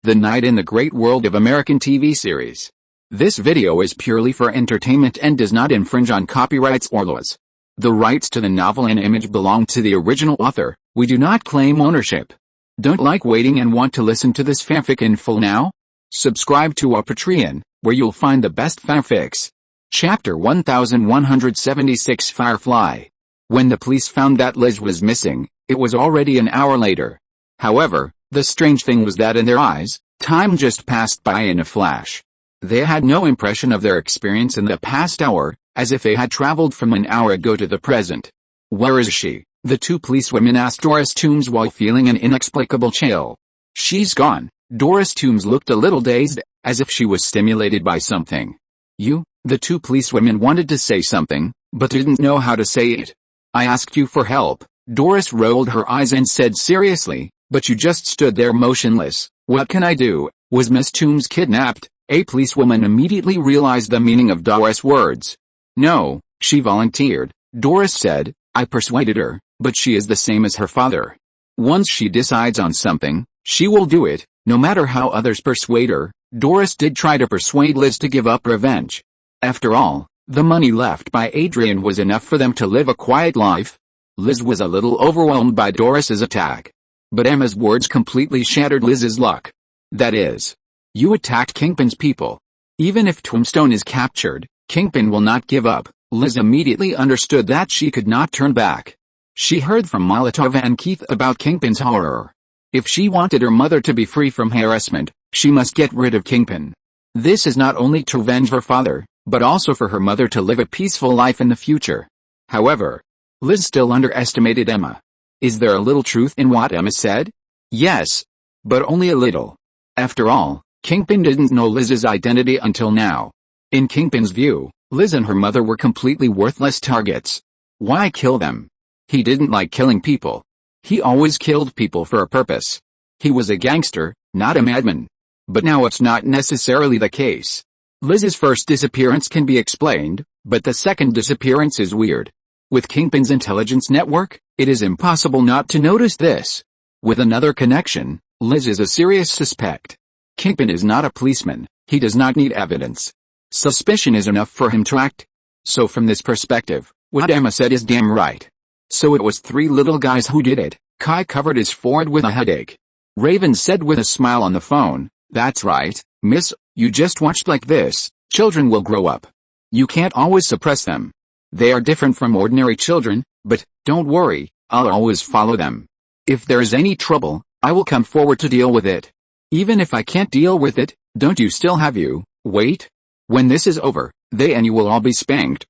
The Night in the Great World of American TV Series. This video is purely for entertainment and does not infringe on copyrights or laws. The rights to the novel and image belong to the original author. We do not claim ownership. Don't like waiting and want to listen to this fanfic in full now? Subscribe to our Patreon, where you'll find the best fanfics. Chapter 1176 Firefly. When the police found that Liz was missing, it was already an hour later. However, the strange thing was that in their eyes, time just passed by in a flash. They had no impression of their experience in the past hour, as if they had traveled from an hour ago to the present. "Where is she?" the two policewomen asked Doris Toombs while feeling an inexplicable chill. "She's gone." Doris Toombs looked a little dazed, as if she was stimulated by something. The two policewomen wanted to say something, but didn't know how to say it. "I asked you for help." Doris rolled her eyes and said seriously, "But you just stood there motionless. What can I do? Was Miss Toombs kidnapped?" A policewoman immediately realized the meaning of Doris' words. "No, she volunteered," Doris said. "I persuaded her, but she is the same as her father. Once she decides on something, she will do it, no matter how others persuade her." Doris did try to persuade Liz to give up revenge. After all, the money left by Adrian was enough for them to live a quiet life. Liz was a little overwhelmed by Doris's attack. But Emma's words completely shattered Liz's luck. "That is, you attacked Kingpin's people. Even if Tombstone is captured, Kingpin will not give up." Liz immediately understood that she could not turn back. She heard from Molotov and Keith about Kingpin's horror. If she wanted her mother to be free from harassment, she must get rid of Kingpin. This is not only to avenge her father, but also for her mother to live a peaceful life in the future. However, Liz still underestimated Emma. Is there a little truth in what Emma said? Yes. But only a little. After all, Kingpin didn't know Liz's identity until now. In Kingpin's view, Liz and her mother were completely worthless targets. Why kill them? He didn't like killing people. He always killed people for a purpose. He was a gangster, not a madman. But now it's not necessarily the case. Liz's first disappearance can be explained, but the second disappearance is weird. With Kingpin's intelligence network, it is impossible not to notice this. With another connection, Liz is a serious suspect. Kingpin is not a policeman. He does not need evidence. Suspicion is enough for him to act. So from this perspective, what Emma said is damn right. So it was three little guys who did it. Kai covered his forehead with a headache. Raven said with a smile on the phone, "That's right, miss, you just watched like this. Children will grow up. You can't always suppress them. They are different from ordinary children, but, don't worry, I'll always follow them. If there is any trouble, I will come forward to deal with it. Even if I can't deal with it, don't you still have you? Wait. When this is over, they and you will all be spanked."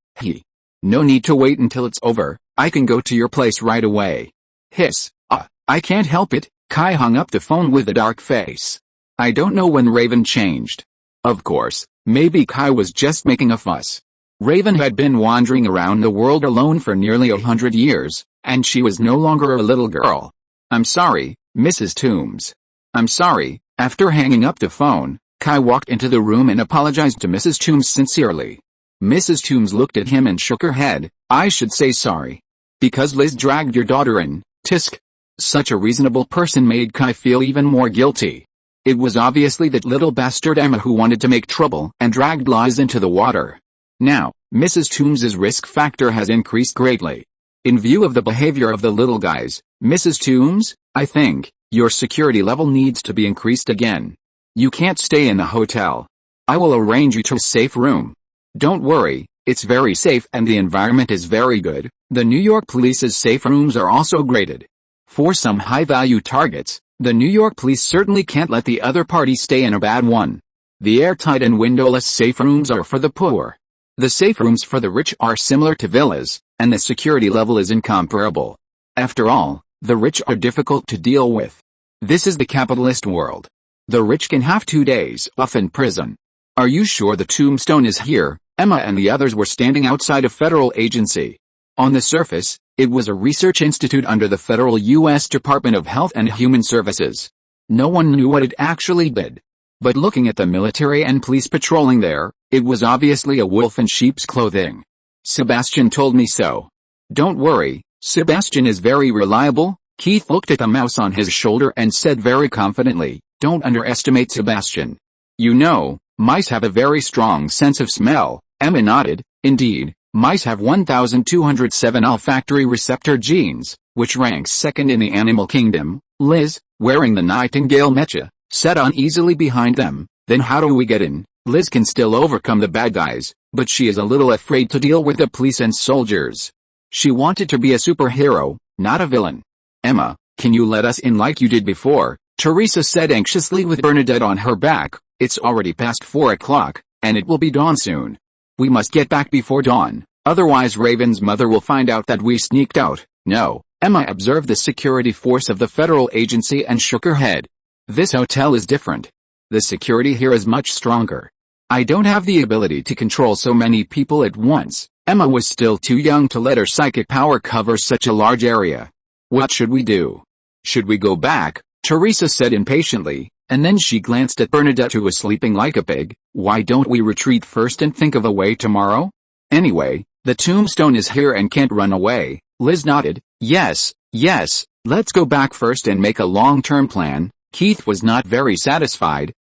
No need to wait until it's over, I can go to your place right away. Hiss. I can't help it." Kai hung up the phone with a dark face. I don't know when Raven changed. Of course, maybe Kai was just making a fuss. Raven had been wandering around the world alone for nearly 100 years, and she was no longer a little girl. "I'm sorry, Mrs. Toombs. I'm sorry." After hanging up the phone, Kai walked into the room and apologized to Mrs. Toombs sincerely. Mrs. Toombs looked at him and shook her head. "I should say sorry. Because Liz dragged your daughter in." Tisk. Such a reasonable person made Kai feel even more guilty. It was obviously that little bastard Emma who wanted to make trouble and dragged Liz into the water. Now, Mrs. Toombs's risk factor has increased greatly. In view of the behavior of the little guys, Mrs. Toombs, I think, your security level needs to be increased again. You can't stay in the hotel. I will arrange you to a safe room. Don't worry, it's very safe and the environment is very good. The New York Police's safe rooms are also graded. For some high-value targets, the New York Police certainly can't let the other party stay in a bad one. The airtight and windowless safe rooms are for the poor. The safe rooms for the rich are similar to villas, and the security level is incomparable. After all, the rich are difficult to deal with. This is the capitalist world. The rich can have 2 days off in prison. "Are you sure the Tombstone is here?" Emma and the others were standing outside a federal agency. On the surface, it was a research institute under the federal U.S. Department of Health and Human Services. No one knew what it actually did. But looking at the military and police patrolling there, it was obviously a wolf in sheep's clothing. "Sebastian told me so." "Don't worry, Sebastian is very reliable." Keith looked at the mouse on his shoulder and said very confidently, Don't underestimate Sebastian. You know, mice have a very strong sense of smell. Emma nodded. Indeed, mice have 1,207 olfactory receptor genes, which ranks second in the animal kingdom. Liz, wearing the nightingale mecha, sat uneasily behind them. Then how do we get in? Liz can still overcome the bad guys, but she is a little afraid to deal with the police and soldiers. She wanted to be a superhero, not a villain. Emma, can you let us in like you did before? Teresa said anxiously with Bernadette on her back. It's already past 4 o'clock, and it will be dawn soon. We must get back before dawn, otherwise Raven's mother will find out that we sneaked out. No. Emma observed the security force of the federal agency and shook her head. This hotel is different. The security here is much stronger. I don't have the ability to control so many people at once. Emma was still too young to let her psychic power cover such a large area. What should we do? Should we go back? Teresa said impatiently, and then she glanced at Bernadette, who was sleeping like a pig. Why don't we retreat first and think of a way tomorrow? Anyway, the tombstone is here and can't run away. Liz nodded. Yes, let's go back first and make a long-term plan. Keith was not very satisfied.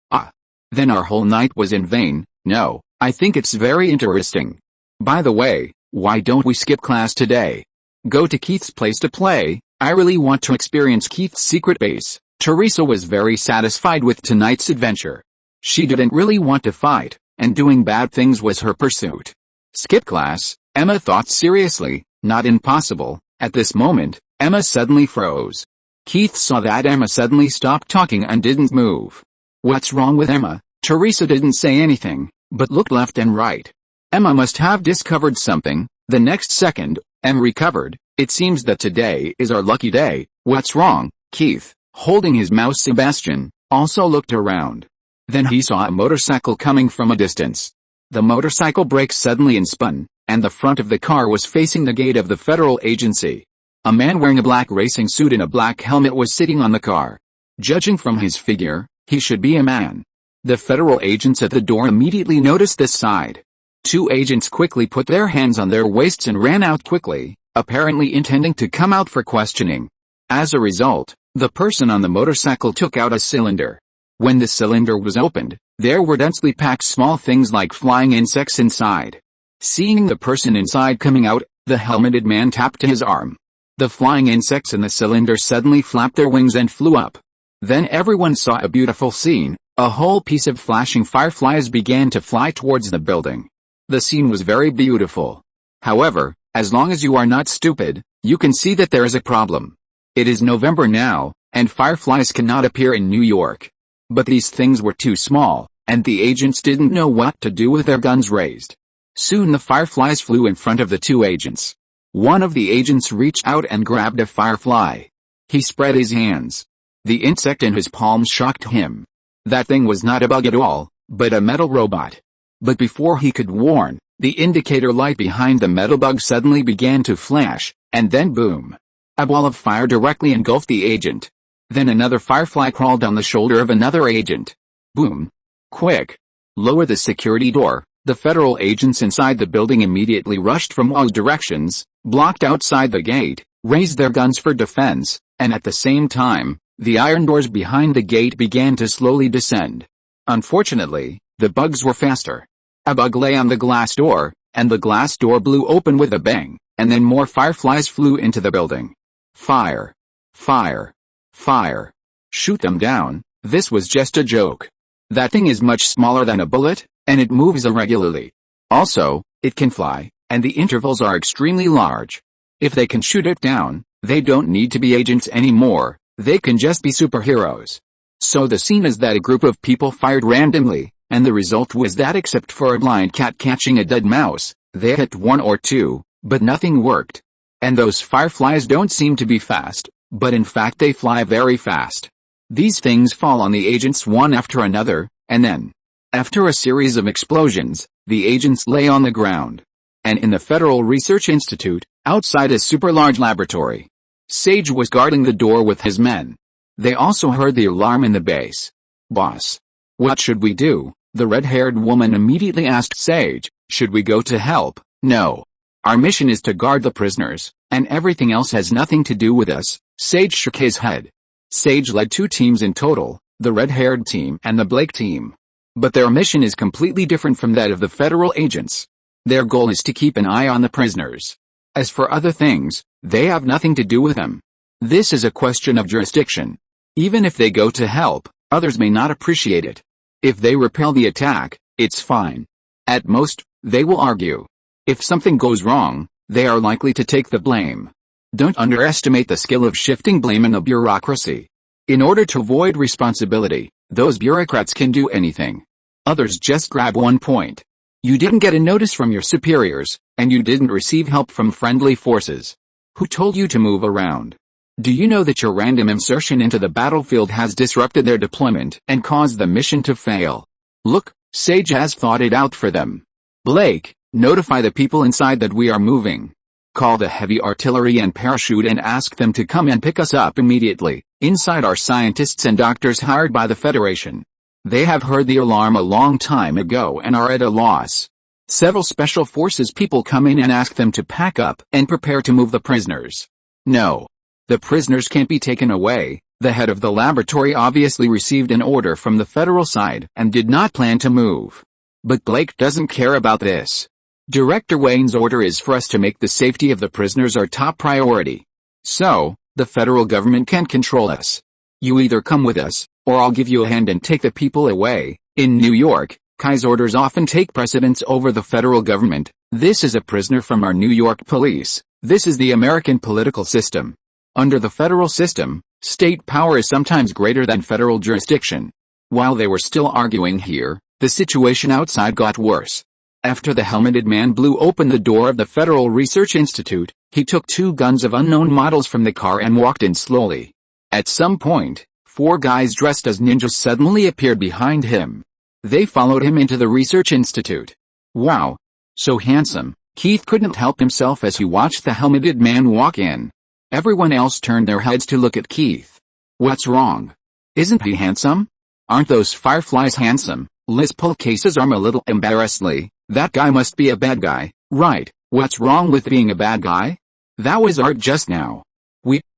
Then our whole night was in vain. No, I think it's very interesting. By the way, why don't we skip class today? Go to Keith's place to play. I really want to experience Keith's secret base. Teresa was very satisfied with tonight's adventure. She didn't really want to fight, and doing bad things was her pursuit. Skip class? Emma thought seriously. Not impossible. At this moment, Emma suddenly froze. Keith saw that Emma suddenly stopped talking and didn't move. What's wrong with Emma? Teresa didn't say anything, but looked left and right. Emma must have discovered something. The next second, Emma recovered. It seems that today is our lucky day. What's wrong? Keith, holding his mouse Sebastian, also looked around. Then he saw a motorcycle coming from a distance. The motorcycle braked suddenly and spun, and the front of the car was facing the gate of the federal agency. A man wearing a black racing suit and a black helmet was sitting on the car. Judging from his figure, he should be a man. The federal agents at the door immediately noticed this side. 2 agents quickly put their hands on their waists and ran out quickly, apparently intending to come out for questioning. As a result, the person on the motorcycle took out a cylinder. When the cylinder was opened, there were densely packed small things like flying insects inside. Seeing the person inside coming out, the helmeted man tapped his arm. The flying insects in the cylinder suddenly flapped their wings and flew up. Then everyone saw a beautiful scene. A whole piece of flashing fireflies began to fly towards the building. The scene was very beautiful. However, as long as you are not stupid, you can see that there is a problem. It is November now, and fireflies cannot appear in New York. But these things were too small, and the agents didn't know what to do with their guns raised. Soon the fireflies flew in front of the 2 agents. One of the agents reached out and grabbed a firefly. He spread his hands. The insect in his palm shocked him. That thing was not a bug at all, but a metal robot. But before he could warn, the indicator light behind the metal bug suddenly began to flash, and then boom! A ball of fire directly engulfed the agent. Then another firefly crawled on the shoulder of another agent. Boom! Quick! Lower the security door. The federal agents inside the building immediately rushed from all directions, blocked outside the gate, raised their guns for defense, and at the same time, the iron doors behind the gate began to slowly descend. Unfortunately, the bugs were faster. A bug lay on the glass door, and the glass door blew open with a bang, and then more fireflies flew into the building. Fire! Fire! Fire! Shoot them down. This was just a joke. That thing is much smaller than a bullet, and it moves irregularly. Also, it can fly, and the intervals are extremely large. If they can shoot it down, they don't need to be agents anymore. They can just be superheroes. So the scene is that a group of people fired randomly, and the result was that except for a blind cat catching a dead mouse, they hit 1 or 2, but nothing worked. And those fireflies don't seem to be fast, but in fact they fly very fast. These things fall on the agents one after another, and then, after a series of explosions, the agents lay on the ground. And in the Federal Research Institute, outside a super large laboratory, Sage was guarding the door with his men. They also heard the alarm in the base. Boss, what should we do? The red-haired woman immediately asked Sage. Should we go to help? No. Our mission is to guard the prisoners, and everything else has nothing to do with us. Sage shook his head. Sage led 2 teams in total, the red-haired team and the Blake team. But their mission is completely different from that of the federal agents. Their goal is to keep an eye on the prisoners. As for other things, they have nothing to do with them. This is a question of jurisdiction. Even if they go to help, others may not appreciate it. If they repel the attack, it's fine. At most, they will argue. If something goes wrong, they are likely to take the blame. Don't underestimate the skill of shifting blame in the bureaucracy. In order to avoid responsibility, those bureaucrats can do anything. Others just grab one point. You didn't get a notice from your superiors, and you didn't receive help from friendly forces. Who told you to move around? Do you know that your random insertion into the battlefield has disrupted their deployment and caused the mission to fail? Look, Sage has thought it out for them. Blake, notify the people inside that we are moving. Call the heavy artillery and parachute and ask them to come and pick us up immediately. Inside are scientists and doctors hired by the Federation. They have heard the alarm a long time ago and are at a loss. Several special forces people come in and ask them to pack up and prepare to move the prisoners. No. The prisoners can't be taken away. The head of the laboratory obviously received an order from the federal side and did not plan to move. But Blake doesn't care about this. Director Wayne's order is for us to make the safety of the prisoners our top priority. So, the federal government can't control us. You either come with us, or I'll give you a hand and take the people away. In New York, Kai's orders often take precedence over the federal government. This is a prisoner from our New York police. This is the American political system. Under the federal system, state power is sometimes greater than federal jurisdiction. While they were still arguing here, the situation outside got worse. After the helmeted man blew open the door of the Federal Research Institute, he took 2 guns of unknown models from the car and walked in slowly. At some point, 4 guys dressed as ninjas suddenly appeared behind him. They followed him into the Research Institute. Wow. So handsome. Keith couldn't help himself as he watched the helmeted man walk in. Everyone else turned their heads to look at Keith. What's wrong? Isn't he handsome? Aren't those fireflies handsome? Liz pulled Case's arm a little embarrassedly. That guy must be a bad guy, right? What's wrong with being a bad guy? That was art just now.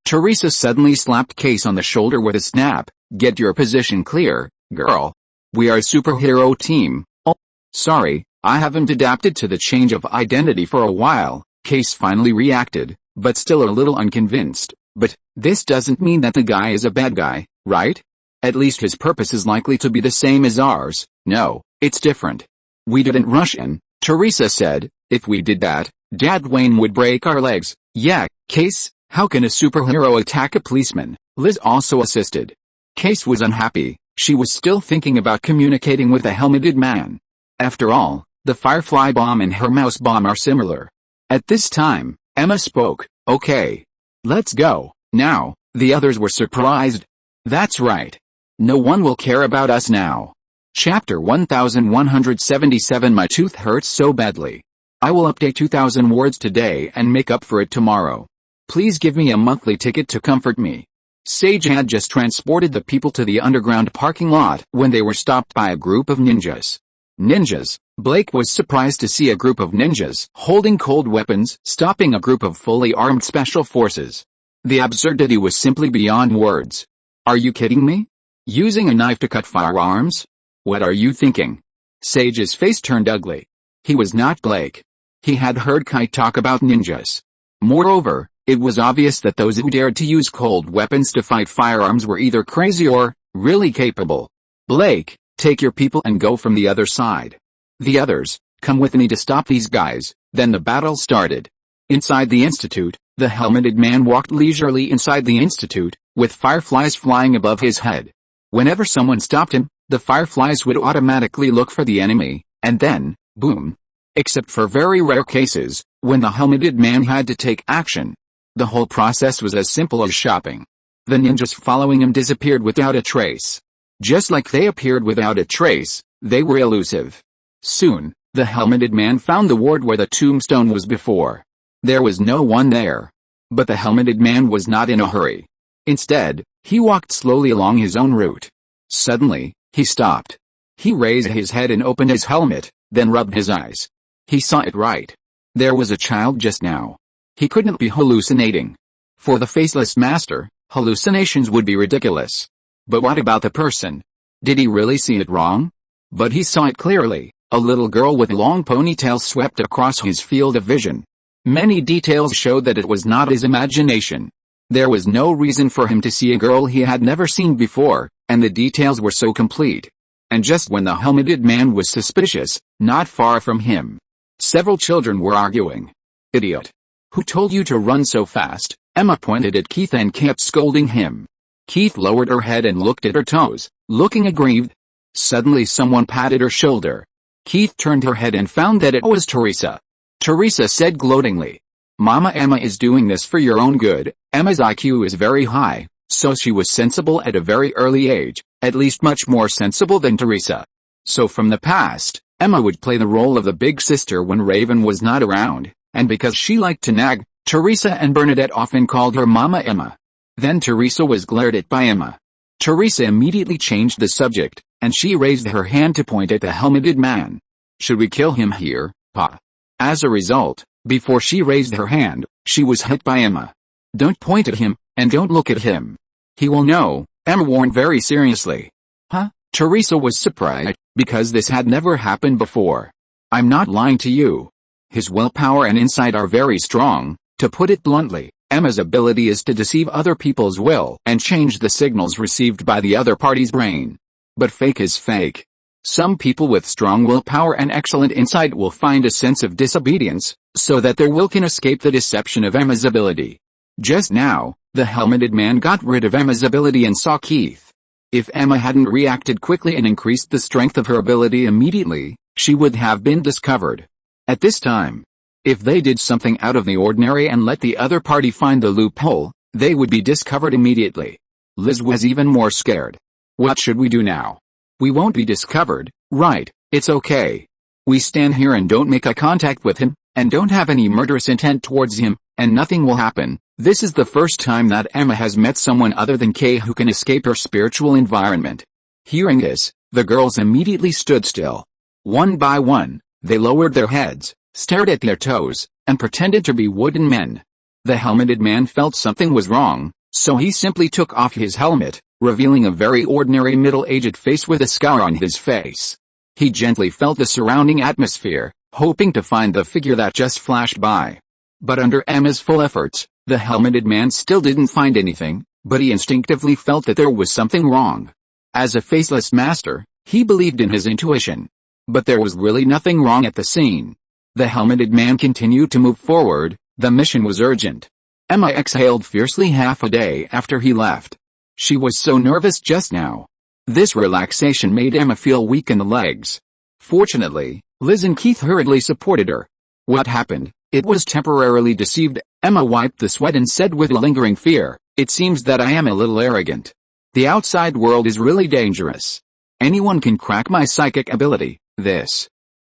Teresa suddenly slapped Case on the shoulder with a snap. Get your position clear, girl. We are a superhero team. Oh, sorry, I haven't adapted to the change of identity for a while. Case finally reacted, but still a little unconvinced. But, this doesn't mean that the guy is a bad guy, right? At least his purpose is likely to be the same as ours. No, it's different. We didn't rush in, Teresa said. If we did that, Dad Wayne would break our legs. Yeah, Case, how can a superhero attack a policeman? Liz also assisted. Case was unhappy. She was still thinking about communicating with the helmeted man. After all, the Firefly bomb and her mouse bomb are similar. At this time, Emma spoke. Okay. Let's go. Now, the others were surprised. That's right. No one will care about us now. Chapter 1177. My tooth hurts so badly. I will update 2,000 words today and make up for it tomorrow. Please give me a monthly ticket to comfort me. Sage had just transported the people to the underground parking lot when they were stopped by a group of ninjas. Ninjas. Blake was surprised to see a group of ninjas holding cold weapons stopping a group of fully armed special forces. The absurdity was simply beyond words. Are you kidding me? Using a knife to cut firearms? What are you thinking? Sage's face turned ugly. He was not Blake. He had heard Kai talk about ninjas. Moreover, it was obvious that those who dared to use cold weapons to fight firearms were either crazy or really capable. Blake, take your people and go from the other side. The others, come with me to stop these guys. Then the battle started. Inside the institute, the helmeted man walked leisurely inside the institute, with fireflies flying above his head. Whenever someone stopped him, the fireflies would automatically look for the enemy, and then, boom. Except for very rare cases, when the helmeted man had to take action. The whole process was as simple as shopping. The ninjas following him disappeared without a trace. Just like they appeared without a trace, they were elusive. Soon, the helmeted man found the ward where the tombstone was before. There was no one there. But the helmeted man was not in a hurry. Instead, he walked slowly along his own route. Suddenly, he stopped. He raised his head and opened his helmet, then rubbed his eyes. He saw it right. There was a child just now. He couldn't be hallucinating. For the faceless master, hallucinations would be ridiculous. But what about the person? Did he really see it wrong? But he saw it clearly. A little girl with long ponytails swept across his field of vision. Many details showed that it was not his imagination. There was no reason for him to see a girl he had never seen before, and the details were so complete. And just when the helmeted man was suspicious, not far from him, several children were arguing. "Idiot! Who told you to run so fast?" Emma pointed at Keith and kept scolding him. Keith lowered her head and looked at her toes, looking aggrieved. Suddenly someone patted her shoulder. Keith turned her head and found that it was Teresa. Teresa said gloatingly, "Mama, Emma is doing this for your own good." Emma's IQ is very high, so she was sensible at a very early age, at least much more sensible than Teresa. So from the past, Emma would play the role of the big sister when Raven was not around, and because she liked to nag, Teresa and Bernadette often called her Mama Emma. Then Teresa was glared at by Emma. Teresa immediately changed the subject, and she raised her hand to point at the helmeted man. "Should we kill him here, Pa?" As a result, before she raised her hand, she was hit by Emma. "Don't point at him, and don't look at him. He will know," Emma warned very seriously. "Huh?" Teresa was surprised, because this had never happened before. "I'm not lying to you. His willpower and insight are very strong. To put it bluntly, Emma's ability is to deceive other people's will and change the signals received by the other party's brain. But fake is fake. Some people with strong willpower and excellent insight will find a sense of disobedience, so that their will can escape the deception of Emma's ability. Just now, the helmeted man got rid of Emma's ability and saw Keith. If Emma hadn't reacted quickly and increased the strength of her ability immediately, she would have been discovered. At this time, if they did something out of the ordinary and let the other party find the loophole, they would be discovered immediately. Liz was even more scared. "What should we do now? We won't be discovered, right? It's okay. We stand here and don't make eye contact with him, and don't have any murderous intent towards him, and nothing will happen." This is the first time that Emma has met someone other than Kay who can escape her spiritual environment. Hearing this, the girls immediately stood still. One by one, they lowered their heads, stared at their toes, and pretended to be wooden men. The helmeted man felt something was wrong, so he simply took off his helmet, revealing a very ordinary middle-aged face with a scar on his face. He gently felt the surrounding atmosphere, hoping to find the figure that just flashed by. But under Emma's full efforts, the helmeted man still didn't find anything, but he instinctively felt that there was something wrong. As a faceless master, he believed in his intuition. But there was really nothing wrong at the scene. The helmeted man continued to move forward. The mission was urgent. Emma exhaled fiercely half a day after he left. She was so nervous just now. This relaxation made Emma feel weak in the legs. Fortunately, Liz and Keith hurriedly supported her. "What happened?" "It was temporarily deceived." Emma wiped the sweat and said with lingering fear, "It seems that I am a little arrogant. The outside world is really dangerous. Anyone can crack my psychic ability."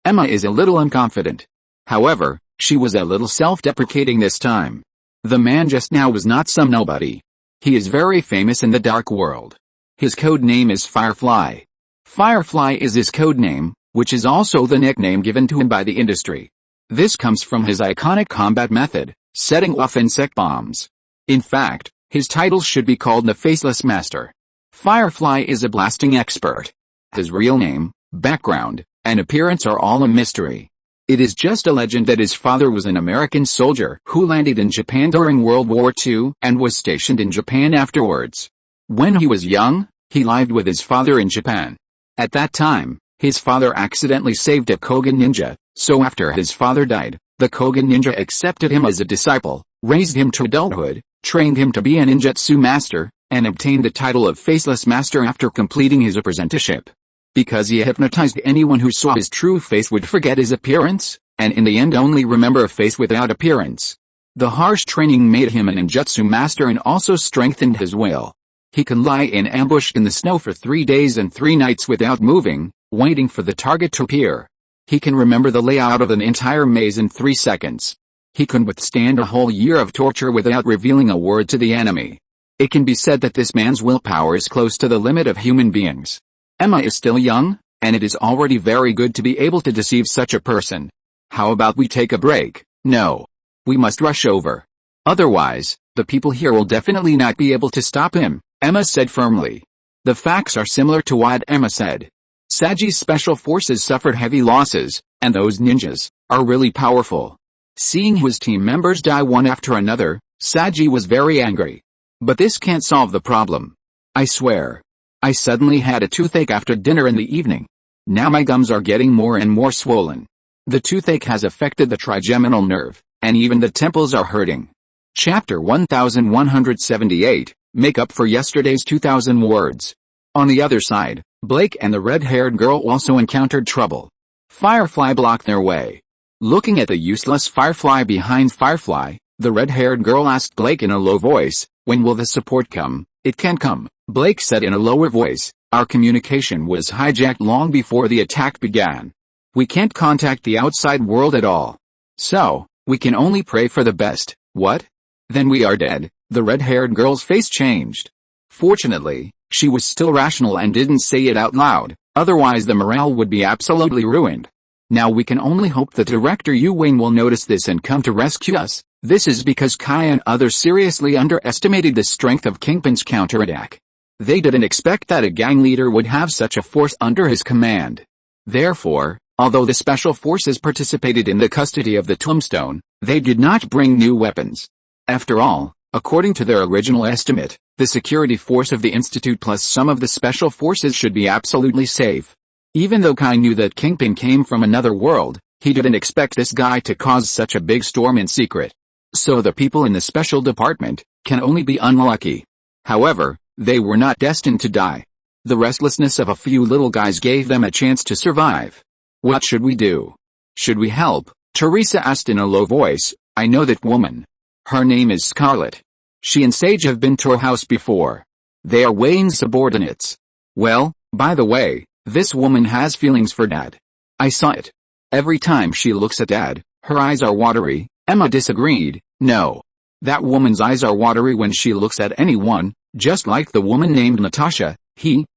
Emma is a little unconfident. However, she was a little self-deprecating this time. The man just now was not some nobody. He is very famous in the dark world. His code name is Firefly. Firefly is his code name, which is also the nickname given to him by the industry. This comes from his iconic combat method, setting off insect bombs. In fact, his title should be called the Faceless Master. Firefly is a blasting expert. His real name, background, and appearance are all a mystery. It is just a legend that his father was an American soldier who landed in Japan during World War II and was stationed in Japan afterwards. When he was young, he lived with his father in Japan. At that time, his father accidentally saved a Kogan ninja, so after his father died, the Kogan ninja accepted him as a disciple, raised him to adulthood, trained him to be a ninjutsu master, and obtained the title of Faceless Master after completing his apprenticeship. Because he hypnotized anyone who saw his true face would forget his appearance, and in the end only remember a face without appearance. The harsh training made him a ninjutsu master and also strengthened his will. He can lie in ambush in the snow for 3 days and 3 nights without moving, waiting for the target to appear. He can remember the layout of an entire maze in 3 seconds. He can withstand a whole year of torture without revealing a word to the enemy. It can be said that this man's willpower is close to the limit of human beings. Emma is still young, and it is already very good to be able to deceive such a person. How about we take a break? No. We must rush over. Otherwise, the people here will definitely not be able to stop him, Emma said firmly. The facts are similar to what Emma said. Saji's special forces suffered heavy losses, and those ninjas are really powerful. Seeing his team members die one after another, Saji was very angry. But this can't solve the problem. I swear. I suddenly had a toothache after dinner in the evening. Now my gums are getting more and more swollen. The toothache has affected the trigeminal nerve, and even the temples are hurting. Chapter 1178, Make Up for Yesterday's 2000 Words. On the other side, Blake and the red-haired girl also encountered trouble. Firefly blocked their way. Looking at the useless Firefly behind Firefly, the red-haired girl asked Blake in a low voice, "When will the support come?" "It can come," Blake said in a lower voice. "Our communication was hijacked long before the attack began. We can't contact the outside world at all. So, we can only pray for the best." "What? Then we are dead." The red-haired girl's face changed. Fortunately, she was still rational and didn't say it out loud, otherwise the morale would be absolutely ruined. Now we can only hope that Director Yu Wayne will notice this and come to rescue us. This is because Kai and others seriously underestimated the strength of Kingpin's counterattack. They didn't expect that a gang leader would have such a force under his command. Therefore, although the special forces participated in the custody of the tombstone, they did not bring new weapons. After all, according to their original estimate, the security force of the Institute plus some of the special forces should be absolutely safe. Even though Kai knew that Kingpin came from another world, he didn't expect this guy to cause such a big storm in secret. So the people in the special department can only be unlucky. However, they were not destined to die. The restlessness of a few little guys gave them a chance to survive. "What should we do? Should we help?" Teresa asked in a low voice. "I know that woman. Her name is Scarlet. She and Sage have been to her house before. They are Wayne's subordinates. Well, by the way, this woman has feelings for Dad. I saw it. Every time she looks at Dad, her eyes are watery." Emma disagreed. "No. That woman's eyes are watery when she looks at anyone, just like the woman named Natasha."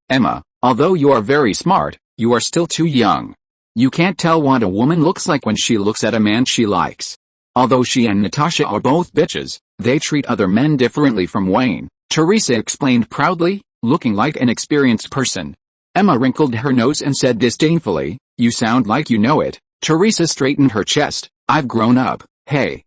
Emma, although you are very smart, you are still too young. You can't tell what a woman looks like when she looks at a man she likes. Although she and Natasha are both bitches, they treat other men differently from Wayne," Teresa explained proudly, looking like an experienced person. Emma wrinkled her nose and said disdainfully, "You sound like you know it." Teresa straightened her chest. "I've grown up. Hey.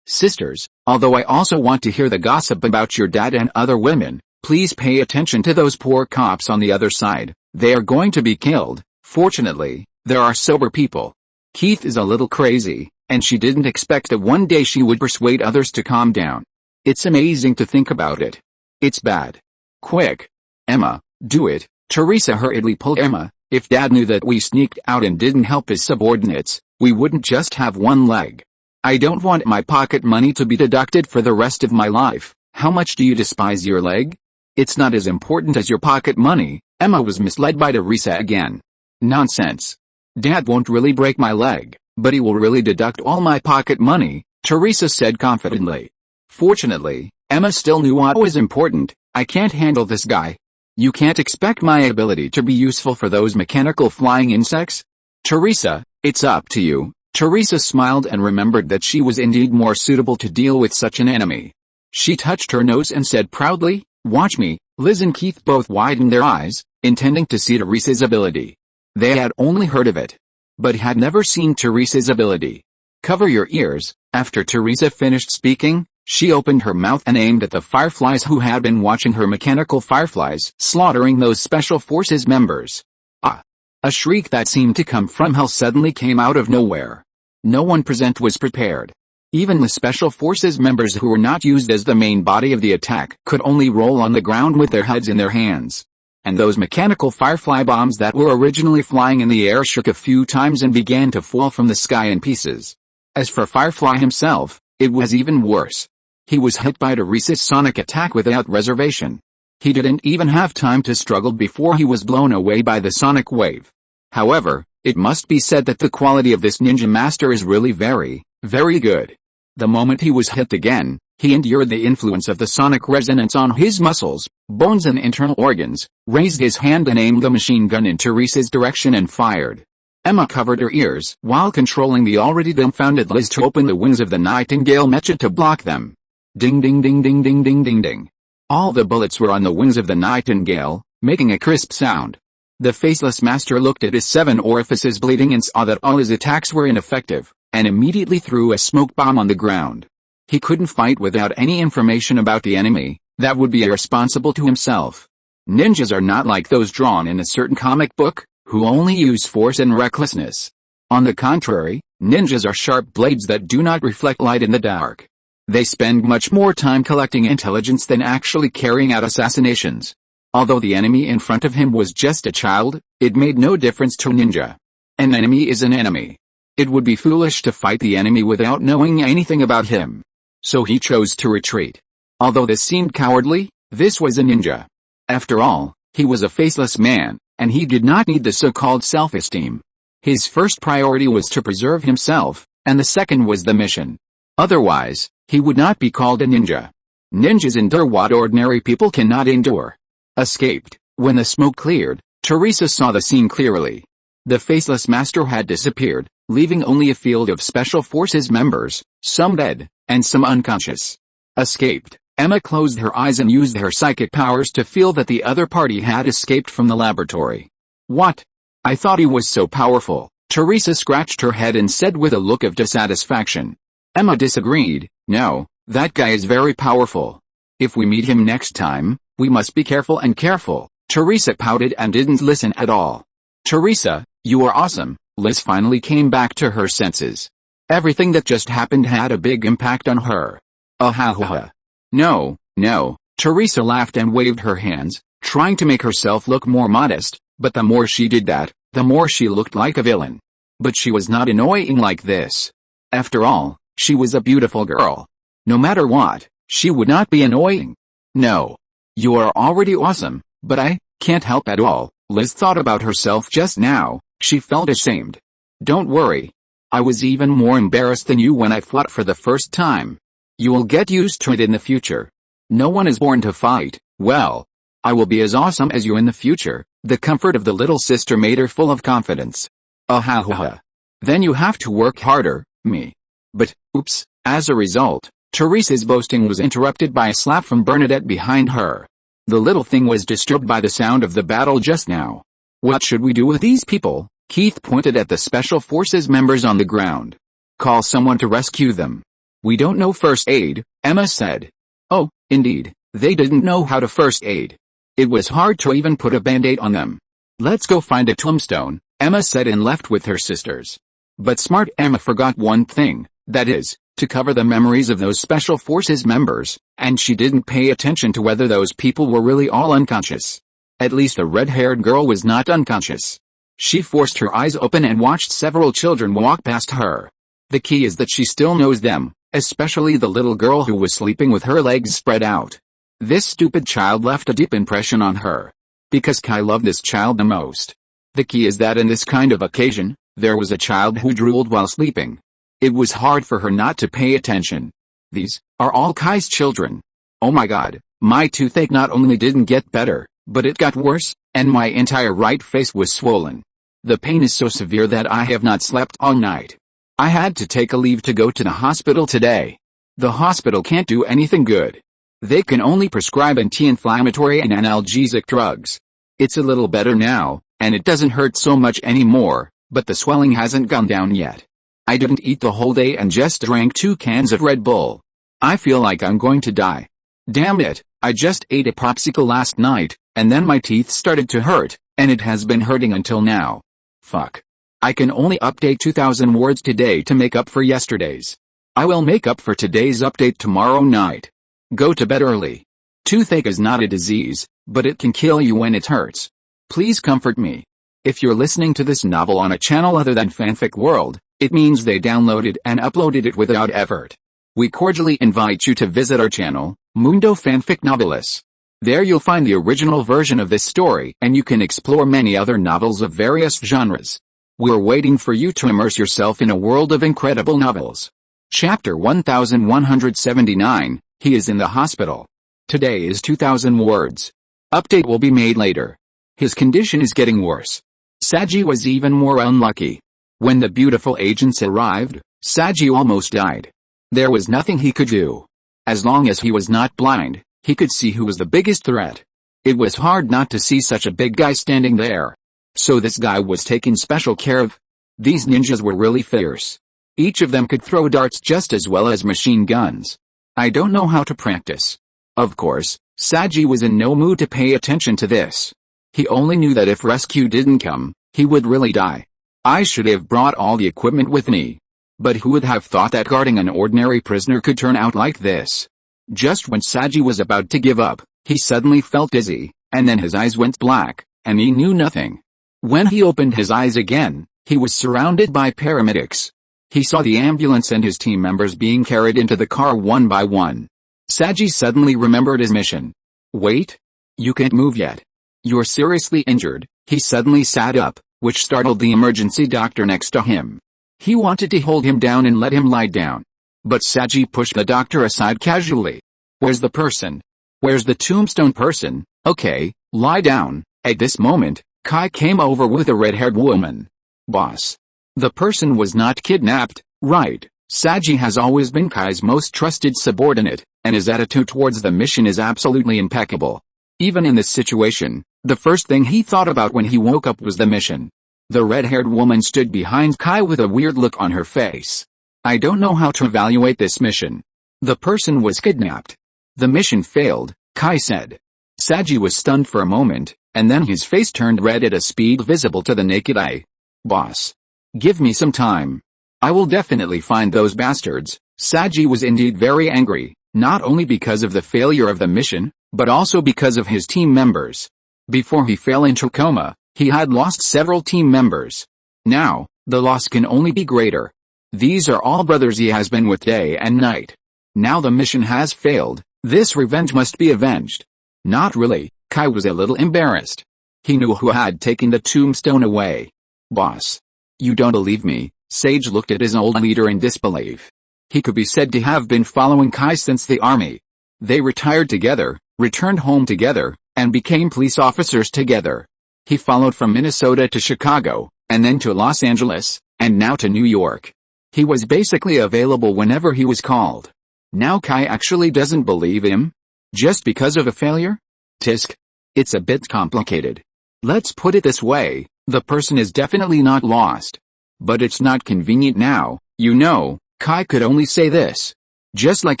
Sisters, although I also want to hear the gossip about your dad and other women, please pay attention to those poor cops on the other side. They are going to be killed. Fortunately, there are sober people. Keith is a little crazy, and she didn't expect that one day she would persuade others to calm down. It's amazing to think about it. It's bad. Quick. Emma, do it." Teresa hurriedly pulled Emma. "If Dad knew that we sneaked out and didn't help his subordinates, we wouldn't just have one leg. I don't want my pocket money to be deducted for the rest of my life." "How much do you despise your leg?" "It's not as important as your pocket money." Emma was misled by Teresa again. "Nonsense. Dad won't really break my leg, but he will really deduct all my pocket money," Teresa said confidently. Fortunately, Emma still knew what was important. "I can't handle this guy. You can't expect my ability to be useful for those mechanical flying insects." "Teresa, it's up to you." Teresa smiled and remembered that she was indeed more suitable to deal with such an enemy. She touched her nose and said proudly, "Watch me." Liz and Keith both widened their eyes, intending to see Teresa's ability. They had only heard of it, but had never seen Teresa's ability. "Cover your ears." After Teresa finished speaking, she opened her mouth and aimed at the fireflies who had been watching her mechanical fireflies slaughtering those special forces members. Ah! A shriek that seemed to come from hell suddenly came out of nowhere. No one present was prepared. Even the special forces members who were not used as the main body of the attack could only roll on the ground with their heads in their hands. And those mechanical firefly bombs that were originally flying in the air shook a few times and began to fall from the sky in pieces. As for Firefly himself, it was even worse. He was hit by Teresa's sonic attack without reservation. He didn't even have time to struggle before he was blown away by the sonic wave. However, it must be said that the quality of this ninja master is really very, very good. The moment he was hit again, he endured the influence of the sonic resonance on his muscles, bones and internal organs, raised his hand and aimed the machine gun in Teresa's direction and fired. Emma covered her ears while controlling the already dumbfounded Liz to open the wings of the Nightingale Mecha to block them. Ding ding ding ding ding ding ding ding. All the bullets were on the wings of the nightingale, making a crisp sound. The faceless master looked at his 7 orifices bleeding and saw that all his attacks were ineffective, and immediately threw a smoke bomb on the ground. He couldn't fight without any information about the enemy. That would be irresponsible to himself. Ninjas are not like those drawn in a certain comic book, who only use force and recklessness. On the contrary, ninjas are sharp blades that do not reflect light in the dark. They spend much more time collecting intelligence than actually carrying out assassinations. Although the enemy in front of him was just a child, it made no difference to a ninja. An enemy is an enemy. It would be foolish to fight the enemy without knowing anything about him. So he chose to retreat. Although this seemed cowardly, this was a ninja. After all, he was a faceless man, and he did not need the so-called self-esteem. His first priority was to preserve himself, and the second was the mission. Otherwise, he would not be called a ninja. Ninjas endure what ordinary people cannot endure. Escaped. When the smoke cleared, Teresa saw the scene clearly. The faceless master had disappeared, leaving only a field of special forces members, some dead, and some unconscious. Escaped. Emma closed her eyes and used her psychic powers to feel that the other party had escaped from the laboratory. What? I thought he was so powerful. Teresa scratched her head and said with a look of dissatisfaction. Emma disagreed. No, that guy is very powerful. If we meet him next time, we must be careful and careful. Teresa pouted and didn't listen at all. Teresa, you are awesome. Liz finally came back to her senses. Everything that just happened had a big impact on her. Ha. No. Teresa laughed and waved her hands, trying to make herself look more modest, but the more she did that, the more she looked like a villain. But she was not annoying like this. After all, she was a beautiful girl. No matter what, she would not be annoying. No. You are already awesome, but I can't help at all. Liz thought about herself just now. She felt ashamed. Don't worry. I was even more embarrassed than you when I fought for the first time. You will get used to it in the future. No one is born to fight. Well, I will be as awesome as you in the future. The comfort of the little sister made her full of confidence. Ha. Then you have to work harder, me. But, oops, as a result, Teresa's boasting was interrupted by a slap from Bernadette behind her. The little thing was disturbed by the sound of the battle just now. What should we do with these people? Keith pointed at the Special Forces members on the ground. Call someone to rescue them. We don't know first aid, Emma said. Oh, indeed, they didn't know how to first aid. It was hard to even put a band-aid on them. Let's go find a tombstone, Emma said and left with her sisters. But smart Emma forgot one thing, that is, to cover the memories of those Special Forces members, and she didn't pay attention to whether those people were really all unconscious. At least the red-haired girl was not unconscious. She forced her eyes open and watched several children walk past her. The key is that she still knows them, especially the little girl who was sleeping with her legs spread out. This stupid child left a deep impression on her. Because Kai loved this child the most. The key is that in this kind of occasion, there was a child who drooled while sleeping. It was hard for her not to pay attention. These are all Kai's children. Oh my god, my toothache not only didn't get better, but it got worse, and my entire right face was swollen. The pain is so severe that I have not slept all night. I had to take a leave to go to the hospital today. The hospital can't do anything good. They can only prescribe anti-inflammatory and analgesic drugs. It's a little better now, and it doesn't hurt so much anymore, but the swelling hasn't gone down yet. I didn't eat the whole day and just drank 2 cans of Red Bull. I feel like I'm going to die. Damn it, I just ate a popsicle last night, and then my teeth started to hurt, and it has been hurting until now. Fuck. I can only update 2,000 words today to make up for yesterday's. I will make up for today's update tomorrow night. Go to bed early. Toothache is not a disease, but it can kill you when it hurts. Please comfort me. If you're listening to this novel on a channel other than Fanfic World, it means they downloaded and uploaded it without effort. We cordially invite you to visit our channel, Mundo Fanfic Novelis. There you'll find the original version of this story and you can explore many other novels of various genres. We're waiting for you to immerse yourself in a world of incredible novels. Chapter 1179, He is in the hospital. Today is 2,000 words. Update will be made later. His condition is getting worse. Saji was even more unlucky. When the beautiful agents arrived, Saji almost died. There was nothing he could do. As long as he was not blind, He could see who was the biggest threat. It was hard not to see such a big guy standing there. So this guy was taken special care of. These ninjas were really fierce. Each of them could throw darts just as well as machine guns. I don't know how to practice. Of course, Saji was in no mood to pay attention to this. He only knew that if rescue didn't come, he would really die. I should have brought all the equipment with me. But who would have thought that guarding an ordinary prisoner could turn out like this? Just when Saji was about to give up, he suddenly felt dizzy, and then his eyes went black, and he knew nothing. When he opened his eyes again, he was surrounded by paramedics. He saw the ambulance and his team members being carried into the car one by one. Saji suddenly remembered his mission. Wait! You can't move yet. You're seriously injured. He suddenly sat up, which startled the emergency doctor next to him. He wanted to hold him down and let him lie down. But Saji pushed the doctor aside casually. Where's the person? Where's the tombstone person? Okay, lie down. At this moment, Kai came over with a red-haired woman. Boss. The person was not kidnapped, right? Saji has always been Kai's most trusted subordinate, and his attitude towards the mission is absolutely impeccable. Even in this situation, the first thing he thought about when he woke up was the mission. The red-haired woman stood behind Kai with a weird look on her face. I don't know how to evaluate this mission. The person was kidnapped. The mission failed, Kai said. Saji was stunned for a moment, and then his face turned red at a speed visible to the naked eye. Boss. Give me some time. I will definitely find those bastards. Saji was indeed very angry, not only because of the failure of the mission, but also because of his team members. Before he fell into coma, he had lost several team members. Now, the loss can only be greater. These are all brothers he has been with day and night. Now the mission has failed, this revenge must be avenged. Not really, Kai was a little embarrassed. He knew who had taken the tombstone away. Boss. You don't believe me? Sage looked at his old leader in disbelief. He could be said to have been following Kai since the army. They retired together, returned home together, and became police officers together. He followed from Minnesota to Chicago, and then to Los Angeles, and now to New York. He was basically available whenever he was called. Now Kai actually doesn't believe him? Just because of a failure? Tisk. It's a bit complicated. Let's put it this way, the person is definitely not lost. But it's not convenient now, you know. Kai could only say this. Just like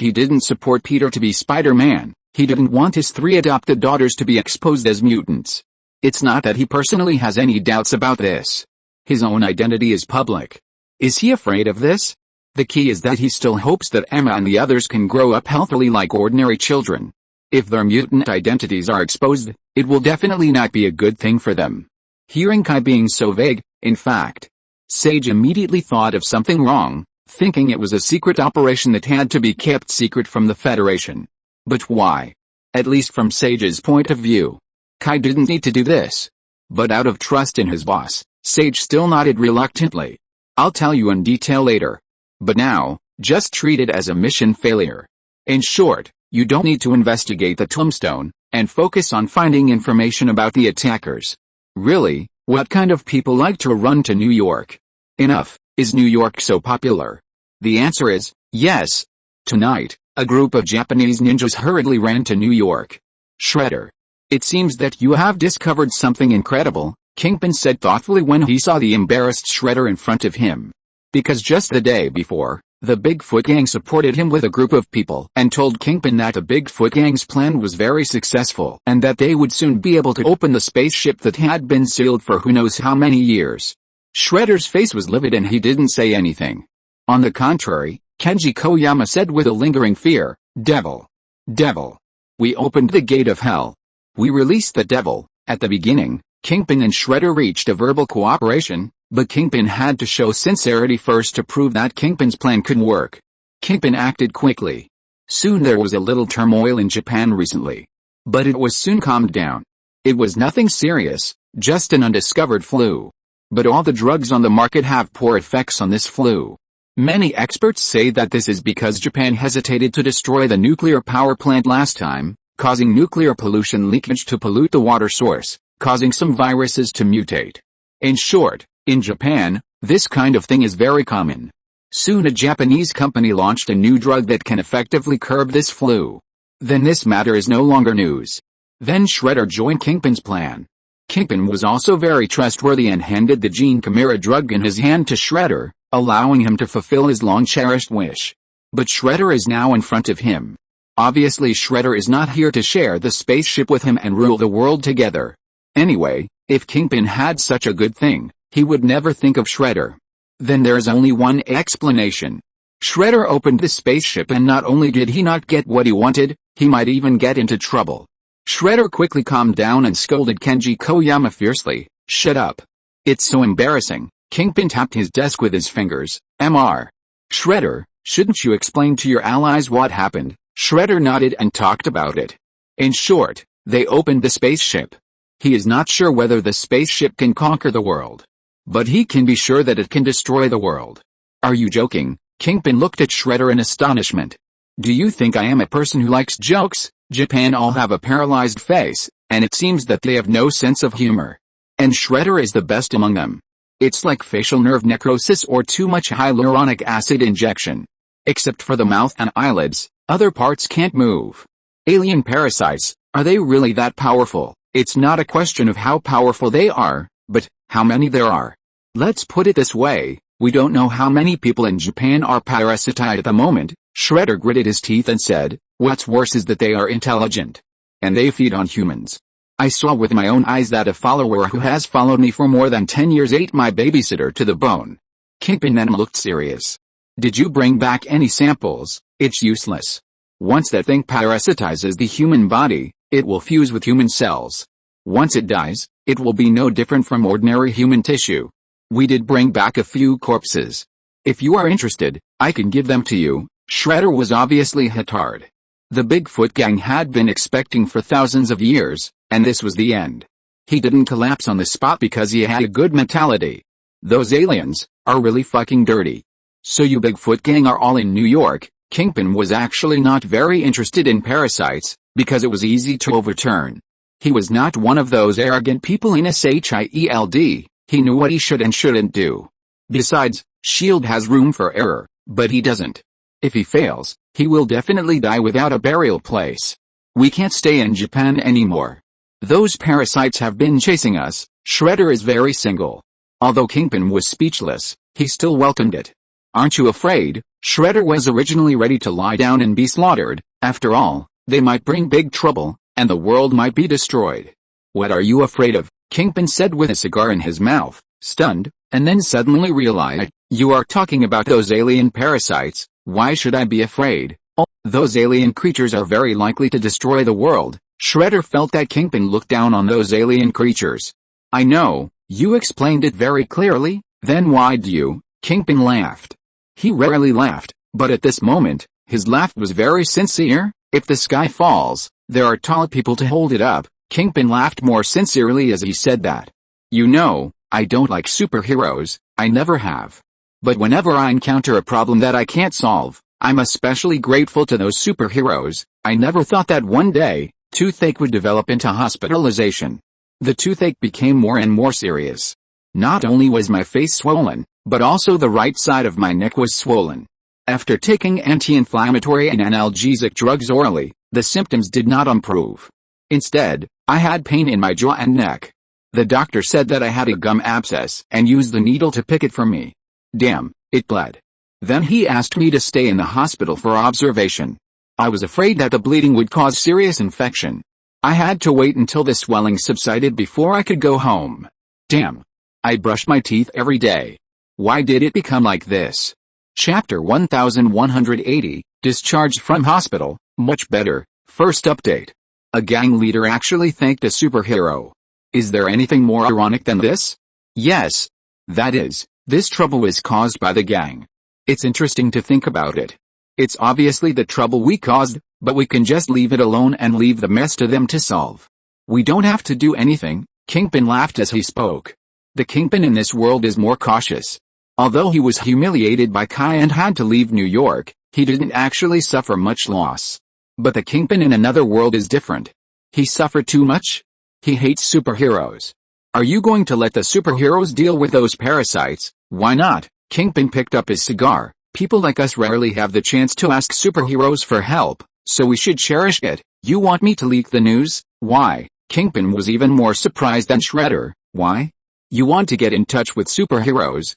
he didn't support Peter to be Spider-Man, he didn't want his 3 adopted daughters to be exposed as mutants. It's not that he personally has any doubts about this. His own identity is public. Is he afraid of this? The key is that he still hopes that Emma and the others can grow up healthily like ordinary children. If their mutant identities are exposed, it will definitely not be a good thing for them. Hearing Kai being so vague, in fact, Sage immediately thought of something wrong, thinking it was a secret operation that had to be kept secret from the Federation. But why? At least from Sage's point of view. Kai didn't need to do this. But out of trust in his boss, Sage still nodded reluctantly. I'll tell you in detail later. But now, just treat it as a mission failure. In short, you don't need to investigate the tombstone, and focus on finding information about the attackers. Really, what kind of people like to run to New York? Enough. Is New York so popular? The answer is, yes. Tonight, a group of Japanese ninjas hurriedly ran to New York. Shredder. It seems that you have discovered something incredible, Kingpin said thoughtfully when he saw the embarrassed Shredder in front of him. Because just the day before, the Bigfoot gang supported him with a group of people and told Kingpin that the Bigfoot gang's plan was very successful and that they would soon be able to open the spaceship that had been sealed for who knows how many years. Shredder's face was livid and he didn't say anything. On the contrary, Kenji Koyama said with a lingering fear, Devil. Devil. We opened the gate of hell. We released the devil. At the beginning, Kingpin and Shredder reached a verbal cooperation, but Kingpin had to show sincerity first to prove that Kingpin's plan could work. Kingpin acted quickly. Soon there was a little turmoil in Japan recently. But it was soon calmed down. It was nothing serious, just an undiscovered flu. But all the drugs on the market have poor effects on this flu. Many experts say that this is because Japan hesitated to destroy the nuclear power plant last time, causing nuclear pollution leakage to pollute the water source, causing some viruses to mutate. In short, in Japan, this kind of thing is very common. Soon a Japanese company launched a new drug that can effectively curb this flu. Then this matter is no longer news. Then Shredder joined Kingpin's plan. Kingpin was also very trustworthy and handed the gene Chimera drug in his hand to Shredder, allowing him to fulfill his long-cherished wish. But Shredder is now in front of him. Obviously Shredder is not here to share the spaceship with him and rule the world together. Anyway, if Kingpin had such a good thing, he would never think of Shredder. Then there is only one explanation. Shredder opened the spaceship and not only did he not get what he wanted, he might even get into trouble. Shredder quickly calmed down and scolded Kenji Koyama fiercely, "Shut up. It's so embarrassing." Kingpin tapped his desk with his fingers. "Mr. Shredder, shouldn't you explain to your allies what happened?" Shredder nodded and talked about it. In short, they opened the spaceship. He is not sure whether the spaceship can conquer the world. But he can be sure that it can destroy the world. "Are you joking?" Kingpin looked at Shredder in astonishment. "Do you think I am a person who likes jokes? Japan all have a paralyzed face, and it seems that they have no sense of humor. And Shredder is the best among them. It's like facial nerve necrosis or too much hyaluronic acid injection. Except for the mouth and eyelids, other parts can't move. Alien parasites, are they really that powerful? It's not a question of how powerful they are, but how many there are. Let's put it this way, we don't know how many people in Japan are parasitized at the moment." Shredder gritted his teeth and said, "What's worse is that they are intelligent. And they feed on humans. I saw with my own eyes that a follower who has followed me for more than 10 years ate my babysitter to the bone." Kingpin then looked serious. "Did you bring back any samples?" "It's useless. Once that thing parasitizes the human body, it will fuse with human cells. Once it dies, it will be no different from ordinary human tissue. We did bring back a few corpses. If you are interested, I can give them to you." Shredder was obviously hit hard. The Bigfoot gang had been expecting for thousands of years, and this was the end. He didn't collapse on the spot because he had a good mentality. Those aliens are really fucking dirty. "So you Bigfoot gang are all in New York." Kingpin was actually not very interested in parasites, because it was easy to overturn. He was not one of those arrogant people in SHIELD, he knew what he should and shouldn't do. Besides, SHIELD has room for error, but he doesn't. If he fails, he will definitely die without a burial place. We can't stay in Japan anymore. Those parasites have been chasing us. Shredder is very single. Although Kingpin was speechless, he still welcomed it. "Aren't you afraid?" Shredder was originally ready to lie down and be slaughtered. After all, they might bring big trouble, and the world might be destroyed. "What are you afraid of?" Kingpin said with a cigar in his mouth, stunned, and then suddenly realized, "You are talking about those alien parasites. Why should I be afraid? Oh, those alien creatures are very likely to destroy the world." Shredder felt that Kingpin looked down on those alien creatures. "I know, you explained it very clearly, then why do you?" Kingpin laughed. He rarely laughed, but at this moment, his laugh was very sincere. "If the sky falls, there are tall people to hold it up." Kingpin laughed more sincerely as he said that. "You know, I don't like superheroes, I never have. But whenever I encounter a problem that I can't solve, I'm especially grateful to those superheroes." I never thought that one day, toothache would develop into hospitalization. The toothache became more and more serious. Not only was my face swollen, but also the right side of my neck was swollen. After taking anti-inflammatory and analgesic drugs orally, the symptoms did not improve. Instead, I had pain in my jaw and neck. The doctor said that I had a gum abscess and used the needle to pick it from me. Damn, it bled. Then he asked me to stay in the hospital for observation. I was afraid that the bleeding would cause serious infection. I had to wait until the swelling subsided before I could go home. Damn. I brush my teeth every day. Why did it become like this? Chapter 1180, Discharged from Hospital, Much Better. First update. A gang leader actually thanked a superhero. Is there anything more ironic than this? Yes. That is, this trouble was caused by the gang. It's interesting to think about it. It's obviously the trouble we caused, but we can just leave it alone and leave the mess to them to solve. We don't have to do anything. Kingpin laughed as he spoke. The Kingpin in this world is more cautious. Although he was humiliated by Kai and had to leave New York, he didn't actually suffer much loss. But the Kingpin in another world is different. He suffered too much? He hates superheroes. Are you going to let the superheroes deal with those parasites? Why not? Kingpin picked up his cigar. People like us rarely have the chance to ask superheroes for help, so we should cherish it. You want me to leak the news? Why? Kingpin was even more surprised than Shredder. Why? You want to get in touch with superheroes?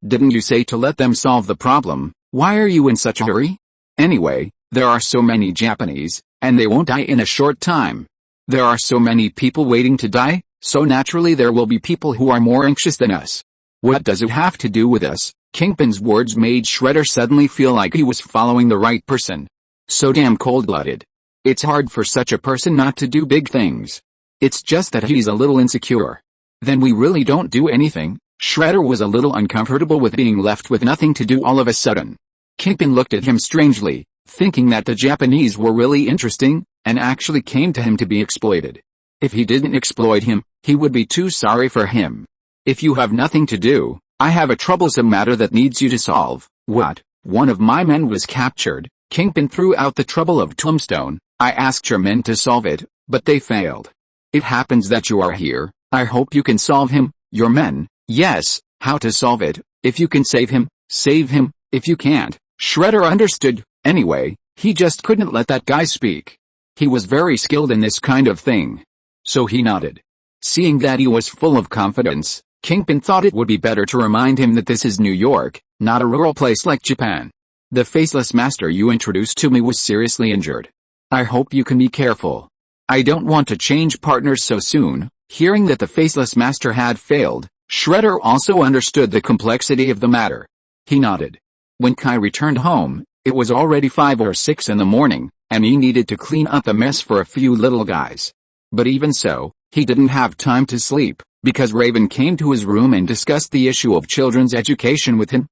Didn't you say to let them solve the problem? Why are you in such a hurry? Anyway, there are so many Japanese, and they won't die in a short time. There are so many people waiting to die, so naturally there will be people who are more anxious than us. What does it have to do with us? Kingpin's words made Shredder suddenly feel like he was following the right person. So damn cold-blooded. It's hard for such a person not to do big things. It's just that he's a little insecure. Then we really don't do anything. Shredder was a little uncomfortable with being left with nothing to do all of a sudden. Kingpin looked at him strangely, thinking that the Japanese were really interesting, and actually came to him to be exploited. If he didn't exploit him, he would be too sorry for him. If you have nothing to do, I have a troublesome matter that needs you to solve. What? One of my men was captured. Kingpin threw out the trouble of Tombstone. I asked your men to solve it, but they failed. It happens that you are here. I hope you can solve him. Your men? Yes. How to solve it? If you can save him, save him. If you can't. Shredder understood. Anyway, he just couldn't let that guy speak. He was very skilled in this kind of thing. So he nodded. Seeing that he was full of confidence, Kingpin thought it would be better to remind him that this is New York, not a rural place like Japan. The faceless master you introduced to me was seriously injured. I hope you can be careful. I don't want to change partners so soon. Hearing that the faceless master had failed, Shredder also understood the complexity of the matter. He nodded. When Kai returned home, it was already 5 or 6 in the morning, and he needed to clean up a mess for a few little guys. But even so, he didn't have time to sleep, because Raven came to his room and discussed the issue of children's education with him.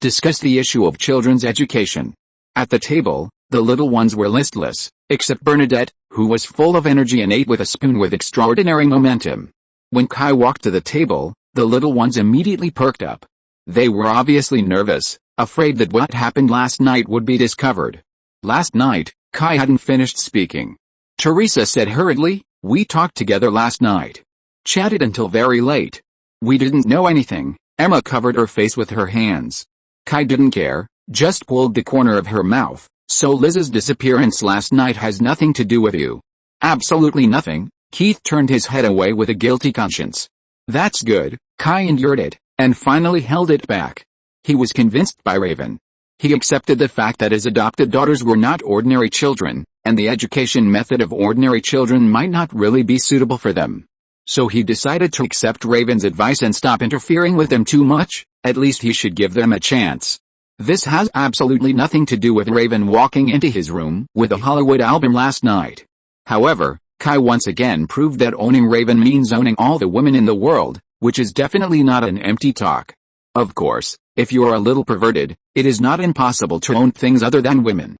Discuss the issue of children's education. At the table, the little ones were listless, except Bernadette, who was full of energy and ate with a spoon with extraordinary momentum. When Kai walked to the table, the little ones immediately perked up. They were obviously nervous, afraid that what happened last night would be discovered. Last night, Kai hadn't finished speaking. Teresa said hurriedly, we talked together last night. Chatted until very late. We didn't know anything. Emma covered her face with her hands. Kai didn't care, just pulled the corner of her mouth. So Liz's disappearance last night has nothing to do with you. Absolutely nothing. Keith turned his head away with a guilty conscience. That's good. Kai endured it, and finally held it back. He was convinced by Raven. He accepted the fact that his adopted daughters were not ordinary children, and the education method of ordinary children might not really be suitable for them. So he decided to accept Raven's advice and stop interfering with them too much. At least he should give them a chance. This has absolutely nothing to do with Raven walking into his room with a Hollywood album last night. However, Kai once again proved that owning Raven means owning all the women in the world, which is definitely not an empty talk. Of course, if you are a little perverted, it is not impossible to own things other than women.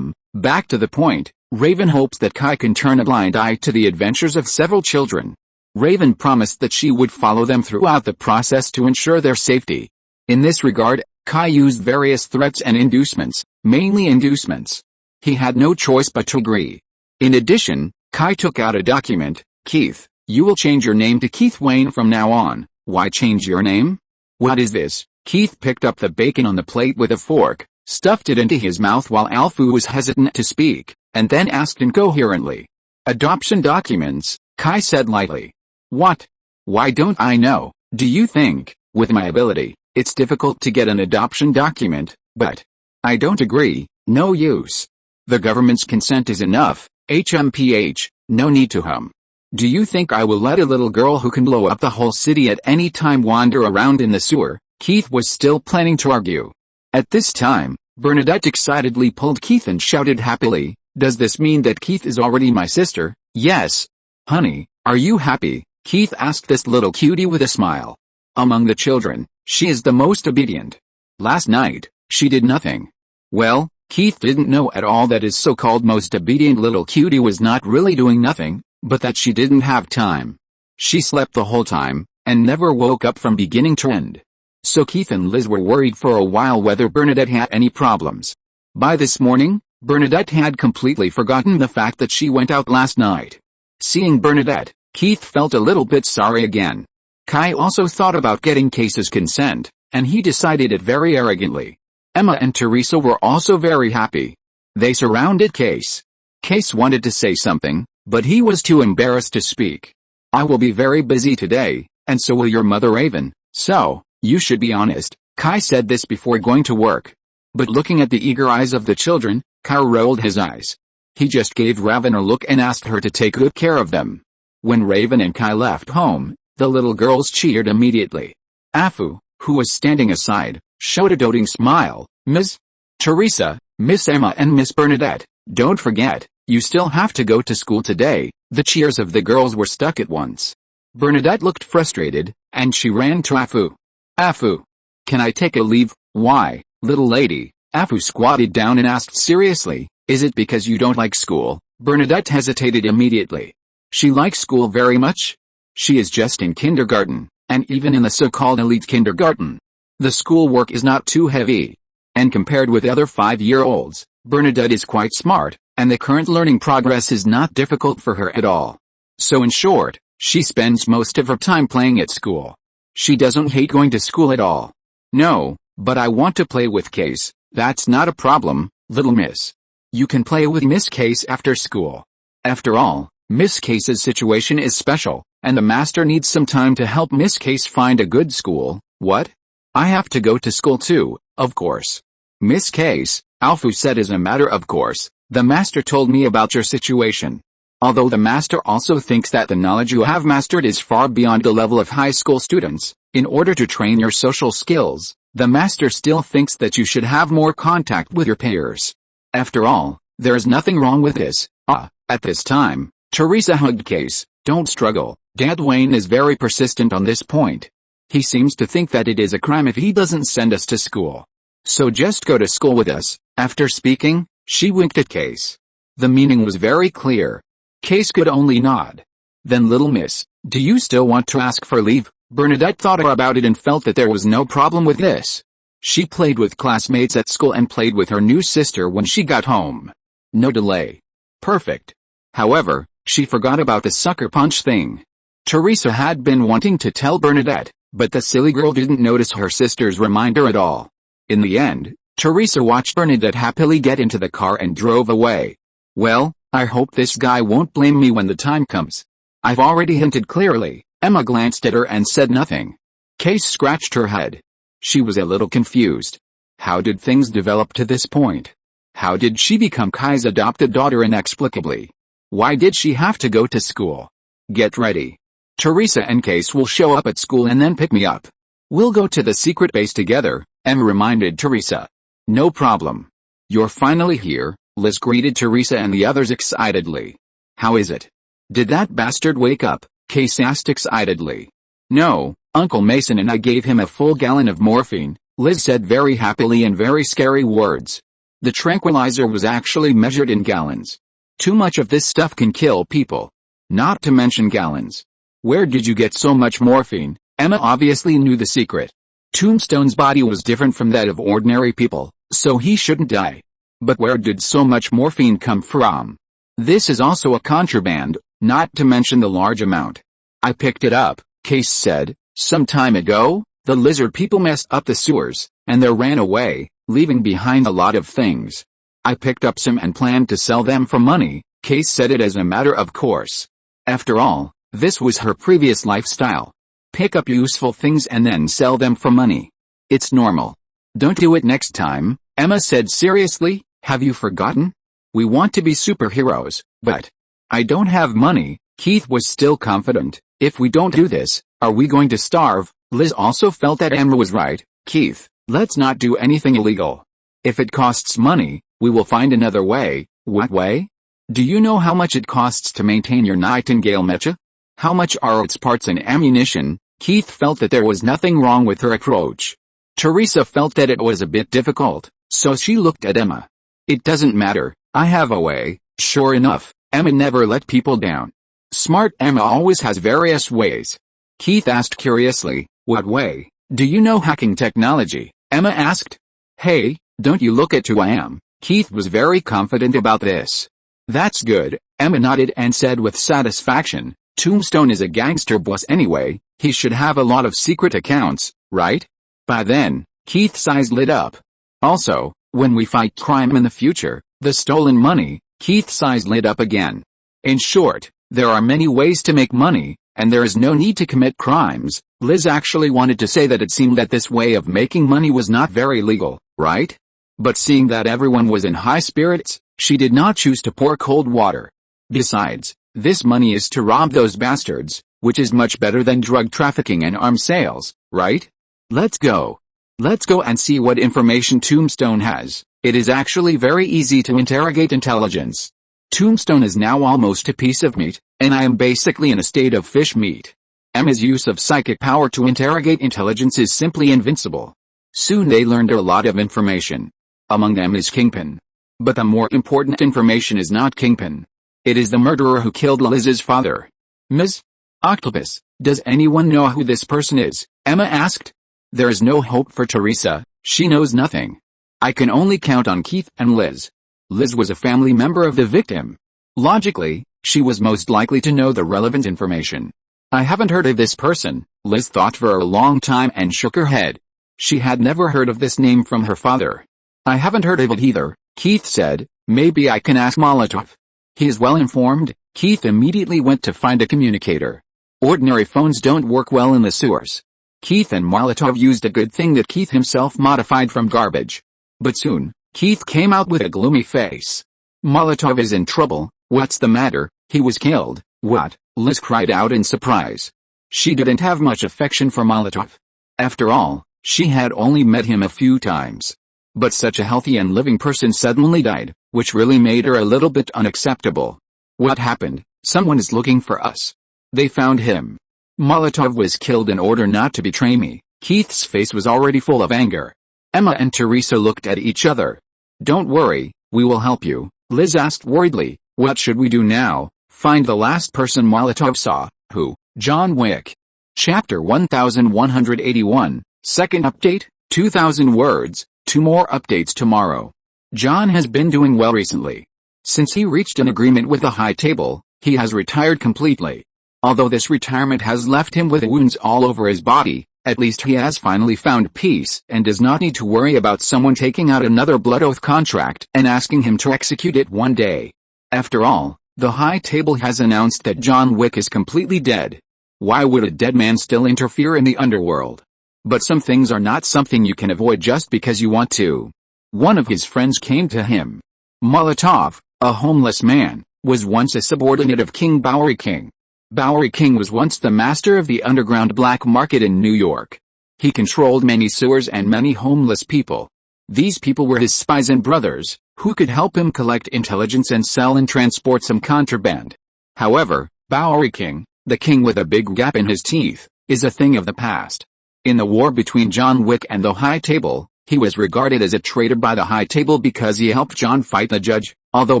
Back to the point, Raven hopes that Kai can turn a blind eye to the adventures of several children. Raven promised that she would follow them throughout the process to ensure their safety. In this regard, Kai used various threats and inducements, mainly inducements. He had no choice but to agree. In addition, Kai took out a document. Keith, you will change your name to Keith Wayne from now on. Why change your name? What is this? Keith picked up the bacon on the plate with a fork, stuffed it into his mouth while Alfu was hesitant to speak, and then asked incoherently. Adoption documents, Kai said lightly. What? Why don't I know? Do you think, with my ability, it's difficult to get an adoption document? But I don't agree. No use. The government's consent is enough. HMPH, no need to hum. Do you think I will let a little girl who can blow up the whole city at any time wander around in the sewer? Keith was still planning to argue. At this time, Bernadette excitedly pulled Keith and shouted happily, does this mean that Keith is already my sister? Yes. Honey, are you happy? Keith asked this little cutie with a smile. Among the children, she is the most obedient. Last night, she did nothing. Well, Keith didn't know at all that his so-called most obedient little cutie was not really doing nothing, but that she didn't have time. She slept the whole time, and never woke up from beginning to end. So Keith and Liz were worried for a while whether Bernadette had any problems. By this morning, Bernadette had completely forgotten the fact that she went out last night. Seeing Bernadette, Keith felt a little bit sorry again. Kai also thought about getting Case's consent, and he decided it very arrogantly. Emma and Teresa were also very happy. They surrounded Case. Case wanted to say something, but he was too embarrassed to speak. I will be very busy today, and so will your mother Raven, so, you should be honest. Kai said this before going to work. But looking at the eager eyes of the children, Kai rolled his eyes. He just gave Raven a look and asked her to take good care of them. When Raven and Kai left home, the little girls cheered immediately. Afu, who was standing aside, showed a doting smile. Ms. Teresa, Miss Emma and Miss Bernadette, don't forget, you still have to go to school today. The cheers of the girls were stuck at once. Bernadette looked frustrated, and she ran to Afu. Afu, can I take a leave? Why, little lady? Afu squatted down and asked seriously, is it because you don't like school? Bernadette hesitated immediately. She likes school very much. She is just in kindergarten, and even in the so-called elite kindergarten. The schoolwork is not too heavy. And compared with other 5-year-olds, Bernadette is quite smart, and the current learning progress is not difficult for her at all. So in short, she spends most of her time playing at school. She doesn't hate going to school at all. No, but I want to play with Case. That's not a problem, little miss. You can play with Miss Case after school. After all, Miss Case's situation is special, and the master needs some time to help Miss Case find a good school. What? I have to go to school too, of course. Miss Case, Alfu said as a matter of course, the master told me about your situation. Although the master also thinks that the knowledge you have mastered is far beyond the level of high school students, in order to train your social skills, the master still thinks that you should have more contact with your peers. After all, there is nothing wrong with this. At this time, Teresa hugged Case. Don't struggle, Dad Wayne is very persistent on this point. He seems to think that it is a crime if he doesn't send us to school. So just go to school with us. After speaking, she winked at Case. The meaning was very clear. Case could only nod. Then little miss, do you still want to ask for leave? Bernadette thought about it and felt that there was no problem with this. She played with classmates at school and played with her new sister when she got home. No delay. Perfect. However, she forgot about the sucker punch thing. Teresa had been wanting to tell Bernadette, but the silly girl didn't notice her sister's reminder at all. In the end, Teresa watched Bernadette happily get into the car and drove away. Well, I hope this guy won't blame me when the time comes. I've already hinted clearly. Emma glanced at her and said nothing. Case scratched her head. She was a little confused. How did things develop to this point? How did she become Kai's adopted daughter inexplicably? Why did she have to go to school? Get ready. Teresa and Case will show up at school and then pick me up. We'll go to the secret base together, Emma reminded Teresa. No problem. You're finally here, Liz greeted Teresa and the others excitedly. How is it? Did that bastard wake up? Case asked excitedly. No, Uncle Mason and I gave him a full gallon of morphine, Liz said very happily in very scary words. The tranquilizer was actually measured in gallons. Too much of this stuff can kill people. Not to mention gallons. Where did you get so much morphine? Emma obviously knew the secret. Tombstone's body was different from that of ordinary people, so he shouldn't die. But where did so much morphine come from? This is also a contraband, not to mention the large amount. I picked it up, Case said. Some time ago, the lizard people messed up the sewers, and they ran away, leaving behind a lot of things. I picked up some and planned to sell them for money, Case said it as a matter of course. After all, this was her previous lifestyle. Pick up useful things and then sell them for money. It's normal. Don't do it next time, Emma said seriously. Have you forgotten? We want to be superheroes, but I don't have money. Keith was still confident. If we don't do this, are we going to starve? Liz also felt that Emma was right. Keith, let's not do anything illegal. If it costs money, we will find another way. What way? Do you know how much it costs to maintain your Nightingale mecha? How much are its parts and ammunition? Keith felt that there was nothing wrong with her approach. Teresa felt that it was a bit difficult, so she looked at Emma. It doesn't matter, I have a way. Sure enough, Emma never let people down. Smart Emma always has various ways. Keith asked curiously, what way? Do you know hacking technology? Emma asked. Hey, don't you look at who I am. Keith was very confident about this. That's good, Emma nodded and said with satisfaction. Tombstone is a gangster boss anyway, he should have a lot of secret accounts, right? By then, Keith's eyes lit up. Also, when we fight crime in the future, The stolen money. Keith's eyes lit up again. In short, there are many ways to make money, and there is no need to commit crimes. Liz actually wanted to say that it seemed that this way of making money was not very legal, right? But seeing that everyone was in high spirits, she did not choose to pour cold water. Besides, this money is to rob those bastards, which is much better than drug trafficking and arms sales, right? Let's go. Let's go and see what information Tombstone has. It is actually very easy to interrogate intelligence. Tombstone is now almost a piece of meat, and I am basically in a state of fish meat. Emma's use of psychic power to interrogate intelligence is simply invincible. Soon they learned a lot of information. Among them is Kingpin. But the more important information is not Kingpin. It is the murderer who killed Liz's father. Ms. Octopus, does anyone know who this person is? Emma asked. There is no hope for Teresa, she knows nothing. I can only count on Keith and Liz. Liz was a family member of the victim. Logically, she was most likely to know the relevant information. I haven't heard of this person, Liz thought for a long time and shook her head. She had never heard of this name from her father. I haven't heard of it either, Keith said. Maybe I can ask Molotov. He is well informed. Keith immediately went to find a communicator. Ordinary phones don't work well in the sewers. Keith and Molotov used a good thing that Keith himself modified from garbage. But soon, Keith came out with a gloomy face. Molotov is in trouble. What's the matter? He was killed. What? Liz cried out in surprise. She didn't have much affection for Molotov. After all, she had only met him a few times. But such a healthy and living person suddenly died, which really made her a little bit unacceptable. What happened? Someone is looking for us. They found him. Molotov was killed in order not to betray me. Keith's face was already full of anger. Emma and Teresa looked at each other. Don't worry, we will help you, Liz asked worriedly. What should we do now? Find the last person Molotov saw. Who? John Wick. Chapter 1181, second update, 2,000 words, 2 more updates tomorrow. John has been doing well recently. Since he reached an agreement with the High Table, he has retired completely. Although this retirement has left him with wounds all over his body, at least he has finally found peace and does not need to worry about someone taking out another blood oath contract and asking him to execute it one day. After all, the High Table has announced that John Wick is completely dead. Why would a dead man still interfere in the underworld? But some things are not something you can avoid just because you want to. One of his friends came to him. Molotov, a homeless man, was once a subordinate of King Bowery King. Bowery King was once the master of the underground black market in New York. He controlled many sewers and many homeless people. These people were his spies and brothers, who could help him collect intelligence and sell and transport some contraband. However, Bowery King, the king with a big gap in his teeth, is a thing of the past. In the war between John Wick and the High Table, he was regarded as a traitor by the High Table because he helped John fight the judge. Although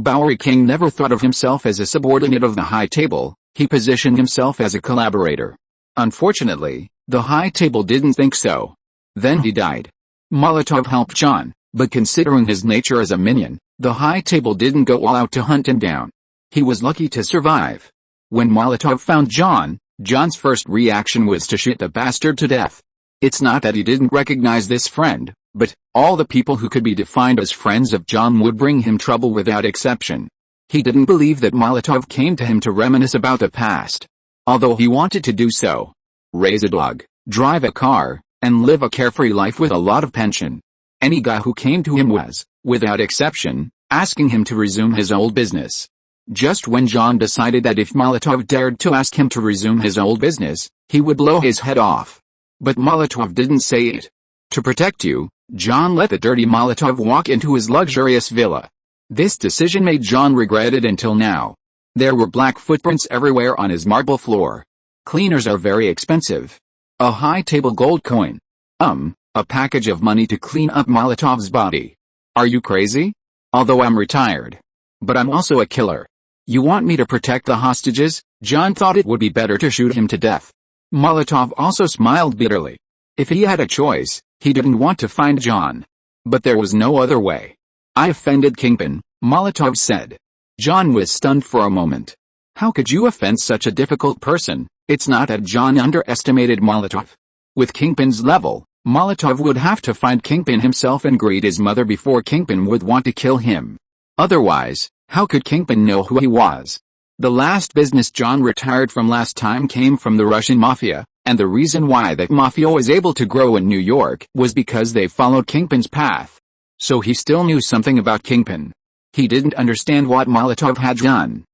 Bowery King never thought of himself as a subordinate of the High Table, he positioned himself as a collaborator. Unfortunately, the High Table didn't think so. Then he died. Molotov helped John, but considering his nature as a minion, the High Table didn't go all out to hunt him down. He was lucky to survive. When Molotov found John, John's first reaction was to shoot the bastard to death. It's not that he didn't recognize this friend, but all the people who could be defined as friends of John would bring him trouble without exception. He didn't believe that Molotov came to him to reminisce about the past. Although he wanted to do so. Raise a dog, drive a car, and live a carefree life with a lot of pension. Any guy who came to him was, without exception, asking him to resume his old business. Just when John decided that if Molotov dared to ask him to resume his old business, he would blow his head off. But Molotov didn't say it. To protect you, John let the dirty Molotov walk into his luxurious villa. This decision made John regret it until now. There were black footprints everywhere on his marble floor. Cleaners are very expensive. A High Table gold coin. A package of money to clean up Molotov's body. Are you crazy? Although I'm retired. But I'm also a killer. You want me to protect the hostages? John thought it would be better to shoot him to death. Molotov also smiled bitterly. If he had a choice, he didn't want to find John. But there was no other way. I offended Kingpin, Molotov said. John was stunned for a moment. How could you offend such a difficult person? It's not that John underestimated Molotov. With Kingpin's level, Molotov would have to find Kingpin himself and greet his mother before Kingpin would want to kill him. Otherwise, how could Kingpin know who he was? The last business John retired from last time came from the Russian mafia, and the reason why that mafia was able to grow in New York was because they followed Kingpin's path. So he still knew something about Kingpin. He didn't understand what Molotov had done.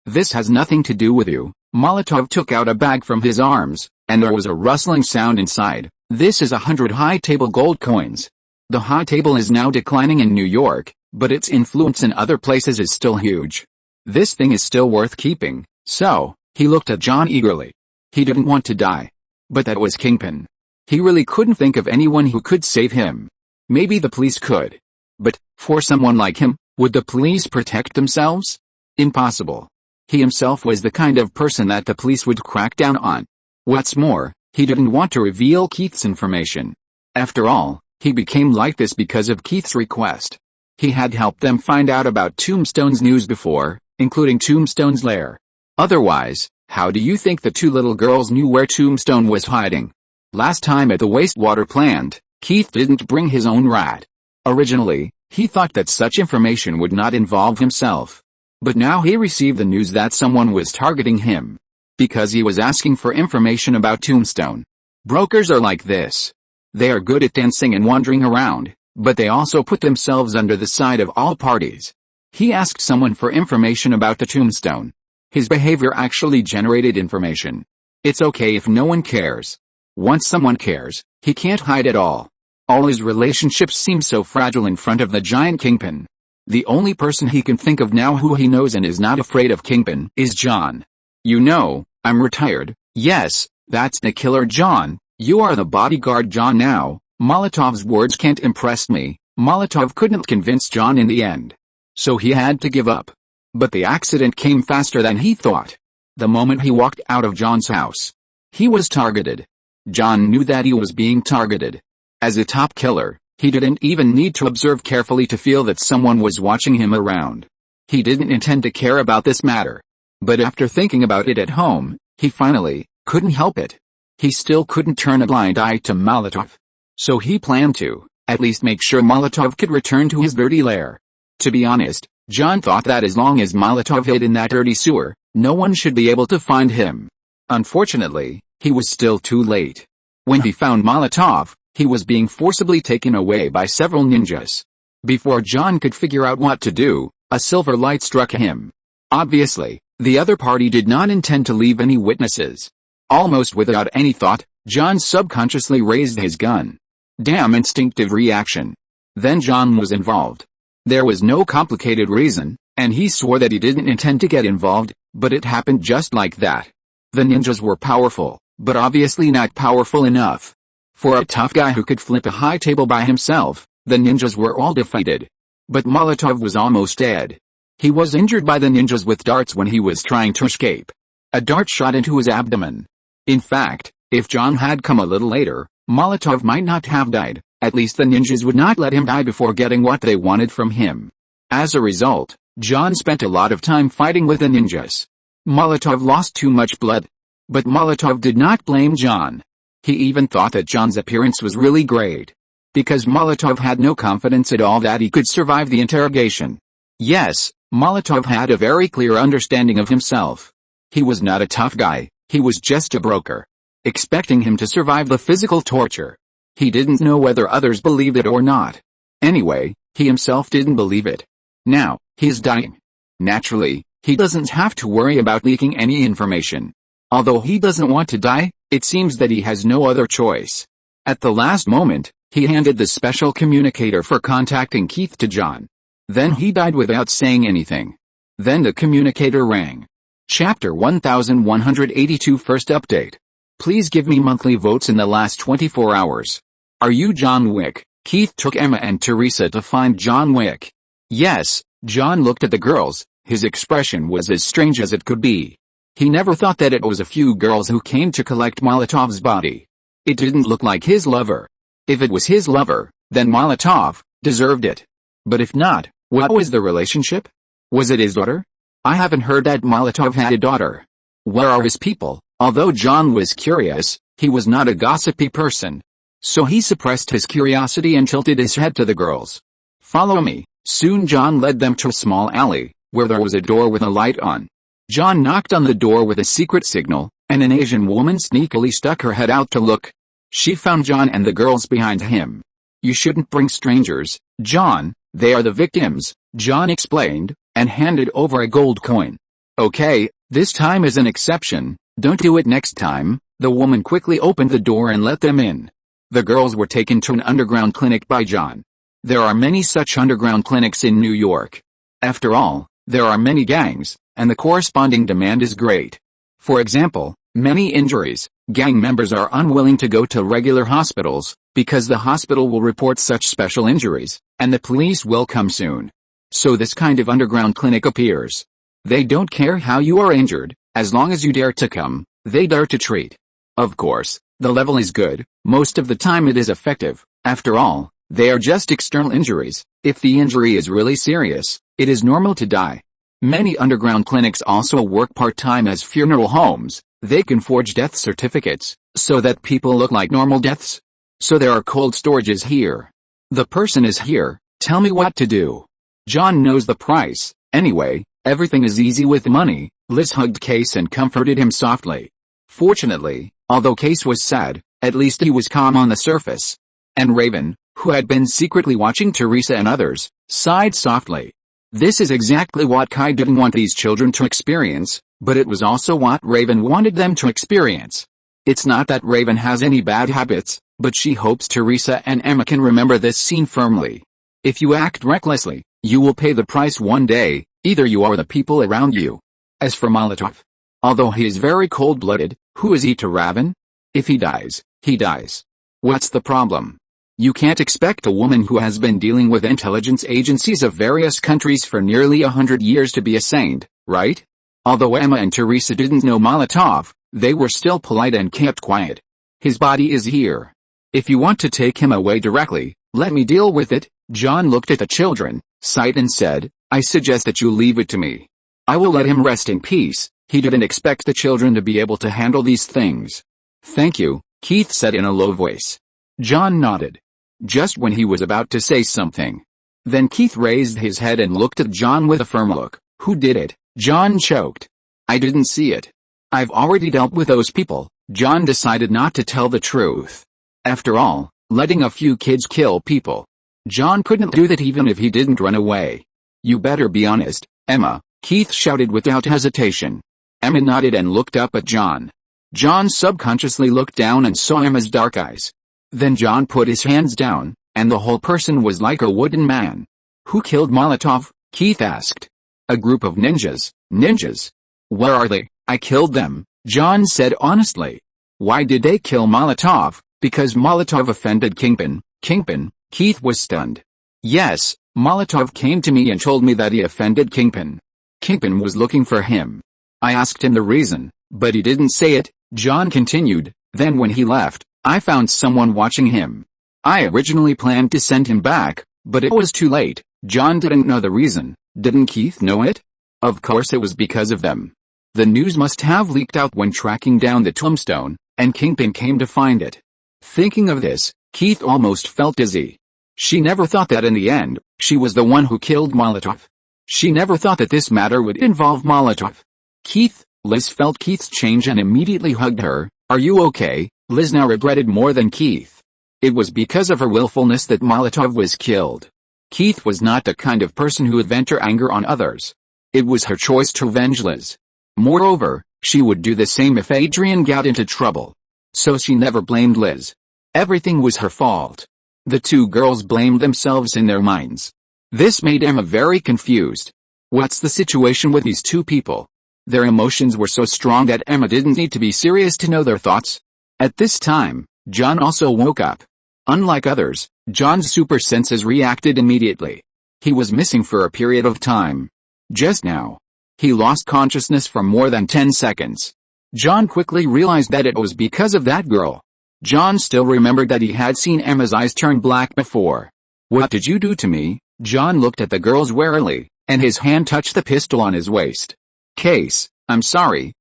This has nothing to do with you. Molotov took out a bag from his arms, and there was a rustling sound inside. This is 100 high table gold coins. The high table is now declining in New York, but its influence in other places is still huge. This thing is still worth keeping. So, he looked at John eagerly. He didn't want to die. But that was Kingpin. He really couldn't think of anyone who could save him. Maybe the police could. But, for someone like him, would the police protect themselves? Impossible. He himself was the kind of person that the police would crack down on. What's more, he didn't want to reveal Keith's information. After all, he became like this because of Keith's request. He had helped them find out about Tombstone's news before, including Tombstone's lair. Otherwise, how do you think the two little girls knew where Tombstone was hiding? Last time at the wastewater plant, Keith didn't bring his own rat. Originally, he thought that such information would not involve himself. But now he received the news that someone was targeting him. Because he was asking for information about Tombstone. Brokers are like this. They are good at dancing and wandering around, but they also put themselves under the side of all parties. He asked someone for information about the Tombstone. His behavior actually generated information. It's okay if no one cares. Once someone cares, he can't hide at all. All his relationships seem so fragile in front of the giant Kingpin. The only person he can think of now who he knows and is not afraid of Kingpin is John. You know, I'm retired. Yes, that's the killer John. You are the bodyguard John now. Molotov's words can't impress me. Molotov couldn't convince John in the end. So he had to give up. But the accident came faster than he thought. The moment he walked out of John's house, he was targeted. John knew that he was being targeted. As a top killer, he didn't even need to observe carefully to feel that someone was watching him around. He didn't intend to care about this matter. But after thinking about it at home, he finally couldn't help it. He still couldn't turn a blind eye to Molotov. So he planned to, at least make sure Molotov could return to his dirty lair. To be honest, John thought that as long as Molotov hid in that dirty sewer, no one should be able to find him. Unfortunately, he was still too late. When he found Molotov, he was being forcibly taken away by several ninjas. Before John could figure out what to do, a silver light struck him. Obviously, the other party did not intend to leave any witnesses. Almost without any thought, John subconsciously raised his gun. Damn instinctive reaction. Then John was involved. There was no complicated reason, and he swore that he didn't intend to get involved, but it happened just like that. The ninjas were powerful, but obviously not powerful enough. For a tough guy who could flip a high table by himself, the ninjas were all defeated. But Molotov was almost dead. He was injured by the ninjas with darts when he was trying to escape. A dart shot into his abdomen. In fact, if John had come a little later, Molotov might not have died. At least the ninjas would not let him die before getting what they wanted from him. As a result, John spent a lot of time fighting with the ninjas. Molotov lost too much blood. But Molotov did not blame John. He even thought that John's appearance was really great. Because Molotov had no confidence at all that he could survive the interrogation. Yes, Molotov had a very clear understanding of himself. He was not a tough guy, he was just a broker. Expecting him to survive the physical torture. He didn't know whether others believed it or not. Anyway, he himself didn't believe it. Now, he's dying. Naturally, he doesn't have to worry about leaking any information. Although he doesn't want to die, it seems that he has no other choice. At the last moment, he handed the special communicator for contacting Keith to John. Then he died without saying anything. Then the communicator rang. Chapter 1182 First update. Please give me monthly votes in the last 24 hours. Are you John Wick? Keith took Emma and Teresa to find John Wick. Yes, John looked at the girls, his expression was as strange as it could be. He never thought that it was a few girls who came to collect Molotov's body. It didn't look like his lover. If it was his lover, then Molotov deserved it. But if not, what was the relationship? Was it his daughter? I haven't heard that Molotov had a daughter. Where are his people? Although John was curious, he was not a gossipy person. So he suppressed his curiosity and tilted his head to the girls. Follow me, Soon John led them to a small alley, where there was a door with a light on. John knocked on the door with a secret signal, and an Asian woman sneakily stuck her head out to look. She found John and the girls behind him. "You shouldn't bring strangers, John, they are the victims," John explained, and handed over a gold coin. "Okay, this time is an exception, don't do it next time." The woman quickly opened the door and let them in. The girls were taken to an underground clinic by John. There are many such underground clinics in New York. After all, there are many gangs, and the corresponding demand is great. For example, many injuries, gang members are unwilling to go to regular hospitals, because the hospital will report such special injuries, and the police will come soon. So this kind of underground clinic appears. They don't care how you are injured, as long as you dare to come, they dare to treat. Of course, the level is good, most of the time it is effective. After all, they are just external injuries. If the injury is really serious, it is normal to die. Many underground clinics also work part-time as funeral homes. They can forge death certificates, so that people look like normal deaths. So there are cold storages here. The person is here, tell me what to do. John knows the price. Anyway, everything is easy with money. Liz hugged Case and comforted him softly. Fortunately, although Case was sad, at least he was calm on the surface. And Raven, who had been secretly watching Teresa and others, sighed softly. This is exactly what Kai didn't want these children to experience, but it was also what Raven wanted them to experience. It's not that Raven has any bad habits, but she hopes Teresa and Emma can remember this scene firmly. If you act recklessly, you will pay the price one day, either you or the people around you. As for Molotov, although he is very cold-blooded, who is he to Raven? If he dies, he dies. What's the problem? You can't expect a woman who has been dealing with intelligence agencies of various countries for nearly 100 years to be a saint, right? Although Emma and Teresa didn't know Molotov, they were still polite and kept quiet. His body is here. If you want to take him away directly, let me deal with it. John looked at the children, sighed and said, I suggest that you leave it to me. I will let him rest in peace. He didn't expect the children to be able to handle these things. Thank you, Keith said in a low voice. John nodded. Just when he was about to say something. Then Keith raised his head and looked at John with a firm look. Who did it? John choked. I didn't see it. I've already dealt with those people. John decided not to tell the truth. After all, letting a few kids kill people. John couldn't do that even if he didn't run away. You better be honest, Emma, Keith shouted without hesitation. Emma nodded and looked up at John. John subconsciously looked down and saw Emma's dark eyes. Then John put his hands down, and the whole person was like a wooden man. Who killed Molotov? Keith asked. A group of ninjas. Ninjas? Where are they? I killed them, John said honestly. Why did they kill Molotov? Because Molotov offended Kingpin. Kingpin? Keith was stunned. Yes, Molotov came to me and told me that he offended Kingpin. Kingpin was looking for him. I asked him the reason, but he didn't say it, John continued. Then when he left, I found someone watching him. I originally planned to send him back, but it was too late. John didn't know the reason. Didn't Keith know it? Of course it was because of them. The news must have leaked out when tracking down the tombstone, and Kingpin came to find it. Thinking of this, Keith almost felt dizzy. She never thought that in the end, she was the one who killed Molotov. She never thought that this matter would involve Molotov. Keith, Liz felt Keith's change and immediately hugged her. Are you okay? Liz now regretted more than Keith. It was because of her willfulness that Molotov was killed. Keith was not the kind of person who would vent her anger on others. It was her choice to avenge Liz. Moreover, she would do the same if Adrian got into trouble. So she never blamed Liz. Everything was her fault. The two girls blamed themselves in their minds. This made Emma very confused. What's the situation with these two people? Their emotions were so strong that Emma didn't need to be serious to know their thoughts. At this time, John also woke up. Unlike others, John's super senses reacted immediately. He was missing for a period of time. Just now, he lost consciousness for more than 10 seconds. John quickly realized that it was because of that girl. John still remembered that he had seen Emma's eyes turn black before. What did you do to me? John looked at the girls warily, and his hand touched the pistol on his waist. Case, I'm sorry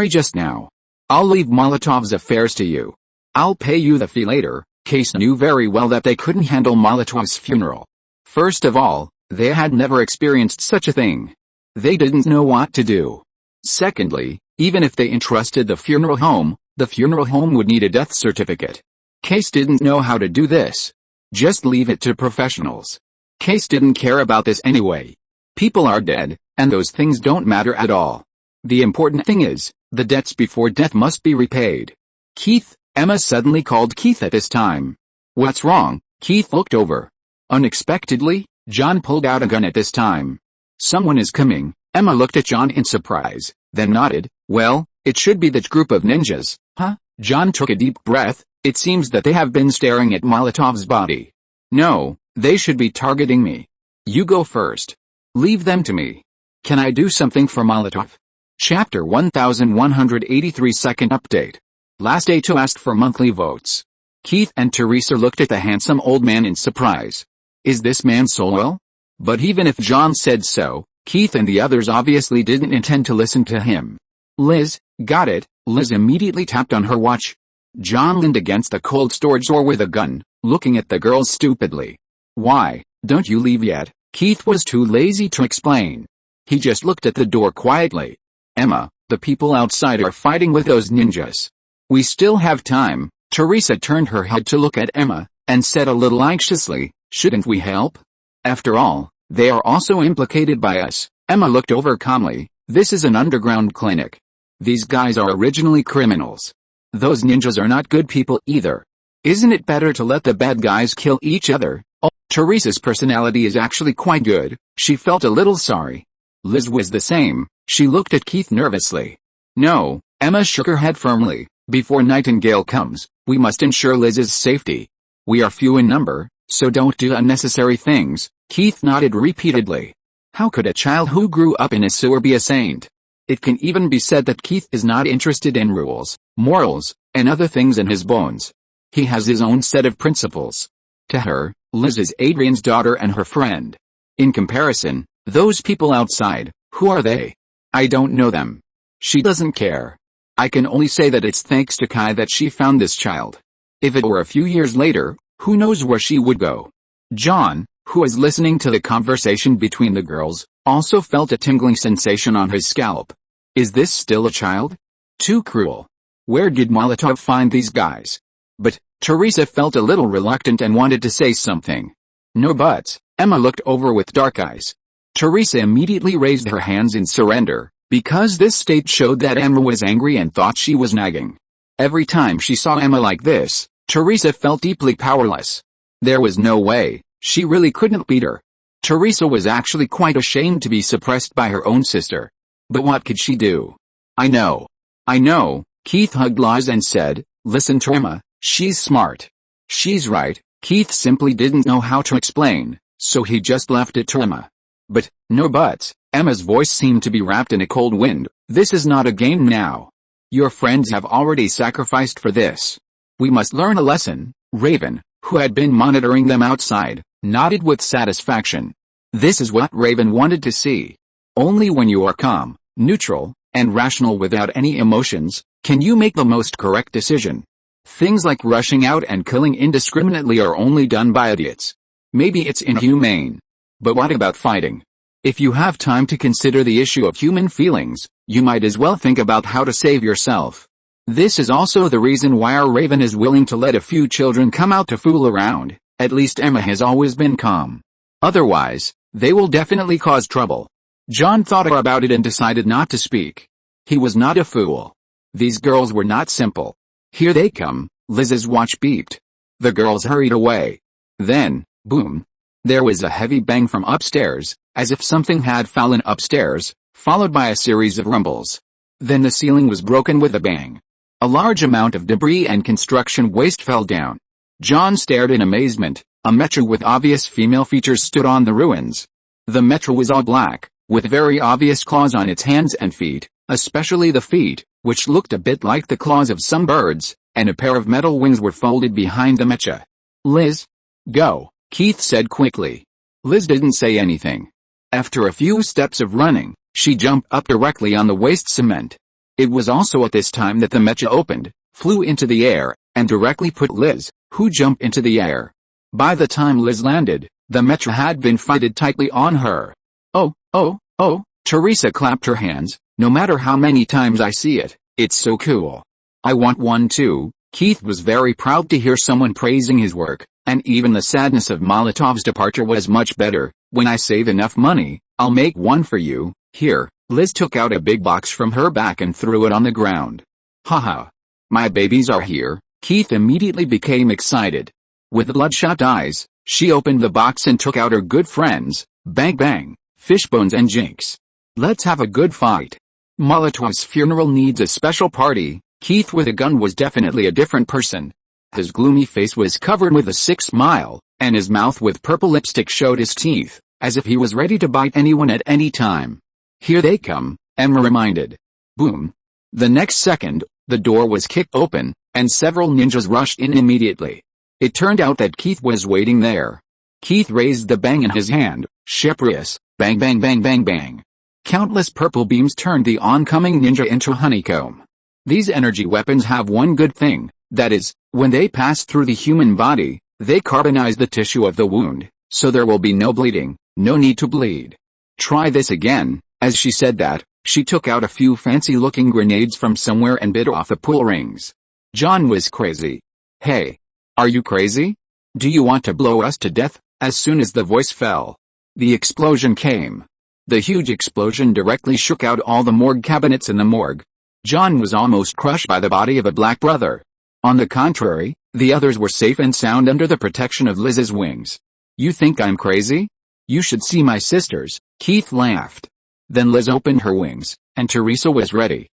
just now. I'll leave Molotov's affairs to you. I'll pay you the fee later. Case knew very well that they couldn't handle Molotov's funeral. First of all, They had never experienced such a thing. They didn't know what to do. Secondly, even if they entrusted the funeral home would need a death certificate. Case didn't know how to do this. Just leave it to professionals. Case didn't care about this anyway. People are dead, and those things don't matter at all. The important thing is, the debts before death must be repaid. Keith, Emma suddenly called Keith at this time. What's wrong? Keith looked over. Unexpectedly, John pulled out a gun at this time. Someone is coming. Emma looked at John in surprise, then nodded. Well, it should be that group of ninjas, huh? John took a deep breath. It seems that they have been staring at Molotov's body. No, they should be targeting me. You go first. Leave them to me. Can I do something for Molotov? Chapter 1183 Second Update. Last day to ask for monthly votes. Keith and Teresa looked at the handsome old man in surprise. Is this man Solwell? But even if John said so, Keith and the others obviously didn't intend to listen to him. Liz, got it. Liz immediately tapped on her watch. John leaned against the cold storage door with a gun, looking at the girls stupidly. Why, don't you leave yet? Keith was too lazy to explain. He just looked at the door quietly. Emma, the people outside are fighting with those ninjas. We still have time. Teresa turned her head to look at Emma, and said a little anxiously, shouldn't we help? After all, they are also implicated by us. Emma looked over calmly. This is an underground clinic. These guys are originally criminals. Those ninjas are not good people either. Isn't it better to let the bad guys kill each other? Oh, Teresa's personality is actually quite good. She felt a little sorry. Liz was the same. She looked at Keith nervously. No, Emma shook her head firmly. Before Nightingale comes, we must ensure Liz's safety. We are few in number, so don't do unnecessary things. Keith nodded repeatedly. How could a child who grew up in a sewer be a saint? It can even be said that Keith is not interested in rules, morals, and other things in his bones. He has his own set of principles. To her, Liz is Adrian's daughter and her friend. In comparison, those people outside, who are they? I don't know them. She doesn't care. I can only say that it's thanks to Kai that she found this child. If it were a few years later, who knows where she would go. John, who was listening to the conversation between the girls, also felt a tingling sensation on his scalp. Is this still a child? Too cruel. Where did Molotov find these guys? But, Teresa felt a little reluctant and wanted to say something. No buts. Emma looked over with dark eyes. Teresa immediately raised her hands in surrender, because this state showed that Emma was angry and thought she was nagging. Every time she saw Emma like this, Teresa felt deeply powerless. There was no way, she really couldn't beat her. Teresa was actually quite ashamed to be suppressed by her own sister. But what could she do? I know. Keith hugged Liz and said, listen to Emma, she's smart. She's right. Keith simply didn't know how to explain, so he just left it to Emma. But, no buts. Emma's voice seemed to be wrapped in a cold wind. This is not a game now. Your friends have already sacrificed for this. We must learn a lesson. Raven, who had been monitoring them outside, nodded with satisfaction. This is what Raven wanted to see. Only when you are calm, neutral, and rational without any emotions, can you make the most correct decision. Things like rushing out and killing indiscriminately are only done by idiots. Maybe it's inhumane. But what about fighting? If you have time to consider the issue of human feelings, you might as well think about how to save yourself. This is also the reason why our Raven is willing to let a few children come out to fool around. At least Emma has always been calm. Otherwise, they will definitely cause trouble. John thought about it and decided not to speak. He was not a fool. These girls were not simple. Here they come. Liz's watch beeped. The girls hurried away. Then, boom. There was a heavy bang from upstairs, as if something had fallen upstairs, followed by a series of rumbles. Then the ceiling was broken with a bang. A large amount of debris and construction waste fell down. John stared in amazement. A metro with obvious female features stood on the ruins. The metro was all black, with very obvious claws on its hands and feet, especially the feet, which looked a bit like the claws of some birds, and a pair of metal wings were folded behind the mecha. Liz? Go, Keith said quickly. Liz didn't say anything. After a few steps of running, she jumped up directly on the waste cement. It was also at this time that the mecha opened, flew into the air, and directly put Liz, who jumped into the air. By the time Liz landed, The metro had been fitted tightly on her. Oh, oh, oh, Teresa clapped her hands. No matter how many times I see it, it's so cool. I want one too. Keith was very proud to hear someone praising his work, and even the sadness of Molotov's departure was much better. When I save enough money, I'll make one for you. Here, Liz took out a big box from her back and threw it on the ground. Haha. My babies are here. Keith immediately became excited. With bloodshot eyes, she opened the box and took out her good friends, Bang Bang, Fishbones and Jinx. Let's have a good fight. Molotov's funeral needs a special party. Keith with a gun was definitely a different person. His gloomy face was covered with a sick smile, and his mouth with purple lipstick showed his teeth, as if he was ready to bite anyone at any time. Here they come, Emma reminded. Boom. The next second, the door was kicked open, and several ninjas rushed in immediately. It turned out that Keith was waiting there. Keith raised the bang in his hand, Sheprius, bang bang bang bang bang. Countless purple beams turned the oncoming ninja into honeycomb. These energy weapons have one good thing, that is, when they pass through the human body, they carbonize the tissue of the wound, so there will be no bleeding, no need to bleed. Try this again. As she said that, she took out a few fancy-looking grenades from somewhere and bit off the pull rings. John was crazy. Hey. Are you crazy? Do you want to blow us to death? As soon as the voice fell, the explosion came. The huge explosion directly shook out all the morgue cabinets in the morgue. John was almost crushed by the body of a black brother. On the contrary, the others were safe and sound under the protection of Liz's wings. You think I'm crazy? You should see my sisters, Keith laughed. Then Liz opened her wings, and Teresa was ready.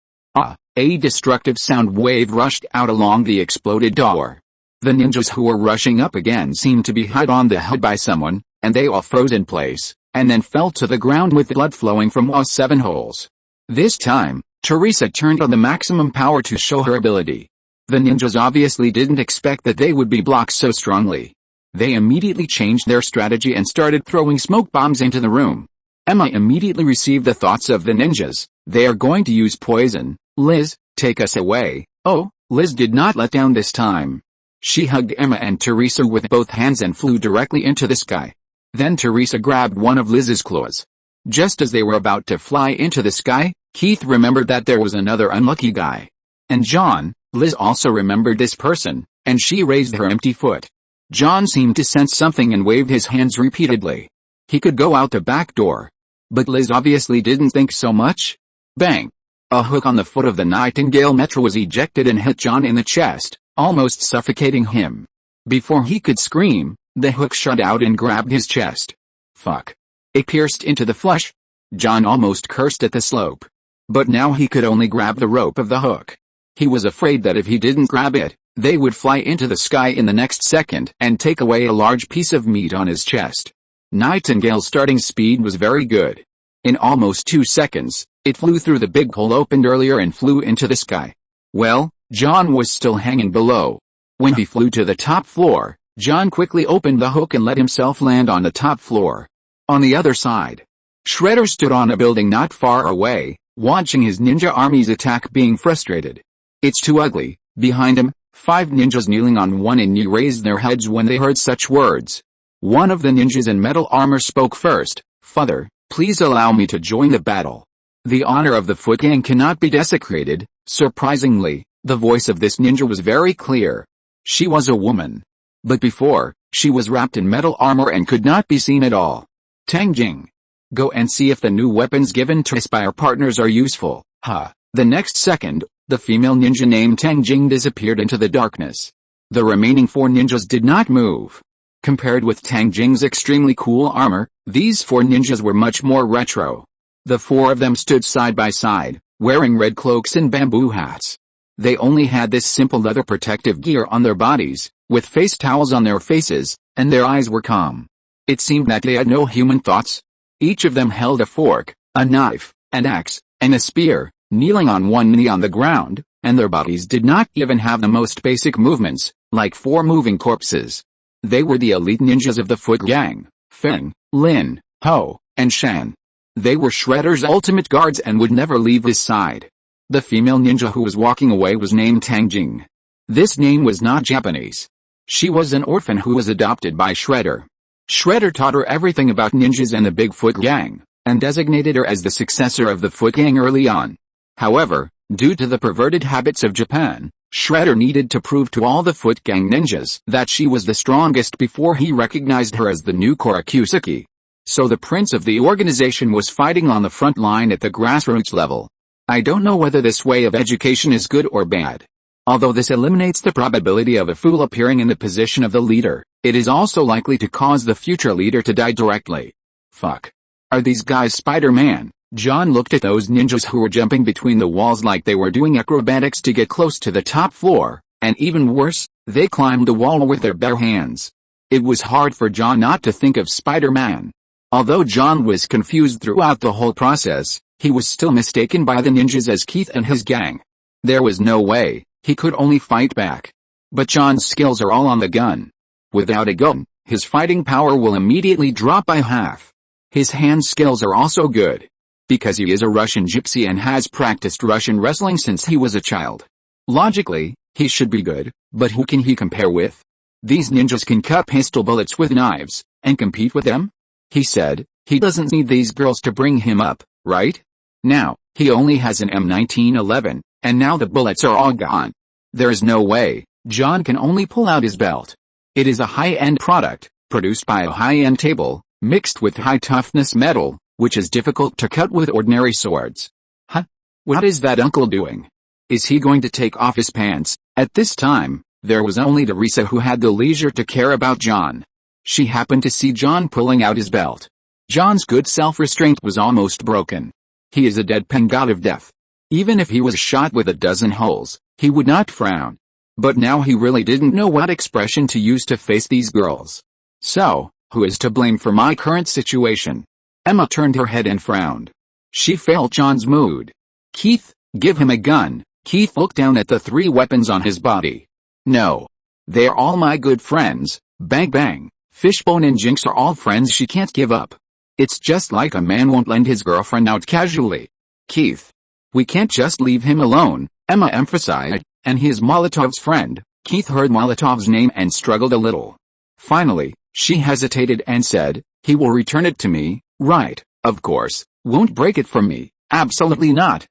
A destructive sound wave rushed out along the exploded door. The ninjas who were rushing up again seemed to be hit on the head by someone, and they all froze in place, and then fell to the ground with blood flowing from all 7 holes. This time, Teresa turned on the maximum power to show her ability. The ninjas obviously didn't expect that they would be blocked so strongly. They immediately changed their strategy and started throwing smoke bombs into the room. Emma immediately received the thoughts of the ninjas. They are going to use poison. Liz, take us away. Oh, Liz did not let down this time. She hugged Emma and Teresa with both hands and flew directly into the sky. Then Teresa grabbed one of Liz's claws. Just as they were about to fly into the sky, Keith remembered that there was another unlucky guy. And John. Liz also remembered this person, and she raised her empty foot. John seemed to sense something and waved his hands repeatedly. He could go out the back door. But Liz obviously didn't think so much. Bang! A hook on the foot of the Nightingale Metro was ejected and hit John in the chest, almost suffocating him. Before he could scream, the hook shot out and grabbed his chest. Fuck. It pierced into the flesh. John almost cursed at the slope. But now he could only grab the rope of the hook. He was afraid that if he didn't grab it, they would fly into the sky in the next second and take away a large piece of meat on his chest. Nightingale's starting speed was very good. In almost 2 seconds, it flew through the big hole opened earlier and flew into the sky. Well, John was still hanging below. When he flew to the top floor, John quickly opened the hook and let himself land on the top floor. On the other side, Shredder stood on a building not far away, watching his ninja army's attack being frustrated. It's too ugly. Behind him, 5 ninjas kneeling on one knee raised their heads when they heard such words. One of the ninjas in metal armor spoke first. Father, please allow me to join the battle. The honor of the Foot Gang cannot be desecrated. Surprisingly, the voice of this ninja was very clear. She was a woman. But before, she was wrapped in metal armor and could not be seen at all. Tang Jing. Go and see if the new weapons given to us by our partners are useful. The next second, the female ninja named Tang Jing disappeared into the darkness. The remaining 4 ninjas did not move. Compared with Tang Jing's extremely cool armor, these 4 ninjas were much more retro. The 4 of them stood side by side, wearing red cloaks and bamboo hats. They only had this simple leather protective gear on their bodies, with face towels on their faces, and their eyes were calm. It seemed that they had no human thoughts. Each of them held a fork, a knife, an axe, and a spear, kneeling on one knee on the ground, and their bodies did not even have the most basic movements, like 4 moving corpses. They were the elite ninjas of the Foot Gang, Feng, Lin, Ho, and Shan. They were Shredder's ultimate guards and would never leave his side. The female ninja who was walking away was named Tang Jing. This name was not Japanese. She was an orphan who was adopted by Shredder. Shredder taught her everything about ninjas and the Bigfoot gang, and designated her as the successor of the Foot Gang early on. However, due to the perverted habits of Japan, Shredder needed to prove to all the Foot Gang ninjas that she was the strongest before he recognized her as the new Korakusaki. So the prince of the organization was fighting on the front line at the grassroots level. I don't know whether this way of education is good or bad. Although this eliminates the probability of a fool appearing in the position of the leader, it is also likely to cause the future leader to die directly. Fuck. Are these guys Spider-Man? John looked at those ninjas who were jumping between the walls like they were doing acrobatics to get close to the top floor, and even worse, they climbed the wall with their bare hands. It was hard for John not to think of Spider-Man. Although John was confused throughout the whole process, he was still mistaken by the ninjas as Keith and his gang. There was no way, he could only fight back. But John's skills are all on the gun. Without a gun, his fighting power will immediately drop by half. His hand skills are also good. Because he is a Russian gypsy and has practiced Russian wrestling since he was a child. Logically, he should be good, but who can he compare with? These ninjas can cut pistol bullets with knives, and compete with them? He said, he doesn't need these girls to bring him up, right? Now, he only has an M1911, and now the bullets are all gone. There's no way, John can only pull out his belt. It is a high-end product, produced by a high-end table, mixed with high-toughness metal, which is difficult to cut with ordinary swords. Huh? What is that uncle doing? Is he going to take off his pants? At this time, there was only Teresa who had the leisure to care about John. She happened to see John pulling out his belt. John's good self-restraint was almost broken. He is a deadpan god of death. Even if he was shot with a dozen holes, he would not frown. But now he really didn't know what expression to use to face these girls. So, who is to blame for my current situation? Emma turned her head and frowned. She felt John's mood. Keith, give him a gun. Keith looked down at the 3 weapons on his body. No. They're all my good friends. Bang bang. Fishbone and Jinx are all friends she can't give up. It's just like a man won't lend his girlfriend out casually. Keith. We can't just leave him alone, Emma emphasized, and he is Molotov's friend. Keith heard Molotov's name and struggled a little. Finally, she hesitated and said, he will return it to me, right, of course, won't break it from me, absolutely not,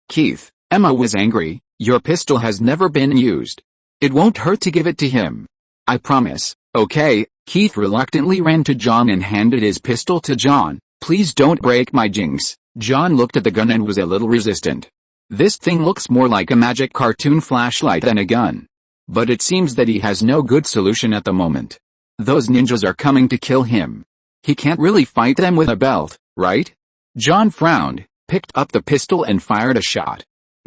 Keith. Emma was angry, your pistol has never been used. It won't hurt to give it to him. I promise, okay. Keith reluctantly ran to John and handed his pistol to John. Please don't break my Jinx. John looked at the gun and was a little resistant. This thing looks more like a magic cartoon flashlight than a gun. But it seems that he has no good solution at the moment. Those ninjas are coming to kill him. He can't really fight them with a belt, right? John frowned, picked up the pistol and fired a shot.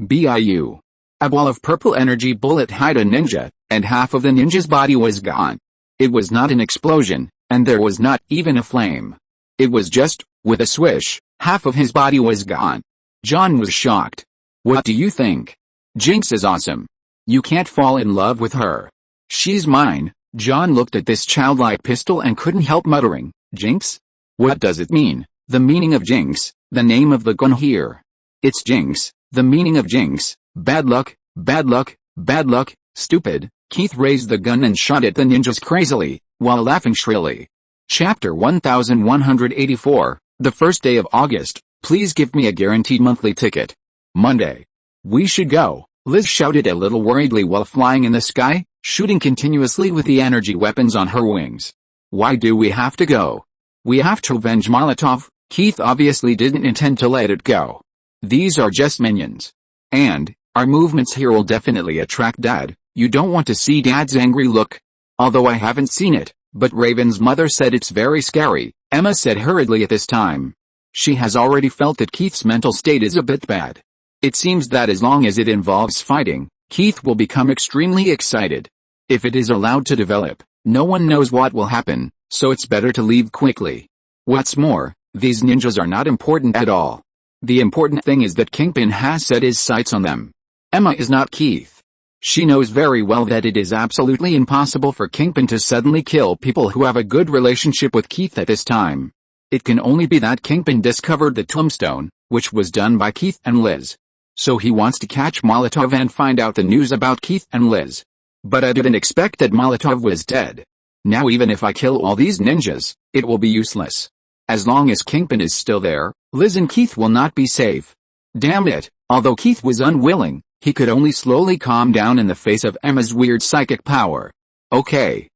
BIU. A ball of purple energy bullet hit a ninja, and half of the ninja's body was gone. It was not an explosion, and there was not even a flame. It was just, with a swish, half of his body was gone. John was shocked. What do you think? Jinx is awesome. You can't fall in love with her. She's mine. John looked at this childlike pistol and couldn't help muttering, Jinx? What does it mean? The meaning of Jinx, the name of the gun here. It's Jinx, the meaning of Jinx, bad luck, bad luck, bad luck, stupid. Keith raised the gun and shot at the ninjas crazily, while laughing shrilly. Chapter 1184, the first day of August, please give me a guaranteed monthly ticket. Monday. We should go, Liz shouted a little worriedly while flying in the sky, shooting continuously with the energy weapons on her wings. Why do we have to go? We have to avenge Molotov. Keith obviously didn't intend to let it go. These are just minions. And, our movements here will definitely attract Dad. You don't want to see Dad's angry look. Although I haven't seen it, but Raven's mother said it's very scary, Emma said hurriedly at this time. She has already felt that Keith's mental state is a bit bad. It seems that as long as it involves fighting, Keith will become extremely excited. If it is allowed to develop, no one knows what will happen, so it's better to leave quickly. What's more, these ninjas are not important at all. The important thing is that Kingpin has set his sights on them. Emma is not Keith. She knows very well that it is absolutely impossible for Kingpin to suddenly kill people who have a good relationship with Keith at this time. It can only be that Kingpin discovered the tombstone, which was done by Keith and Liz. So he wants to catch Molotov and find out the news about Keith and Liz. But I didn't expect that Molotov was dead. Now even if I kill all these ninjas, it will be useless. As long as Kingpin is still there, Liz and Keith will not be safe. Damn it, although Keith was unwilling, he could only slowly calm down in the face of Emma's weird psychic power. Okay.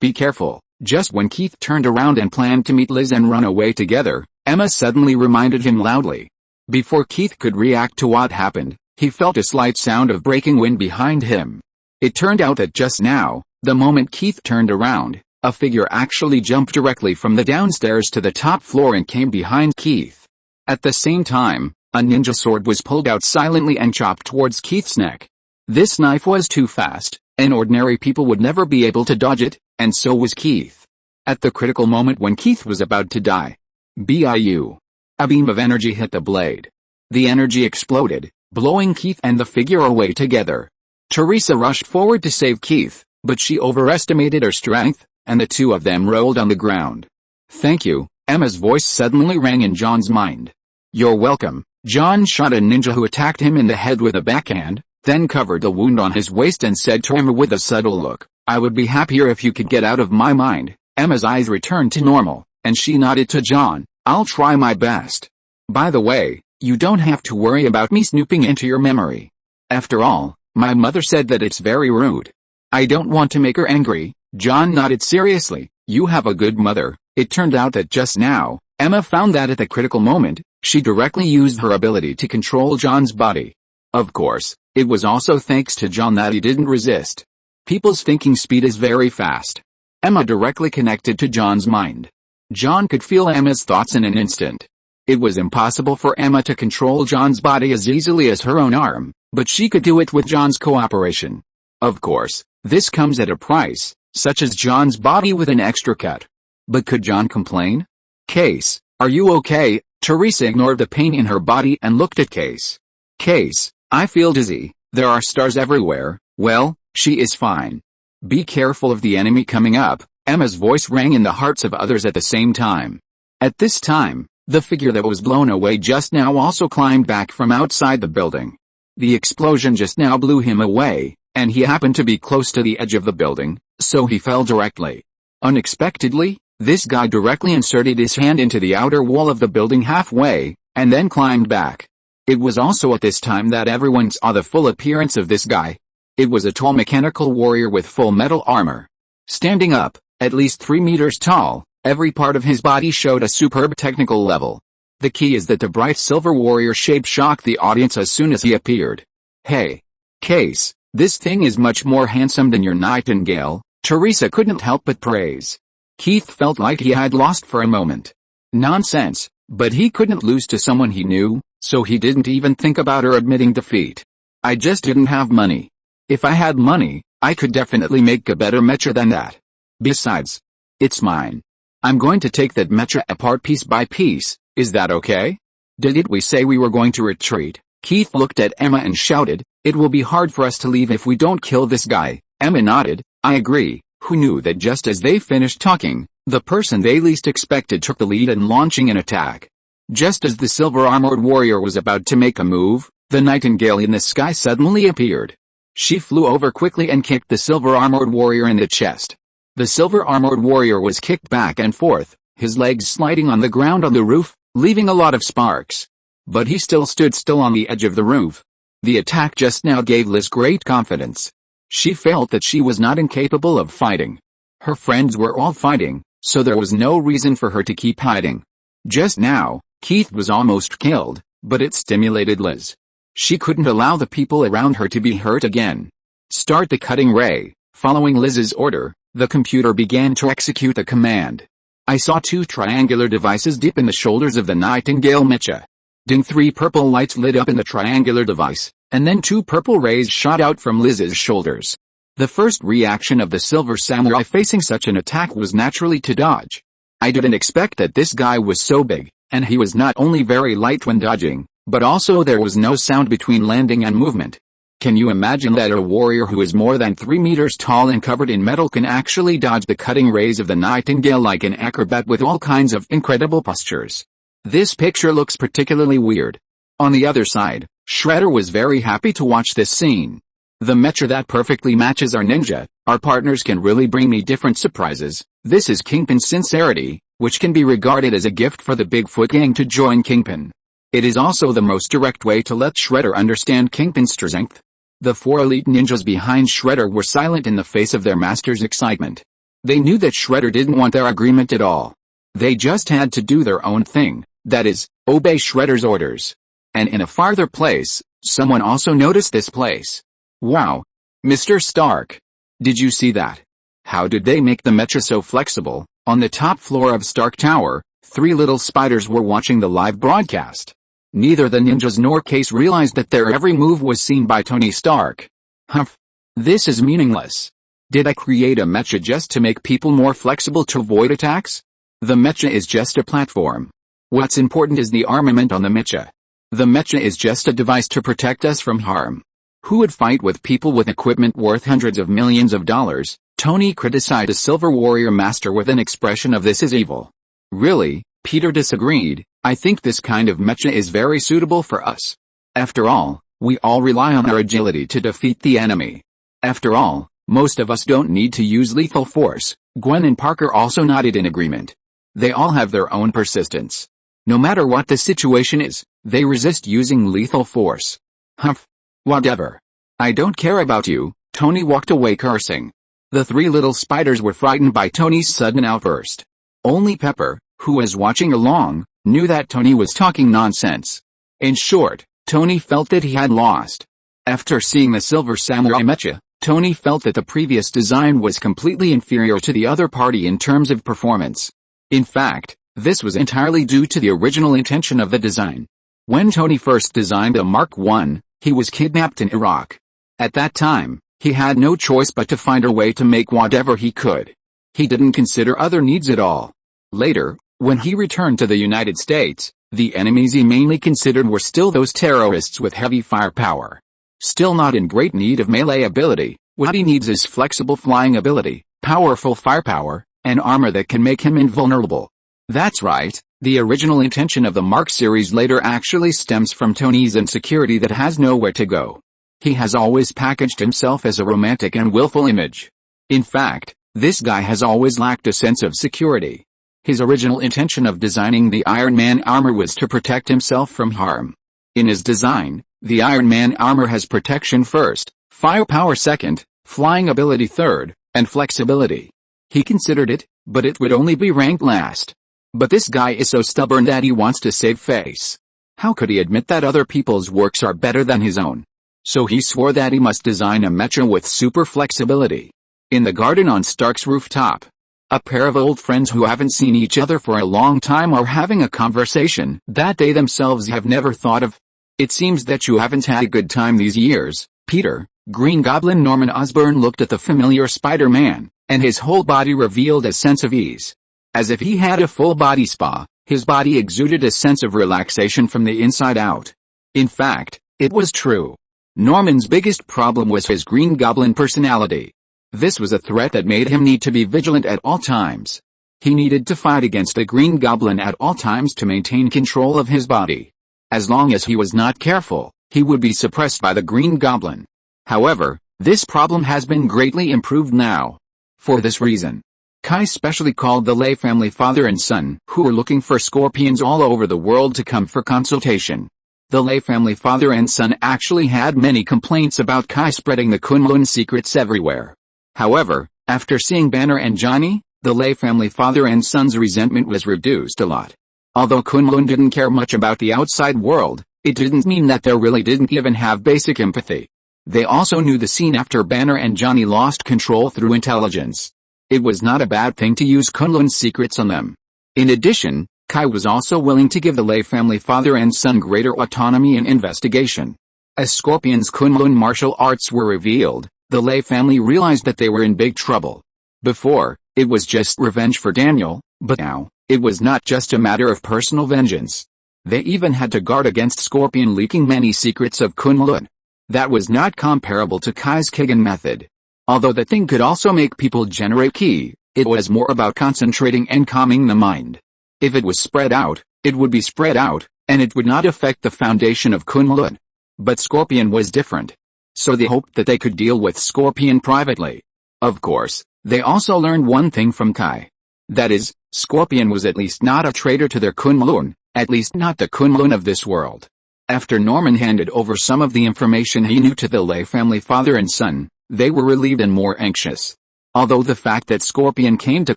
Be careful. Just when Keith turned around and planned to meet Liz and run away together, Emma suddenly reminded him loudly. Before Keith could react to what happened, he felt a slight sound of breaking wind behind him. It turned out that just now, the moment Keith turned around, a figure actually jumped directly from the downstairs to the top floor and came behind Keith. At the same time, a ninja sword was pulled out silently and chopped towards Keith's neck. This knife was too fast, and ordinary people would never be able to dodge it, and so was Keith. At the critical moment when Keith was about to die, BIU. A beam of energy hit the blade. The energy exploded, blowing Keith and the figure away together. Teresa rushed forward to save Keith, but she overestimated her strength, and the two of them rolled on the ground. Thank you, Emma's voice suddenly rang in John's mind. You're welcome. John shot a ninja who attacked him in the head with a backhand, then covered the wound on his waist and said to Emma with a subtle look, I would be happier if you could get out of my mind. Emma's eyes returned to normal, and she nodded to John. I'll try my best. By the way, you don't have to worry about me snooping into your memory. After all, my mother said that it's very rude. I don't want to make her angry. John nodded seriously. You have a good mother. It turned out that just now, Emma found that at the critical moment, she directly used her ability to control John's body. Of course, it was also thanks to John that he didn't resist. People's thinking speed is very fast. Emma directly connected to John's mind. John could feel Emma's thoughts in an instant. It was impossible for Emma to control John's body as easily as her own arm, but she could do it with John's cooperation. Of course, this comes at a price, such as John's body with an extra cut. But could John complain? Case, are you okay? Teresa ignored the pain in her body and looked at Case. Case, I feel dizzy, there are stars everywhere. Well, she is fine. Be careful of the enemy coming up. Emma's voice rang in the hearts of others at the same time. At this time, the figure that was blown away just now also climbed back from outside the building. The explosion just now blew him away, and he happened to be close to the edge of the building, so he fell directly. Unexpectedly, this guy directly inserted his hand into the outer wall of the building halfway, and then climbed back. It was also at this time that everyone saw the full appearance of this guy. It was a tall mechanical warrior with full metal armor. Standing up, at least 3 meters tall, every part of his body showed a superb technical level. The key is that the bright silver warrior shape shocked the audience as soon as he appeared. Hey, Case, this thing is much more handsome than your nightingale, Teresa couldn't help but praise. Keith felt like he had lost for a moment. Nonsense, but he couldn't lose to someone he knew, so he didn't even think about her admitting defeat. I just didn't have money. If I had money, I could definitely make a better mecha than that. Besides, it's mine. I'm going to take that mecha apart piece by piece, is that okay? Didn't we say we were going to retreat? Keith looked at Emma and shouted, it will be hard for us to leave if we don't kill this guy. Emma nodded, I agree. Who knew that just as they finished talking, the person they least expected took the lead in launching an attack. Just as the silver-armored warrior was about to make a move, the nightingale in the sky suddenly appeared. She flew over quickly and kicked the silver-armored warrior in the chest. The silver-armored warrior was kicked back and forth, his legs sliding on the ground on the roof, leaving a lot of sparks. But he still stood still on the edge of the roof. The attack just now gave Liz great confidence. She felt that she was not incapable of fighting. Her friends were all fighting, so there was no reason for her to keep hiding. Just now, Keith was almost killed, but it stimulated Liz. She couldn't allow the people around her to be hurt again. Start the cutting ray. Following Liz's order, the computer began to execute the command. I saw 2 triangular devices deep in the shoulders of the nightingale mecha. Ding 3 purple lights lit up in the triangular device, and then 2 purple rays shot out from Liz's shoulders. The first reaction of the silver samurai facing such an attack was naturally to dodge. I didn't expect that this guy was so big, and he was not only very light when dodging, but also there was no sound between landing and movement. Can you imagine that a warrior who is more than 3 meters tall and covered in metal can actually dodge the cutting rays of the nightingale like an acrobat with all kinds of incredible postures? This picture looks particularly weird. On the other side, Shredder was very happy to watch this scene. The mecha that perfectly matches our ninja, Our partners can really bring me different surprises. This is Kingpin's sincerity, which can be regarded as a gift for the Bigfoot gang to join Kingpin. It is also the most direct way to let Shredder understand Kingpin's strength. The 4 elite ninjas behind Shredder were silent in the face of their master's excitement. They knew that Shredder didn't want their agreement at all. They just had to do their own thing, that is, obey Shredder's orders. And in a farther place, someone also noticed this place. Wow! Mr. Stark! Did you see that? How did they make the mecha so flexible? On the top floor of Stark Tower, 3 little spiders were watching the live broadcast. Neither the ninjas nor Case realized that their every move was seen by Tony Stark. Humph. This is meaningless. Did I create a mecha just to make people more flexible to avoid attacks? The mecha is just a platform. What's important is the armament on the mecha. The mecha is just a device to protect us from harm. Who would fight with people with equipment worth hundreds of millions of dollars? Tony criticized a Silver Warrior master with an expression of "this is evil." Really? Peter disagreed. I think this kind of mecha is very suitable for us. After all, we all rely on our agility to defeat the enemy. After all, most of us don't need to use lethal force. Gwen and Parker also nodded in agreement. They all have their own persistence. No matter what the situation is, they resist using lethal force. Humph. Whatever. I don't care about you. Tony walked away cursing. The 3 little spiders were frightened by Tony's sudden outburst. Only Pepper, who was watching along, knew that Tony was talking nonsense. In short, Tony felt that he had lost. After seeing the Silver Samurai mecha, Tony felt that the previous design was completely inferior to the other party in terms of performance. In fact, this was entirely due to the original intention of the design. When Tony first designed a Mark I, he was kidnapped in Iraq. At that time, he had no choice but to find a way to make whatever he could. He didn't consider other needs at all. Later, when he returned to the United States, the enemies he mainly considered were still those terrorists with heavy firepower. Still not in great need of melee ability, what he needs is flexible flying ability, powerful firepower, and armor that can make him invulnerable. That's right, the original intention of the Mark series later actually stems from Tony's insecurity that has nowhere to go. He has always packaged himself as a romantic and willful image. In fact, this guy has always lacked a sense of security. His original intention of designing the Iron Man armor was to protect himself from harm. In his design, the Iron Man armor has protection first, firepower second, flying ability third, and flexibility. He considered it, but it would only be ranked last. But this guy is so stubborn that he wants to save face. How could he admit that other people's works are better than his own? So he swore that he must design a mecha with super flexibility. In the garden on Stark's rooftop, a pair of old friends who haven't seen each other for a long time are having a conversation that they themselves have never thought of. It seems that you haven't had a good time these years, Peter. Green Goblin Norman Osborn looked at the familiar Spider-Man, and his whole body revealed a sense of ease. As if he had a full body spa, his body exuded a sense of relaxation from the inside out. In fact, it was true. Norman's biggest problem was his Green Goblin personality. This was a threat that made him need to be vigilant at all times. He needed to fight against the Green Goblin at all times to maintain control of his body. As long as he was not careful, he would be suppressed by the Green Goblin. However, this problem has been greatly improved now. For this reason, Kai specially called the Lay family father and son, who were looking for scorpions all over the world, to come for consultation. The Lay family father and son actually had many complaints about Kai spreading the Kunlun secrets everywhere. However, after seeing Banner and Johnny, the Lay family father and son's resentment was reduced a lot. Although Kunlun didn't care much about the outside world, it didn't mean that they really didn't even have basic empathy. They also knew the scene after Banner and Johnny lost control through intelligence. It was not a bad thing to use Kunlun's secrets on them. In addition, Kai was also willing to give the Lay family father and son greater autonomy in investigation. As Scorpion's Kunlun martial arts were revealed, the Lay family realized that they were in big trouble. Before, it was just revenge for Daniel, but now, it was not just a matter of personal vengeance. They even had to guard against Scorpion leaking many secrets of Kunlun. That was not comparable to Kai's Kigen method. Although the thing could also make people generate ki, it was more about concentrating and calming the mind. If it was spread out, it would be spread out, and it would not affect the foundation of Kunlun. But Scorpion was different. So they hoped that they could deal with Scorpion privately. Of course, they also learned one thing from Kai. That is, Scorpion was at least not a traitor to their Kunlun, at least not the Kunlun of this world. After Norman handed over some of the information he knew to the Lay family father and son, they were relieved and more anxious. Although the fact that Scorpion came to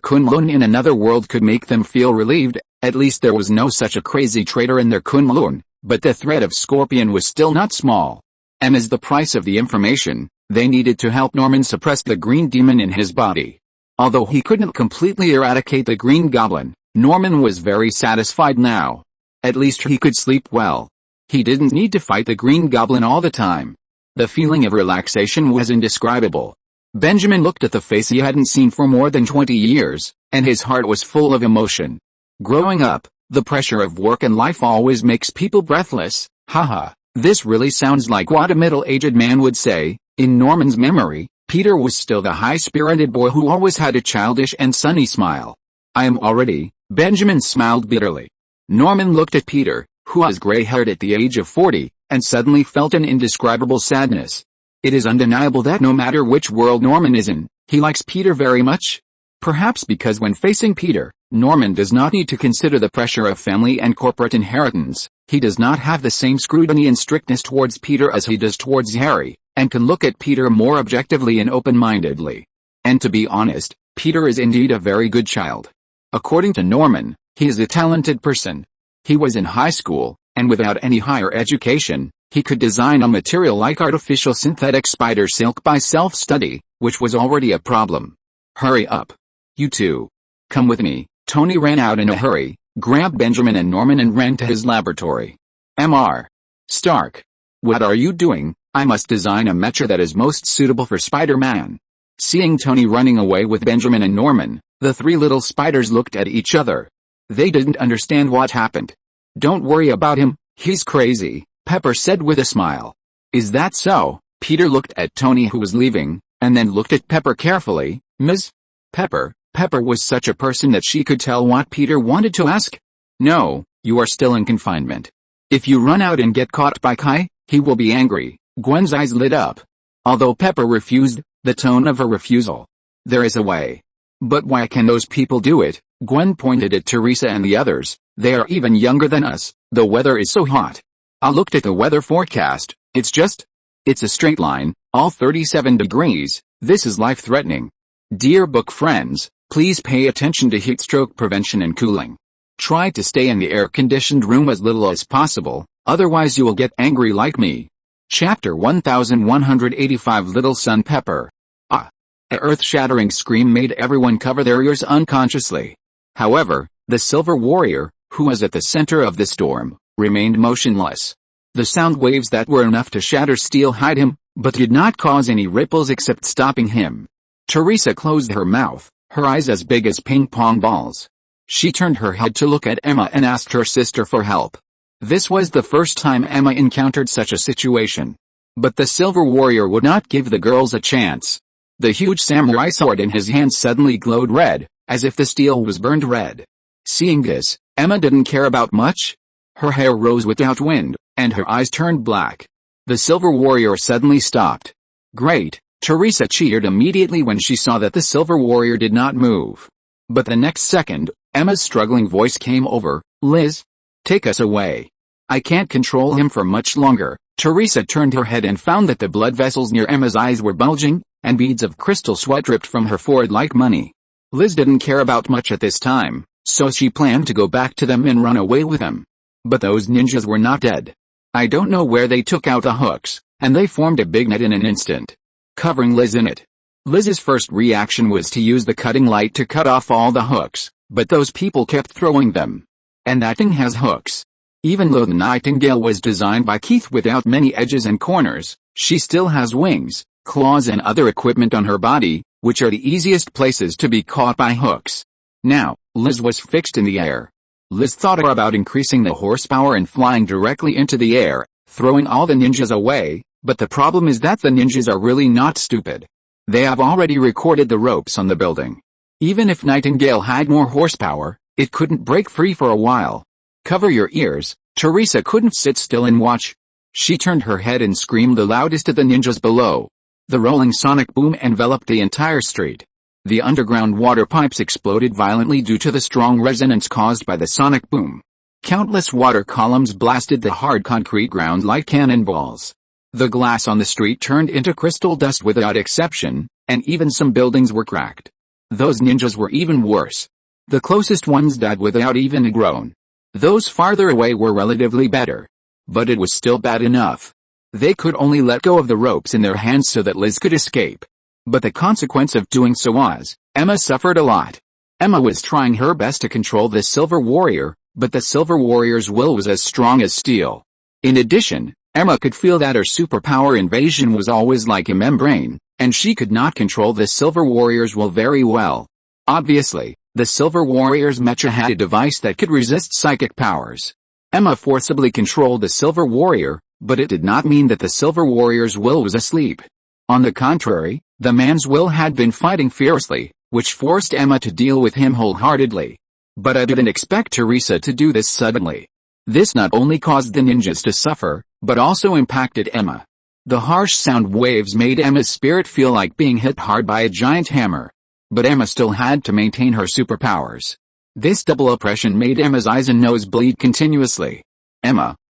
Kunlun in another world could make them feel relieved, at least there was no such a crazy traitor in their Kunlun, but the threat of Scorpion was still not small. And as the price of the information, they needed to help Norman suppress the green demon in his body. Although he couldn't completely eradicate the green goblin, Norman was very satisfied now. At least he could sleep well. He didn't need to fight the green goblin all the time. The feeling of relaxation was indescribable. Benjamin looked at the face he hadn't seen for more than 20 years, and his heart was full of emotion. Growing up, the pressure of work and life always makes people breathless. Haha, this really sounds like what a middle-aged man would say. In Norman's memory, Peter was still the high-spirited boy who always had a childish and sunny smile. I am already, Benjamin smiled bitterly. Norman looked at Peter, who was gray-haired at the age of 40, and suddenly felt an indescribable sadness. It is undeniable that no matter which world Norman is in, he likes Peter very much. Perhaps because when facing Peter, Norman does not need to consider the pressure of family and corporate inheritance. He does not have the same scrutiny and strictness towards Peter as he does towards Harry, and can look at Peter more objectively and open-mindedly. And to be honest, Peter is indeed a very good child. According to Norman, he is a talented person. He was in high school, and without any higher education, he could design a material like artificial synthetic spider silk by self-study, which was already a problem. Hurry up. You two. Come with me. Tony ran out in a hurry, grabbed Benjamin and Norman and ran to his laboratory. Mr. Stark. What are you doing? I must design a mecha that is most suitable for Spider-Man. Seeing Tony running away with Benjamin and Norman, the three little spiders looked at each other. They didn't understand what happened. Don't worry about him, he's crazy, Pepper said with a smile. Is that so? Peter looked at Tony who was leaving, and then looked at Pepper carefully. Ms. Pepper. Pepper was such a person that she could tell what Peter wanted to ask. No, you are still in confinement. If you run out and get caught by Kai, he will be angry. Gwen's eyes lit up. Although Pepper refused, the tone of her refusal. There is a way. But why can those people do it? Gwen pointed at Teresa and the others. They are even younger than us. The weather is so hot. I looked at the weather forecast. It's a straight line, all 37 degrees. This is life-threatening. Dear book friends, please pay attention to heat stroke prevention and cooling. Try to stay in the air-conditioned room as little as possible, otherwise you will get angry like me. Chapter 1185 Little Son Pepper. Ah! A earth-shattering scream made everyone cover their ears unconsciously. However, the Silver Warrior, who was at the center of the storm, remained motionless. The sound waves that were enough to shatter steel hid him, but did not cause any ripples except stopping him. Teresa closed her mouth, her eyes as big as ping-pong balls. She turned her head to look at Emma and asked her sister for help. This was the first time Emma encountered such a situation. But the Silver Warrior would not give the girls a chance. The huge samurai sword in his hand suddenly glowed red, as if the steel was burned red. Seeing this, Emma didn't care about much. Her hair rose without wind, and her eyes turned black. The Silver Warrior suddenly stopped. Great, Teresa cheered immediately when she saw that the Silver Warrior did not move. But the next second, Emma's struggling voice came over. Liz? Take us away. I can't control him for much longer. Teresa turned her head and found that the blood vessels near Emma's eyes were bulging, and beads of crystal sweat dripped from her forehead like money. Liz didn't care about much at this time, so she planned to go back to them and run away with them. But those ninjas were not dead. I don't know where they took out the hooks, and they formed a big net in an instant, covering Liz in it. Liz's first reaction was to use the cutting light to cut off all the hooks, but those people kept throwing them. And that thing has hooks. Even though the Nightingale was designed by Keith without many edges and corners, she still has wings, claws and other equipment on her body, which are the easiest places to be caught by hooks. Now, Liz was fixed in the air. Liz thought about increasing the horsepower and flying directly into the air, throwing all the ninjas away, but the problem is that the ninjas are really not stupid. They have already recorded the ropes on the building. Even if Nightingale had more horsepower, it couldn't break free for a while. Cover your ears. Teresa couldn't sit still and watch. She turned her head and screamed the loudest to the ninjas below. The rolling sonic boom enveloped the entire street. The underground water pipes exploded violently due to the strong resonance caused by the sonic boom. Countless water columns blasted the hard concrete ground like cannonballs. The glass on the street turned into crystal dust without exception, and even some buildings were cracked. Those ninjas were even worse. The closest ones died without even a groan. Those farther away were relatively better. But it was still bad enough. They could only let go of the ropes in their hands so that Liz could escape. But the consequence of doing so was, Emma suffered a lot. Emma was trying her best to control the Silver Warrior, but the Silver Warrior's will was as strong as steel. In addition, Emma could feel that her superpower invasion was always like a membrane, and she could not control the Silver Warrior's will very well. Obviously, the Silver Warrior's mecha had a device that could resist psychic powers. Emma forcibly controlled the Silver Warrior, but it did not mean that the Silver Warrior's will was asleep. On the contrary, the man's will had been fighting fiercely, which forced Emma to deal with him wholeheartedly. But I didn't expect Teresa to do this suddenly. This not only caused the ninjas to suffer, but also impacted Emma. The harsh sound waves made Emma's spirit feel like being hit hard by a giant hammer. But Emma still had to maintain her superpowers. This double oppression made Emma's eyes and nose bleed continuously.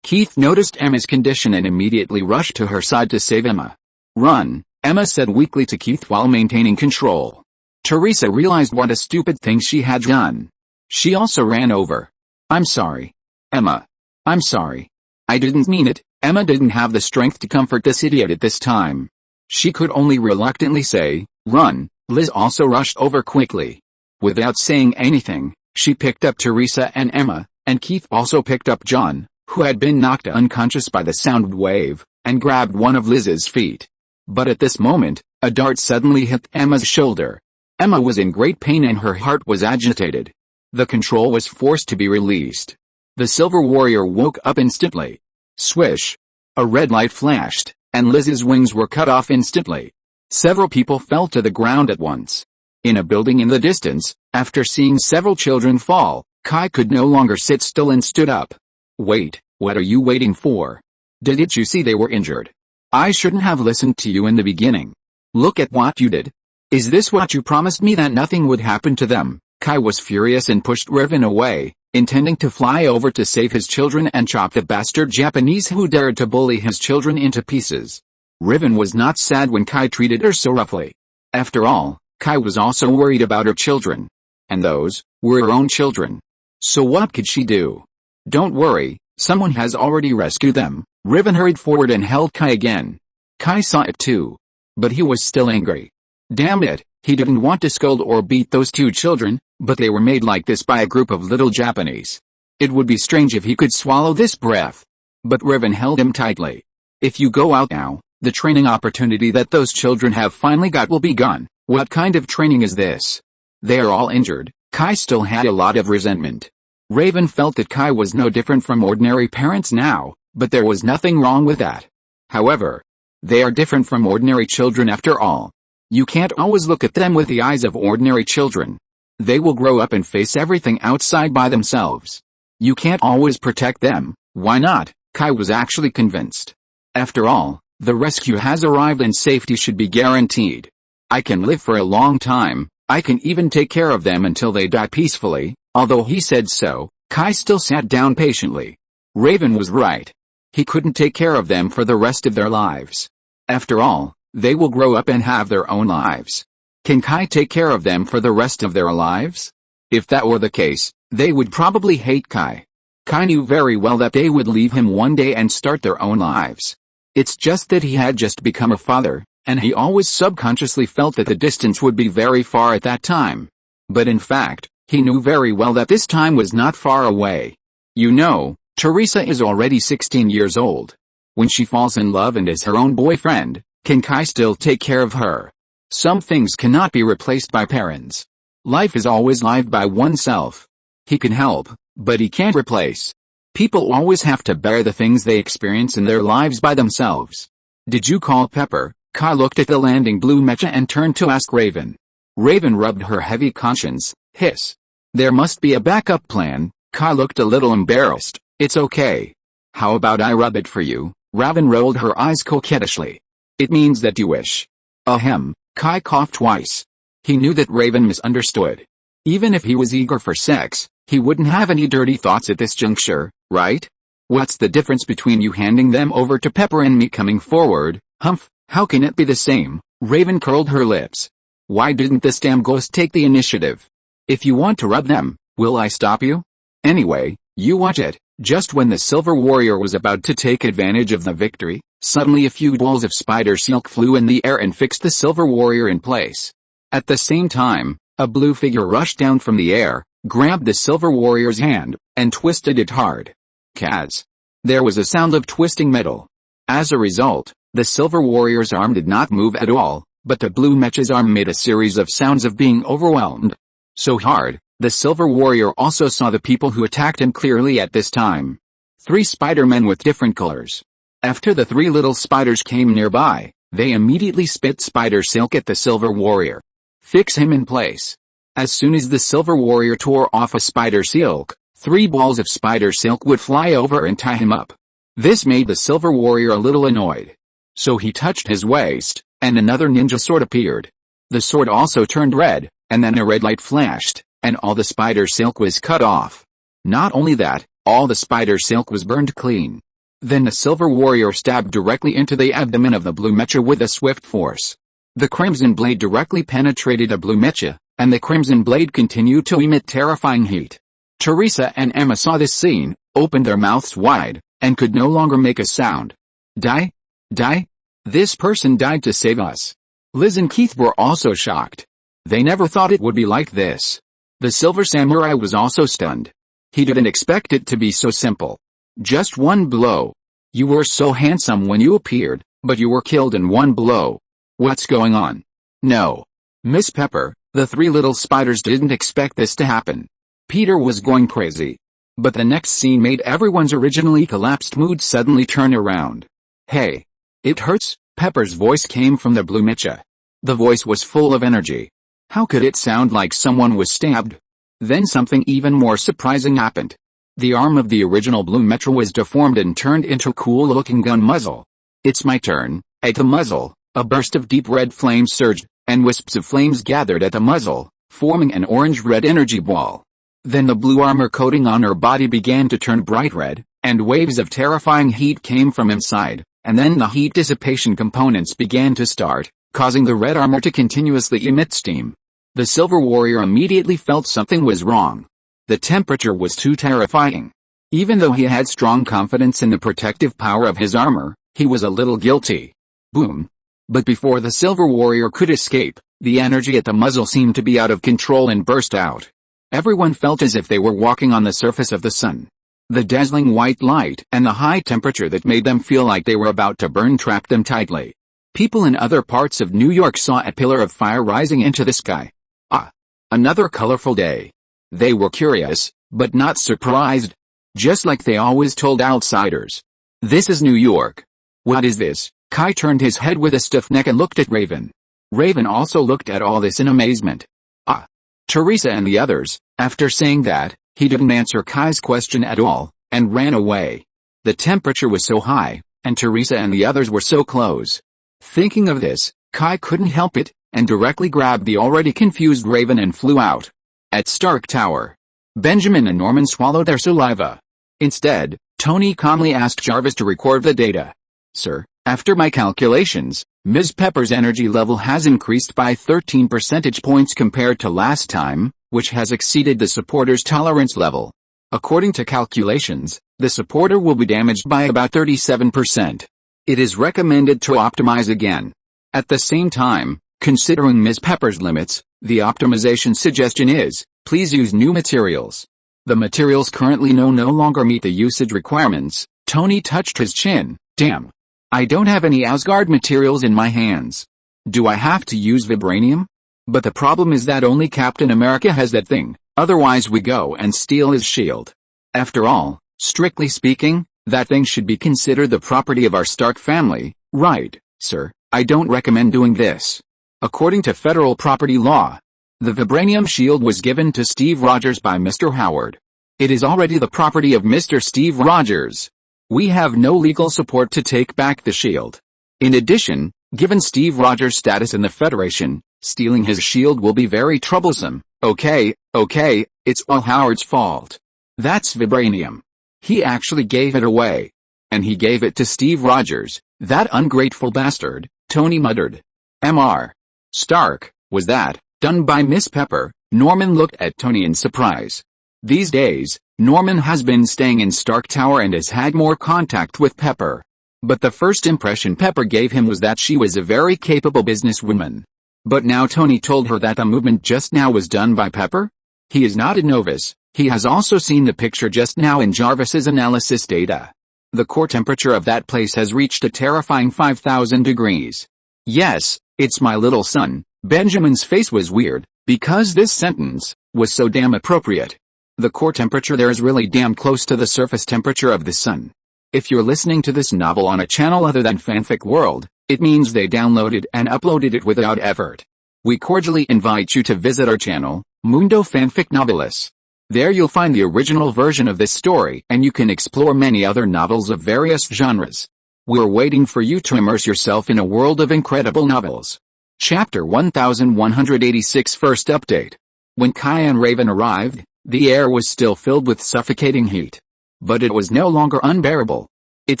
Keith noticed Emma's condition and immediately rushed to her side to save Emma. "Run," Emma said weakly to Keith while maintaining control. Teresa realized what a stupid thing she had done. She also ran over. "I'm sorry. Emma. I'm sorry. I didn't mean it." Emma didn't have the strength to comfort this idiot at this time. She could only reluctantly say, "Run." Liz also rushed over quickly. Without saying anything, she picked up Teresa and Emma, and Keith also picked up John, who had been knocked unconscious by the sound wave, and grabbed one of Liz's feet. But at this moment, a dart suddenly hit Emma's shoulder. Emma was in great pain and her heart was agitated. The control was forced to be released. The Silver Warrior woke up instantly. Swish! A red light flashed, and Liz's wings were cut off instantly. Several people fell to the ground at once. In a building in the distance, after seeing several children fall, Kai could no longer sit still and stood up. "Wait, what are you waiting for? Didn't you see they were injured? I shouldn't have listened to you in the beginning. Look at what you did. Is this what you promised me, that nothing would happen to them?" Kai was furious and pushed Riven away, intending to fly over to save his children and chop the bastard Japanese who dared to bully his children into pieces. Riven was not sad when Kai treated her so roughly. After all, Kai was also worried about her children. And those were her own children. So what could she do? "Don't worry, someone has already rescued them." Riven hurried forward and held Kai again. Kai saw it too. But he was still angry. Damn it, he didn't want to scold or beat those two children, but they were made like this by a group of little Japanese. It would be strange if he could swallow this breath. But Riven held him tightly. "If you go out now, the training opportunity that those children have finally got will be gone." "What kind of training is this? They are all injured." Kai still had a lot of resentment. Raven felt that Kai was no different from ordinary parents now, but there was nothing wrong with that. However, they are different from ordinary children after all. You can't always look at them with the eyes of ordinary children. They will grow up and face everything outside by themselves. You can't always protect them. Why not? Kai was actually convinced. After all, the rescue has arrived and safety should be guaranteed. I can live for a long time. I can even take care of them until they die peacefully. Although he said so, Kai still sat down patiently. Raven was right. He couldn't take care of them for the rest of their lives. After all, they will grow up and have their own lives. Can Kai take care of them for the rest of their lives? If that were the case, they would probably hate Kai. Kai knew very well that they would leave him one day and start their own lives. It's just that he had just become a father, and he always subconsciously felt that the distance would be very far at that time. But in fact, he knew very well that this time was not far away. You know, Teresa is already 16 years old. When she falls in love and is her own boyfriend, can Kai still take care of her? Some things cannot be replaced by parents. Life is always lived by oneself. He can help, but he can't replace. People always have to bear the things they experience in their lives by themselves. Did you call Pepper? Kai looked at the landing blue mecha and turned to ask Raven. Raven rubbed her heavy conscience. Hiss. There must be a backup plan. Kai looked a little embarrassed. It's okay. How about I rub it for you? Raven rolled her eyes coquettishly. It means that you wish. Ahem, Kai coughed twice. He knew that Raven misunderstood. Even if he was eager for sex, he wouldn't have any dirty thoughts at this juncture, right? What's the difference between you handing them over to Pepper and me coming forward? Humph, how can it be the same? Raven curled her lips. Why didn't this damn ghost take the initiative? If you want to rub them, will I stop you? Anyway, you watch it. Just when the Silver Warrior was about to take advantage of the victory, suddenly a few balls of spider silk flew in the air and fixed the Silver Warrior in place. At the same time, a blue figure rushed down from the air, grabbed the Silver Warrior's hand, and twisted it hard. Kaz. There was a sound of twisting metal. As a result, the Silver Warrior's arm did not move at all, but the blue mech's arm made a series of sounds of being overwhelmed. So hard, the Silver Warrior also saw the people who attacked him clearly at this time. 3 Spider-Men with different colors. After the 3 little spiders came nearby, they immediately spit spider silk at the Silver Warrior. Fix him in place. As soon as the Silver Warrior tore off a spider silk, 3 balls of spider silk would fly over and tie him up. This made the Silver Warrior a little annoyed. So he touched his waist, and another ninja sword appeared. The sword also turned red, and then a red light flashed, and all the spider silk was cut off. Not only that, all the spider silk was burned clean. Then the Silver Warrior stabbed directly into the abdomen of the blue mecha with a swift force. The crimson blade directly penetrated the blue mecha, and the crimson blade continued to emit terrifying heat. Teresa and Emma saw this scene, opened their mouths wide, and could no longer make a sound. Die? Die? This person died to save us. Liz and Keith were also shocked. They never thought it would be like this. The Silver Samurai was also stunned. He didn't expect it to be so simple. Just one blow. You were so handsome when you appeared, but you were killed in one blow. What's going on? No. Miss Pepper, the 3 little spiders didn't expect this to happen. Peter was going crazy. But the next scene made everyone's originally collapsed mood suddenly turn around. Hey. It hurts? Pepper's voice came from the blue mecha. The voice was full of energy. How could it sound like someone was stabbed? Then something even more surprising happened. The arm of the original blue mecha was deformed and turned into a cool-looking gun muzzle. It's my turn. At the muzzle, a burst of deep red flame surged, and wisps of flames gathered at the muzzle, forming an orange-red energy ball. Then the blue armor coating on her body began to turn bright red, and waves of terrifying heat came from inside. And then the heat dissipation components began to start, causing the red armor to continuously emit steam. The Silver Warrior immediately felt something was wrong. The temperature was too terrifying. Even though he had strong confidence in the protective power of his armor, he was a little guilty. Boom. But before the Silver Warrior could escape, the energy at the muzzle seemed to be out of control and burst out. Everyone felt as if they were walking on the surface of the sun. The dazzling white light and the high temperature that made them feel like they were about to burn trapped them tightly. People in other parts of New York saw a pillar of fire rising into the sky. Ah! Another colorful day. They were curious, but not surprised. Just like they always told outsiders. This is New York. What is this? Kai turned his head with a stiff neck and looked at Raven. Raven also looked at all this in amazement. Ah! Teresa and the others, after saying that, he didn't answer Kai's question at all, and ran away. The temperature was so high, and Teresa and the others were so close. Thinking of this, Kai couldn't help it, and directly grabbed the already confused Raven and flew out. At Stark Tower, Benjamin and Norman swallowed their saliva. Instead, Tony calmly asked Jarvis to record the data. Sir, after my calculations, Ms. Pepper's energy level has increased by 13 percentage points compared to last time, which has exceeded the supporter's tolerance level. According to calculations, the supporter will be damaged by about 37%. It is recommended to optimize again. At the same time, considering Ms. Pepper's limits, the optimization suggestion is, please use new materials. The materials currently no longer meet the usage requirements. Tony touched his chin. Damn. I don't have any Asgard materials in my hands. Do I have to use vibranium? But the problem is that only Captain America has that thing, otherwise we go and steal his shield. After all, strictly speaking, that thing should be considered the property of our Stark family, right, sir? I don't recommend doing this. According to federal property law, the vibranium shield was given to Steve Rogers by Mr. Howard. It is already the property of Mr. Steve Rogers. We have no legal support to take back the shield. In addition, Given Steve Rogers' status in the Federation, stealing his shield will be very troublesome. Okay, it's all Howard's fault. That's vibranium. He actually gave it away. And he gave it to Steve Rogers, that ungrateful bastard, Tony muttered. Mr. Stark, was that done by Miss Pepper? Norman looked at Tony in surprise. These days, Norman has been staying in Stark Tower and has had more contact with Pepper. But the first impression Pepper gave him was that she was a very capable businesswoman. But now Tony told her that the movement just now was done by Pepper? He is not a novice, he has also seen the picture just now in Jarvis's analysis data. The core temperature of that place has reached a terrifying 5,000 degrees. Yes, it's my little son. Benjamin's face was weird, because this sentence was so damn appropriate. The core temperature there is really damn close to the surface temperature of the sun. If you're listening to this novel on a channel other than Fanfic World, it means they downloaded and uploaded it without effort. We cordially invite you to visit our channel, Mundo Fanfic Novelis. There you'll find the original version of this story and you can explore many other novels of various genres. We're waiting for you to immerse yourself in a world of incredible novels. Chapter 1186 First Update. When Kai and Raven arrived, the air was still filled with suffocating heat. But it was no longer unbearable. It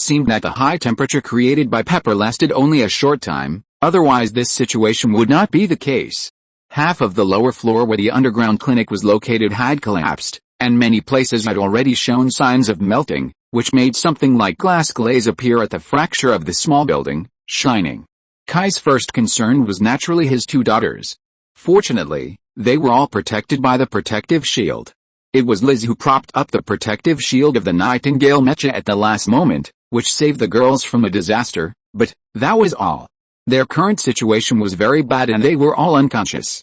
seemed that the high temperature created by Pepper lasted only a short time, otherwise this situation would not be the case. Half of the lower floor where the underground clinic was located had collapsed, and many places had already shown signs of melting, which made something like glass glaze appear at the fracture of the small building, shining. Kai's first concern was naturally his two daughters. Fortunately, they were all protected by the protective shield. It was Liz who propped up the protective shield of the Nightingale mecha at the last moment, which saved the girls from a disaster, but that was all. Their current situation was very bad and they were all unconscious.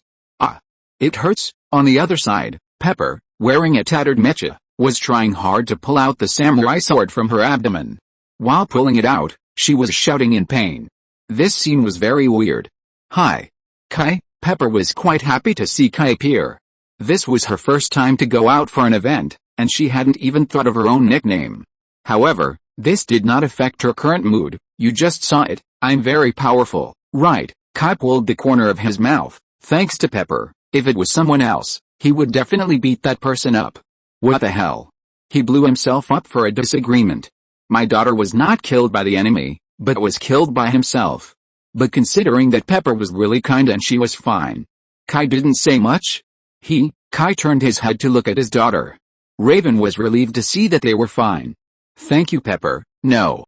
It hurts. On the other side, Pepper, wearing a tattered mecha, was trying hard to pull out the samurai sword from her abdomen. While pulling it out, she was shouting in pain. This scene was very weird. Hi, Kai. Pepper was quite happy to see Kai appear. This was her first time to go out for an event, and she hadn't even thought of her own nickname. However, this did not affect her current mood. You just saw it. I'm very powerful, right? Kai pulled the corner of his mouth. Thanks to Pepper. If it was someone else, he would definitely beat that person up. What the hell? He blew himself up for a disagreement. My daughter was not killed by the enemy, but was killed by himself. But considering that Pepper was really kind and she was fine, Kai didn't say much. Kai turned his head to look at his daughter. Raven was relieved to see that they were fine. Thank you, Pepper. No,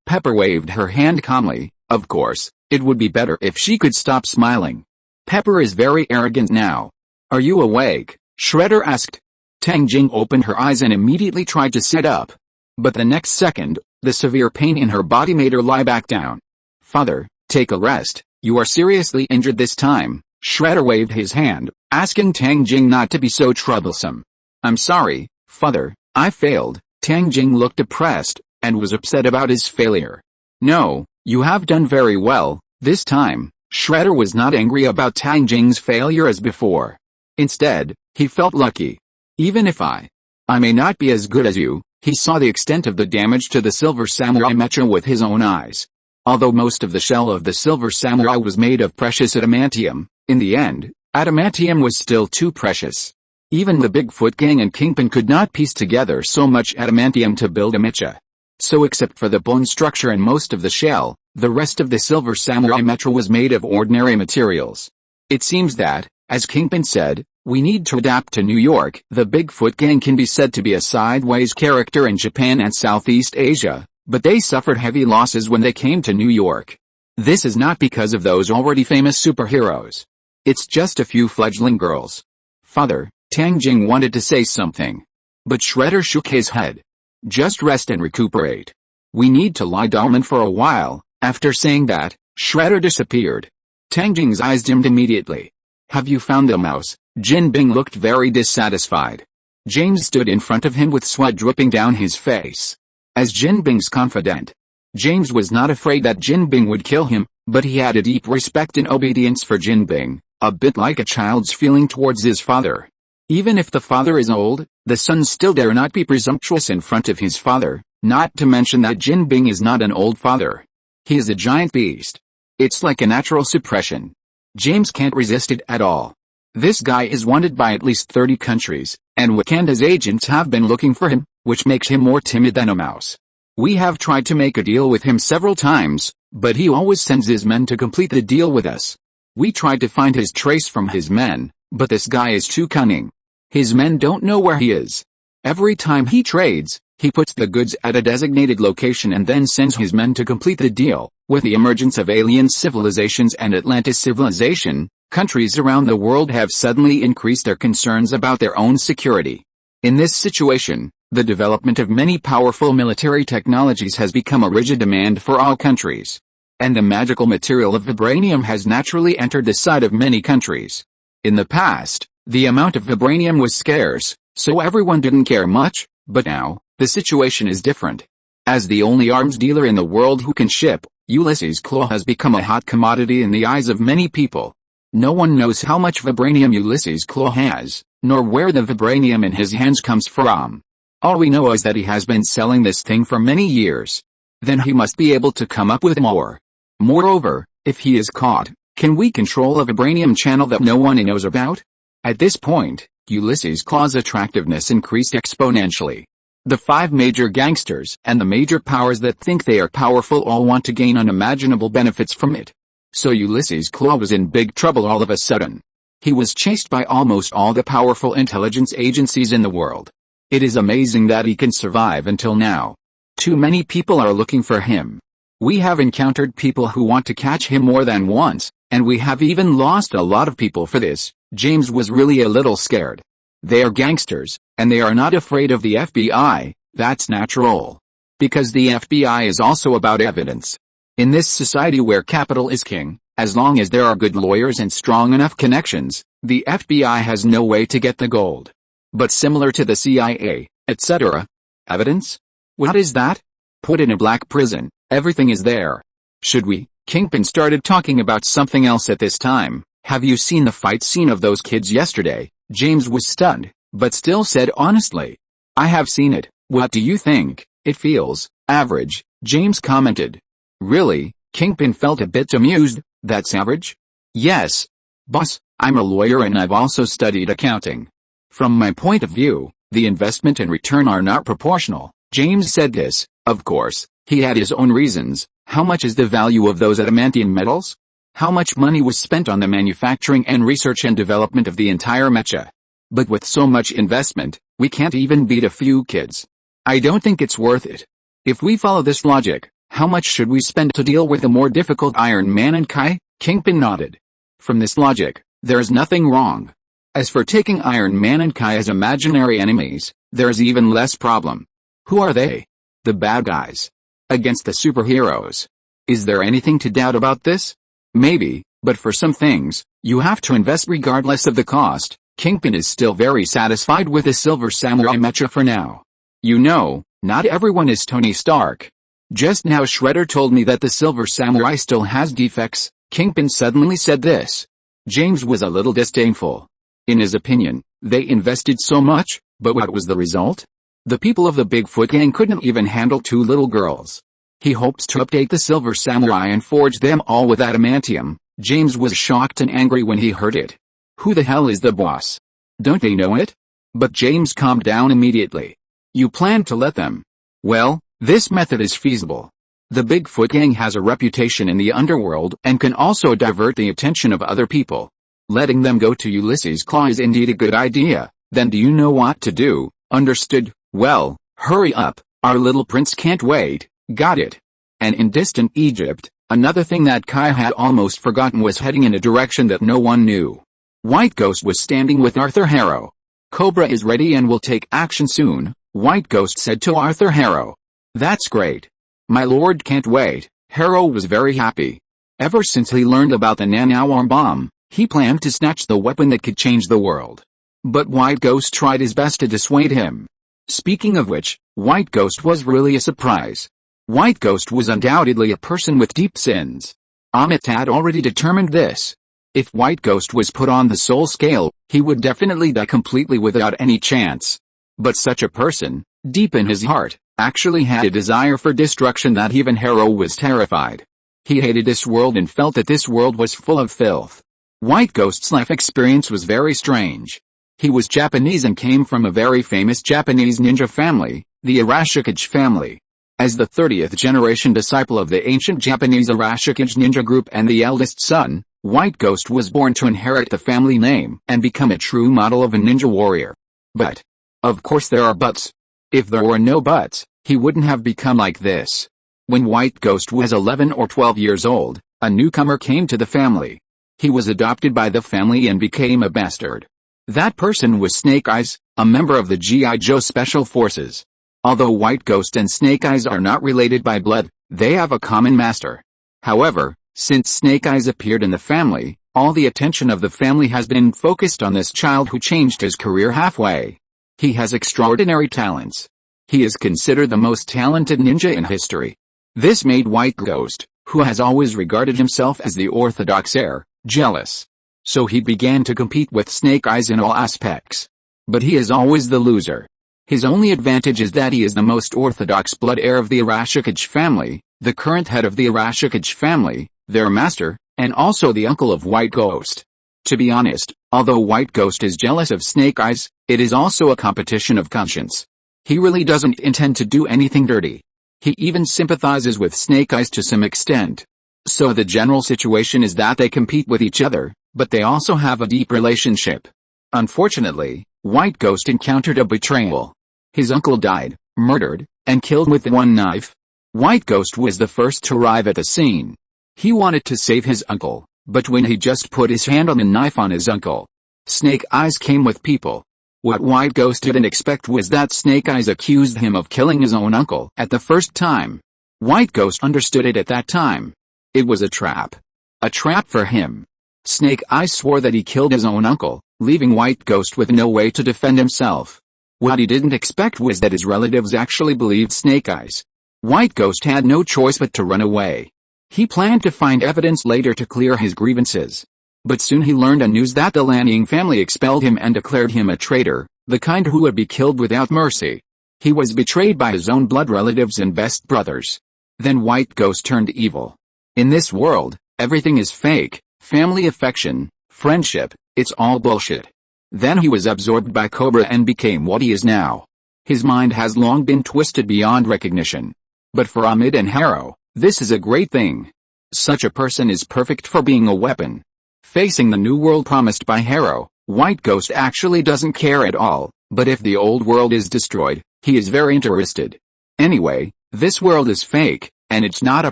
Pepper waved her hand calmly. Of course, it would be better if she could stop smiling. Pepper is very arrogant now. Are you awake? Shredder asked. Tang Jing opened her eyes and immediately tried to sit up. But the next second, the severe pain in her body made her lie back down. Father, take a rest. You are seriously injured this time. Shredder waved his hand, asking Tang Jing not to be so troublesome. I'm sorry, Father, I failed. Tang Jing looked depressed, and was upset about his failure. No, you have done very well, this time. Shredder was not angry about Tang Jing's failure as before. Instead, he felt lucky. Even if I may not be as good as you, he saw the extent of the damage to the Silver Samurai mecha with his own eyes. Although most of the shell of the Silver Samurai was made of precious adamantium, in the end, adamantium was still too precious. Even the Bigfoot gang and Kingpin could not piece together so much adamantium to build a mecha. So except for the bone structure and most of the shell, the rest of the Silver Samurai mecha was made of ordinary materials. It seems that, as Kingpin said, we need to adapt to New York. The Bigfoot gang can be said to be a sideways character in Japan and Southeast Asia, but they suffered heavy losses when they came to New York. This is not because of those already famous superheroes. It's just a few fledgling girls. Father, Tang Jing wanted to say something. But Shredder shook his head. Just rest and recuperate. We need to lie dormant for a while. After saying that, Shredder disappeared. Tang Jing's eyes dimmed immediately. Have you found the mouse? Jin Bing looked very dissatisfied. James stood in front of him with sweat dripping down his face. As Jin Bing's confidant, James was not afraid that Jin Bing would kill him, but he had a deep respect and obedience for Jin Bing, a bit like a child's feeling towards his father. Even if the father is old, the son still dare not be presumptuous in front of his father, not to mention that Jin Bing is not an old father. He is a giant beast. It's like a natural suppression. James can't resist it at all. This guy is wanted by at least 30 countries, and Wakanda's agents have been looking for him, which makes him more timid than a mouse. We have tried to make a deal with him several times, but he always sends his men to complete the deal with us. We tried to find his trace from his men, but this guy is too cunning. His men don't know where he is. Every time he trades, he puts the goods at a designated location and then sends his men to complete the deal. With the emergence of alien civilizations and Atlantis civilization, countries around the world have suddenly increased their concerns about their own security. In this situation, the development of many powerful military technologies has become a rigid demand for all countries. And the magical material of vibranium has naturally entered the side of many countries. In the past, the amount of vibranium was scarce, so everyone didn't care much, but now, the situation is different. As the only arms dealer in the world who can ship, Ulysses Claw has become a hot commodity in the eyes of many people. No one knows how much vibranium Ulysses Claw has, nor where the vibranium in his hands comes from. All we know is that he has been selling this thing for many years. Then he must be able to come up with more. Moreover, if he is caught, can we control a vibranium channel that no one knows about? At this point, Ulysses Claw's attractiveness increased exponentially. The 5 major gangsters and the major powers that think they are powerful all want to gain unimaginable benefits from it. So Ulysses Claw was in big trouble all of a sudden. He was chased by almost all the powerful intelligence agencies in the world. It is amazing that he can survive until now. Too many people are looking for him. We have encountered people who want to catch him more than once, and we have even lost a lot of people for this. James was really a little scared. They are gangsters, and they are not afraid of the FBI, that's natural. Because the FBI is also about evidence. In this society where capital is king, as long as there are good lawyers and strong enough connections, the FBI has no way to get the gold. But similar to the CIA, etc. Evidence? What is that? Put in a black prison, everything is there. Should we? Kingpin started talking about something else at this time. Have you seen the fight scene of those kids yesterday? James was stunned, but still said honestly. I have seen it. What do you think? It feels average, James commented. Really? Kingpin felt a bit amused. That's average? Yes. Boss, I'm a lawyer and I've also studied accounting. From my point of view, the investment and return are not proportional. James said this. Of course, he had his own reasons. How much is the value of those adamantium metals? How much money was spent on the manufacturing and research and development of the entire mecha? But with so much investment, we can't even beat a few kids. I don't think it's worth it. If we follow this logic, how much should we spend to deal with the more difficult Iron Man and Kai? Kingpin nodded. From this logic, there is nothing wrong. As for taking Iron Man and Kai as imaginary enemies, there is even less problem. Who are they? The bad guys. Against the superheroes. Is there anything to doubt about this? Maybe, but for some things, you have to invest regardless of the cost. Kingpin is still very satisfied with the Silver Samurai mecha for now. You know, not everyone is Tony Stark. Just now Shredder told me that the Silver Samurai still has defects. Kingpin suddenly said this. James was a little disdainful. In his opinion, they invested so much, but what was the result? The people of the Bigfoot gang couldn't even handle 2 little girls. He hopes to update the Silver Samurai and forge them all with adamantium. James was shocked and angry when he heard it. Who the hell is the boss? Don't they know it? But James calmed down immediately. You plan to let them? Well, this method is feasible. The Bigfoot gang has a reputation in the underworld and can also divert the attention of other people. Letting them go to Ulysses Claw is indeed a good idea. Then do you know what to do? Understood. Well, hurry up. Our little prince can't wait. Got it. And in distant Egypt, another thing that Kai had almost forgotten was heading in a direction that no one knew. White Ghost was standing with Arthur Harrow. Cobra is ready and will take action soon, White Ghost said to Arthur Harrow. That's great. My lord can't wait. Harrow was very happy. Ever since he learned about the nano-arm bomb, he planned to snatch the weapon that could change the world. But White Ghost tried his best to dissuade him. Speaking of which, White Ghost was really a surprise. White Ghost was undoubtedly a person with deep sins. Amit had already determined this. If White Ghost was put on the soul scale, he would definitely die completely without any chance. But such a person, deep in his heart, actually had a desire for destruction that even Harrow was terrified. He hated this world and felt that this world was full of filth. White Ghost's life experience was very strange. He was Japanese and came from a very famous Japanese ninja family, the Arashikage family. As the 30th generation disciple of the ancient Japanese Arashikage ninja group and the eldest son, White Ghost was born to inherit the family name and become a true model of a ninja warrior. But, of course there are buts. If there were no buts, he wouldn't have become like this. When White Ghost was 11 or 12 years old, a newcomer came to the family. He was adopted by the family and became a bastard. That person was Snake Eyes, a member of the G.I. Joe Special Forces. Although White Ghost and Snake Eyes are not related by blood, they have a common master. However, since Snake Eyes appeared in the family, all the attention of the family has been focused on this child who changed his career halfway. He has extraordinary talents. He is considered the most talented ninja in history. This made White Ghost, who has always regarded himself as the orthodox heir, jealous. So he began to compete with Snake Eyes in all aspects. But he is always the loser. His only advantage is that he is the most orthodox blood heir of the Arashikage family, the current head of the Arashikage family, their master, and also the uncle of White Ghost. To be honest, although White Ghost is jealous of Snake Eyes, it is also a competition of conscience. He really doesn't intend to do anything dirty. He even sympathizes with Snake Eyes to some extent. So the general situation is that they compete with each other, but they also have a deep relationship. Unfortunately, White Ghost encountered a betrayal. His uncle died, murdered, and killed with one knife. White Ghost was the first to arrive at the scene. He wanted to save his uncle, but when he just put his hand on the knife on his uncle, Snake Eyes came with people. What White Ghost didn't expect was that Snake Eyes accused him of killing his own uncle at the first time. White Ghost understood it at that time. It was a trap. A trap for him. Snake Eyes swore that he killed his own uncle, leaving White Ghost with no way to defend himself. What he didn't expect was that his relatives actually believed Snake Eyes. White Ghost had no choice but to run away. He planned to find evidence later to clear his grievances. But soon he learned a news that the Lanning family expelled him and declared him a traitor, the kind who would be killed without mercy. He was betrayed by his own blood relatives and best brothers. Then White Ghost turned evil. In this world, everything is fake, family affection, friendship, it's all bullshit. Then he was absorbed by Cobra and became what he is now. His mind has long been twisted beyond recognition. But for Ahmed and Harrow, this is a great thing. Such a person is perfect for being a weapon. Facing the new world promised by Harrow, White Ghost actually doesn't care at all, but if the old world is destroyed, he is very interested. Anyway, this world is fake, and it's not a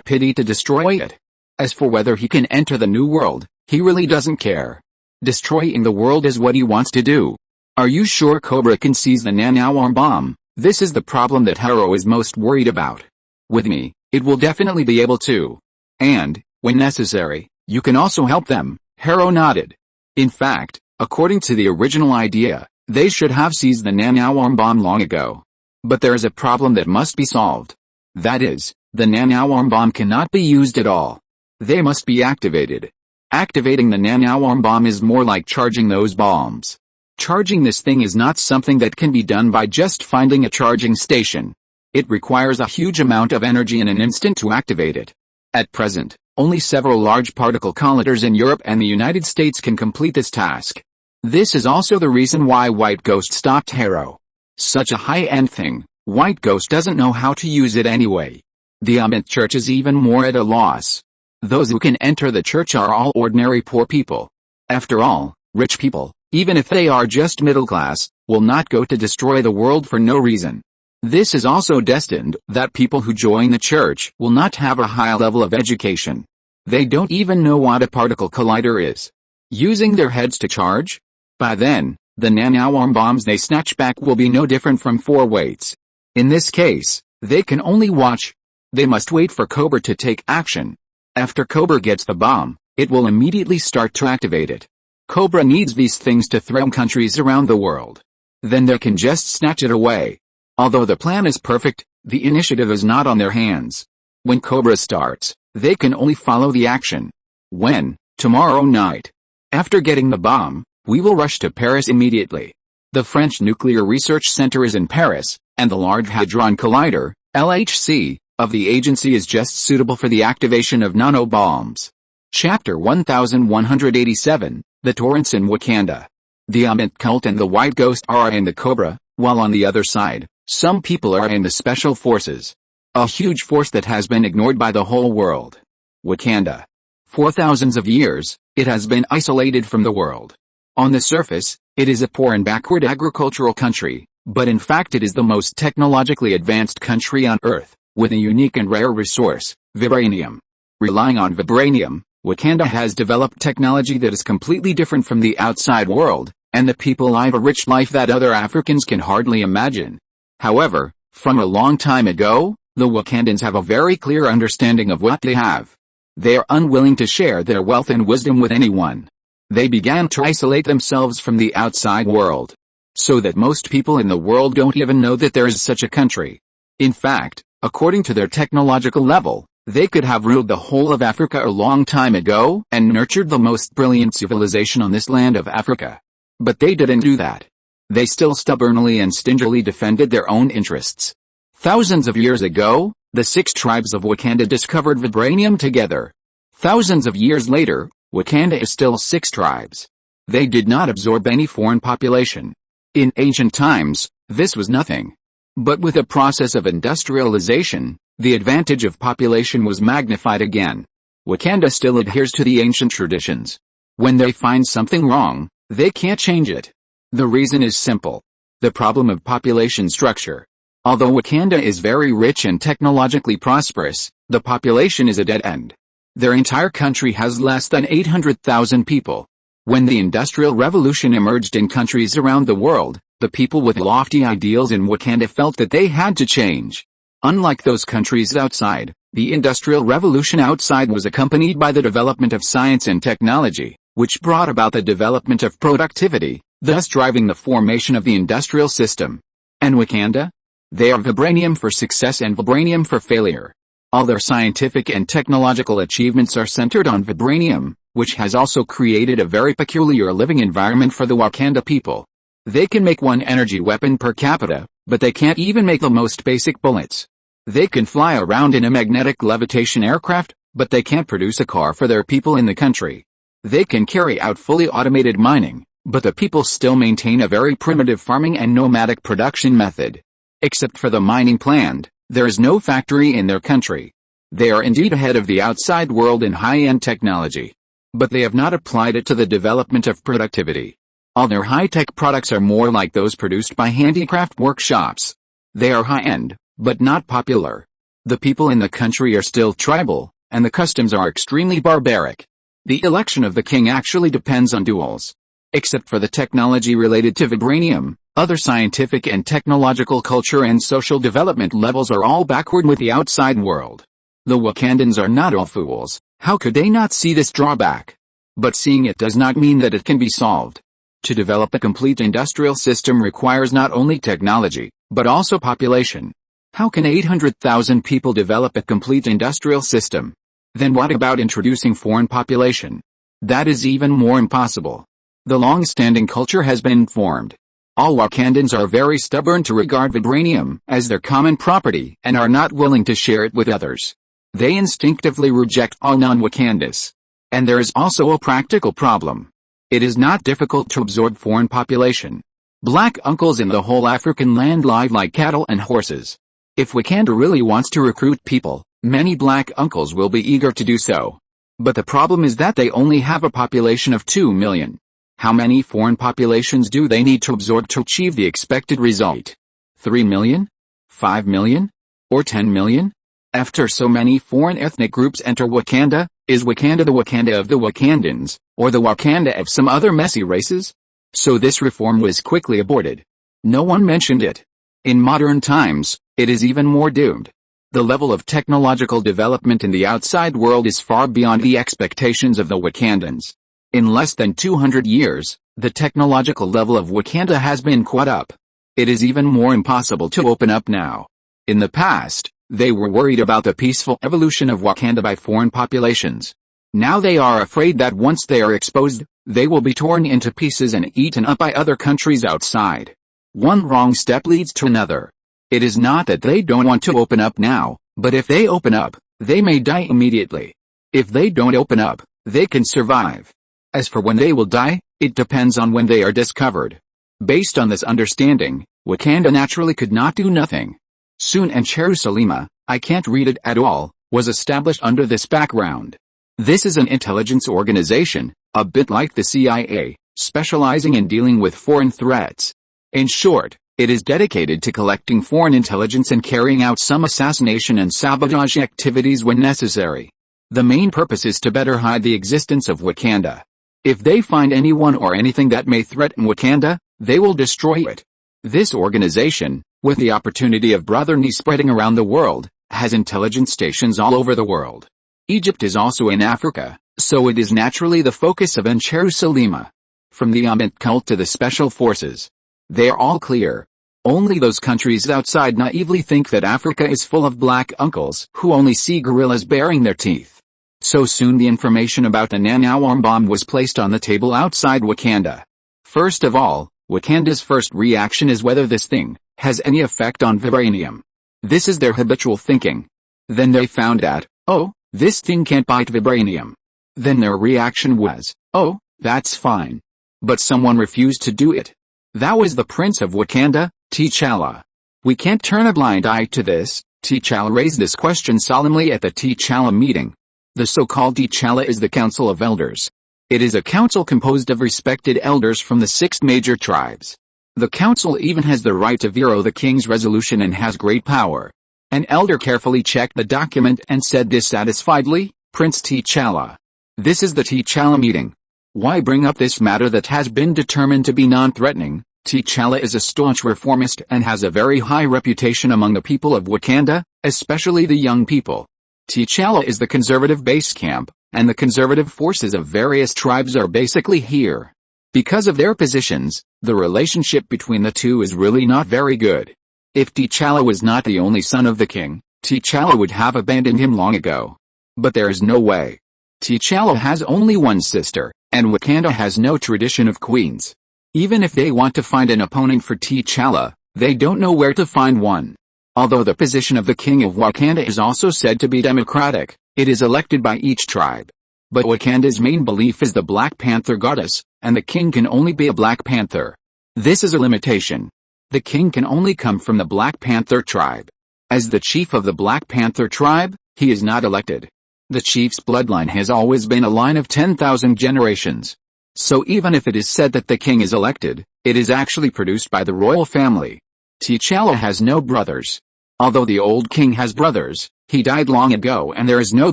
pity to destroy it. As for whether he can enter the new world, he really doesn't care. Destroying the world is what he wants to do. Are you sure Cobra can seize the nanoarm bomb? This is the problem that Harrow is most worried about. With me, it will definitely be able to. And, when necessary, you can also help them. Harrow nodded. In fact, according to the original idea, they should have seized the nanoarm bomb long ago. But there is a problem that must be solved. That is, the nanoarm bomb cannot be used at all. They must be activated. Activating the nanoarm bomb is more like charging those bombs. Charging this thing is not something that can be done by just finding a charging station. It requires a huge amount of energy in an instant to activate it. At present, only several large particle colliders in Europe and the United States can complete this task. This is also the reason why White Ghost stopped Harrow. Such a high-end thing, White Ghost doesn't know how to use it anyway. The Amish church is even more at a loss. Those who can enter the church are all ordinary poor people. After all, rich people, even if they are just middle class, will not go to destroy the world for no reason. This is also destined that people who join the church will not have a high level of education. They don't even know what a particle collider is. Using their heads to charge? By then, the nanoarm bombs they snatch back will be no different from 4 weights. In this case, they can only watch. They must wait for Cobra to take action. After Cobra gets the bomb, it will immediately start to activate it. Cobra needs these things to threaten countries around the world. Then they can just snatch it away. Although the plan is perfect, the initiative is not on their hands. When Cobra starts, they can only follow the action. When? Tomorrow night. After getting the bomb, we will rush to Paris immediately. The French Nuclear Research Center is in Paris, and the Large Hadron Collider, LHC, of the agency is just suitable for the activation of nanobombs. Chapter 1187, The Torrents in Wakanda. The Amit cult and the White Ghost are in the Cobra, while on the other side, some people are in the Special Forces. A huge force that has been ignored by the whole world. Wakanda. For thousands of years, it has been isolated from the world. On the surface, it is a poor and backward agricultural country, but in fact it is the most technologically advanced country on Earth, with a unique and rare resource, vibranium. Relying on vibranium, Wakanda has developed technology that is completely different from the outside world, and the people live a rich life that other Africans can hardly imagine. However, from a long time ago, the Wakandans have a very clear understanding of what they have. They are unwilling to share their wealth and wisdom with anyone. They began to isolate themselves from the outside world, so that most people in the world don't even know that there is such a country. In fact, according to their technological level, they could have ruled the whole of Africa a long time ago and nurtured the most brilliant civilization on this land of Africa. But they didn't do that. They still stubbornly and stingily defended their own interests. Thousands of years ago, the 6 tribes of Wakanda discovered vibranium together. Thousands of years later, Wakanda is still 6 tribes. They did not absorb any foreign population. In ancient times, this was nothing. But with the process of industrialization, the advantage of population was magnified again. Wakanda still adheres to the ancient traditions. When they find something wrong, they can't change it. The reason is simple. The problem of population structure. Although Wakanda is very rich and technologically prosperous, the population is a dead end. Their entire country has less than 800,000 people. When the Industrial Revolution emerged in countries around the world, the people with lofty ideals in Wakanda felt that they had to change. Unlike those countries outside, the Industrial Revolution outside was accompanied by the development of science and technology, which brought about the development of productivity, thus driving the formation of the industrial system. And Wakanda? They are vibranium for success and vibranium for failure. All their scientific and technological achievements are centered on vibranium, which has also created a very peculiar living environment for the Wakanda people. They can make one energy weapon per capita, but they can't even make the most basic bullets. They can fly around in a magnetic levitation aircraft, but they can't produce a car for their people in the country. They can carry out fully automated mining, but the people still maintain a very primitive farming and nomadic production method. Except for the mining plant, there is no factory in their country. They are indeed ahead of the outside world in high-end technology. But they have not applied it to the development of productivity. All their high-tech products are more like those produced by handicraft workshops. They are high-end, but not popular. The people in the country are still tribal, and the customs are extremely barbaric. The election of the king actually depends on duels. Except for the technology related to vibranium, other scientific and technological culture and social development levels are all backward with the outside world. The Wakandans are not all fools. How could they not see this drawback? But seeing it does not mean that it can be solved. To develop a complete industrial system requires not only technology, but also population. How can 800,000 people develop a complete industrial system? Then what about introducing foreign population? That is even more impossible. The long-standing culture has been formed. All Wakandans are very stubborn to regard vibranium as their common property and are not willing to share it with others. They instinctively reject all non-Wakandans. And there is also a practical problem. It is not difficult to absorb foreign population. Black uncles in the whole African land live like cattle and horses. If Wakanda really wants to recruit people, many black uncles will be eager to do so. But the problem is that they only have a population of 2 million. How many foreign populations do they need to absorb to achieve the expected result? 3 million? 5 million? Or 10 million? After so many foreign ethnic groups enter Wakanda, is Wakanda the Wakanda of the Wakandans, or the Wakanda of some other messy races? So this reform was quickly aborted. No one mentioned it. In modern times, it is even more doomed. The level of technological development in the outside world is far beyond the expectations of the Wakandans. In less than 200 years, the technological level of Wakanda has been caught up. It is even more impossible to open up now. In the past, they were worried about the peaceful evolution of Wakanda by foreign populations. Now they are afraid that once they are exposed, they will be torn into pieces and eaten up by other countries outside. One wrong step leads to another. It is not that they don't want to open up now, But if they open up, they may die immediately. If they don't open up, they can survive. As for when they will die, it depends on when they are discovered. Based on this understanding, Wakanda naturally could not do nothing. Soon and Jerusalem, I can't read it at all, was established under this background. This is an intelligence organization, a bit like the CIA, specializing in dealing with foreign threats. In short, it is dedicated to collecting foreign intelligence and carrying out some assassination and sabotage activities when necessary. The main purpose is to better hide the existence of Wakanda. If they find anyone or anything that may threaten Wakanda, they will destroy it. This organization, with the opportunity of brotherly spreading around the world, has intelligence stations all over the world. Egypt is also in Africa, so it is naturally the focus of Jerusalem. From the Ammon cult to the special forces, they are all clear. Only those countries outside naively think that Africa is full of black uncles who only see gorillas baring their teeth. So soon the information about the nanoarm bomb was placed on the table outside Wakanda. First of all, Wakanda's first reaction is whether this thing has any effect on vibranium. This is their habitual thinking. Then they found that, oh, this thing can't bite vibranium. Then their reaction was, oh, that's fine. But someone refused to do it. That was the Prince of Wakanda, T'Challa. We can't turn a blind eye to this. T'Challa raised this question solemnly at the T'Challa meeting. The so-called T'Challa is the Council of Elders. It is a council composed of respected elders from the 6 major tribes. The council even has the right to veto the king's resolution and has great power. An elder carefully checked the document and said dissatisfiedly, Prince T'Challa. This is the T'Challa meeting. Why bring up this matter that has been determined to be non-threatening? T'Challa is a staunch reformist and has a very high reputation among the people of Wakanda, especially the young people. T'Challa is the conservative base camp, and the conservative forces of various tribes are basically here. Because of their positions, the relationship between the two is really not very good. If T'Challa was not the only son of the king, T'Challa would have abandoned him long ago. But there is no way. T'Challa has only one sister, and Wakanda has no tradition of queens. Even if they want to find an opponent for T'Challa, they don't know where to find one. Although the position of the king of Wakanda is also said to be democratic, it is elected by each tribe. But Wakanda's main belief is the Black Panther goddess, and the king can only be a Black Panther. This is a limitation. The king can only come from the Black Panther tribe. As the chief of the Black Panther tribe, he is not elected. The chief's bloodline has always been a line of 10,000 generations. So even if it is said that the king is elected, it is actually produced by the royal family. T'Challa has no brothers. Although the old king has brothers, he died long ago and there is no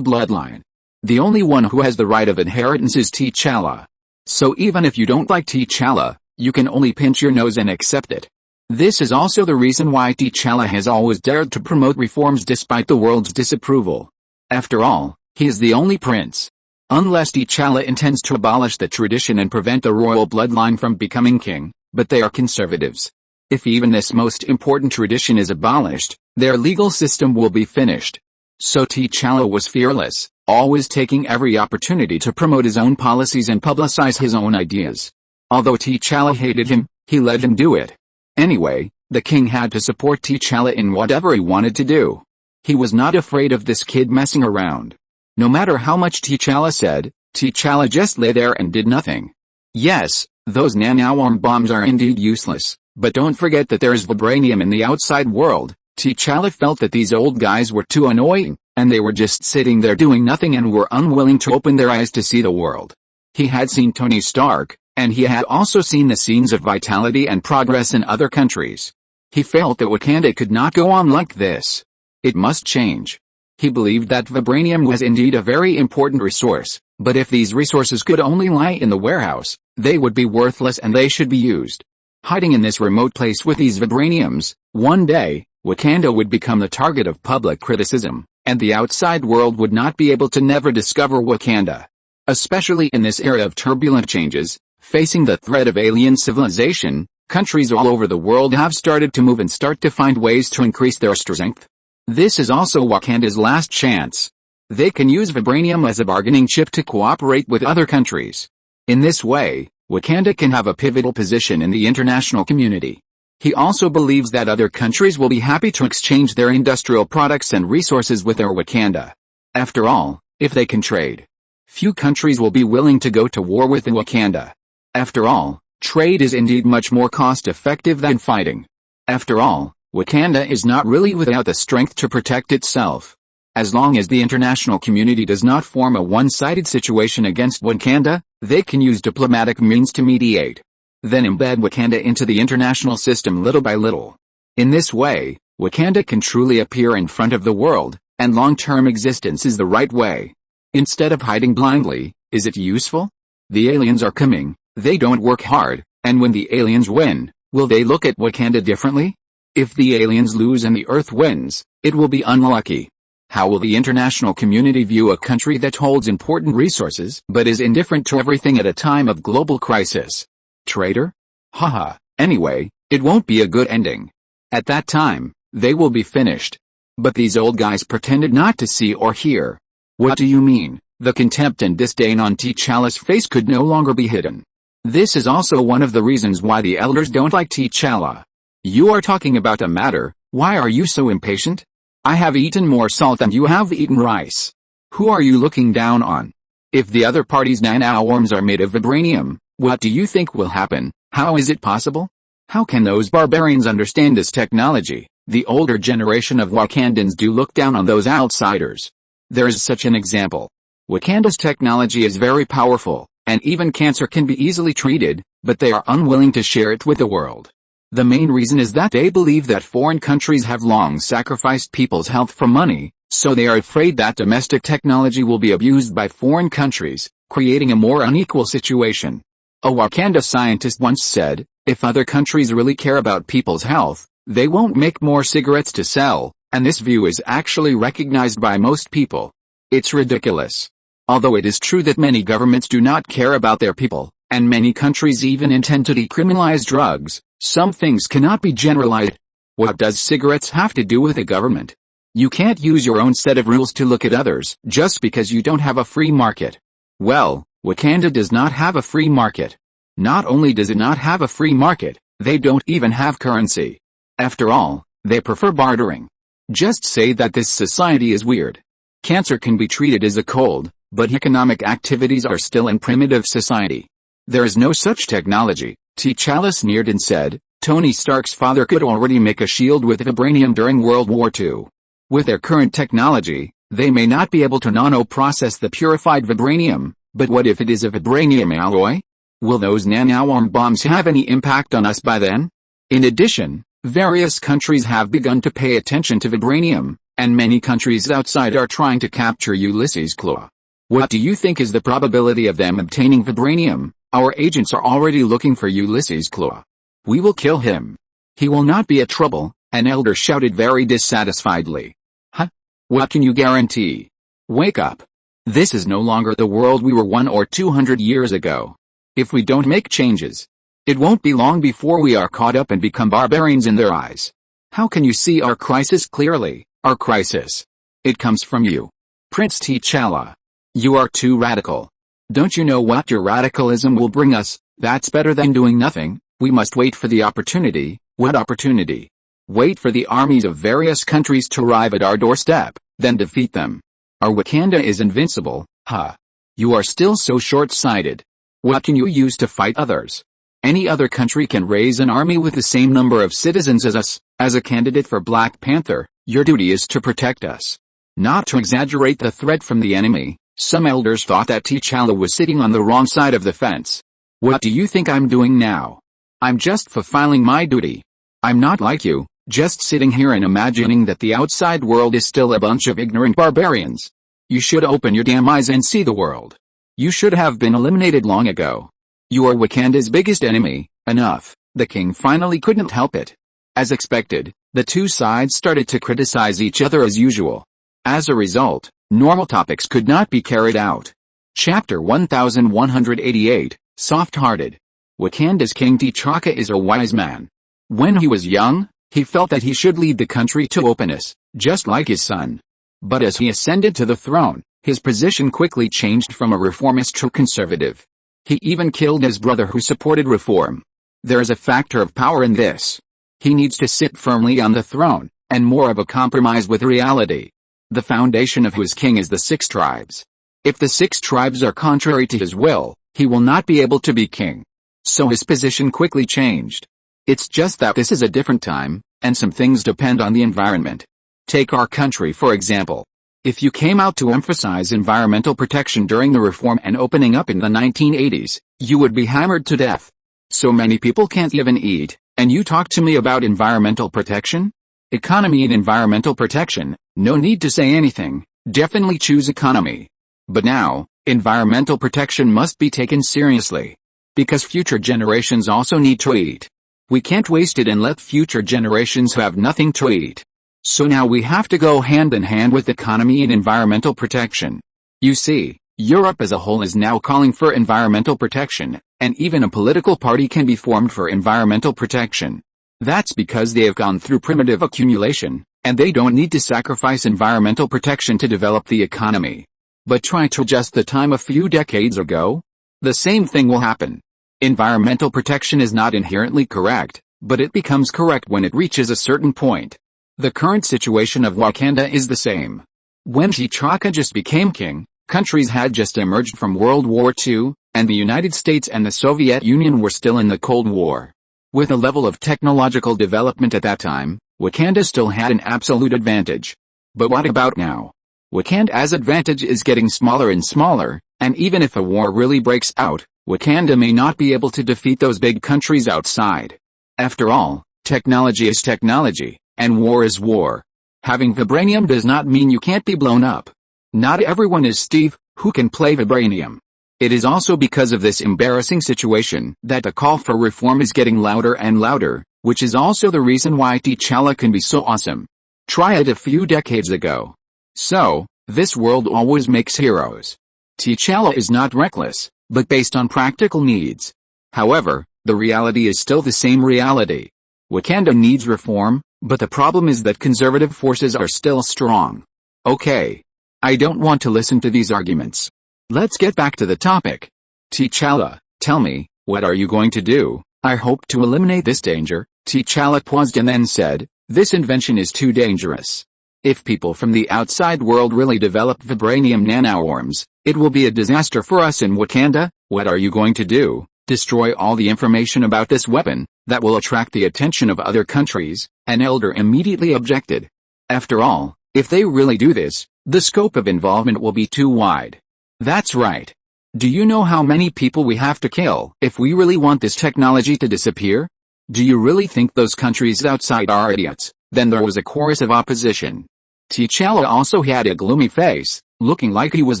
bloodline. The only one who has the right of inheritance is T'Challa. So even if you don't like T'Challa, you can only pinch your nose and accept it. This is also the reason why T'Challa has always dared to promote reforms despite the world's disapproval. After all, he is the only prince. Unless T'Challa intends to abolish the tradition and prevent the royal bloodline from becoming king, but they are conservatives. If even this most important tradition is abolished, their legal system will be finished. So T'Challa was fearless, always taking every opportunity to promote his own policies and publicize his own ideas. Although T'Challa hated him, he let him do it. Anyway, the king had to support T'Challa in whatever he wanted to do. He was not afraid of this kid messing around. No matter how much T'Challa said, T'Challa just lay there and did nothing. Yes, those nanoarm bombs are indeed useless, but don't forget that there is vibranium in the outside world. T'Challa felt that these old guys were too annoying, and they were just sitting there doing nothing and were unwilling to open their eyes to see the world. He had seen Tony Stark, and he had also seen the scenes of vitality and progress in other countries. He felt that Wakanda could not go on like this. It must change. He believed that vibranium was indeed a very important resource, but if these resources could only lie in the warehouse, they would be worthless and they should be used. Hiding in this remote place with these vibraniums, one day, Wakanda would become the target of public criticism, and the outside world would not be able to never discover Wakanda. Especially in this era of turbulent changes, facing the threat of alien civilization, countries all over the world have started to move and start to find ways to increase their strength. This is also Wakanda's last chance. They can use vibranium as a bargaining chip to cooperate with other countries. In this way, Wakanda can have a pivotal position in the international community. He also believes that other countries will be happy to exchange their industrial products and resources with their Wakanda. After all, if they can trade, few countries will be willing to go to war with the Wakanda. After all, trade is indeed much more cost-effective than fighting. After all, Wakanda is not really without the strength to protect itself. As long as the international community does not form a one-sided situation against Wakanda, they can use diplomatic means to mediate. Then embed Wakanda into the international system little by little. In this way, Wakanda can truly appear in front of the world, and long-term existence is the right way. Instead of hiding blindly, is it useful? The aliens are coming, they don't work hard, and when the aliens win, will they look at Wakanda differently? If the aliens lose and the Earth wins, it will be unlucky. How will the international community view a country that holds important resources but is indifferent to everything at a time of global crisis? Traitor? Haha, anyway, it won't be a good ending. At that time, they will be finished. But these old guys pretended not to see or hear. What do you mean? The contempt and disdain on T'Challa's face could no longer be hidden. This is also one of the reasons why the elders don't like T'Challa. You are talking about a matter, why are you so impatient? I have eaten more salt than you have eaten rice. Who are you looking down on? If the other party's nanoworms are made of vibranium, what do you think will happen? How is it possible? How can those barbarians understand this technology? The older generation of Wakandans do look down on those outsiders. There is such an example. Wakanda's technology is very powerful, and even cancer can be easily treated, but they are unwilling to share it with the world. The main reason is that they believe that foreign countries have long sacrificed people's health for money, so they are afraid that domestic technology will be abused by foreign countries, creating a more unequal situation. A Wakanda scientist once said, if other countries really care about people's health, they won't make more cigarettes to sell, and this view is actually recognized by most people. It's ridiculous. Although it is true that many governments do not care about their people, and many countries even intend to decriminalize drugs, some things cannot be generalized. What does cigarettes have to do with a government? You can't use your own set of rules to look at others just because you don't have a free market. Well, Wakanda does not have a free market. Not only does it not have a free market, they don't even have currency. After all, they prefer bartering. Just say that this society is weird. Cancer can be treated as a cold, but economic activities are still in primitive society. There is no such technology. T'Challa sneered and said, Tony Stark's father could already make a shield with vibranium during World War II. With their current technology, they may not be able to nano-process the purified vibranium, but what if it is a vibranium alloy? Will those nanoworm bombs have any impact on us by then? In addition, various countries have begun to pay attention to vibranium, and many countries outside are trying to capture Ulysses Klaue. What do you think is the probability of them obtaining vibranium? Our agents are already looking for Ulysses Klaue. We will kill him. He will not be a trouble, an elder shouted very dissatisfiedly. Huh? What can you guarantee? Wake up. This is no longer the world we were 100 or 200 years ago. If we don't make changes, it won't be long before we are caught up and become barbarians in their eyes. How can you see our crisis clearly? Our crisis. It comes from you. Prince T'Challa. You are too radical. Don't you know what your radicalism will bring us? That's better than doing nothing. We must wait for the opportunity. What opportunity? Wait for the armies of various countries to arrive at our doorstep, then defeat them. Our Wakanda is invincible, huh? You are still so short-sighted. What can you use to fight others? Any other country can raise an army with the same number of citizens as us. As a candidate for Black Panther, your duty is to protect us. Not to exaggerate the threat from the enemy, some elders thought that T'Challa was sitting on the wrong side of the fence. What do you think I'm doing now? I'm just fulfilling my duty. I'm not like you, just sitting here and imagining that the outside world is still a bunch of ignorant barbarians. You should open your damn eyes and see the world. You should have been eliminated long ago. You are Wakanda's biggest enemy. Enough. The king finally couldn't help it. As expected, the two sides started to criticize each other as usual. As a result, normal topics could not be carried out. Chapter 1188, Soft-Hearted. Wakanda's King T'Chaka is a wise man. When he was young, he felt that he should lead the country to openness, just like his son. But as he ascended to the throne, his position quickly changed from a reformist to conservative. He even killed his brother who supported reform. There is a factor of power in this. He needs to sit firmly on the throne, and more of a compromise with reality. The foundation of his king is the 6 tribes. If the 6 tribes are contrary to his will, he will not be able to be king. So his position quickly changed. It's just that this is a different time, and some things depend on the environment. Take our country for example. If you came out to emphasize environmental protection during the reform and opening up in the 1980s, you would be hammered to death. So many people can't even eat, and you talk to me about environmental protection? Economy and environmental protection, no need to say anything, definitely choose economy. But now, environmental protection must be taken seriously. Because future generations also need to eat. We can't waste it and let future generations have nothing to eat. So now we have to go hand in hand with economy and environmental protection. You see, Europe as a whole is now calling for environmental protection, and even a political party can be formed for environmental protection. That's because they have gone through primitive accumulation, and they don't need to sacrifice environmental protection to develop the economy. But try to adjust the time a few decades ago? The same thing will happen. Environmental protection is not inherently correct, but it becomes correct when it reaches a certain point. The current situation of Wakanda is the same. When T'Chaka just became king, countries had just emerged from World War II, and the United States and the Soviet Union were still in the Cold War. With a level of technological development at that time, Wakanda still had an absolute advantage. But what about now? Wakanda's advantage is getting smaller and smaller, and even if a war really breaks out, Wakanda may not be able to defeat those big countries outside. After all, technology is technology, and war is war. Having vibranium does not mean you can't be blown up. Not everyone is Steve, who can play vibranium. It is also because of this embarrassing situation that the call for reform is getting louder and louder, which is also the reason why T'Challa can be so awesome. Try it a few decades ago. So, this world always makes heroes. T'Challa is not reckless, but based on practical needs. However, the reality is still the same reality. Wakanda needs reform, but the problem is that conservative forces are still strong. Okay. I don't want to listen to these arguments. Let's get back to the topic. T'Challa, tell me, what are you going to do? I hope to eliminate this danger. T'Challa paused and then said, this invention is too dangerous. If people from the outside world really develop vibranium nanoarms, it will be a disaster for us in Wakanda. What are you going to do? Destroy all the information about this weapon, that will attract the attention of other countries? An elder immediately objected. After all, if they really do this, the scope of involvement will be too wide. That's right. Do you know how many people we have to kill if we really want this technology to disappear? Do you really think those countries outside are idiots? Then there was a chorus of opposition. T'Challa also had a gloomy face, looking like he was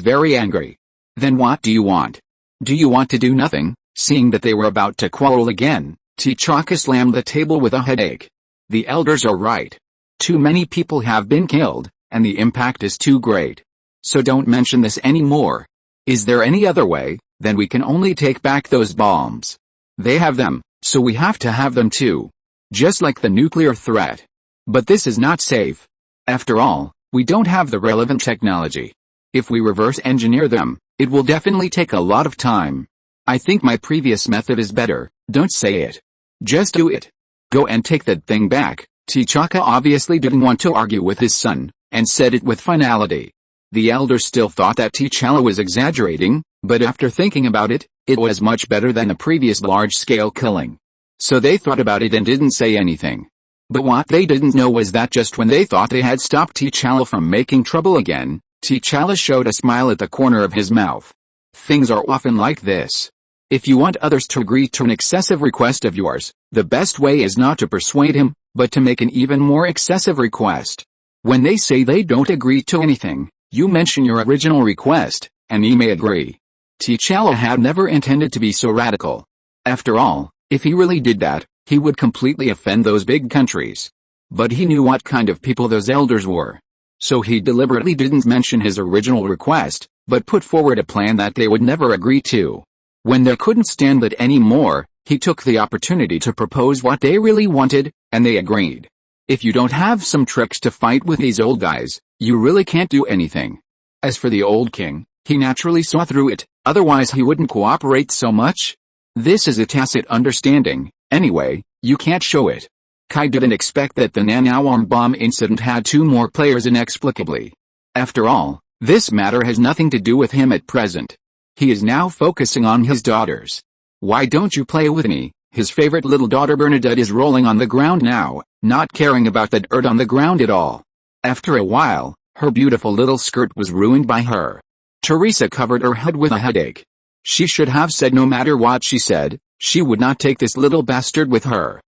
very angry. Then what do you want? Do you want to do nothing? Seeing that they were about to quarrel again, T'Chaka slammed the table with a headache. The elders are right. Too many people have been killed, and the impact is too great. So don't mention this anymore. Is there any other way? Then we can only take back those bombs. They have them, so we have to have them too. Just like the nuclear threat. But this is not safe. After all, we don't have the relevant technology. If we reverse engineer them, it will definitely take a lot of time. I think my previous method is better. Don't say it. Just do it. Go and take that thing back. T'Chaka obviously didn't want to argue with his son, and said it with finality. The elders still thought that T'Challa was exaggerating, but after thinking about it, it was much better than the previous large-scale killing. So they thought about it and didn't say anything. But what they didn't know was that just when they thought they had stopped T'Challa from making trouble again, T'Challa showed a smile at the corner of his mouth. Things are often like this. If you want others to agree to an excessive request of yours, the best way is not to persuade him, but to make an even more excessive request. When they say they don't agree to anything, you mention your original request, and he may agree. T'Challa had never intended to be so radical. After all, if he really did that, he would completely offend those big countries. But he knew what kind of people those elders were. So he deliberately didn't mention his original request, but put forward a plan that they would never agree to. When they couldn't stand it anymore, he took the opportunity to propose what they really wanted, and they agreed. If you don't have some tricks to fight with these old guys, you really can't do anything. As for the old king, he naturally saw through it, otherwise he wouldn't cooperate so much. This is a tacit understanding, anyway, you can't show it. Kai didn't expect that the nanowar bomb incident had 2 more players inexplicably. After all, this matter has nothing to do with him at present. He is now focusing on his daughters. Why don't you play with me? His favorite little daughter Bernadette is rolling on the ground now, not caring about the dirt on the ground at all. After a while, her beautiful little skirt was ruined by her. Teresa covered her head with a headache. She should have said no matter what she said, she would not take this little bastard with her.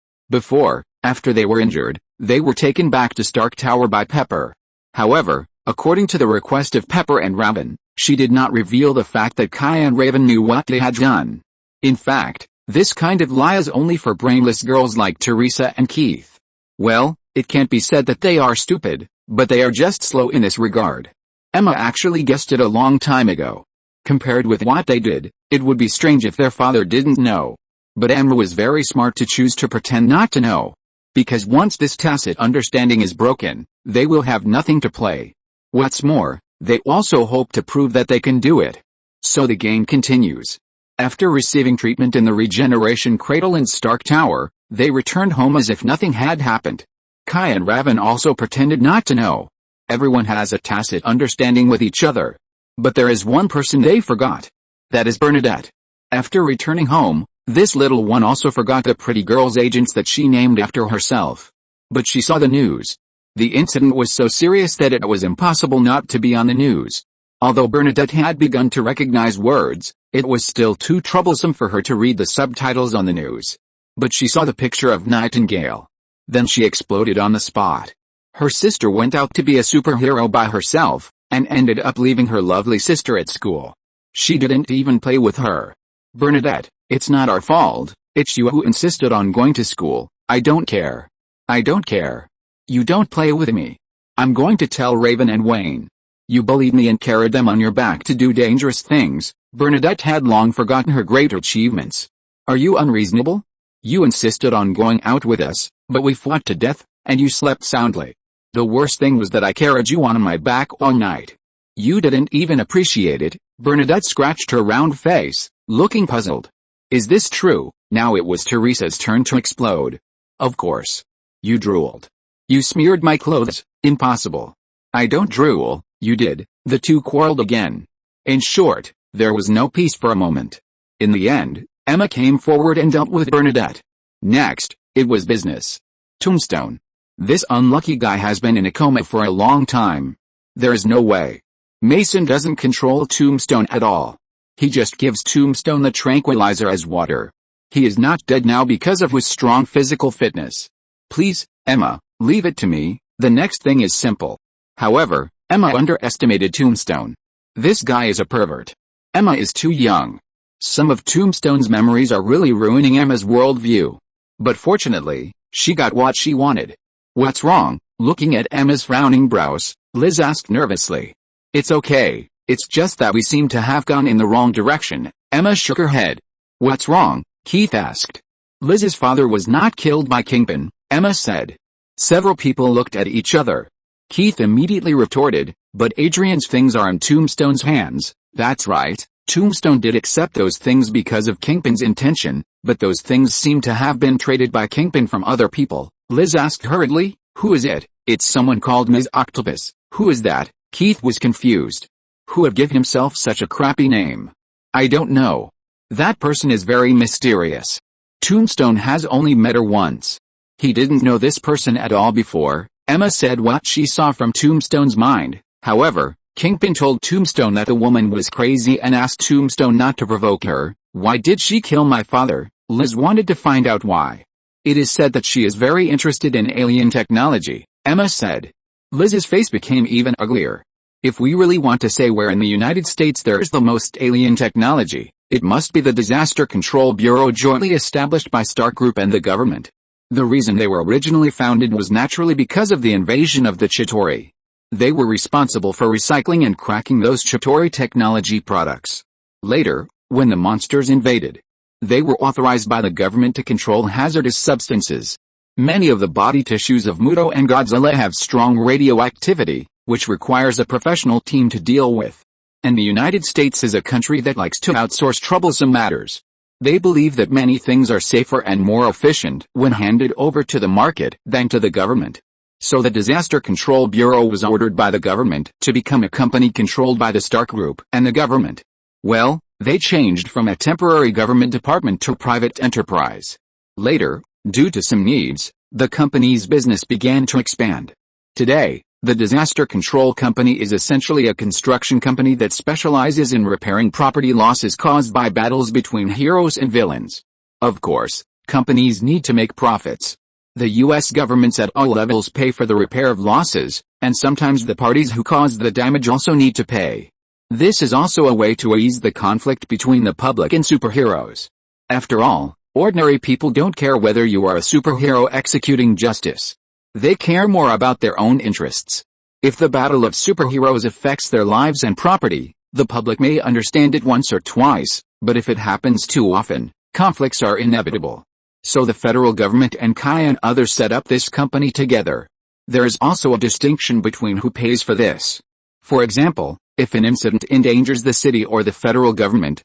After they were injured, they were taken back to Stark Tower by Pepper. However, according to the request of Pepper and Raven, she did not reveal the fact that Kai and Raven knew what they had done. In fact, this kind of lie is only for brainless girls like Teresa and Keith. Well, it can't be said that they are stupid, but they are just slow in this regard. Emma actually guessed it a long time ago. Compared with what they did, it would be strange if their father didn't know. But Emma was very smart to choose to pretend not to know. Because once this tacit understanding is broken, they will have nothing to play. What's more, they also hope to prove that they can do it. So the game continues. After receiving treatment in the regeneration cradle in Stark Tower, they returned home as if nothing had happened. Kai and Raven also pretended not to know. Everyone has a tacit understanding with each other. But there is one person they forgot. That is Bernadette. After returning home, this little one also forgot the pretty girl's agents that she named after herself. But she saw the news. The incident was so serious that it was impossible not to be on the news. Although Bernadette had begun to recognize words, it was still too troublesome for her to read the subtitles on the news. But she saw the picture of Nightingale. Then she exploded on the spot. Her sister went out to be a superhero by herself, and ended up leaving her lovely sister at school. She didn't even play with her. Bernadette, it's not our fault, it's you who insisted on going to school. I don't care. I don't care. You don't play with me. I'm going to tell Raven and Wayne. You bullied me and carried them on your back to do dangerous things. Bernadette had long forgotten her great achievements. Are you unreasonable? You insisted on going out with us, but we fought to death, and you slept soundly. The worst thing was that I carried you on my back all night. You didn't even appreciate it. Bernadette scratched her round face, looking puzzled. Is this true? Now it was Teresa's turn to explode. Of course. You drooled. You smeared my clothes. Impossible. I don't drool, you did. The two quarreled again. In short, there was no peace for a moment. In the end, Emma came forward and dealt with Bernadette. Next, it was business. Tombstone. This unlucky guy has been in a coma for a long time. There is no way. Mason doesn't control Tombstone at all. He just gives Tombstone the tranquilizer as water. He is not dead now because of his strong physical fitness. Please, Emma, leave it to me. The next thing is simple. However, Emma underestimated Tombstone. This guy is a pervert. Emma is too young. Some of Tombstone's memories are really ruining Emma's worldview. But fortunately, she got what she wanted. What's wrong? Looking at Emma's frowning brows, Liz asked nervously. It's okay, it's just that we seem to have gone in the wrong direction. Emma shook her head. What's wrong? Keith asked. Liz's father was not killed by Kingpin, Emma said. Several people looked at each other. Keith immediately retorted, but Adrian's things are in Tombstone's hands. That's right, Tombstone did accept those things because of Kingpin's intention, but those things seem to have been traded by Kingpin from other people. Liz asked hurriedly, who is it? It's someone called Ms. Octopus. Who is that? Keith was confused. Who would give himself such a crappy name? I don't know. That person is very mysterious. Tombstone has only met her once. He didn't know this person at all before. Emma said what she saw from Tombstone's mind. However, Kingpin told Tombstone that the woman was crazy and asked Tombstone not to provoke her. Why did she kill my father? Liz wanted to find out why. It is said that she is very interested in alien technology, Emma said. Liz's face became even uglier. If we really want to say where in the United States there is the most alien technology, it must be the Disaster Control Bureau jointly established by Stark Group and the government. The reason they were originally founded was naturally because of the invasion of the Chitauri. They were responsible for recycling and cracking those Chitauri technology products. Later, when the monsters invaded, they were authorized by the government to control hazardous substances. Many of the body tissues of Muto and Godzilla have strong radioactivity, which requires a professional team to deal with. And the United States is a country that likes to outsource troublesome matters. They believe that many things are safer and more efficient when handed over to the market than to the government. So the Disaster Control Bureau was ordered by the government to become a company controlled by the Stark Group and the government. Well, they changed from a temporary government department to a private enterprise. Later, due to some needs, the company's business began to expand. Today, the Disaster Control Company is essentially a construction company that specializes in repairing property losses caused by battles between heroes and villains. Of course, companies need to make profits. The U.S. governments at all levels pay for the repair of losses, and sometimes the parties who caused the damage also need to pay. This is also a way to ease the conflict between the public and superheroes. After all, ordinary people don't care whether you are a superhero executing justice. They care more about their own interests. If the battle of superheroes affects their lives and property, the public may understand it once or twice, but if it happens too often, conflicts are inevitable. So the federal government and Kai and others set up this company together. There is also a distinction between who pays for this. For example, if an incident endangers the city or the federal government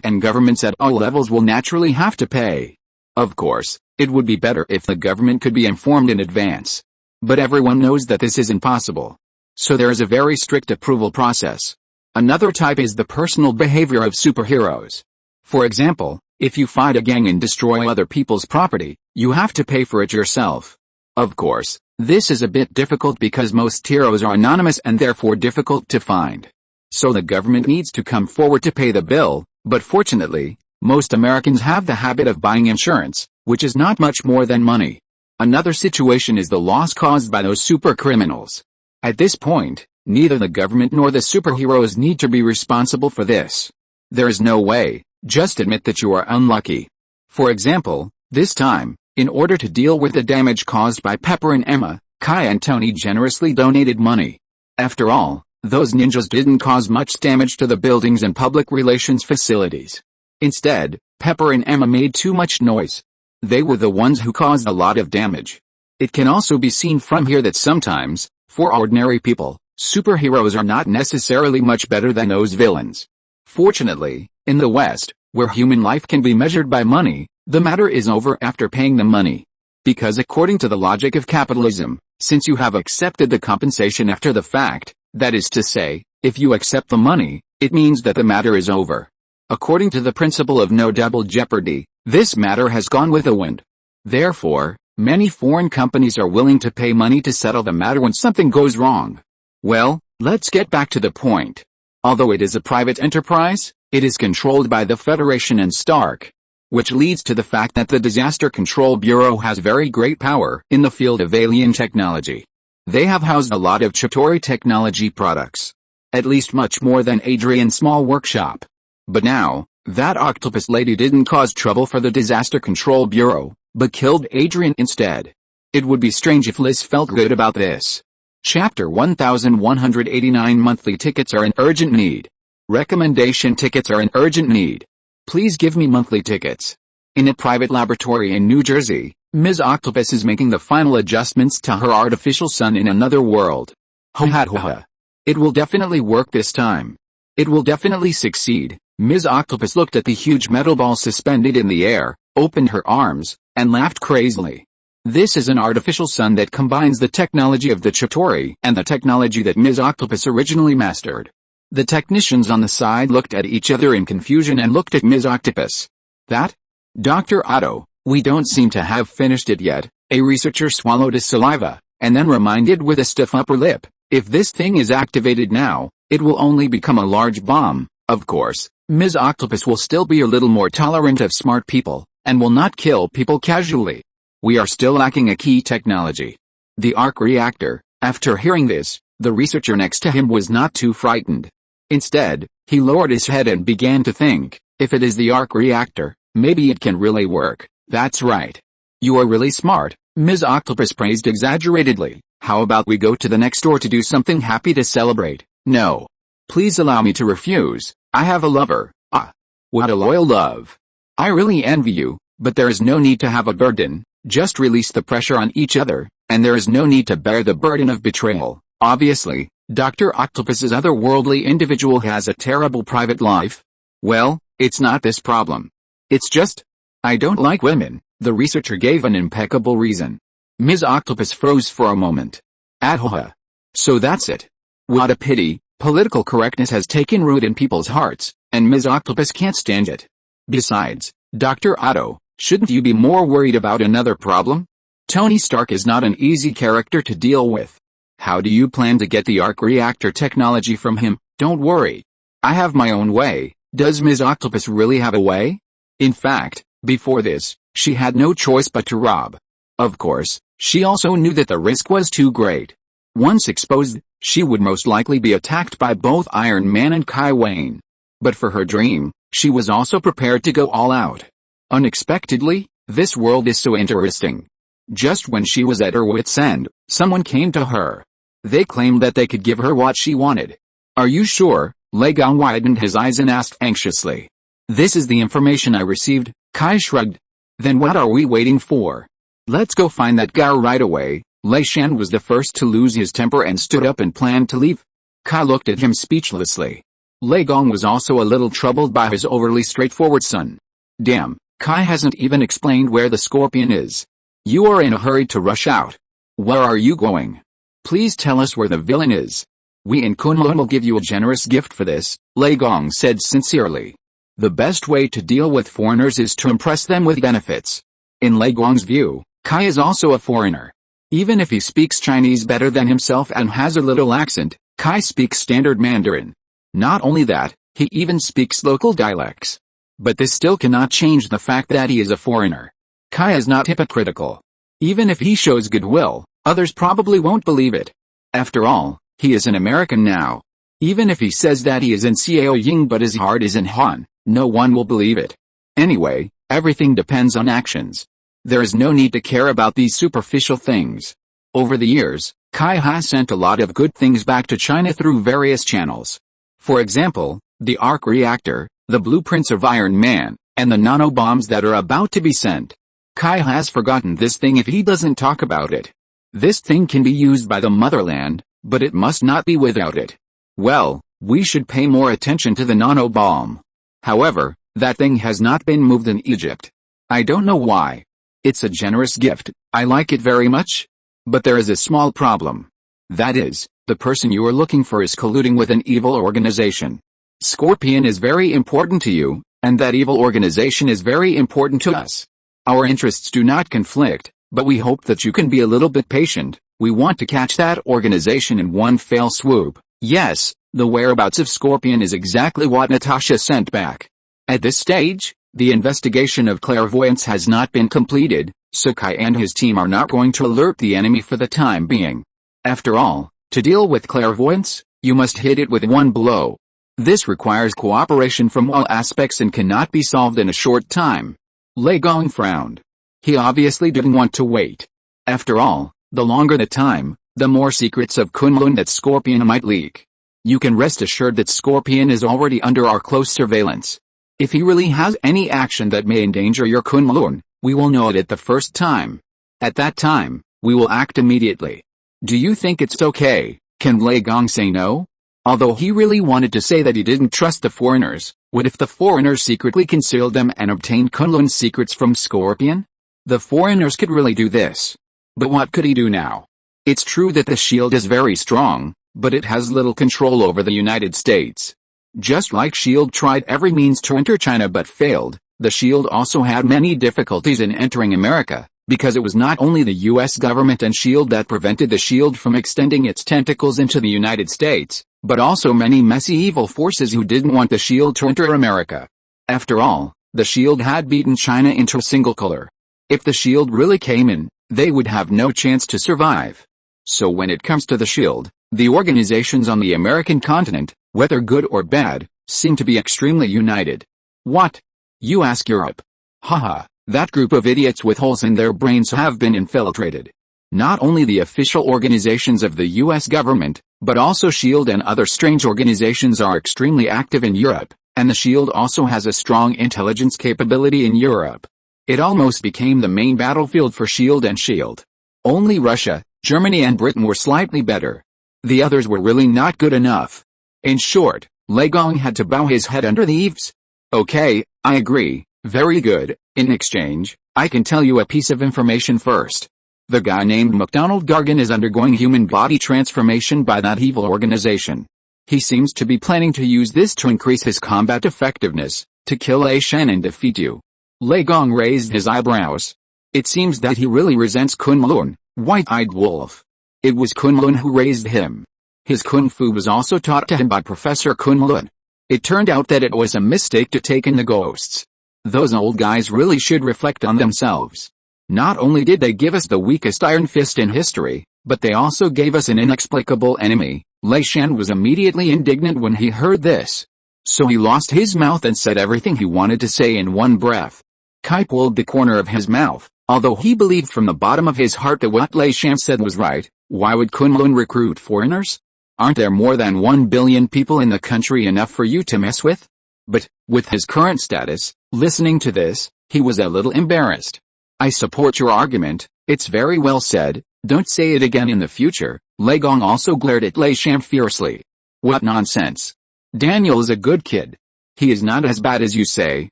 and governments at all levels will naturally have to pay. Of course, it would be better if the government could be informed in advance. But everyone knows that this is impossible. So there is a very strict approval process. Another type is the personal behavior of superheroes. For example, if you fight a gang and destroy other people's property, you have to pay for it yourself. Of course, this is a bit difficult because most heroes are anonymous and therefore difficult to find. So the government needs to come forward to pay the bill, but fortunately, most Americans have the habit of buying insurance, which is not much more than money. Another situation is the loss caused by those super criminals. At this point, neither the government nor the superheroes need to be responsible for this. There is no way, just admit that you are unlucky. For example, this time, in order to deal with the damage caused by Pepper and Emma, Kai and Tony generously donated money. After all, those ninjas didn't cause much damage to the buildings and public relations facilities. Instead, Pepper and Emma made too much noise. They were the ones who caused a lot of damage. It can also be seen from here that sometimes, for ordinary people, superheroes are not necessarily much better than those villains. Fortunately, in the West, where human life can be measured by money, the matter is over after paying the money. Because according to the logic of capitalism, since you have accepted the compensation after the fact, that is to say, if you accept the money, it means that the matter is over. According to the principle of no double jeopardy, this matter has gone with the wind. Therefore, many foreign companies are willing to pay money to settle the matter when something goes wrong. Well, let's get back to the point. Although it is a private enterprise, it is controlled by the Federation and Stark. Which leads to the fact that the Disaster Control Bureau has very great power in the field of alien technology. They have housed a lot of Chitauri technology products. At least much more than Adrian's small workshop. But now, that octopus lady didn't cause trouble for the Disaster Control Bureau, but killed Adrian instead. It would be strange if Liz felt good about this. Chapter 1189 Monthly tickets are an urgent need. Recommendation tickets are an urgent need. Please give me monthly tickets. In a private laboratory in New Jersey, Ms. Octopus is making the final adjustments to her artificial sun in another world. Ho ha ho ha. It will definitely work this time. It will definitely succeed. Ms. Octopus looked at the huge metal ball suspended in the air, opened her arms, and laughed crazily. This is an artificial sun that combines the technology of the Chitauri and the technology that Ms. Octopus originally mastered. The technicians on the side looked at each other in confusion and looked at Ms. Octopus. That? Dr. Otto, we don't seem to have finished it yet. A researcher swallowed his saliva, and then reminded with a stiff upper lip, if this thing is activated now, it will only become a large bomb. Of course, Ms. Octopus will still be a little more tolerant of smart people, and will not kill people casually. We are still lacking a key technology. The arc reactor. After hearing this, the researcher next to him was not too frightened. Instead, he lowered his head and began to think, if it is the arc reactor, maybe it can really work. That's right. You are really smart, Ms. Octopus praised exaggeratedly. How about we go to the next door to do something happy to celebrate? No. Please allow me to refuse. I have a lover. Ah. What a loyal love. I really envy you, but there is no need to have a burden. Just release the pressure on each other, and there is no need to bear the burden of betrayal. Obviously, Dr. Octopus's otherworldly individual has a terrible private life. Well, it's not this problem. It's just, I don't like women. The researcher gave an impeccable reason. Ms. Octopus froze for a moment. Ahoha. So that's it. What a pity, political correctness has taken root in people's hearts, and Ms. Octopus can't stand it. Besides, Dr. Otto, shouldn't you be more worried about another problem? Tony Stark is not an easy character to deal with. How do you plan to get the arc reactor technology from him? Don't worry. I have my own way. Does Ms. Octopus really have a way? In fact, before this, she had no choice but to rob. Of course, she also knew that the risk was too great. Once exposed, she would most likely be attacked by both Iron Man and Kai Wayne. But for her dream, she was also prepared to go all out. Unexpectedly, this world is so interesting. Just when she was at her wit's end, someone came to her. They claimed that they could give her what she wanted. Are you sure? Lei Gong widened his eyes and asked anxiously. This is the information I received, Kai shrugged. Then what are we waiting for? Let's go find that guy right away. Lei Shan was the first to lose his temper and stood up and planned to leave. Kai looked at him speechlessly. Lei Gong was also a little troubled by his overly straightforward son. Damn, Kai hasn't even explained where the scorpion is. You are in a hurry to rush out. Where are you going? Please tell us where the villain is. We in Kunlun will give you a generous gift for this, Lei Gong said sincerely. The best way to deal with foreigners is to impress them with benefits. In Lei Gong's view, Kai is also a foreigner. Even if he speaks Chinese better than himself and has a little accent, Kai speaks standard Mandarin. Not only that, he even speaks local dialects. But this still cannot change the fact that he is a foreigner. Kai is not hypocritical. Even if he shows goodwill, others probably won't believe it. After all, he is an American now. Even if he says that he is in Xiao Ying but his heart is in Han, no one will believe it. Anyway, everything depends on actions. There is no need to care about these superficial things. Over the years, Kai has sent a lot of good things back to China through various channels. For example, the arc reactor, the blueprints of Iron Man, and the nanobombs that are about to be sent. Kai has forgotten this thing if he doesn't talk about it. This thing can be used by the motherland, but it must not be without it. Well, we should pay more attention to the nanobomb. However, that thing has not been moved in Egypt. I don't know why. It's a generous gift, I like it very much. But there is a small problem. That is, the person you are looking for is colluding with an evil organization. Scorpion is very important to you, and that evil organization is very important to us. Our interests do not conflict, but we hope that you can be a little bit patient. We want to catch that organization in one fell swoop. Yes, the whereabouts of Scorpion is exactly what Natasha sent back. At this stage, the investigation of clairvoyance has not been completed, so Kai and his team are not going to alert the enemy for the time being. After all, to deal with clairvoyance, you must hit it with one blow. This requires cooperation from all aspects and cannot be solved in a short time. Lei Gong frowned. He obviously didn't want to wait. After all, the longer the time, the more secrets of Kunlun that Scorpion might leak. You can rest assured that Scorpion is already under our close surveillance. If he really has any action that may endanger your Kunlun, we will know it at the first time. At that time, we will act immediately. Do you think it's okay? Can Lei Gong say no? Although he really wanted to say that he didn't trust the foreigners, what if the foreigners secretly concealed them and obtained Kunlun's secrets from Scorpion? The foreigners could really do this. But what could he do now? It's true that the shield is very strong, but it has little control over the United States. Just like SHIELD tried every means to enter China but failed, the SHIELD also had many difficulties in entering America, because it was not only the US government and SHIELD that prevented the SHIELD from extending its tentacles into the United States, but also many messy evil forces who didn't want the SHIELD to enter America. After all, the SHIELD had beaten China into a single color. If the SHIELD really came in, they would have no chance to survive. So when it comes to the SHIELD, the organizations on the American continent, whether good or bad, seem to be extremely united. What? You ask Europe. Haha, that group of idiots with holes in their brains have been infiltrated. Not only the official organizations of the US government, but also SHIELD and other strange organizations are extremely active in Europe, and the SHIELD also has a strong intelligence capability in Europe. It almost became the main battlefield for SHIELD and SHIELD. Only Russia, Germany and Britain were slightly better. The others were really not good enough. In short, Lei Gong had to bow his head under the eaves. Okay, I agree, Very good. In exchange, I can tell you a piece of information first. The guy named MacDonald Gargan is undergoing human body transformation by that evil organization. He seems to be planning to use this to increase his combat effectiveness, to kill Lei Shan and defeat you. Lei Gong raised his eyebrows. It seems that he really resents Kunlun, White-Eyed Wolf. It was Kunlun who raised him. His kung fu was also taught to him by Professor Kunlun. It turned out that it was a mistake to take in the ghosts. Those old guys really should reflect on themselves. Not only did they give us the weakest Iron Fist in history, but they also gave us an inexplicable enemy. Lei Shan was immediately indignant when he heard this. So he lost his mouth and said everything he wanted to say in one breath. Kai pulled the corner of his mouth. Although he believed from the bottom of his heart that what Lei Shan said was right, why would Kunlun recruit foreigners? Aren't there more than 1 billion people in the country enough for you to mess with? But, with his current status, listening to this, he was a little embarrassed. I support your argument, it's very well said, don't say it again in the future. Lei Gong also glared at Lei Shan fiercely. What nonsense. Daniel is a good kid. He is not as bad as you say.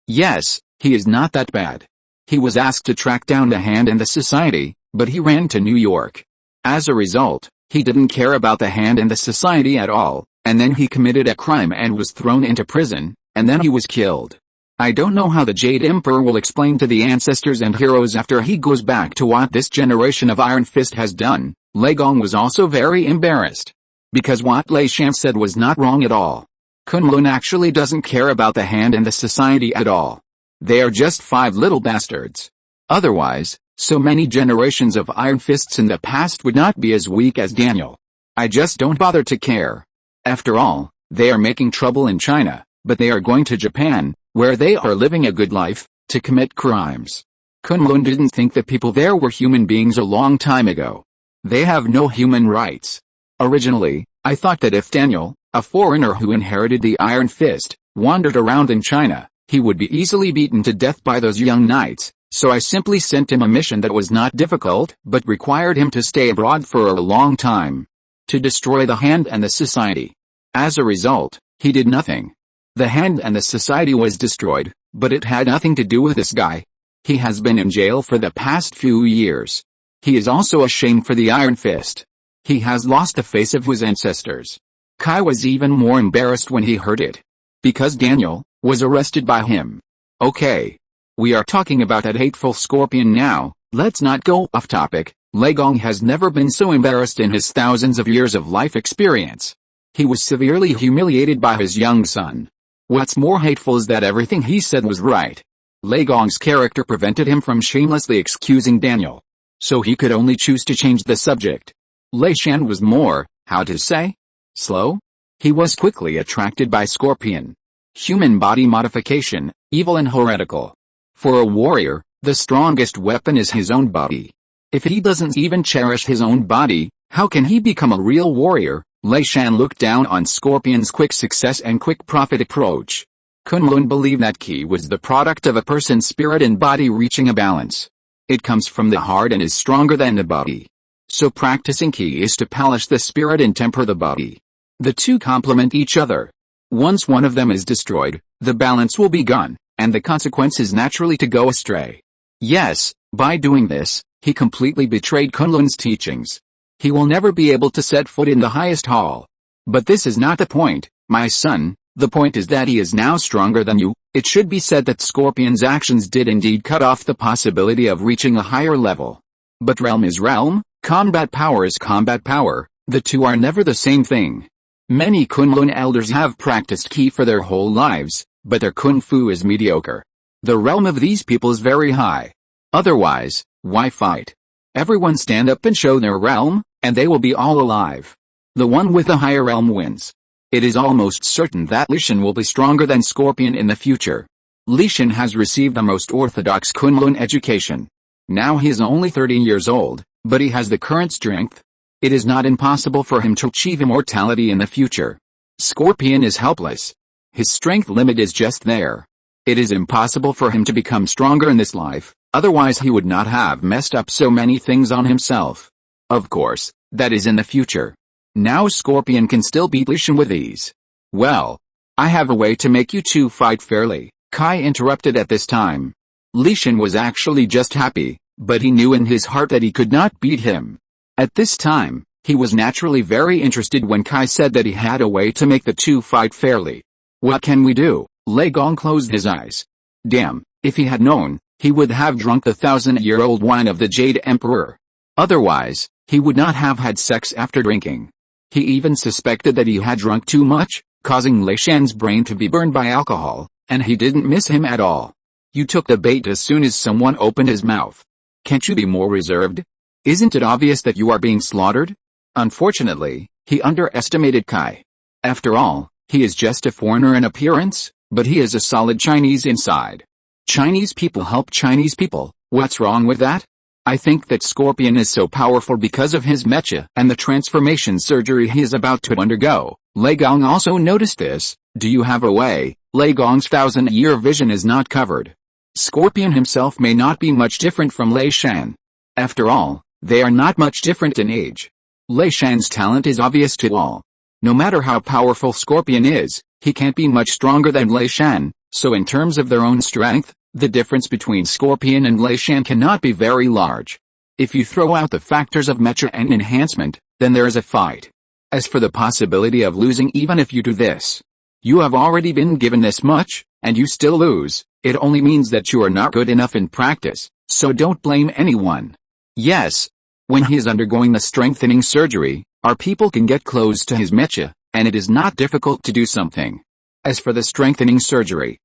Yes, he is not that bad. He was asked to track down the Hand and the Society, but he ran to New York. As a result, he didn't care about the Hand and the Society at all, and then he committed a crime and was thrown into prison, and then he was killed. I don't know how the Jade Emperor will explain to the ancestors and heroes after he goes back to what this generation of Iron Fist has done. Lei Gong was also very embarrassed. Because what Lei Shan said was not wrong at all. Kunlun actually doesn't care about the Hand and the Society at all. They are just 5 little bastards. Otherwise, so many generations of Iron Fists in the past would not be as weak as Daniel. I just don't bother to care. After all, they are making trouble in China, but they are going to Japan, where they are living a good life, to commit crimes. Kunlun didn't think that people there were human beings a long time ago. They have no human rights. Originally, I thought that if Daniel, a foreigner who inherited the Iron Fist, wandered around in China, he would be easily beaten to death by those young knights, so I simply sent him a mission that was not difficult but required him to stay abroad for a long time. To destroy the Hand and the Society. As a result, he did nothing. The Hand and the Society was destroyed, but it had nothing to do with this guy. He has been in jail for the past few years. He is also ashamed for the Iron Fist. He has lost the face of his ancestors. Kai was even more embarrassed when he heard it. Because Daniel was arrested by him. Okay. We are talking about that hateful scorpion now, let's not go off topic. Lei Gong has never been so embarrassed in his thousands of years of life experience. He was severely humiliated by his young son. What's more hateful is that everything he said was right. Lei Gong's character prevented him from shamelessly excusing Daniel. So he could only choose to change the subject. Lei Shan was more, how to say, slow? He was quickly attracted by Scorpion. Human body modification, evil and heretical. For a warrior, the strongest weapon is his own body. If he doesn't even cherish his own body, how can he become a real warrior? Lei Shan looked down on Scorpion's quick success and quick profit approach. Kunlun believed that Qi was the product of a person's spirit and body reaching a balance. It comes from the heart and is stronger than the body. So practicing Qi is to polish the spirit and temper the body. The two complement each other. Once one of them is destroyed, the balance will be gone, and the consequence is naturally to go astray. Yes, by doing this, he completely betrayed Kunlun's teachings. He will never be able to set foot in the highest hall. But this is not the point, my son. The point is that he is now stronger than you. It should be said that Scorpion's actions did indeed cut off the possibility of reaching a higher level. But realm is realm, combat power is combat power, the two are never the same thing. Many Kunlun elders have practiced Qi for their whole lives, but their kung fu is mediocre. The realm of these people is very high. Otherwise, why fight? Everyone stand up and show their realm, and they will be all alive. The one with the higher realm wins. It is almost certain that Li Shan will be stronger than Scorpion in the future. Li Shan has received the most orthodox Kunlun education. Now he is only 30 years old, but he has the current strength. It is not impossible for him to achieve immortality in the future. Scorpion is helpless. His strength limit is just there. It is impossible for him to become stronger in this life, otherwise he would not have messed up so many things on himself. Of course, that is in the future. Now Scorpion can still beat Li Shan with ease. Well, I have a way to make you two fight fairly. Kai interrupted at this time. Li Shan was actually just happy, but he knew in his heart that he could not beat him. At this time, he was naturally very interested when Kai said that he had a way to make the two fight fairly. What can we do? Lei Gong closed his eyes. Damn, if he had known, he would have drunk the 1,000-year-old wine of the Jade Emperor. Otherwise, he would not have had sex after drinking. He even suspected that he had drunk too much, causing Lei Shan's brain to be burned by alcohol, and he didn't miss him at all. You took the bait as soon as someone opened his mouth. Can't you be more reserved? Isn't it obvious that you are being slaughtered? Unfortunately, he underestimated Kai. After all, he is just a foreigner in appearance, but he is a solid Chinese inside. Chinese people help Chinese people, what's wrong with that? I think that Scorpion is so powerful because of his mecha and the transformation surgery he is about to undergo. Lei Gong also noticed this. Do you have a way? Lei Gong's 1,000-year vision is not covered. Scorpion himself may not be much different from Lei Shan. After all, they are not much different in age. Lei Shan's talent is obvious to all. No matter how powerful Scorpion is, he can't be much stronger than Lei Shan, so in terms of their own strength, the difference between Scorpion and Lei Shan cannot be very large. If you throw out the factors of mecha and enhancement, then there is a fight. As for the possibility of losing even if you do this, you have already been given this much, and you still lose, it only means that you are not good enough in practice, so don't blame anyone. Yes, when he is undergoing the strengthening surgery, our people can get close to his mecha, and it is not difficult to do something. As for the strengthening surgery,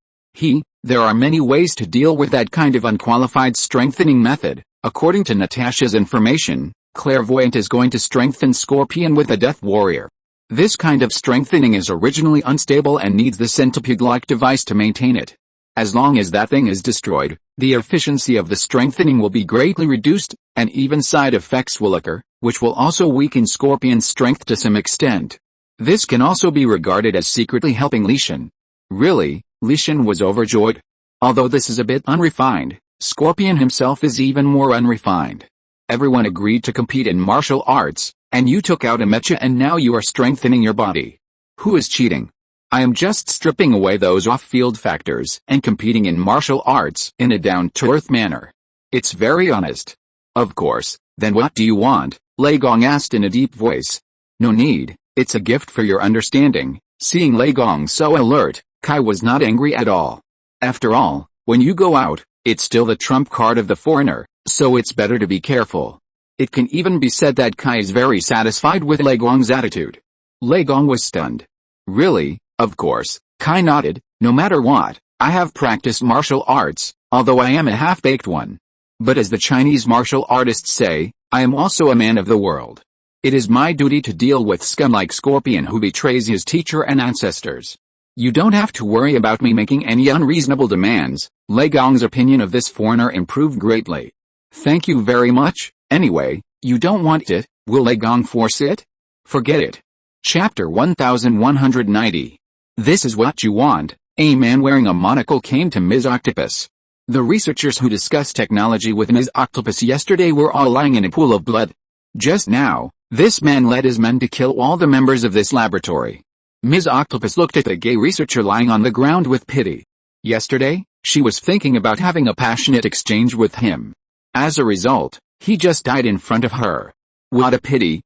there are many ways to deal with that kind of unqualified strengthening method. According to Natasha's information, Clairvoyant is going to strengthen Scorpion with a Death Warrior. This kind of strengthening is originally unstable and needs the centipede-like device to maintain it. As long as that thing is destroyed, the efficiency of the strengthening will be greatly reduced, and even side effects will occur, which will also weaken Scorpion's strength to some extent. This can also be regarded as secretly helping Li Shan. Really, Li Shan was overjoyed. Although this is a bit unrefined, Scorpion himself is even more unrefined. Everyone agreed to compete in martial arts, and you took out a mecha and now you are strengthening your body. Who is cheating? I am just stripping away those off-field factors and competing in martial arts in a down-to-earth manner. It's very honest. Of course, then what do you want? Lei Gong asked in a deep voice. No need, it's a gift for your understanding. Seeing Lei Gong so alert, Kai was not angry at all. After all, when you go out, it's still the trump card of the foreigner, so it's better to be careful. It can even be said that Kai is very satisfied with Lei Gong's attitude. Lei Gong was stunned. Really? Of course, Kai nodded. No matter what, I have practiced martial arts, although I am a half-baked one. But as the Chinese martial artists say, I am also a man of the world. It is my duty to deal with scum like Scorpion who betrays his teacher and ancestors. You don't have to worry about me making any unreasonable demands. Lei Gong's opinion of this foreigner improved greatly. Thank you very much. Anyway, you don't want it, will Lei Gong force it? Forget it. Chapter 1190. This is what you want. A man wearing a monocle came to Ms. Octopus. The researchers who discussed technology with Ms. Octopus yesterday were all lying in a pool of blood. Just now, this man led his men to kill all the members of this laboratory. Ms. Octopus looked at the gay researcher lying on the ground with pity. Yesterday, she was thinking about having a passionate exchange with him. As a result, he just died in front of her. What a pity,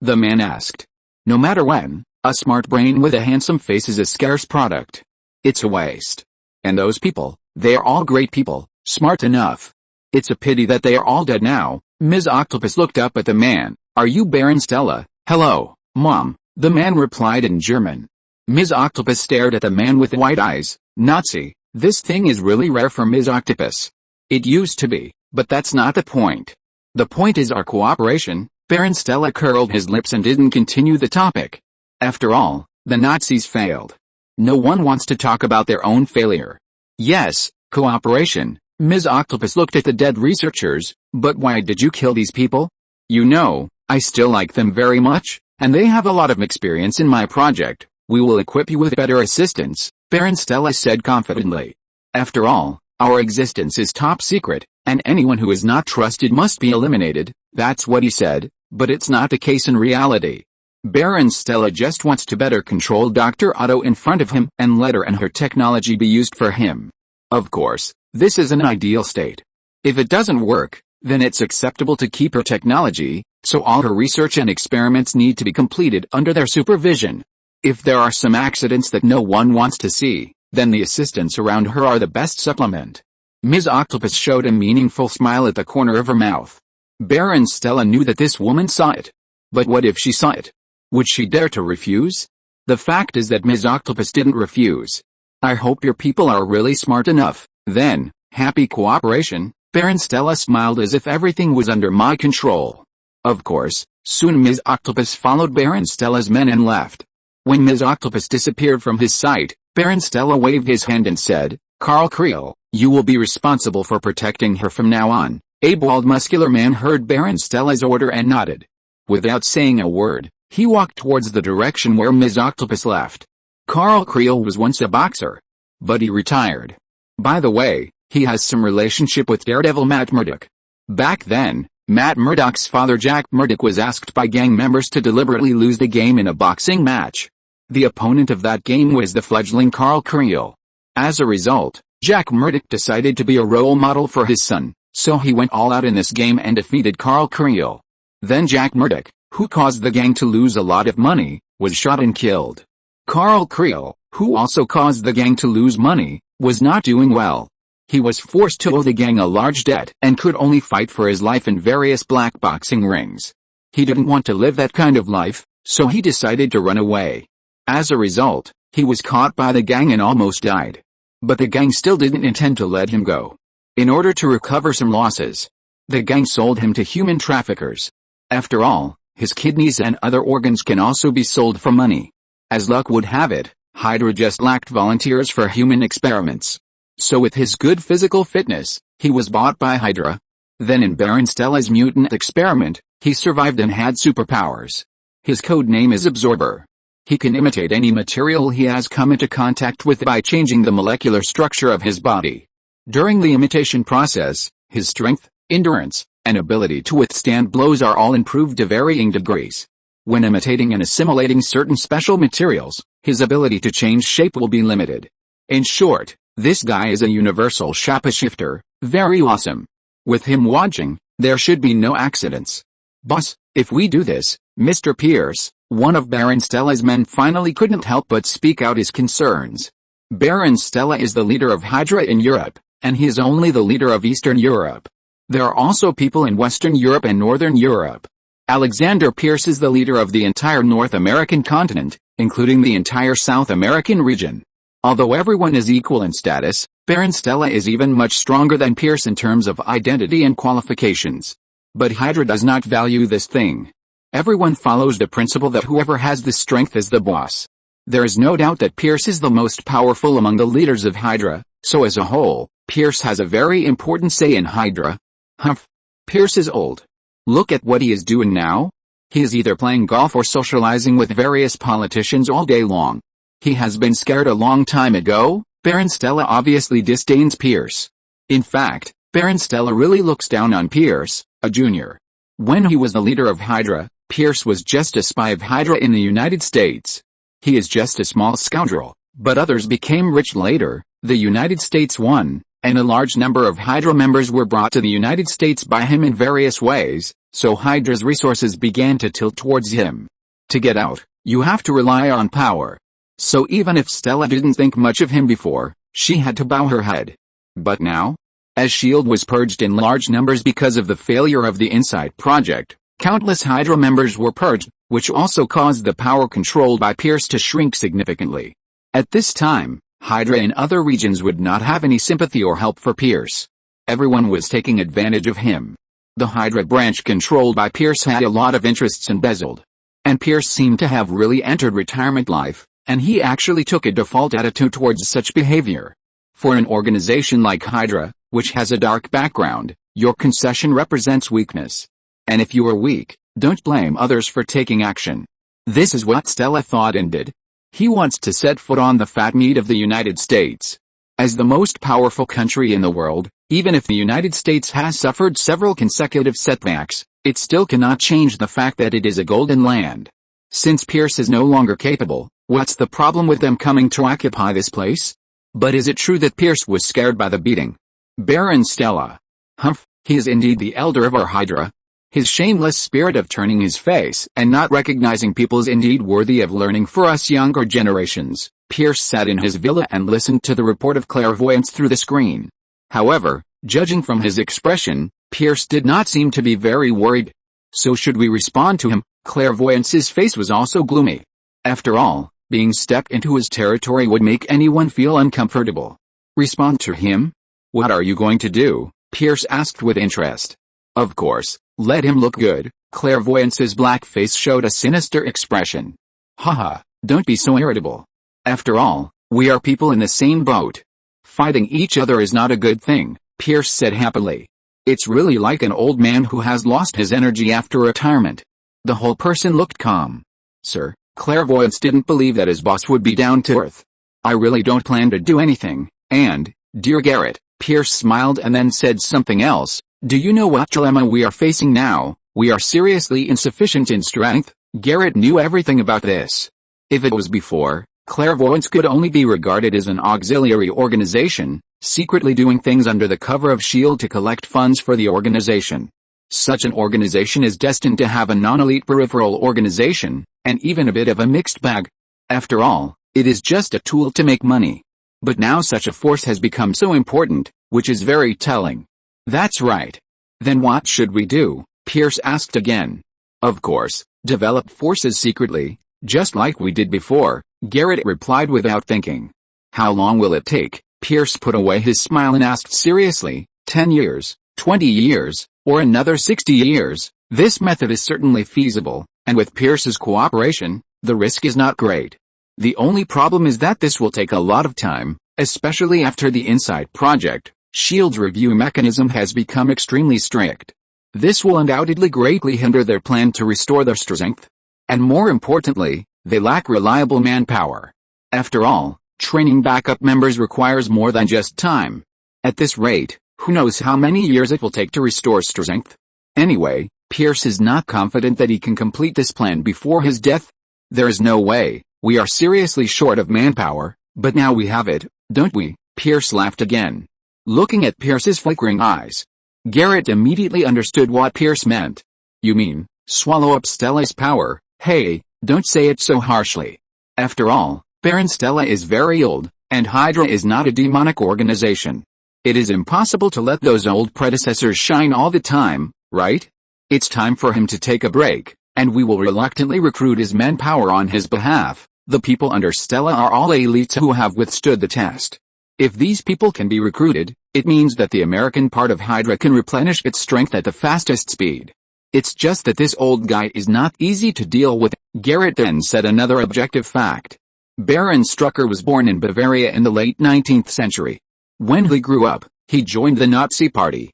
the man asked. No matter when, a smart brain with a handsome face is a scarce product. It's a waste. And those people, they are all great people, smart enough. It's a pity that they are all dead now. Ms. Octopus looked up at the man. Are you Baron Stella? Hello, Mom, the man replied in German. Ms. Octopus stared at the man with white eyes. Nazi, this thing is really rare for Ms. Octopus. It used to be, but that's not the point. The point is our cooperation. Baron Stella curled his lips and didn't continue the topic. After all, the Nazis failed. No one wants to talk about their own failure. Yes, cooperation. Ms. Octopus looked at the dead researchers. But why did you kill these people? You know, I still like them very much, and they have a lot of experience in my project. We will equip you with better assistants, Baron Stella said confidently. After all, our existence is top secret, and anyone who is not trusted must be eliminated. That's what he said, but it's not the case in reality. Baron Stella just wants to better control Dr. Otto in front of him and let her and her technology be used for him. Of course, this is an ideal state. If it doesn't work, then it's acceptable to keep her technology, so all her research and experiments need to be completed under their supervision. If there are some accidents that no one wants to see, then the assistants around her are the best supplement. Ms. Octopus showed a meaningful smile at the corner of her mouth. Baron Stella knew that this woman saw it. But what if she saw it? Would she dare to refuse? The fact is that Ms. Octopus didn't refuse. I hope your people are really smart enough, then. Happy cooperation. Baron Stella smiled as if everything was under my control. Of course, soon Ms. Octopus followed Baron Stella's men and left. When Ms. Octopus disappeared from his sight, Baron Stella waved his hand and said, "Carl Creel, you will be responsible for protecting her from now on." A bald muscular man heard Baron Stella's order and nodded. Without saying a word, he walked towards the direction where Ms. Octopus left. Carl Creel was once a boxer. But he retired. By the way, he has some relationship with Daredevil Matt Murdock. Back then, Matt Murdock's father Jack Murdock was asked by gang members to deliberately lose the game in a boxing match. The opponent of that game was the fledgling Carl Creel. As a result, Jack Murdock decided to be a role model for his son, so he went all out in this game and defeated Carl Creel. Then Jack Murdock, who caused the gang to lose a lot of money, was shot and killed. Carl Creel, who also caused the gang to lose money, was not doing well. He was forced to owe the gang a large debt and could only fight for his life in various black boxing rings. He didn't want to live that kind of life, so he decided to run away. As a result, he was caught by the gang and almost died. But the gang still didn't intend to let him go. In order to recover some losses, the gang sold him to human traffickers. After all, his kidneys and other organs can also be sold for money. As luck would have it, Hydra just lacked volunteers for human experiments. So with his good physical fitness, he was bought by Hydra. Then in Baron Stella's mutant experiment, he survived and had superpowers. His code name is Absorber. He can imitate any material he has come into contact with by changing the molecular structure of his body. During the imitation process, his strength, endurance, and ability to withstand blows are all improved to varying degrees. When imitating and assimilating certain special materials, his ability to change shape will be limited. In short, this guy is a universal shapeshifter, very awesome. With him watching, there should be no accidents. Boss, if we do this, Mr. Pierce, one of Baron Stella's men finally couldn't help but speak out his concerns. Baron Stella is the leader of Hydra in Europe, and he is only the leader of Eastern Europe. There are also people in Western Europe and Northern Europe. Alexander Pierce is the leader of the entire North American continent, including the entire South American region. Although everyone is equal in status, Baron Stella is even much stronger than Pierce in terms of identity and qualifications. But Hydra does not value this thing. Everyone follows the principle that whoever has the strength is the boss. There is no doubt that Pierce is the most powerful among the leaders of Hydra, so as a whole, Pierce has a very important say in Hydra. Humph. Pierce is old. Look at what he is doing now. He is either playing golf or socializing with various politicians all day long. He has been scared a long time ago. Baron Stella obviously disdains Pierce. In fact, Baron Stella really looks down on Pierce, a junior. When he was the leader of Hydra, Pierce was just a spy of Hydra in the United States. He is just a small scoundrel, but others became rich later. The United States won, and a large number of Hydra members were brought to the United States by him in various ways, so Hydra's resources began to tilt towards him. To get out, you have to rely on power. So even if Stella didn't think much of him before, she had to bow her head. But now, as S.H.I.E.L.D. was purged in large numbers because of the failure of the Insight project, countless Hydra members were purged, which also caused the power controlled by Pierce to shrink significantly. At this time, Hydra in other regions would not have any sympathy or help for Pierce. Everyone was taking advantage of him. The Hydra branch controlled by Pierce had a lot of interests embezzled. And Pierce seemed to have really entered retirement life, and he actually took a default attitude towards such behavior. For an organization like Hydra, which has a dark background, your concession represents weakness. And if you are weak, don't blame others for taking action. This is what Stella thought and did. He wants to set foot on the fat meat of the United States. As the most powerful country in the world, even if the United States has suffered several consecutive setbacks, it still cannot change the fact that it is a golden land. Since Pierce is no longer capable, what's the problem with them coming to occupy this place? But is it true that Pierce was scared by the beating? Baron Stella. Humph, he is indeed the elder of our Hydra. His shameless spirit of turning his face and not recognizing people is indeed worthy of learning for us younger generations. Pierce sat in his villa and listened to the report of clairvoyance through the screen. However, judging from his expression, Pierce did not seem to be very worried. So should we respond to him? Clairvoyance's face was also gloomy. After all, being stepped into his territory would make anyone feel uncomfortable. Respond to him? What are you going to do? Pierce asked with interest. Of course, let him look good. Clairvoyance's black face showed a sinister expression. Haha, don't be so irritable. After all, we are people in the same boat. Fighting each other is not a good thing, Pierce said happily. It's really like an old man who has lost his energy after retirement. The whole person looked calm. Sir, Clairvoyance didn't believe that his boss would be down to earth. I really don't plan to do anything, and, dear Garrett, Pierce smiled and then said something else. Do you know what dilemma we are facing now? We are seriously insufficient in strength. Garrett knew everything about this. If it was before, Clairvoyance could only be regarded as an auxiliary organization, secretly doing things under the cover of S.H.I.E.L.D. to collect funds for the organization. Such an organization is destined to have a non-elite peripheral organization, and even a bit of a mixed bag. After all, it is just a tool to make money. But now such a force has become so important, which is very telling. That's right. Then what should we do? Pierce asked again. Of course, develop forces secretly, just like we did before, Garrett replied without thinking. How long will it take? Pierce put away his smile and asked seriously, 10 years, 20 years, or another 60 years? This method is certainly feasible, and with Pierce's cooperation, the risk is not great. The only problem is that this will take a lot of time, especially after the Insight project. S.H.I.E.L.D's review mechanism has become extremely strict. This will undoubtedly greatly hinder their plan to restore their strength. And more importantly, they lack reliable manpower. After all, training backup members requires more than just time. At this rate, who knows how many years it will take to restore strength? Anyway, Pierce is not confident that he can complete this plan before his death. There is no way. We are seriously short of manpower, but now we have it, don't we? Pierce laughed again. Looking at Pierce's flickering eyes, Garrett immediately understood what Pierce meant. You mean, swallow up Stella's power? Hey, don't say it so harshly. After all, Baron Stella is very old, and Hydra is not a demonic organization. It is impossible to let those old predecessors shine all the time, right? It's time for him to take a break, and we will reluctantly recruit his manpower on his behalf. The people under Stella are all elites who have withstood the test. If these people can be recruited, it means that the American part of Hydra can replenish its strength at the fastest speed. It's just that this old guy is not easy to deal with. Garrett then said another objective fact. Baron Strucker was born in Bavaria in the late 19th century. When he grew up, he joined the Nazi Party.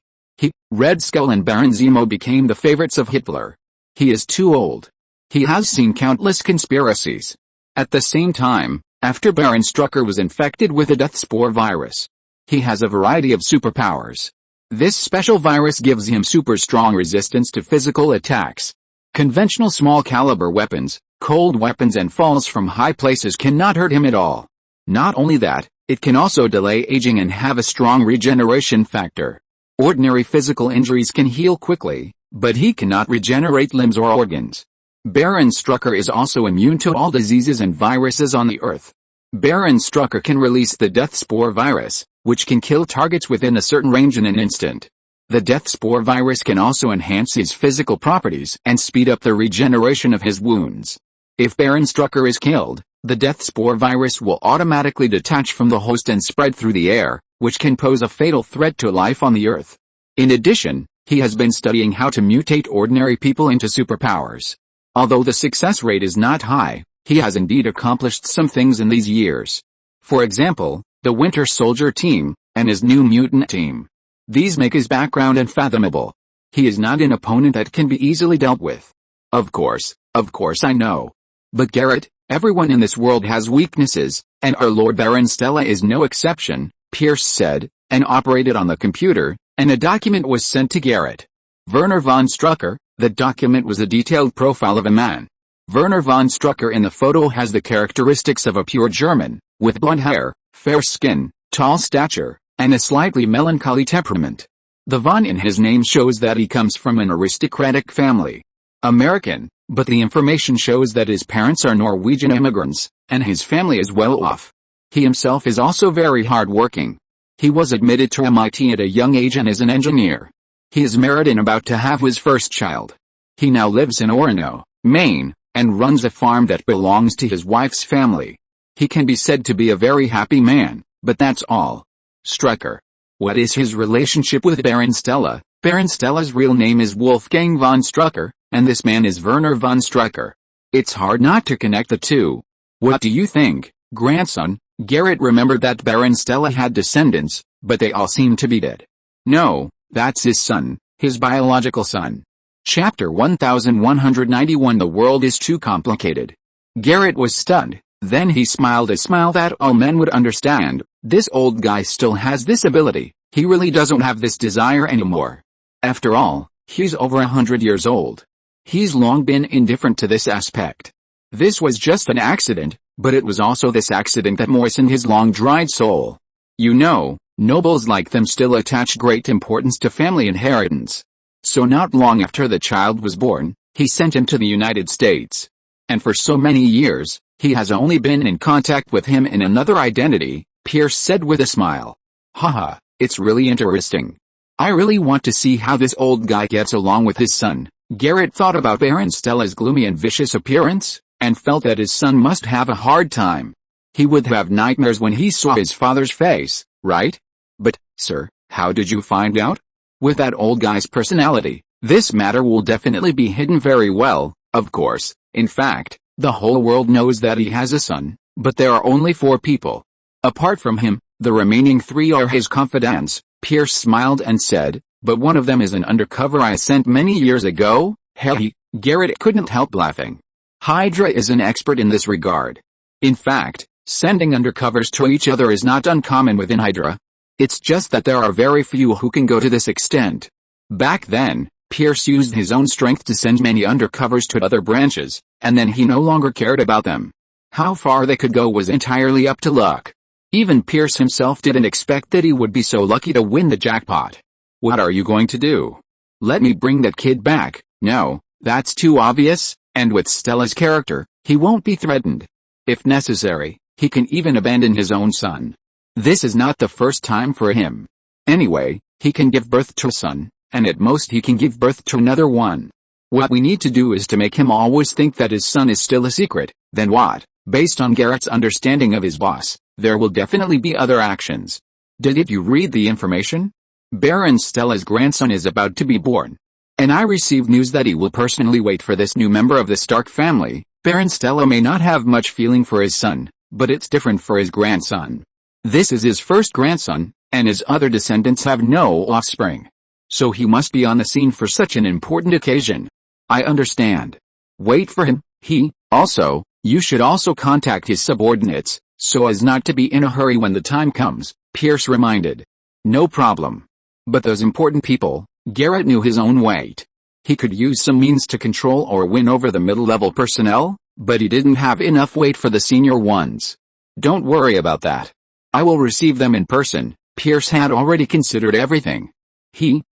Red Skull and Baron Zemo became the favorites of Hitler. He is too old. He has seen countless conspiracies. At the same time, after Baron Strucker was infected with a death spore virus, he has a variety of superpowers. This special virus gives him super strong resistance to physical attacks. Conventional small caliber weapons, cold weapons and falls from high places cannot hurt him at all. Not only that, it can also delay aging and have a strong regeneration factor. Ordinary physical injuries can heal quickly, but he cannot regenerate limbs or organs. Baron Strucker is also immune to all diseases and viruses on the Earth. Baron Strucker can release the death spore virus, which can kill targets within a certain range in an instant. The death spore virus can also enhance his physical properties and speed up the regeneration of his wounds. If Baron Strucker is killed, the death spore virus will automatically detach from the host and spread through the air, which can pose a fatal threat to life on the Earth. In addition, he has been studying how to mutate ordinary people into superpowers. Although the success rate is not high, he has indeed accomplished some things in these years. For example, the Winter Soldier team, and his new mutant team. These make his background unfathomable. He is not an opponent that can be easily dealt with. Of course I know. But Garrett, everyone in this world has weaknesses, and our Lord Baron Stella is no exception, Pierce said, and operated on the computer, and a document was sent to Garrett. Werner von Strucker. The document was a detailed profile of a man. Werner von Strucker in the photo has the characteristics of a pure German, with blonde hair, fair skin, tall stature, and a slightly melancholy temperament. The von in his name shows that he comes from an aristocratic family. American, but the information shows that his parents are Norwegian immigrants, and his family is well off. He himself is also very hard-working. He was admitted to MIT at a young age and is an engineer. He is married and about to have his first child. He now lives in Orono, Maine, and runs a farm that belongs to his wife's family. He can be said to be a very happy man, but that's all. Strucker. What is his relationship with Baron Stella? Baron Stella's real name is Wolfgang von Strucker, and this man is Werner von Strucker. It's hard not to connect the two. What do you think, grandson? Garrett remembered that Baron Stella had descendants, but they all seem to be dead. No, that's his son, his biological son. Chapter 1191. The world is too complicated. Garrett was stunned, then he smiled a smile that all men would understand. This old guy still has this ability, he really doesn't have this desire anymore. After all, he's over 100 years old. He's long been indifferent to this aspect. This was just an accident, but it was also this accident that moistened his long-dried soul. You know, nobles like them still attach great importance to family inheritance. So not long after the child was born, he sent him to the United States. And for so many years, he has only been in contact with him in another identity, Pierce said with a smile. Haha, it's really interesting. I really want to see how this old guy gets along with his son. Garrett thought about Baron Stella's gloomy and vicious appearance, and felt that his son must have a hard time. He would have nightmares when he saw his father's face, right? But, sir, how did you find out? With that old guy's personality, this matter will definitely be hidden very well, of course. In fact, the whole world knows that he has a son, but there are only 4 people. Apart from him, the remaining 3 are his confidants. Pierce smiled and said, but one of them is an undercover I sent many years ago. Hey, Garrett couldn't help laughing. Hydra is an expert in this regard. In fact, sending undercovers to each other is not uncommon within Hydra. It's just that there are very few who can go to this extent. Back then, Pierce used his own strength to send many undercovers to other branches, and then he no longer cared about them. How far they could go was entirely up to luck. Even Pierce himself didn't expect that he would be so lucky to win the jackpot. What are you going to do? Let me bring that kid back? No, that's too obvious, and with Stella's character, he won't be threatened. If necessary, he can even abandon his own son. This is not the first time for him. Anyway, he can give birth to a son, and at most he can give birth to another one. What we need to do is to make him always think that his son is still a secret. Then what? Based on Garrett's understanding of his boss, there will definitely be other actions. Did you read the information? Baron Stella's grandson is about to be born. And I received news that he will personally wait for this new member of the Stark family. Baron Stella may not have much feeling for his son, but it's different for his grandson. This is his first grandson, and his other descendants have no offspring. So he must be on the scene for such an important occasion. I understand. Wait for him. Also, you should also contact his subordinates, so as not to be in a hurry when the time comes, Pierce reminded. No problem. But those important people, Garrett knew his own weight. He could use some means to control or win over the middle-level personnel, but he didn't have enough weight for the senior ones. Don't worry about that. I will receive them in person. Pierce had already considered everything.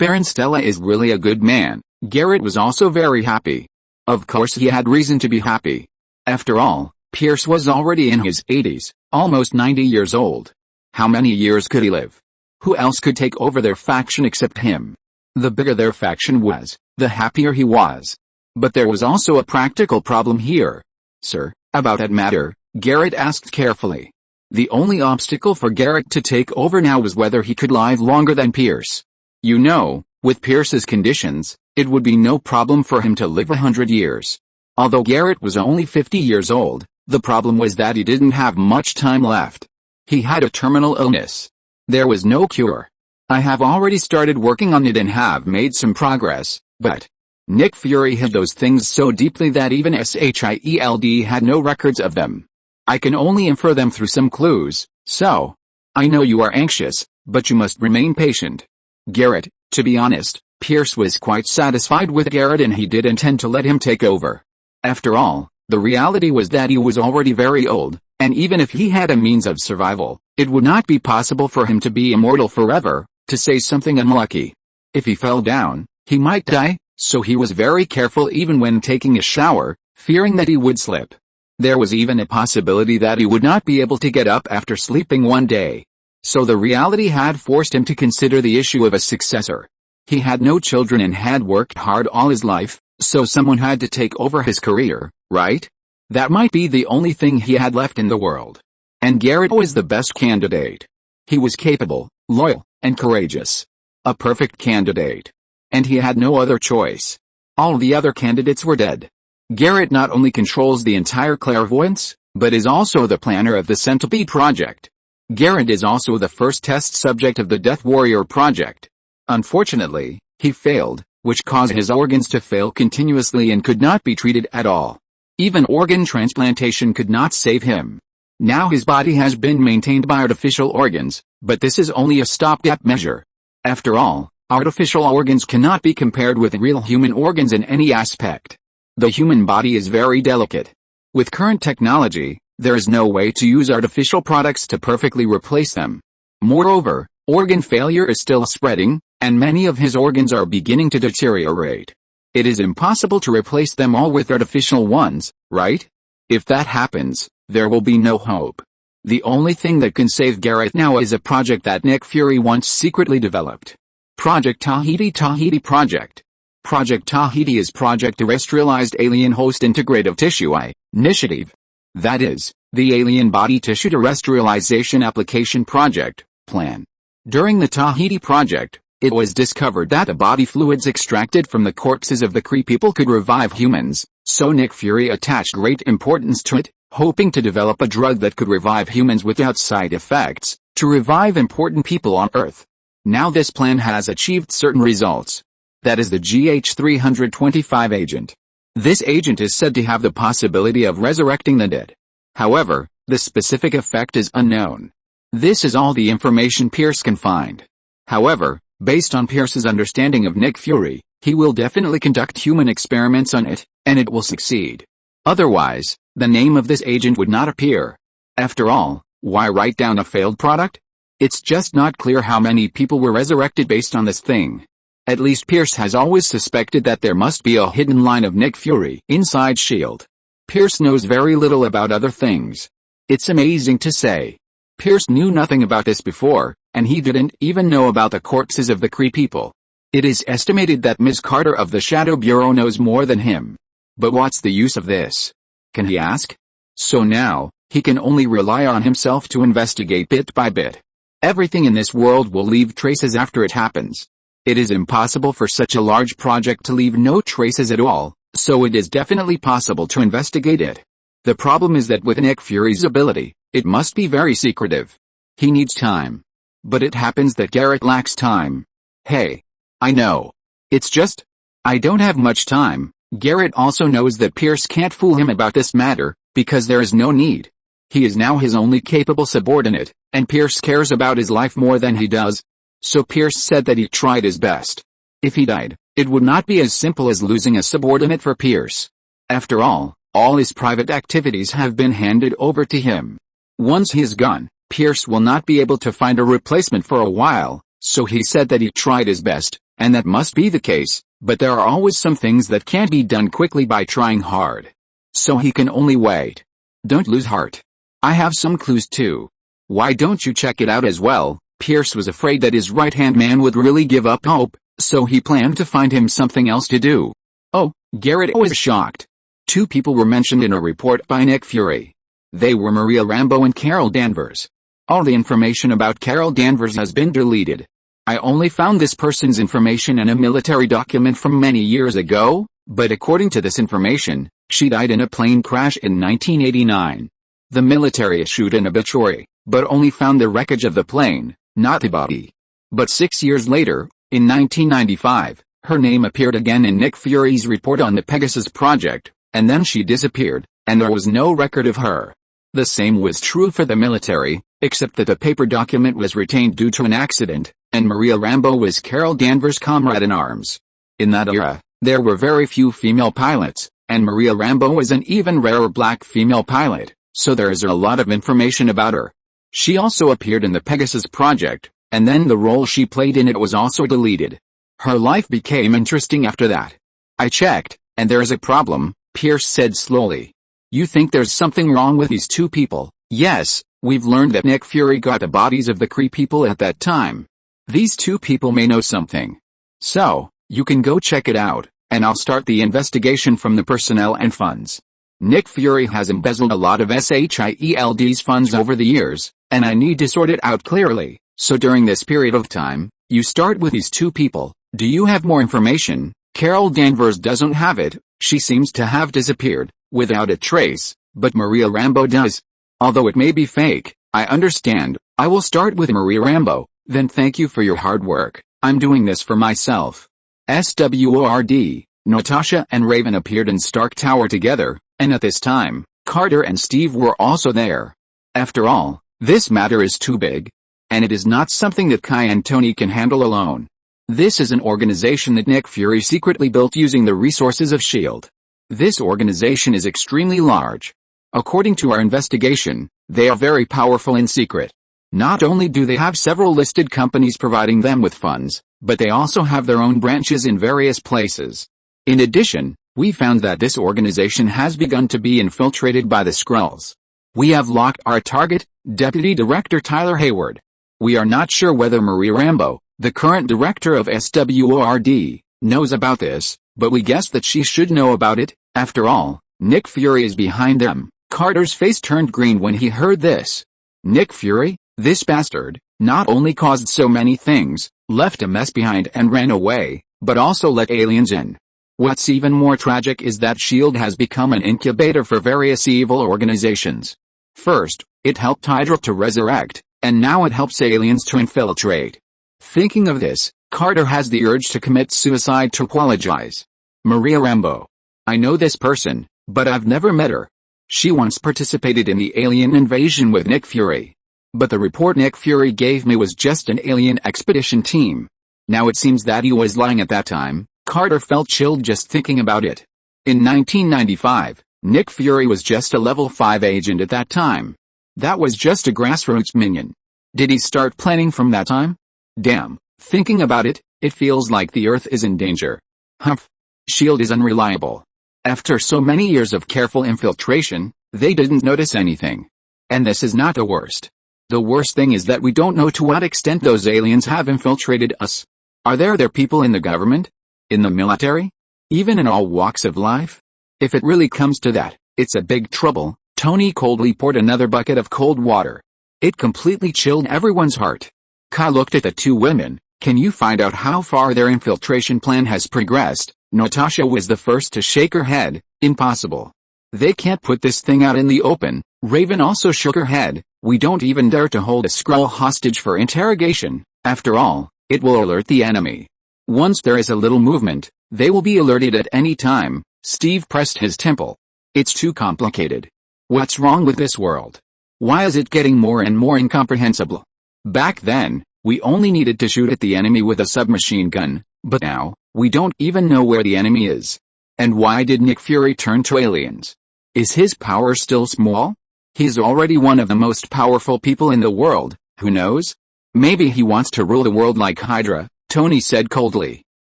Baron Stella is really a good man. Garrett was also very happy. Of course he had reason to be happy. After all, Pierce was already in his 80s, almost 90 years old. How many years could he live? Who else could take over their faction except him? The bigger their faction was, the happier he was. But there was also a practical problem here. Sir, about that matter, Garrett asked carefully. The only obstacle for Garrett to take over now was whether he could live longer than Pierce. You know, with Pierce's conditions, it would be no problem for him to live 100 years. Although Garrett was only 50 years old, the problem was that he didn't have much time left. He had a terminal illness. There was no cure. I have already started working on it and have made some progress, but Nick Fury hid those things so deeply that even SHIELD had no records of them. I can only infer them through some clues, so I know you are anxious, but you must remain patient. Garrett, to be honest, Pierce was quite satisfied with Garrett and he did intend to let him take over. After all, The reality was that he was already very old, and even if he had a means of survival, it would not be possible for him to be immortal forever, to say something unlucky. If he fell down, he might die, so he was very careful even when taking a shower, fearing that he would slip. There was even a possibility that he would not be able to get up after sleeping one day. So the reality had forced him to consider the issue of a successor. He had no children and had worked hard all his life, so someone had to take over his career, right? That might be the only thing he had left in the world. And Garrett was the best candidate. He was capable, loyal, and courageous. A perfect candidate. And he had no other choice. All the other candidates were dead. Garrett not only controls the entire clairvoyance, but is also the planner of the Centipede Project. Garrett is also the first test subject of the Death Warrior Project. Unfortunately, he failed, which caused his organs to fail continuously and could not be treated at all. Even organ transplantation could not save him. Now his body has been maintained by artificial organs, but this is only a stopgap measure. After all, artificial organs cannot be compared with real human organs in any aspect. The human body is very delicate. With current technology, there is no way to use artificial products to perfectly replace them. Moreover, organ failure is still spreading, and many of his organs are beginning to deteriorate. It is impossible to replace them all with artificial ones, right? If that happens, there will be no hope. The only thing that can save Garrett now is a project that Nick Fury once secretly developed. Project Tahiti Project. Project Tahiti is Project Terrestrialized Alien Host Integrative Tissue Initiative. That is, the Alien Body Tissue Terrestrialization Application Project, Plan. During the Tahiti Project, it was discovered that the body fluids extracted from the corpses of the Cree people could revive humans, so Nick Fury attached great importance to it, hoping to develop a drug that could revive humans without side effects, to revive important people on Earth. Now this plan has achieved certain results. That is the GH325 agent. This agent is said to have the possibility of resurrecting the dead. However, the specific effect is unknown. This is all the information Pierce can find. However, based on Pierce's understanding of Nick Fury, he will definitely conduct human experiments on it, and it will succeed. Otherwise, the name of this agent would not appear. After all, why write down a failed product? It's just not clear how many people were resurrected based on this thing. At least Pierce has always suspected that there must be a hidden line of Nick Fury inside S.H.I.E.L.D. Pierce knows very little about other things. It's amazing to say. Pierce knew nothing about this before, and he didn't even know about the corpses of the Cree people. It is estimated that Ms. Carter of the Shadow Bureau knows more than him. But what's the use of this? Can he ask? So now, he can only rely on himself to investigate bit by bit. Everything in this world will leave traces after it happens. It is impossible for such a large project to leave no traces at all, so it is definitely possible to investigate it. The problem is that with Nick Fury's ability, it must be very secretive. He needs time. But it happens that Garrett lacks time. Hey. I know. It's just, I don't have much time. Garrett also knows that Pierce can't fool him about this matter, because there is no need. He is now his only capable subordinate, and Pierce cares about his life more than he does. So Pierce said that he tried his best. If he died, it would not be as simple as losing a subordinate for Pierce. After all his private activities have been handed over to him. Once he is gone, Pierce will not be able to find a replacement for a while, so he said that he tried his best, and that must be the case, but there are always some things that can't be done quickly by trying hard. So he can only wait. Don't lose heart. I have some clues too. Why don't you check it out as well? Pierce was afraid that his right-hand man would really give up hope, so he planned to find him something else to do. Oh, Garrett was shocked. Two people were mentioned in a report by Nick Fury. They were Maria Rambeau and Carol Danvers. All the information about Carol Danvers has been deleted. I only found this person's information in a military document from many years ago, but according to this information, she died in a plane crash in 1989. The military issued an obituary, but only found the wreckage of the plane, not the body. But 6 years later, in 1995, her name appeared again in Nick Fury's report on the Pegasus project, and then she disappeared, and there was no record of her. The same was true for the military, except that the paper document was retained due to an accident, and Maria Rambeau was Carol Danvers' comrade-in-arms. In that era, there were very few female pilots, And Maria Rambeau is an even rarer black female pilot, so there is a lot of information about her. She also appeared in the Pegasus Project, and then the role she played in it was also deleted. Her life became interesting after that. I checked, and there is a problem, Pierce said slowly. You think there's something wrong with these two people? Yes, we've learned that Nick Fury got the bodies of the Kree people at that time. These two people may know something. So, you can go check it out, and I'll start the investigation from the personnel and funds. Nick Fury has embezzled a lot of SHIELD's funds over the years, and I need to sort it out clearly. So during this period of time, you start with these two people. Do you have more information? Carol Danvers doesn't have it, she seems to have disappeared, without a trace, but Maria Rambeau does. Although it may be fake, I understand. I will start with Maria Rambeau, then thank you for your hard work. I'm doing this for myself. SWORD, Natasha and Raven appeared in Stark Tower together, and at this time, Carter and Steve were also there. After all, this matter is too big. And it is not something that Kai and Tony can handle alone. This is an organization that Nick Fury secretly built using the resources of S.H.I.E.L.D. This organization is extremely large. According to our investigation, they are very powerful in secret. Not only do they have several listed companies providing them with funds, but they also have their own branches in various places. In addition, we found that this organization has begun to be infiltrated by the Skrulls. We have locked our target, Deputy Director Tyler Hayward. We are not sure whether Maria Rambeau, the current director of SWORD, knows about this, but we guess that she should know about it. After all, Nick Fury is behind them. Carter's face turned green when he heard this. Nick Fury? This bastard, not only caused so many things, left a mess behind and ran away, but also let aliens in. What's even more tragic is that S.H.I.E.L.D. has become an incubator for various evil organizations. First, it helped Hydra to resurrect, and now it helps aliens to infiltrate. Thinking of this, Carter has the urge to commit suicide to apologize. Maria Rambeau. I know this person, but I've never met her. She once participated in the alien invasion with Nick Fury. But the report Nick Fury gave me was just an alien expedition team. Now it seems that he was lying at that time. Carter felt chilled just thinking about it. In 1995, Nick Fury was just a level 5 agent at that time. That was just a grassroots minion. Did he start planning from that time? Damn, thinking about it, it feels like the Earth is in danger. Humph. S.H.I.E.L.D. is unreliable. After so many years of careful infiltration, they didn't notice anything. And this is not the worst. The worst thing is that we don't know to what extent those aliens have infiltrated us. Are there people in the government? In the military? Even in all walks of life? If it really comes to that, it's a big trouble. Tony coldly poured another bucket of cold water. It completely chilled everyone's heart. Kai looked at the two women. Can you find out how far their infiltration plan has progressed? Natasha was the first to shake her head. Impossible. They can't put this thing out in the open. Raven also shook her head. We don't even dare to hold a Skrull hostage for interrogation. After all, it will alert the enemy. Once there is a little movement, they will be alerted at any time. Steve pressed his temple. It's too complicated. What's wrong with this world? Why is it getting more and more incomprehensible? Back then, we only needed to shoot at the enemy with a submachine gun, but now, we don't even know where the enemy is. And why did Nick Fury turn to aliens? Is his power still small? He's already one of the most powerful people in the world, who knows? Maybe he wants to rule the world like Hydra, Tony said coldly.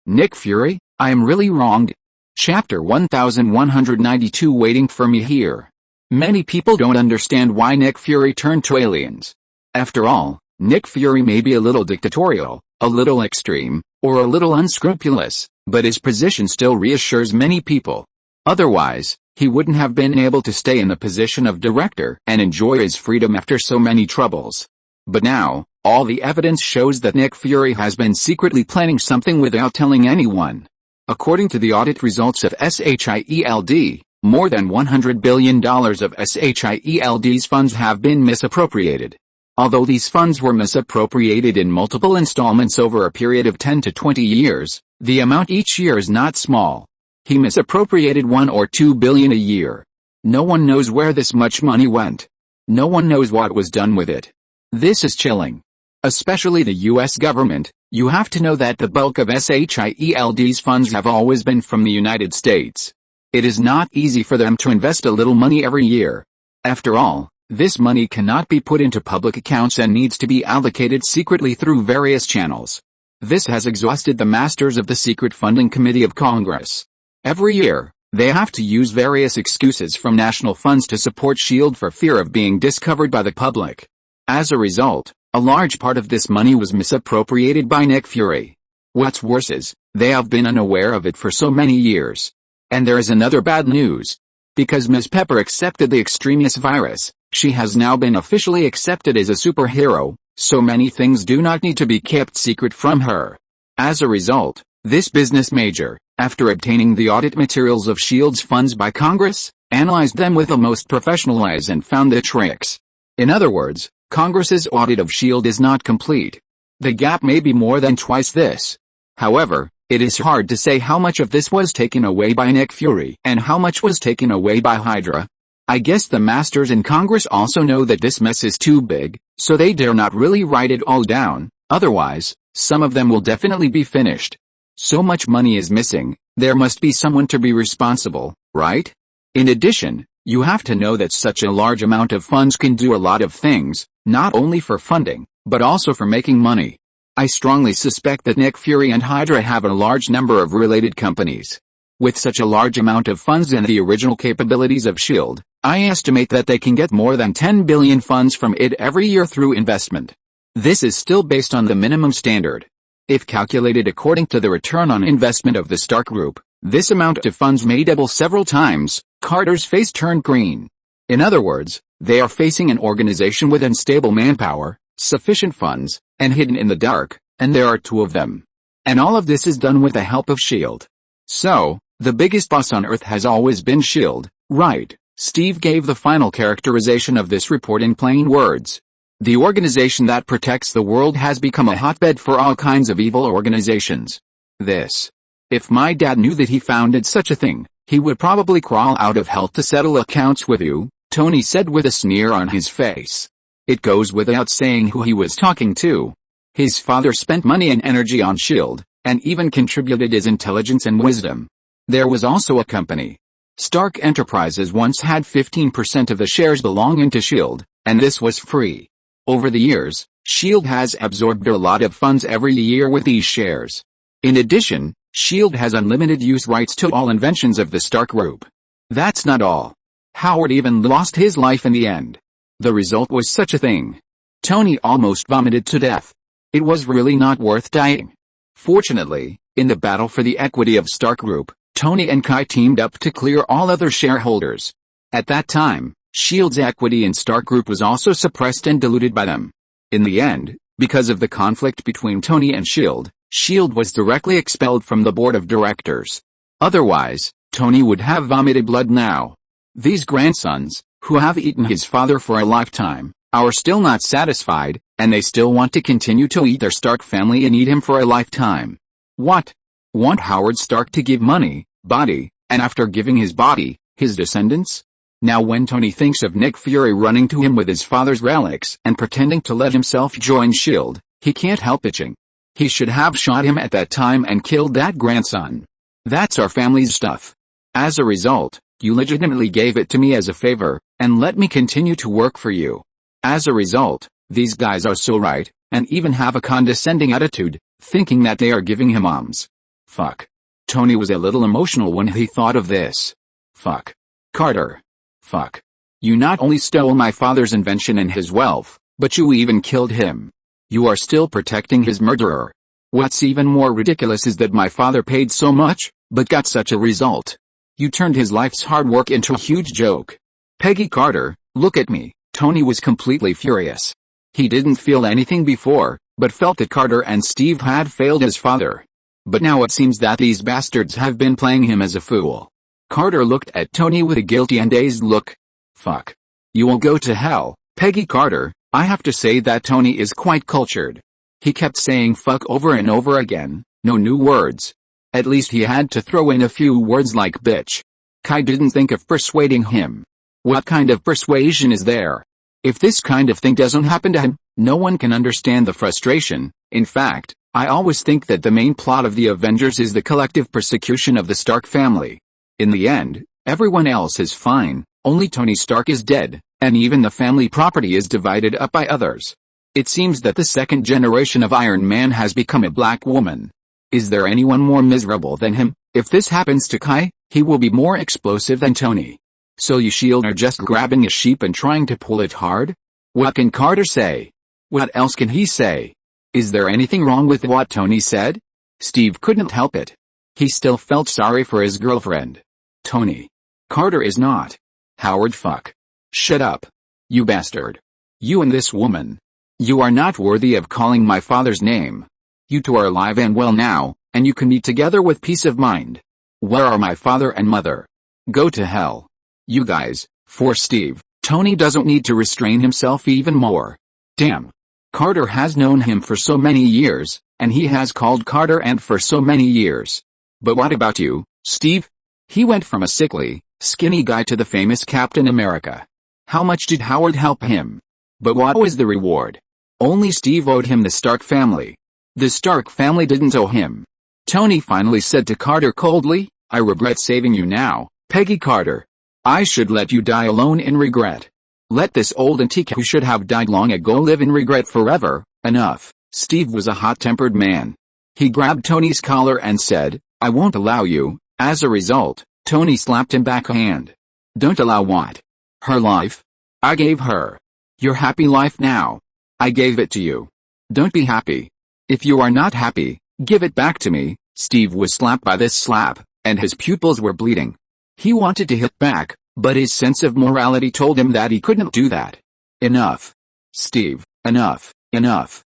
Nick Fury, I am really wronged. Chapter 1192 Waiting for me here. Many people don't understand why Nick Fury turned to aliens. After all, Nick Fury may be a little dictatorial, a little extreme, or a little unscrupulous, but his position still reassures many people. Otherwise, he wouldn't have been able to stay in the position of director and enjoy his freedom after so many troubles. But now, all the evidence shows that Nick Fury has been secretly planning something without telling anyone. According to the audit results of SHIELD, more than $100 billion of SHIELD's funds have been misappropriated. Although these funds were misappropriated in multiple installments over a period of 10 to 20 years, the amount each year is not small. He misappropriated $1 or $2 billion a year. No one knows where this much money went. No one knows what was done with it. This is chilling. Especially the US government. You have to know that the bulk of SHIELD's funds have always been from the United States. It is not easy for them to invest a little money every year. After all, this money cannot be put into public accounts and needs to be allocated secretly through various channels. This has exhausted the masters of the Secret Funding Committee of Congress. Every year, they have to use various excuses from national funds to support S.H.I.E.L.D. for fear of being discovered by the public. As a result, a large part of this money was misappropriated by Nick Fury. What's worse is, they have been unaware of it for so many years. And there is another bad news. Because Ms. Pepper accepted the extraneous virus, she has now been officially accepted as a superhero, so many things do not need to be kept secret from her. As a result, this business major, after obtaining the audit materials of S.H.I.E.L.D.'s funds by Congress, analyzed them with the most professional eyes and found the tricks. In other words, Congress's audit of S.H.I.E.L.D. is not complete. The gap may be more than twice this. However, it is hard to say how much of this was taken away by Nick Fury and how much was taken away by Hydra. I guess the masters in Congress also know that this mess is too big, so they dare not really write it all down, otherwise, some of them will definitely be finished. So much money is missing, there must be someone to be responsible, right? In addition, you have to know that such a large amount of funds can do a lot of things, not only for funding, but also for making money. I strongly suspect that Nick Fury and Hydra have a large number of related companies. With such a large amount of funds and the original capabilities of S.H.I.E.L.D., I estimate that they can get more than 10 billion funds from it every year through investment. This is still based on the minimum standard. If calculated according to the return on investment of the Stark Group, this amount of funds may double several times. Carter's face turned green. In other words, they are facing an organization with unstable manpower, sufficient funds, and hidden in the dark, and there are two of them. And all of this is done with the help of S.H.I.E.L.D. So, the biggest boss on Earth has always been S.H.I.E.L.D., right? Steve gave the final characterization of this report in plain words. The organization that protects the world has become a hotbed for all kinds of evil organizations. This. If my dad knew that he founded such a thing, he would probably crawl out of hell to settle accounts with you, Tony said with a sneer on his face. It goes without saying who he was talking to. His father spent money and energy on S.H.I.E.L.D., and even contributed his intelligence and wisdom. There was also a company. Stark Enterprises once had 15% of the shares belonging to S.H.I.E.L.D., and this was free. Over the years, S.H.I.E.L.D. has absorbed a lot of funds every year with these shares. In addition, S.H.I.E.L.D. has unlimited use rights to all inventions of the Stark Group. That's not all. Howard even lost his life in the end. The result was such a thing. Tony almost vomited to death. It was really not worth dying. Fortunately, in the battle for the equity of Stark Group, Tony and Kai teamed up to clear all other shareholders. At that time, S.H.I.E.L.D.'s equity in Stark Group was also suppressed and diluted by them. In the end, because of the conflict between Tony and S.H.I.E.L.D., S.H.I.E.L.D. was directly expelled from the board of directors. Otherwise, Tony would have vomited blood now. These grandsons, who have eaten his father for a lifetime, are still not satisfied, and they still want to continue to eat their Stark family and eat him for a lifetime. What? Want Howard Stark to give money, body, and after giving his body, his descendants? Now when Tony thinks of Nick Fury running to him with his father's relics and pretending to let himself join S.H.I.E.L.D., he can't help itching. He should have shot him at that time and killed that grandson. That's our family's stuff. As a result, you legitimately gave it to me as a favor, and let me continue to work for you. As a result, these guys are so right, and even have a condescending attitude, thinking that they are giving him alms. Fuck. Tony was a little emotional when he thought of this. Fuck. Carter. Fuck. You not only stole my father's invention and his wealth, but you even killed him. You are still protecting his murderer. What's even more ridiculous is that my father paid so much, but got such a result. You turned his life's hard work into a huge joke. Peggy Carter, look at me. Tony was completely furious. He didn't feel anything before, but felt that Carter and Steve had failed as father. But now it seems that these bastards have been playing him as a fool. Carter looked at Tony with a guilty and dazed look. Fuck. You will go to hell, Peggy Carter. I have to say that Tony is quite cultured. He kept saying fuck over and over again, no new words. At least he had to throw in a few words like bitch. Kai didn't think of persuading him. What kind of persuasion is there? If this kind of thing doesn't happen to him, no one can understand the frustration. In fact, I always think that the main plot of the Avengers is the collective persecution of the Stark family. In the end, everyone else is fine, only Tony Stark is dead, and even the family property is divided up by others. It seems that the second generation of Iron Man has become a black woman. Is there anyone more miserable than him? If this happens to Kai, he will be more explosive than Tony. So you shield are just grabbing a sheep and trying to pull it hard? What can Carter say? What else can he say? Is there anything wrong with what Tony said? Steve couldn't help it. He still felt sorry for his girlfriend. Tony. Carter is not. Howard, fuck. Shut up. You bastard. You and this woman. You are not worthy of calling my father's name. You two are alive and well now, and you can be together with peace of mind. Where are my father and mother? Go to hell. You guys, for Steve, Tony doesn't need to restrain himself even more. Damn. Carter has known him for so many years, and he has called Carter Aunt for so many years. But what about you, Steve? He went from a sickly, skinny guy to the famous Captain America. How much did Howard help him? But what was the reward? Only Steve owed him the Stark family. The Stark family didn't owe him. Tony finally said to Carter coldly, I regret saving you now, Peggy Carter. I should let you die alone in regret. Let this old antique who should have died long ago live in regret forever. Enough. Steve was a hot-tempered man. He grabbed Tony's collar and said, I won't allow you. As a result, Tony slapped him backhand. Don't allow what? Her life? I gave her. Your happy life now. I gave it to you. Don't be happy. If you are not happy, give it back to me. Steve was slapped by this slap, and his pupils were bleeding. He wanted to hit back, but his sense of morality told him that he couldn't do that. Enough. Steve, enough, enough.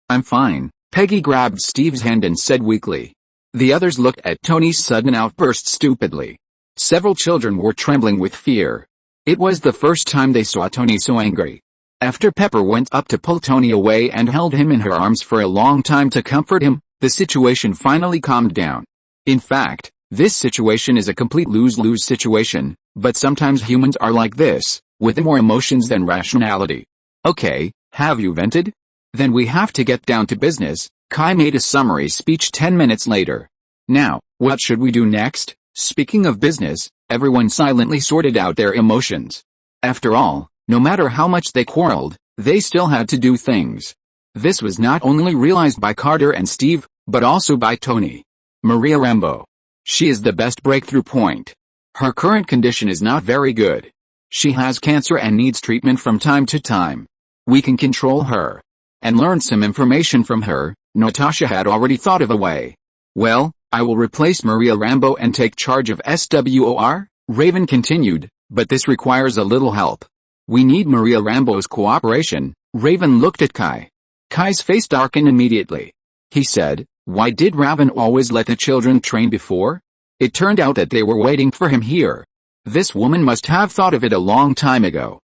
I'm fine. Peggy grabbed Steve's hand and said weakly. The others looked at Tony's sudden outburst stupidly. Several children were trembling with fear. It was the first time they saw Tony so angry. After Pepper went up to pull Tony away and held him in her arms for a long time to comfort him, the situation finally calmed down. In fact, this situation is a complete lose-lose situation, but sometimes humans are like this, with more emotions than rationality. Okay, have you vented? Then we have to get down to business. Kai made a summary speech 10 minutes later. Now, what should we do next? Speaking of business, everyone silently sorted out their emotions. After all, no matter how much they quarreled, they still had to do things. This was not only realized by Carter and Steve, but also by Tony. Maria Rambeau. She is the best breakthrough point. Her current condition is not very good. She has cancer and needs treatment from time to time. We can control her. And learn some information from her. Natasha had already thought of a way. Well, I will replace Maria Rambeau and take charge of SWOR, Raven continued, but this requires a little help. We need Maria Rambeau's cooperation. Raven looked at Kai. Kai's face darkened immediately. He said, why did Raven always let the children train before? It turned out that they were waiting for him here. This woman must have thought of it a long time ago.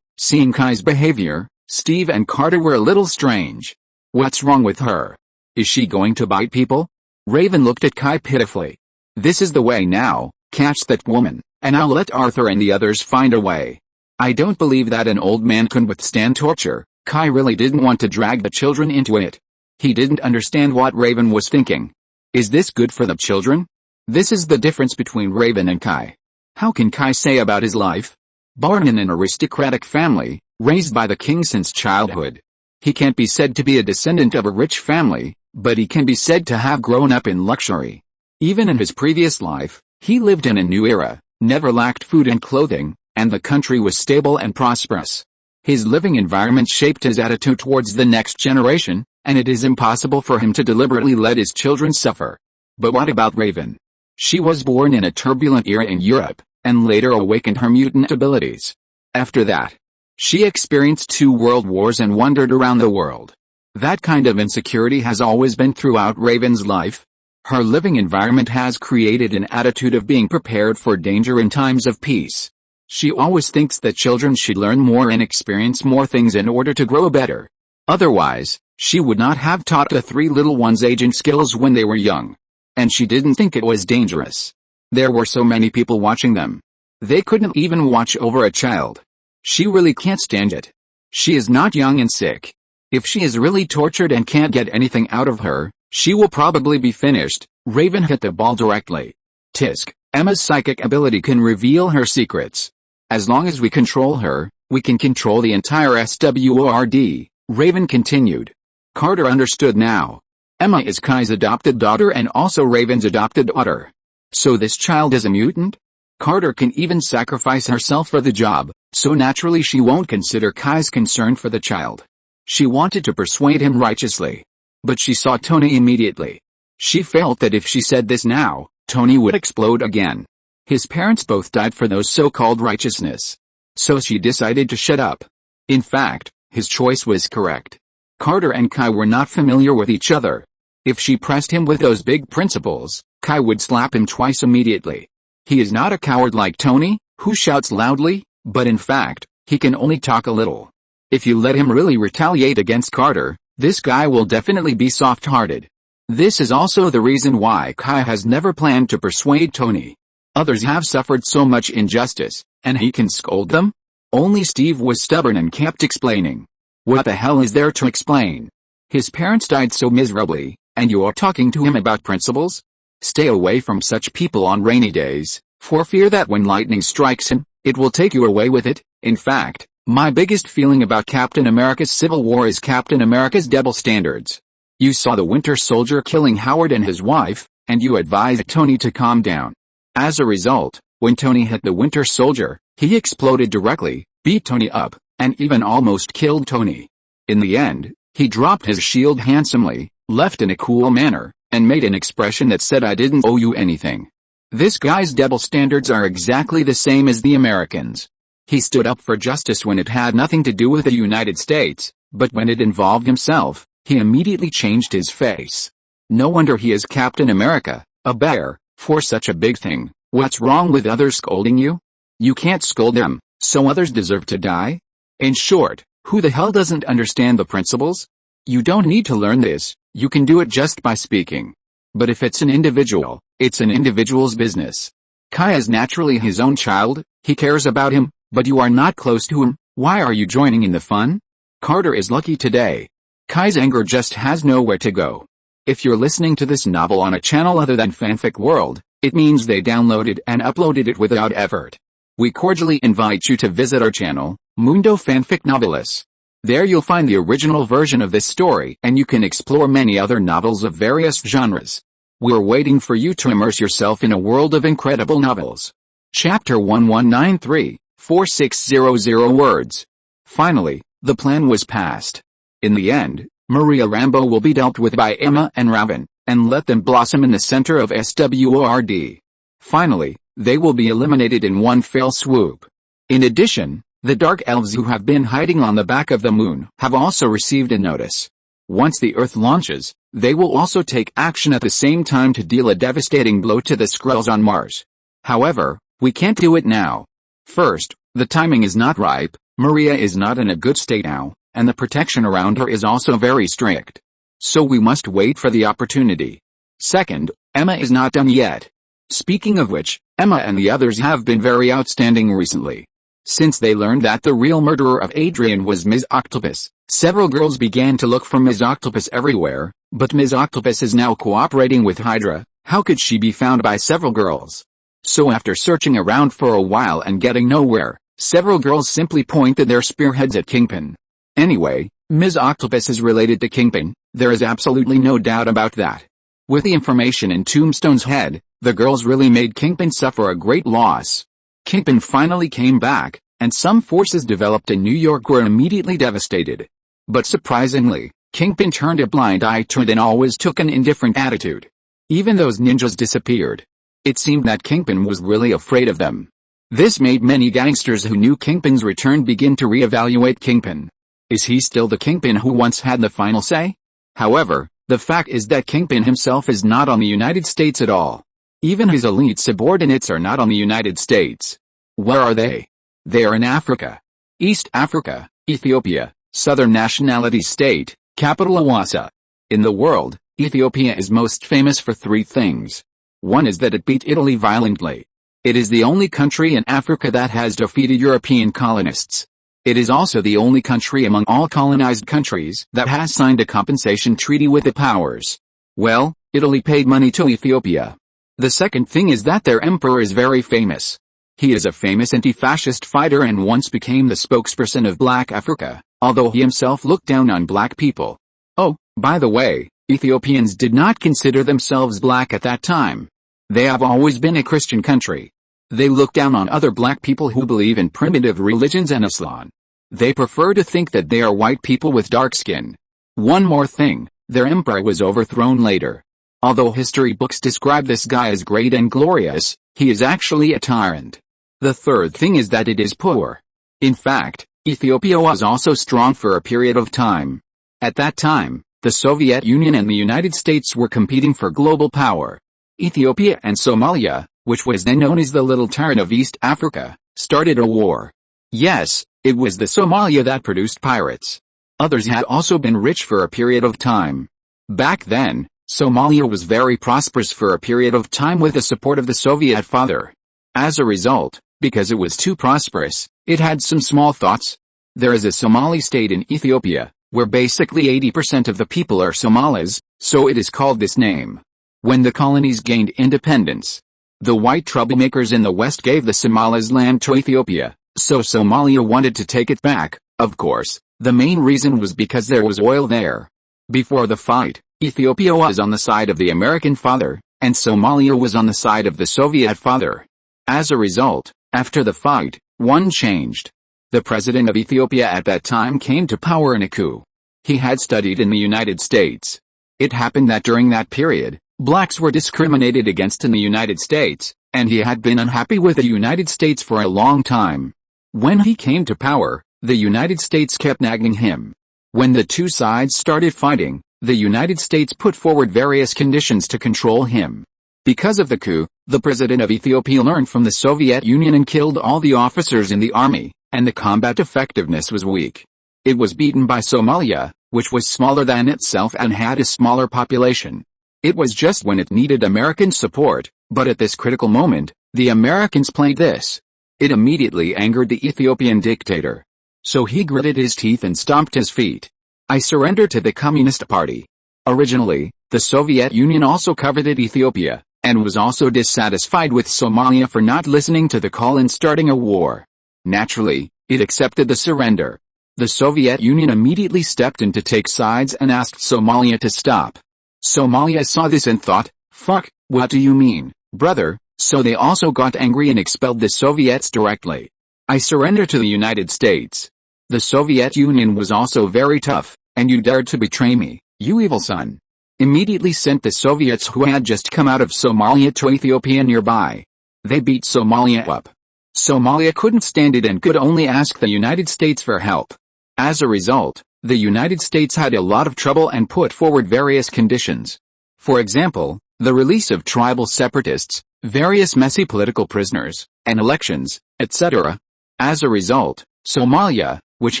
Seeing Kai's behavior, Steve and Carter were a little strange. What's wrong with her? Is she going to bite people? Raven looked at Kai pitifully. This is the way now, catch that woman, and I'll let Arthur and the others find a way. I don't believe that an old man can withstand torture. Kai really didn't want to drag the children into it. He didn't understand what Raven was thinking. Is this good for the children? This is the difference between Raven and Kai. How can Kai say about his life? Born in an aristocratic family, raised by the king since childhood. He can't be said to be a descendant of a rich family, but he can be said to have grown up in luxury. Even in his previous life, he lived in a new era, never lacked food and clothing, and the country was stable and prosperous. His living environment shaped his attitude towards the next generation, and it is impossible for him to deliberately let his children suffer. But what about Raven? She was born in a turbulent era in Europe, and later awakened her mutant abilities. After that, she experienced 2 world wars and wandered around the world. That kind of insecurity has always been throughout Raven's life. Her living environment has created an attitude of being prepared for danger in times of peace. She always thinks that children should learn more and experience more things in order to grow better. Otherwise, she would not have taught the 3 little ones agent skills when they were young. And she didn't think it was dangerous. There were so many people watching them. They couldn't even watch over a child. She really can't stand it. She is not young and sick. If she is really tortured and can't get anything out of her, she will probably be finished. Raven hit the ball directly. Tisk. Emma's psychic ability can reveal her secrets. As long as we control her, we can control the entire SWORD, Raven continued. Carter understood now. Emma is Kai's adopted daughter and also Raven's adopted daughter. So this child is a mutant? Carter can even sacrifice herself for the job, so naturally she won't consider Kai's concern for the child. She wanted to persuade him righteously. But she saw Tony immediately. She felt that if she said this now, Tony would explode again. His parents both died for those so-called righteousness. So she decided to shut up. In fact, his choice was correct. Carter and Kai were not familiar with each other. If she pressed him with those big principles, Kai would slap him twice immediately. He is not a coward like Tony, who shouts loudly, but in fact, he can only talk a little. If you let him really retaliate against Carter, this guy will definitely be soft-hearted. This is also the reason why Kai has never planned to persuade Tony. Others have suffered so much injustice, and he can scold them? Only Steve was stubborn and kept explaining. What the hell is there to explain? His parents died so miserably, and you are talking to him about principles? Stay away from such people on rainy days, for fear that when lightning strikes him, it will take you away with it. In fact, my biggest feeling about Captain America's Civil War is Captain America's double standards. You saw the Winter Soldier killing Howard and his wife, and you advised Tony to calm down. As a result, when Tony hit the Winter Soldier, he exploded directly, beat Tony up, and even almost killed Tony. In the end, he dropped his shield handsomely, left in a cool manner, and made an expression that said I didn't owe you anything. This guy's double standards are exactly the same as the Americans. He stood up for justice when it had nothing to do with the United States, but when it involved himself, he immediately changed his face. No wonder he is Captain America, a bear, for such a big thing. What's wrong with others scolding you? You can't scold them, so others deserve to die? In short, who the hell doesn't understand the principles? You don't need to learn this, you can do it just by speaking. But if it's an individual, it's an individual's business. Kai is naturally his own child, he cares about him, but you are not close to him. Why are you joining in the fun? Carter is lucky today. Kai's anger just has nowhere to go. If you're listening to this novel on a channel other than Fanfic World, it means they downloaded and uploaded it without effort. We cordially invite you to visit our channel, Mundo Fanfic Novelis. There you'll find the original version of this story and you can explore many other novels of various genres. We're waiting for you to immerse yourself in a world of incredible novels. Chapter 1193, 4600 words. Finally, the plan was passed. In the end, Maria Rambeau will be dealt with by Emma and Raven, and let them blossom in the center of SWORD. Finally, they will be eliminated in one fell swoop. In addition, the Dark Elves who have been hiding on the back of the moon have also received a notice. Once the Earth launches, they will also take action at the same time to deal a devastating blow to the Skrulls on Mars. However, we can't do it now. First, the timing is not ripe, Maria is not in a good state now, and the protection around her is also very strict. So we must wait for the opportunity. Second, Emma is not done yet. Speaking of which, Emma and the others have been very outstanding recently. Since they learned that the real murderer of Adrian was Ms. Octopus, several girls began to look for Ms. Octopus everywhere, but Ms. Octopus is now cooperating with Hydra. How could she be found by several girls? So after searching around for a while and getting nowhere, several girls simply pointed their spearheads at Kingpin. Anyway, Ms. Octopus is related to Kingpin, there is absolutely no doubt about that. With the information in Tombstone's head, the girls really made Kingpin suffer a great loss. Kingpin finally came back, and some forces developed in New York were immediately devastated. But surprisingly, Kingpin turned a blind eye to it and always took an indifferent attitude. Even those ninjas disappeared. It seemed that Kingpin was really afraid of them. This made many gangsters who knew Kingpin's return begin to reevaluate Kingpin. Is he still the Kingpin who once had the final say? However, the fact is that Kingpin himself is not on the United States at all. Even his elite subordinates are not on the United States. Where are they? They are in Africa. East Africa, Ethiopia, Southern Nationality State, capital Awassa. In the world, Ethiopia is most famous for three things. One is that it beat Italy violently. It is the only country in Africa that has defeated European colonists. It is also the only country among all colonized countries that has signed a compensation treaty with the powers. Well, Italy paid money to Ethiopia. The second thing is that their emperor is very famous. He is a famous anti-fascist fighter and once became the spokesperson of Black Africa, although he himself looked down on black people. Oh, by the way, Ethiopians did not consider themselves black at that time. They have always been a Christian country. They look down on other black people who believe in primitive religions and Islam. They prefer to think that they are white people with dark skin. One more thing, their empire was overthrown later. Although history books describe this guy as great and glorious, he is actually a tyrant. The third thing is that it is poor. In fact, Ethiopia was also strong for a period of time. At that time, the Soviet Union and the United States were competing for global power. Ethiopia and Somalia, which was then known as the Little Tyrant of East Africa, started a war. Yes, it was the Somalia that produced pirates. Others had also been rich for a period of time. Back then, Somalia was very prosperous for a period of time with the support of the Soviet father. As a result, because it was too prosperous, it had some small thoughts. There is a Somali state in Ethiopia, where basically 80% of the people are Somalis, so it is called this name. When the colonies gained independence, the white troublemakers in the West gave the Somalis land to Ethiopia, so Somalia wanted to take it back. Of course, the main reason was because there was oil there. Before the fight, Ethiopia was on the side of the American father, and Somalia was on the side of the Soviet father. As a result, after the fight, one changed. The president of Ethiopia at that time came to power in a coup. He had studied in the United States. It happened that during that period, blacks were discriminated against in the United States, and he had been unhappy with the United States for a long time. When he came to power, the United States kept nagging him. When the two sides started fighting, the United States put forward various conditions to control him. Because of the coup, the president of Ethiopia learned from the Soviet Union and killed all the officers in the army, and the combat effectiveness was weak. It was beaten by Somalia, which was smaller than itself and had a smaller population. It was just when it needed American support, but at this critical moment, the Americans played this. It immediately angered the Ethiopian dictator. So he gritted his teeth and stomped his feet. I surrender to the Communist Party. Originally, the Soviet Union also coveted Ethiopia, and was also dissatisfied with Somalia for not listening to the call and starting a war. Naturally, it accepted the surrender. The Soviet Union immediately stepped in to take sides and asked Somalia to stop. Somalia saw this and thought, fuck, what do you mean, brother? So they also got angry and expelled the Soviets directly. I surrender to the United States. The Soviet Union was also very tough, and you dared to betray me, you evil son. Immediately sent the Soviets who had just come out of Somalia to Ethiopia nearby. They beat Somalia up. Somalia couldn't stand it and could only ask the United States for help. As a result, the United States had a lot of trouble and put forward various conditions. For example, the release of tribal separatists, various messy political prisoners, and elections, etc. As a result, Somalia, which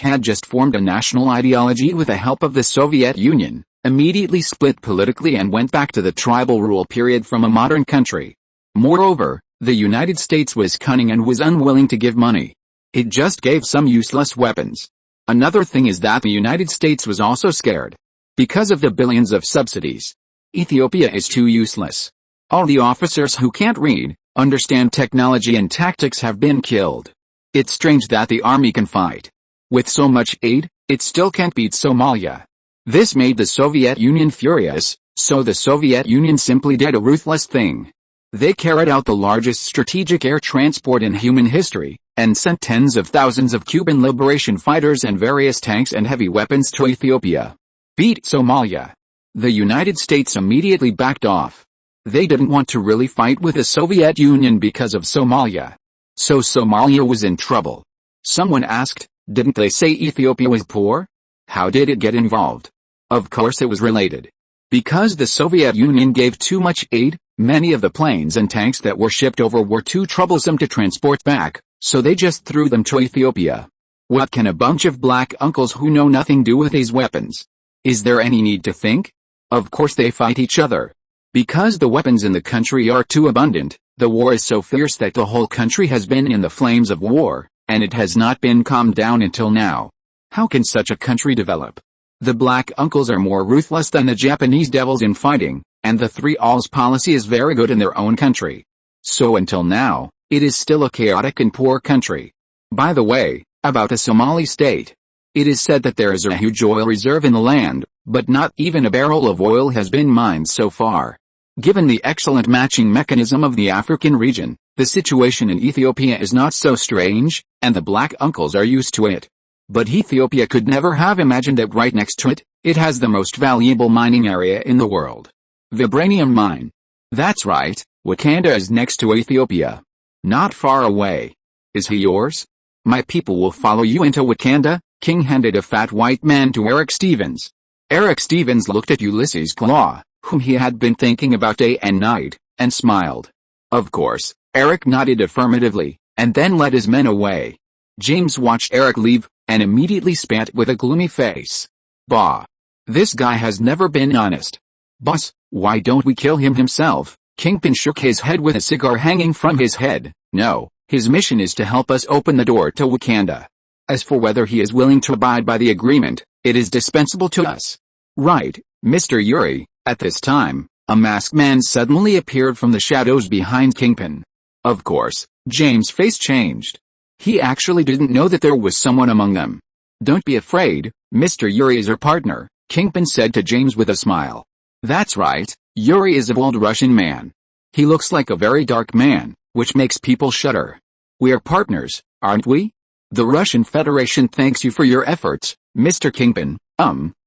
had just formed a national ideology with the help of the Soviet Union, immediately split politically and went back to the tribal rule period from a modern country. Moreover, the United States was cunning and was unwilling to give money. It just gave some useless weapons. Another thing is that the United States was also scared. Because of the billions of subsidies, Ethiopia is too useless. All the officers who can't read, understand technology and tactics have been killed. It's strange that the army can fight. With so much aid, it still can't beat Somalia. This made the Soviet Union furious, so the Soviet Union simply did a ruthless thing. They carried out the largest strategic air transport in human history, and sent tens of thousands of Cuban liberation fighters and various tanks and heavy weapons to Ethiopia. Beat Somalia. The United States immediately backed off. They didn't want to really fight with the Soviet Union because of Somalia. So Somalia was in trouble. Someone asked, didn't they say Ethiopia was poor? How did it get involved? Of course it was related. Because the Soviet Union gave too much aid, many of the planes and tanks that were shipped over were too troublesome to transport back, so they just threw them to Ethiopia. What can a bunch of black uncles who know nothing do with these weapons? Is there any need to think? Of course they fight each other. Because the weapons in the country are too abundant, the war is so fierce that the whole country has been in the flames of war, and it has not been calmed down until now. How can such a country develop? The black uncles are more ruthless than the Japanese devils in fighting, and the three alls policy is very good in their own country. So until now, it is still a chaotic and poor country. By the way, about the Somali state. It is said that there is a huge oil reserve in the land, but not even a barrel of oil has been mined so far. Given the excellent matching mechanism of the African region, the situation in Ethiopia is not so strange, and the black uncles are used to it. But Ethiopia could never have imagined that right next to it, it has the most valuable mining area in the world. Vibranium mine. That's right, Wakanda is next to Ethiopia. Not far away. Is he yours? My people will follow you into Wakanda. King handed a fat white man to Eric Stevens. Eric Stevens looked at Ulysses Claw, whom he had been thinking about day and night, and smiled. Of course, Eric nodded affirmatively, and then led his men away. James watched Eric leave, and immediately spat with a gloomy face. Bah! This guy has never been honest. Boss, why don't we kill him himself? Kingpin shook his head with a cigar hanging from his head. No, his mission is to help us open the door to Wakanda. As for whether he is willing to abide by the agreement, it is dispensable to us. Right, Mr. Yuri. At this time, a masked man suddenly appeared from the shadows behind Kingpin. Of course, James' face changed. He actually didn't know that there was someone among them. Don't be afraid, Mr. Yuri is our partner, Kingpin said to James with a smile. That's right, Yuri is an old Russian man. He looks like a very dark man, which makes people shudder. We are partners, aren't we? The Russian Federation thanks you for your efforts, Mr. Kingpin,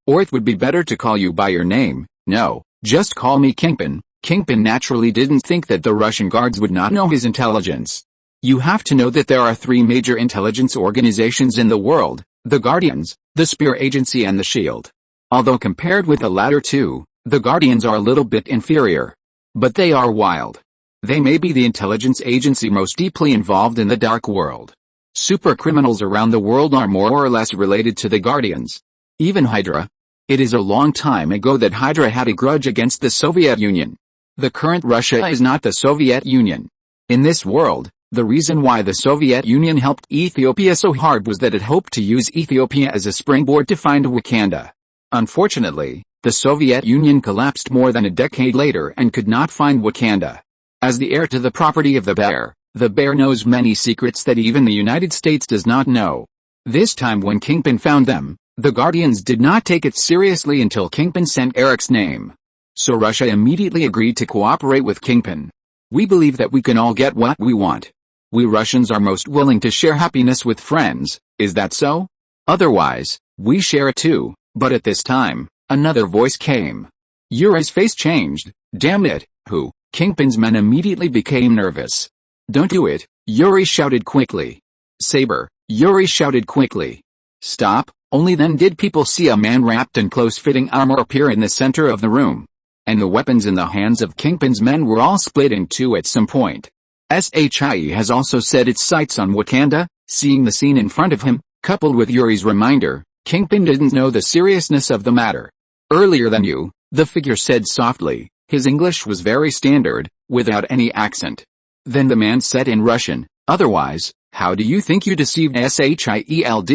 or it would be better to call you by your name. No, just call me Kingpin. Kingpin naturally didn't think that the Russian guards would not know his intelligence. You have to know that there are three major intelligence organizations in the world, the Guardians, the Spear Agency and the Shield. Although compared with the latter two, the Guardians are a little bit inferior. But they are wild. They may be the intelligence agency most deeply involved in the dark world. Super criminals around the world are more or less related to the Guardians. Even Hydra. It is a long time ago that Hydra had a grudge against the Soviet Union. The current Russia is not the Soviet Union. In this world, the reason why the Soviet Union helped Ethiopia so hard was that it hoped to use Ethiopia as a springboard to find Wakanda. Unfortunately, the Soviet Union collapsed more than a decade later and could not find Wakanda. As the heir to the property of the bear knows many secrets that even the United States does not know. This time when Kingpin found them, the Guardians did not take it seriously until Kingpin sent Eric's name. So Russia immediately agreed to cooperate with Kingpin. We believe that we can all get what we want. We Russians are most willing to share happiness with friends, is that so? Otherwise, we share it too, but at this time, another voice came. Yuri's face changed. Damn it, who? Kingpin's men immediately became nervous. Don't do it, Yuri shouted quickly. Saber, Yuri shouted quickly. Stop. Only then did people see a man wrapped in close-fitting armor appear in the center of the room. And the weapons in the hands of Kingpin's men were all split in two at some point. SHIE has also set its sights on Wakanda. Seeing the scene in front of him, coupled with Yuri's reminder, Kingpin didn't know the seriousness of the matter. Earlier than you, the figure said softly. His English was very standard, without any accent. Then the man said in Russian, otherwise, how do you think you deceived SHIELD?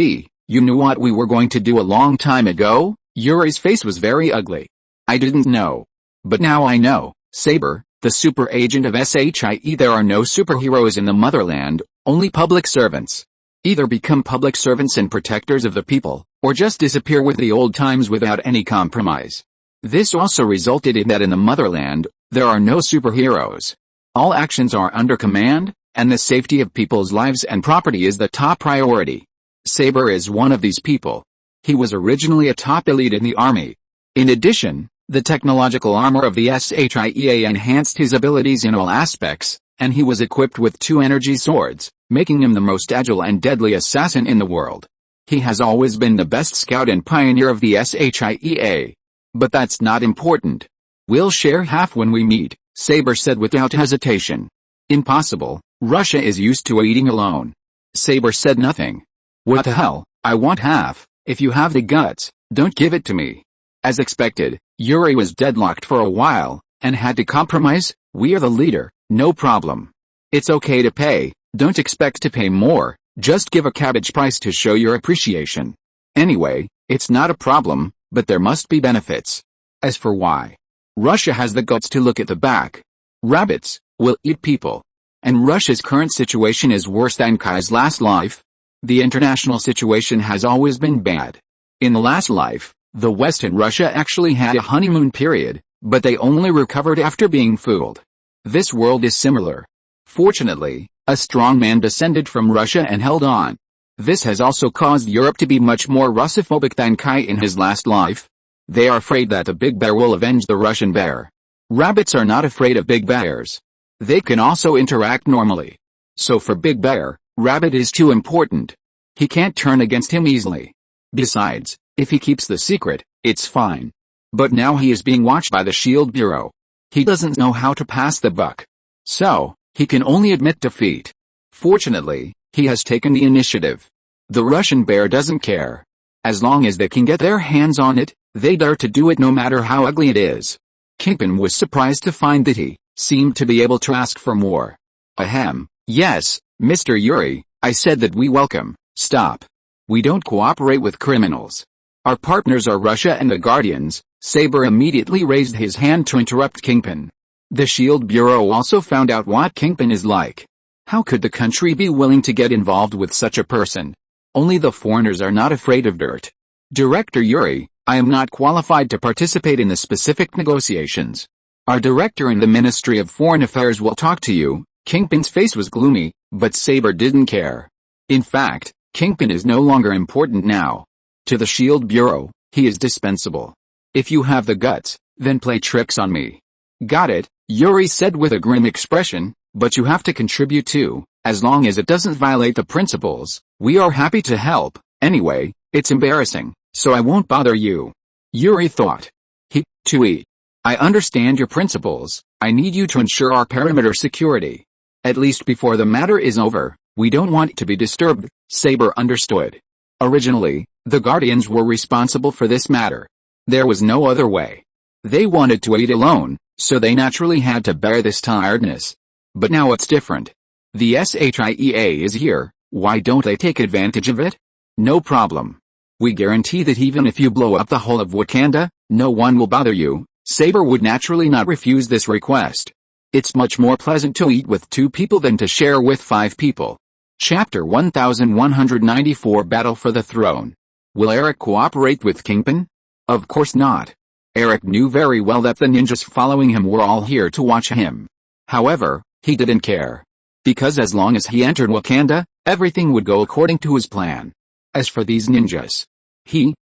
You knew what we were going to do a long time ago? Yuri's face was very ugly. I didn't know. But now I know, Saber, the super agent of SHIE. There are no superheroes in the motherland, only public servants. Either become public servants and protectors of the people, or just disappear with the old times without any compromise. This also resulted in that in the motherland, there are no superheroes. All actions are under command, and the safety of people's lives and property is the top priority. Saber is one of these people. He was originally a top elite in the army. In addition, the technological armor of the SHIEA enhanced his abilities in all aspects, and he was equipped with 2 energy swords, making him the most agile and deadly assassin in the world. He has always been the best scout and pioneer of the SHIEA. But that's not important. We'll share half when we meet, Saber said without hesitation. Impossible, Russia is used to eating alone. Saber said nothing. What the hell, I want half. If you have the guts, don't give it to me. As expected, Yuri was deadlocked for a while, and had to compromise. We are the leader, no problem. It's okay to pay, don't expect to pay more, just give a cabbage price to show your appreciation. Anyway, it's not a problem, but there must be benefits. As for why? Russia has the guts to look at the back. Rabbits will eat people. And Russia's current situation is worse than Kai's last life. The international situation has always been bad. In the last life, the West and Russia actually had a honeymoon period, but they only recovered after being fooled. This world is similar. Fortunately, a strong man descended from Russia and held on. This has also caused Europe to be much more Russophobic than Kai in his last life. They are afraid that the big bear will avenge the Russian bear. Rabbits are not afraid of big bears. They can also interact normally. So for Big Bear, Rabbit is too important. He can't turn against him easily. Besides, if he keeps the secret, it's fine. But now he is being watched by the Shield Bureau. He doesn't know how to pass the buck. So, he can only admit defeat. Fortunately, he has taken the initiative. The Russian bear doesn't care. As long as they can get their hands on it, they dare to do it no matter how ugly it is. Kingpin was surprised to find that he seemed to be able to ask for more. Ahem, yes, Mr. Yuri, I said that we welcome. Stop. We don't cooperate with criminals. Our partners are Russia and the Guardians. Saber immediately raised his hand to interrupt Kingpin. The Shield Bureau also found out what Kingpin is like. How could the country be willing to get involved with such a person? Only the foreigners are not afraid of dirt. Director Yuri, I am not qualified to participate in the specific negotiations. Our director in the Ministry of Foreign Affairs will talk to you. Kingpin's face was gloomy, but Saber didn't care. In fact, Kingpin is no longer important now. To the Shield Bureau, he is dispensable. If you have the guts, then play tricks on me. Got it, Yuri said with a grim expression, but you have to contribute too, as long as it doesn't violate the principles. We are happy to help. Anyway, it's embarrassing, so I won't bother you. Yuri thought. I understand your principles. I need you to ensure our perimeter security. At least before the matter is over, we don't want it to be disturbed. Saber understood. Originally, the Guardians were responsible for this matter. There was no other way. They wanted to eat alone, so they naturally had to bear this tiredness. But now it's different. The SHIEA is here. Why don't they take advantage of it? No problem. We guarantee that even if you blow up the whole of Wakanda, no one will bother you. Saber would naturally not refuse this request. It's much more pleasant to eat with 2 people than to share with 5 people. Chapter 1194 Battle for the Throne. Will Eric cooperate with Kingpin? Of course not. Eric knew very well that the ninjas following him were all here to watch him. However, he didn't care. Because as long as he entered Wakanda, everything would go according to his plan. As for these ninjas,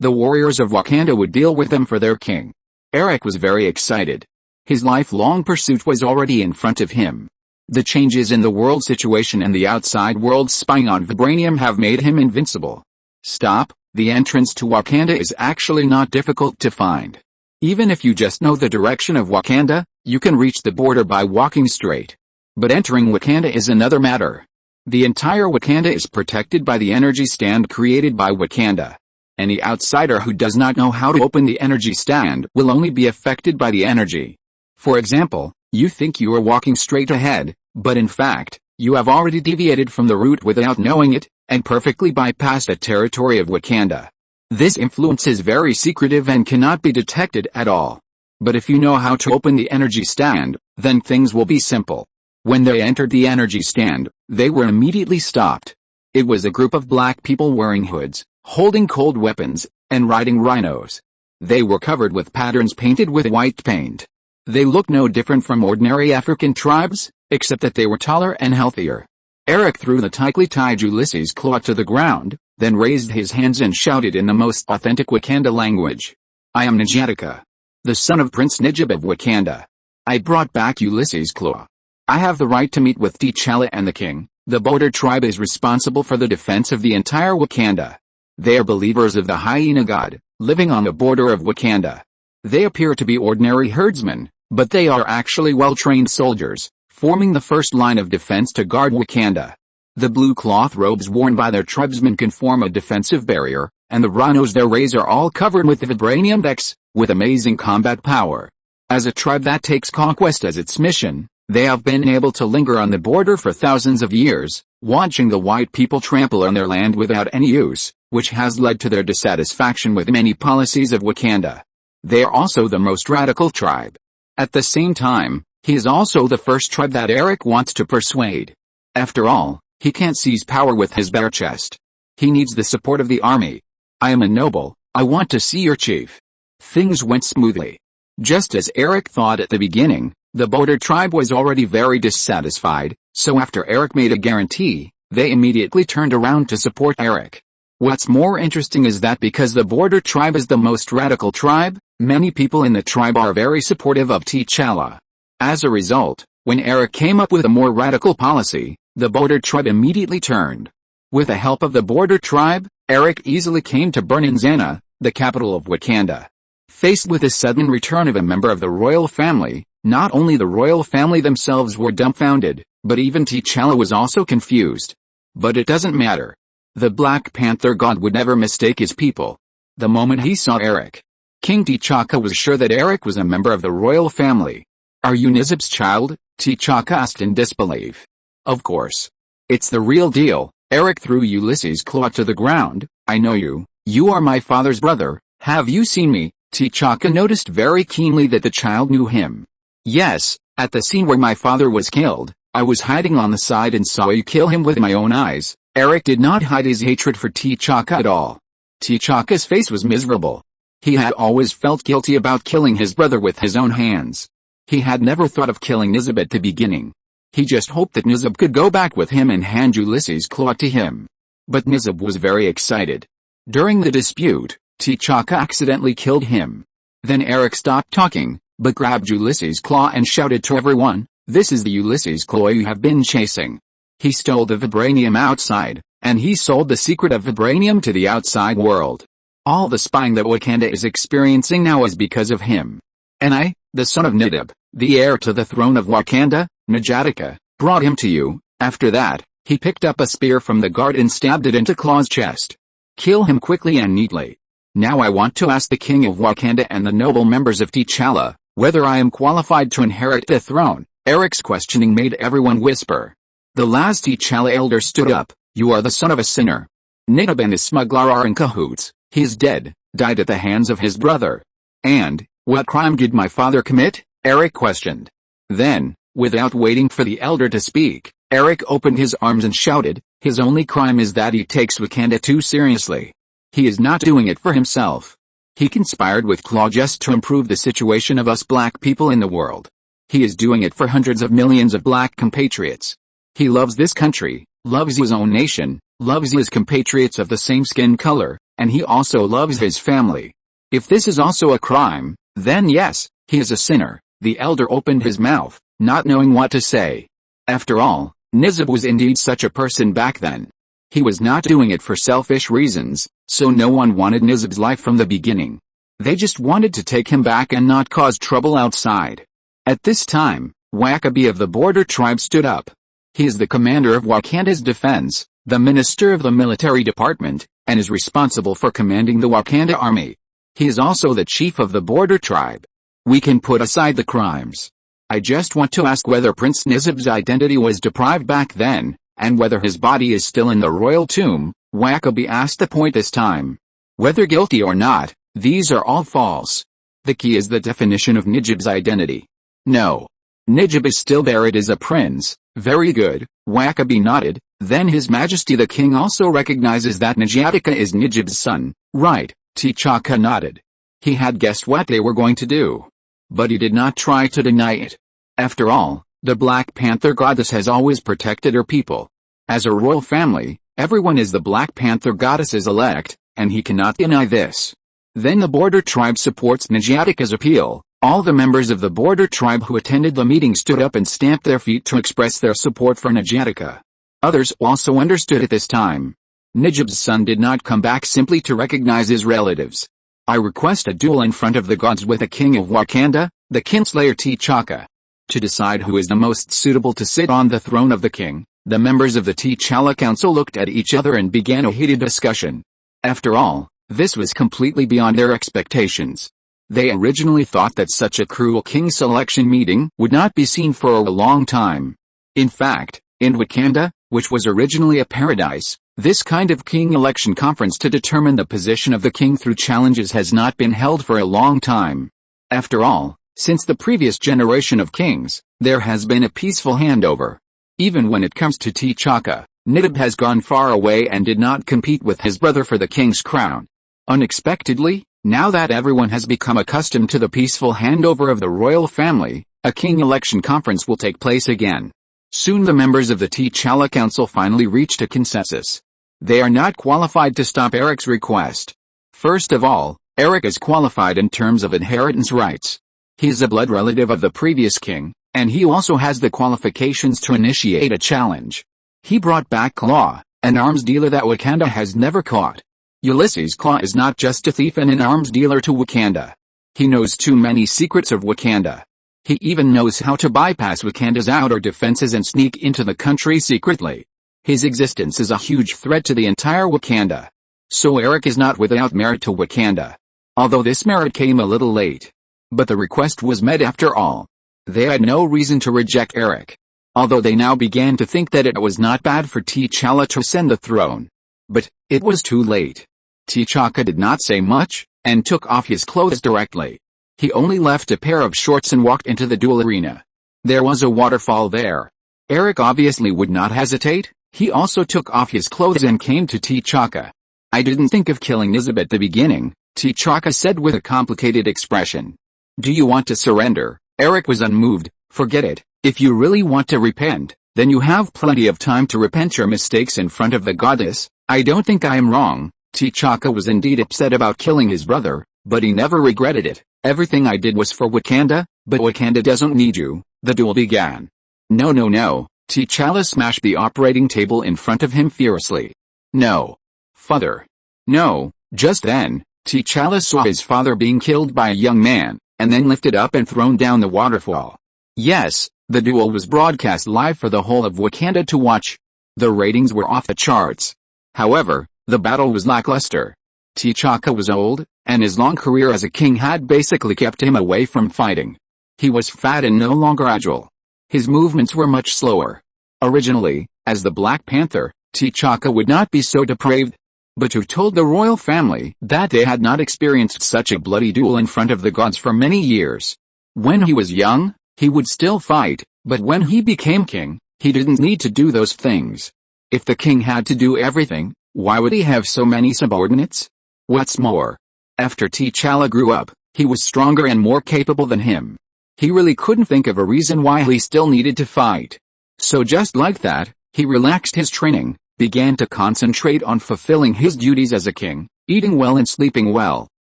the warriors of Wakanda would deal with them for their king. Eric was very excited. His lifelong pursuit was already in front of him. The changes in the world situation and the outside world spying on vibranium have made him invincible. Stop, the entrance to Wakanda is actually not difficult to find. Even if you just know the direction of Wakanda, you can reach the border by walking straight. But entering Wakanda is another matter. The entire Wakanda is protected by the energy stand created by Wakanda. Any outsider who does not know how to open the energy stand will only be affected by the energy. For example, you think you are walking straight ahead, but in fact, you have already deviated from the route without knowing it, and perfectly bypassed the territory of Wakanda. This influence is very secretive and cannot be detected at all. But if you know how to open the energy stand, then things will be simple. When they entered the energy stand, they were immediately stopped. It was a group of black people wearing hoods, holding cold weapons, and riding rhinos. They were covered with patterns painted with white paint. They looked no different from ordinary African tribes, except that they were taller and healthier. Eric threw the tightly tied Ulysses' claw to the ground, then raised his hands and shouted in the most authentic Wakanda language. I am Njatika, the son of Prince Najib of Wakanda. I brought back Ulysses' claw. I have the right to meet with T'Challa and the king. The border tribe is responsible for the defense of the entire Wakanda. They are believers of the hyena god, living on the border of Wakanda. They appear to be ordinary herdsmen, but they are actually well-trained soldiers, forming the first line of defense to guard Wakanda. The blue cloth robes worn by their tribesmen can form a defensive barrier, and the rhinos they raise are all covered with vibranium decks, with amazing combat power. As a tribe that takes conquest as its mission, they have been able to linger on the border for thousands of years, watching the white people trample on their land without any use, which has led to their dissatisfaction with many policies of Wakanda. They are also the most radical tribe. At the same time, he is also the first tribe that Eric wants to persuade. After all, he can't seize power with his bare chest. He needs the support of the army. I am a noble, I want to see your chief. Things went smoothly. Just as Eric thought at the beginning, the border tribe was already very dissatisfied, so after Eric made a guarantee, they immediately turned around to support Eric. What's more interesting is that because the border tribe is the most radical tribe, many people in the tribe are very supportive of T'Challa. As a result, when Eric came up with a more radical policy, the border tribe immediately turned. With the help of the border tribe, Eric easily came to Bernanzana, the capital of Wakanda. Faced with the sudden return of a member of the royal family, not only the royal family themselves were dumbfounded, but even T'Challa was also confused. But it doesn't matter. The Black Panther god would never mistake his people. The moment he saw Eric, King T'Chaka was sure that Eric was a member of the royal family. "Are you Nizib's child?" T'Chaka asked in disbelief. "Of course. It's the real deal." Eric threw Ulysses' claw to the ground. "I know you. You are my father's brother. Have you seen me?" T'Chaka noticed very keenly that the child knew him. "Yes, at the scene where my father was killed, I was hiding on the side and saw you kill him with my own eyes." Eric did not hide his hatred for T'Chaka at all. T'Chaka's face was miserable. He had always felt guilty about killing his brother with his own hands. He had never thought of killing Nizib at the beginning. He just hoped that Nizib could go back with him and hand Ulysses' claw to him. But Nizib was very excited. During the dispute, T'Chaka accidentally killed him. Then Eric stopped talking, but grabbed Ulysses' claw and shouted to everyone, "This is the Ulysses' claw you have been chasing. He stole the vibranium outside, and he sold the secret of vibranium to the outside world. All the spying that Wakanda is experiencing now is because of him. And I, the son of Nidib, the heir to the throne of Wakanda, N'Jadika, brought him to you." After that, he picked up a spear from the guard and stabbed it into Claw's chest. "Kill him quickly and neatly. Now I want to ask the king of Wakanda and the noble members of T'Challa, whether I am qualified to inherit the throne." Eric's questioning made everyone whisper. The last T'Challa elder stood up. "You are the son of a sinner. Nidib and the smuggler are in cahoots. He is dead, died at the hands of his brother." "And, what crime did my father commit?" Eric questioned. Then, without waiting for the elder to speak, Eric opened his arms and shouted, "His only crime is that he takes Wakanda too seriously. He is not doing it for himself. He conspired with Claw just to improve the situation of us black people in the world. He is doing it for hundreds of millions of black compatriots. He loves this country, loves his own nation, loves his compatriots of the same skin color, and he also loves his family. If this is also a crime, then yes, he is a sinner." The elder opened his mouth, not knowing what to say. After all, Nizib was indeed such a person back then. He was not doing it for selfish reasons, so no one wanted Nizib's life from the beginning. They just wanted to take him back and not cause trouble outside. At this time, Wakabi of the border tribe stood up. He is the commander of Wakanda's defense, the minister of the military department, and is responsible for commanding the Wakanda army. He is also the chief of the border tribe. We can put aside the crimes. I just want to ask whether Prince Nizib's identity was deprived back then, and whether his body is still in the royal tomb. Wakabi asked the point this time. Whether guilty or not, these are all false. The key is the definition of Nizib's identity. No. Nizib is still buried as a prince. Very good, Wakabi nodded. Then His Majesty the King also recognizes that N'Jadika is Nizib's son, right? T'Chaka nodded. He had guessed what they were going to do. But he did not try to deny it. After all, the Black Panther goddess has always protected her people. As a royal family, everyone is the Black Panther goddess's elect, and he cannot deny this. Then the border tribe supports N'Jadika's appeal. All the members of the border tribe who attended the meeting stood up and stamped their feet to express their support for N'Jadika. Others also understood at this time. Nizib's son did not come back simply to recognize his relatives. I request a duel in front of the gods with the king of Wakanda, the kinslayer T'Chaka. To decide who is the most suitable to sit on the throne of the king, the members of the T'Challa Council looked at each other and began a heated discussion. After all, this was completely beyond their expectations. They originally thought that such a cruel king selection meeting would not be seen for a long time. In fact, in Wakanda, which was originally a paradise, this kind of king election conference to determine the position of the king through challenges has not been held for a long time. After all, Since the previous generation of kings, there has been a peaceful handover. Even when it comes to T'Chaka, Nidib has gone far away and did not compete with his brother for the king's crown. Unexpectedly, now that everyone has become accustomed to the peaceful handover of the royal family, a king election conference will take place again. Soon the members of the T'Challa Council finally reached a consensus. They are not qualified to stop Eric's request. First of all, Eric is qualified in terms of inheritance rights. He is a blood relative of the previous king, and he also has the qualifications to initiate a challenge. He brought back Claw, an arms dealer that Wakanda has never caught. Ulysses Claw is not just a thief and an arms dealer to Wakanda. He knows too many secrets of Wakanda. He even knows how to bypass Wakanda's outer defenses and sneak into the country secretly. His existence is a huge threat to the entire Wakanda. So Eric is not without merit to Wakanda. Although this merit came a little late. But the request was met after all. They had no reason to reject Eric. Although they now began to think that it was not bad for T'Challa to ascend the throne. But, it was too late. T'Chaka did not say much, and took off his clothes directly. He only left a pair of shorts and walked into the duel arena. There was a waterfall there. Eric obviously would not hesitate. He also took off his clothes and came to T'Chaka. I didn't think of killing Nizib at the beginning, T'Chaka said with a complicated expression. Do you want to surrender? Eric was unmoved. Forget it. If you really want to repent, then you have plenty of time to repent your mistakes in front of the goddess. I don't think I am wrong. T'Chaka was indeed upset about killing his brother, but he never regretted it. Everything I did was for Wakanda, but Wakanda doesn't need you. The duel began. No. T'Challa smashed the operating table in front of him furiously. No. Father. No. Just then, T'Challa saw his father being killed by a young man, and then lifted up and thrown down the waterfall. Yes, the duel was broadcast live for the whole of Wakanda to watch. The ratings were off the charts. However, the battle was lackluster. T'Chaka was old, and his long career as a king had basically kept him away from fighting. He was fat and no longer agile. His movements were much slower. Originally, as the Black Panther, T'Chaka would not be so depraved. But who told the royal family that they had not experienced such a bloody duel in front of the gods for many years? When he was young, he would still fight, but when he became king, he didn't need to do those things. If the king had to do everything, why would he have so many subordinates? What's more, after T'Challa grew up, he was stronger and more capable than him. He really couldn't think of a reason why he still needed to fight. So just like that, he relaxed his training, began to concentrate on fulfilling his duties as a king, eating well and sleeping well.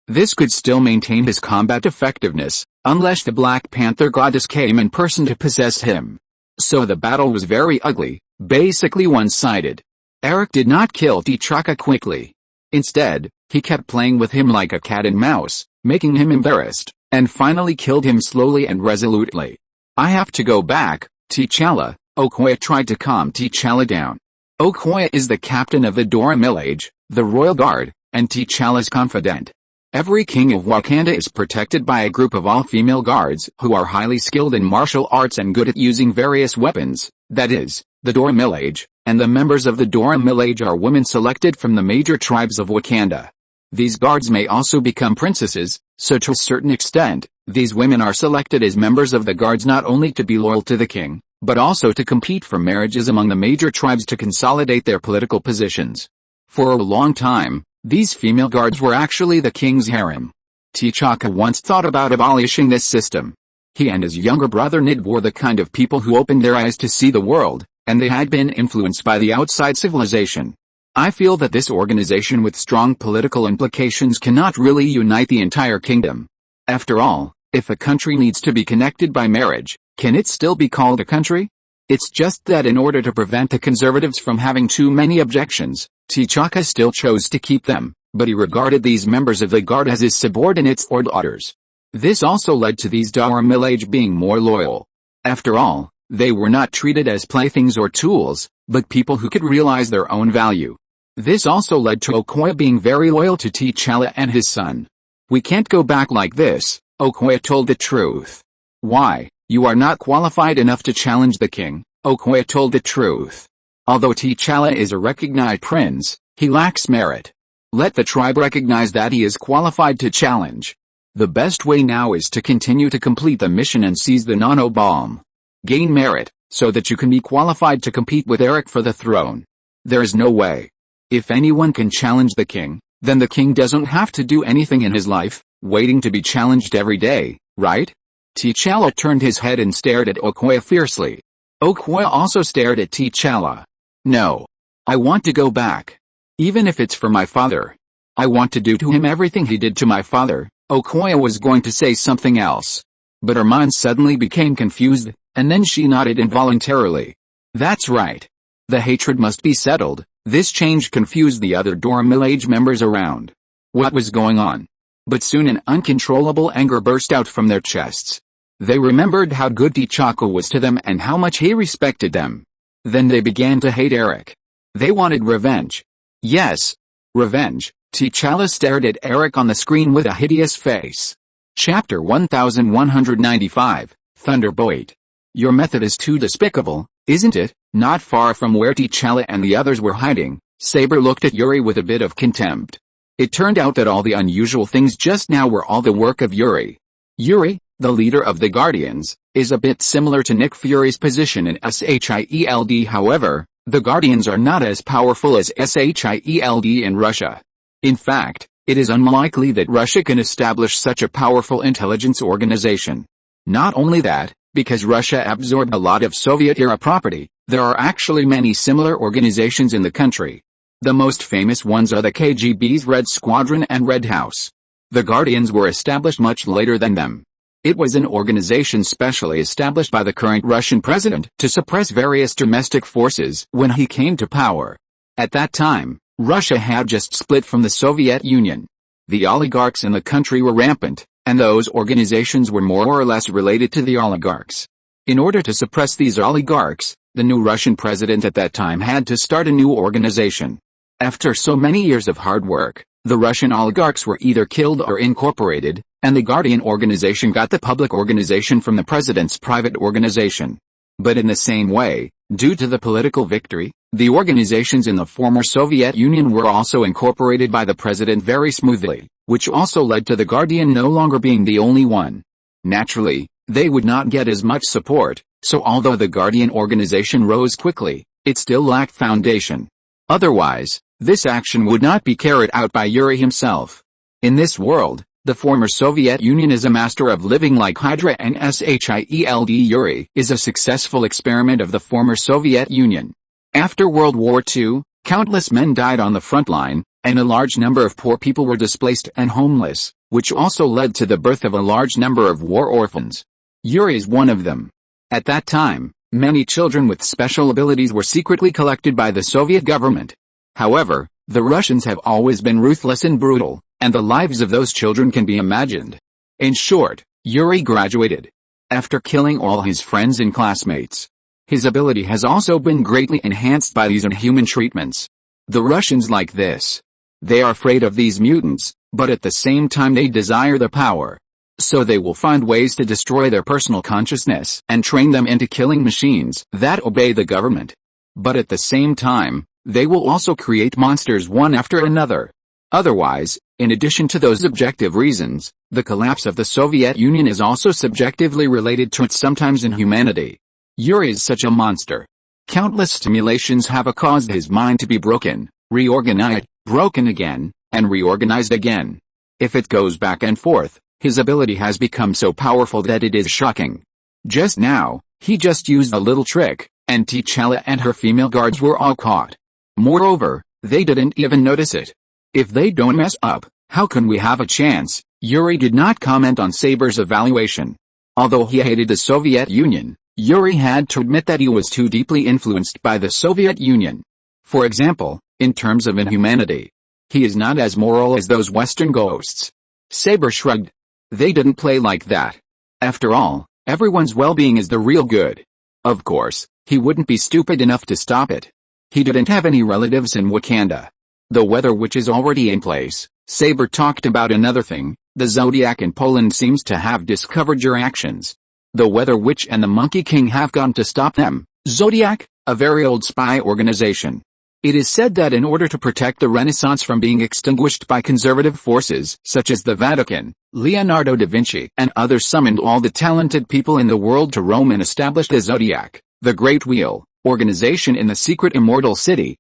This could still maintain his combat effectiveness, unless the Black Panther goddess came in person to possess him. So the battle was very ugly, basically one-sided. Eric did not kill T'Chaka quickly. Instead, he kept playing with him like a cat and mouse, making him embarrassed, and finally killed him slowly and resolutely. I have to go back, T'Challa. Okoye tried to calm T'Challa down. Okoye is the captain of the Dora Milaje, the royal guard, and T'Challa's confidant. Every king of Wakanda is protected by a group of all-female guards who are highly skilled in martial arts and good at using various weapons, that is, the Dora Milaje, and the members of the Dora Milaje are women selected from the major tribes of Wakanda. These guards may also become princesses, so to a certain extent, these women are selected as members of the guards not only to be loyal to the king, but also to compete for marriages among the major tribes to consolidate their political positions. For a long time, these female guards were actually the king's harem. T'Chaka once thought about abolishing this system. He and his younger brother Nid were the kind of people who opened their eyes to see the world, and they had been influenced by the outside civilization. I feel that this organization with strong political implications cannot really unite the entire kingdom. After all, if a country needs to be connected by marriage, can it still be called a country? It's just that in order to prevent the conservatives from having too many objections, T'Chaka still chose to keep them, but he regarded these members of the guard as his subordinates or daughters. This also led to these Dora Milaje being more loyal. After all, they were not treated as playthings or tools, but people who could realize their own value. This also led to Okoye being very loyal to T'Challa and his son. We can't go back like this, Okoye told the truth. Why? You are not qualified enough to challenge the king, Okoye told the truth. Although T'Challa is a recognized prince, he lacks merit. Let the tribe recognize that he is qualified to challenge. The best way now is to continue to complete the mission and seize the nano bomb. Gain merit, so that you can be qualified to compete with Eric for the throne. There is no way. If anyone can challenge the king, then the king doesn't have to do anything in his life, waiting to be challenged every day, right? T'Challa turned his head and stared at Okoye fiercely. Okoye also stared at T'Challa. No. I want to go back. Even if it's for my father. I want to do to him everything he did to my father. Okoye was going to say something else. But her mind suddenly became confused, and then she nodded involuntarily. That's right. The hatred must be settled. This change confused the other Dora Milaje members around. What was going on? But soon an uncontrollable anger burst out from their chests. They remembered how good T'Chaka was to them and how much he respected them. Then they began to hate Eric. They wanted revenge. Yes. Revenge. T'Challa stared at Eric on the screen with a hideous face. Chapter 1195, Thunderbolt. Your method is too despicable, isn't it? Not far from where T'Challa and the others were hiding, Saber looked at Yuri with a bit of contempt. It turned out that all the unusual things just now were all the work of Yuri. Yuri, the leader of the Guardians, is a bit similar to Nick Fury's position in SHIELD. However, the Guardians are not as powerful as SHIELD in Russia. In fact, it is unlikely that Russia can establish such a powerful intelligence organization. Not only that, because Russia absorbed a lot of Soviet-era property, there are actually many similar organizations in the country. The most famous ones are the KGB's Red Squadron and Red House. The Guardians were established much later than them. It was an organization specially established by the current Russian president to suppress various domestic forces when he came to power. At that time, Russia had just split from the Soviet Union. The oligarchs in the country were rampant, and those organizations were more or less related to the oligarchs. In order to suppress these oligarchs, the new Russian president at that time had to start a new organization. After so many years of hard work, the Russian oligarchs were either killed or incorporated, and the Guardian organization got the public organization from the president's private organization. But in the same way, due to the political victory, the organizations in the former Soviet Union were also incorporated by the president very smoothly, which also led to the Guardian no longer being the only one. Naturally, they would not get as much support, so although the Guardian organization rose quickly, it still lacked foundation. Otherwise, this action would not be carried out by Yuri himself. In this world, the former Soviet Union is a master of living like Hydra, and SHIELD Yuri is a successful experiment of the former Soviet Union. After World War II, countless men died on the front line, and a large number of poor people were displaced and homeless, which also led to the birth of a large number of war orphans. Yuri is one of them. At that time, many children with special abilities were secretly collected by the Soviet government. However, the Russians have always been ruthless and brutal, and the lives of those children can be imagined. In short, Yuri graduated. After killing all his friends and classmates. His ability has also been greatly enhanced by these inhuman treatments. The Russians like this. They are afraid of these mutants, but at the same time they desire the power. So they will find ways to destroy their personal consciousness and train them into killing machines that obey the government. But at the same time, they will also create monsters one after another. Otherwise, in addition to those objective reasons, the collapse of the Soviet Union is also subjectively related to its sometimes inhumanity. Yuri is such a monster. Countless stimulations have caused his mind to be broken, reorganized, broken again, and reorganized again. If it goes back and forth, his ability has become so powerful that it is shocking. Just now, he just used a little trick, and T'Challa and her female guards were all caught. Moreover, they didn't even notice it. If they don't mess up, how can we have a chance? Yuri did not comment on Saber's evaluation. Although he hated the Soviet Union, Yuri had to admit that he was too deeply influenced by the Soviet Union. For example, in terms of inhumanity. He is not as moral as those Western ghosts. Saber shrugged. They didn't play like that. After all, everyone's well-being is the real good. Of course, he wouldn't be stupid enough to stop it. He didn't have any relatives in Wakanda. The weather which is already in place. Saber talked about another thing. The Zodiac in Poland seems to have discovered your actions. The Weather Witch and the Monkey King have gone to stop them. Zodiac, a very old spy organization. It is said that in order to protect the Renaissance from being extinguished by conservative forces, such as the Vatican, Leonardo da Vinci and others summoned all the talented people in the world to Rome and established the Zodiac, the Great Wheel, organization in the secret immortal city,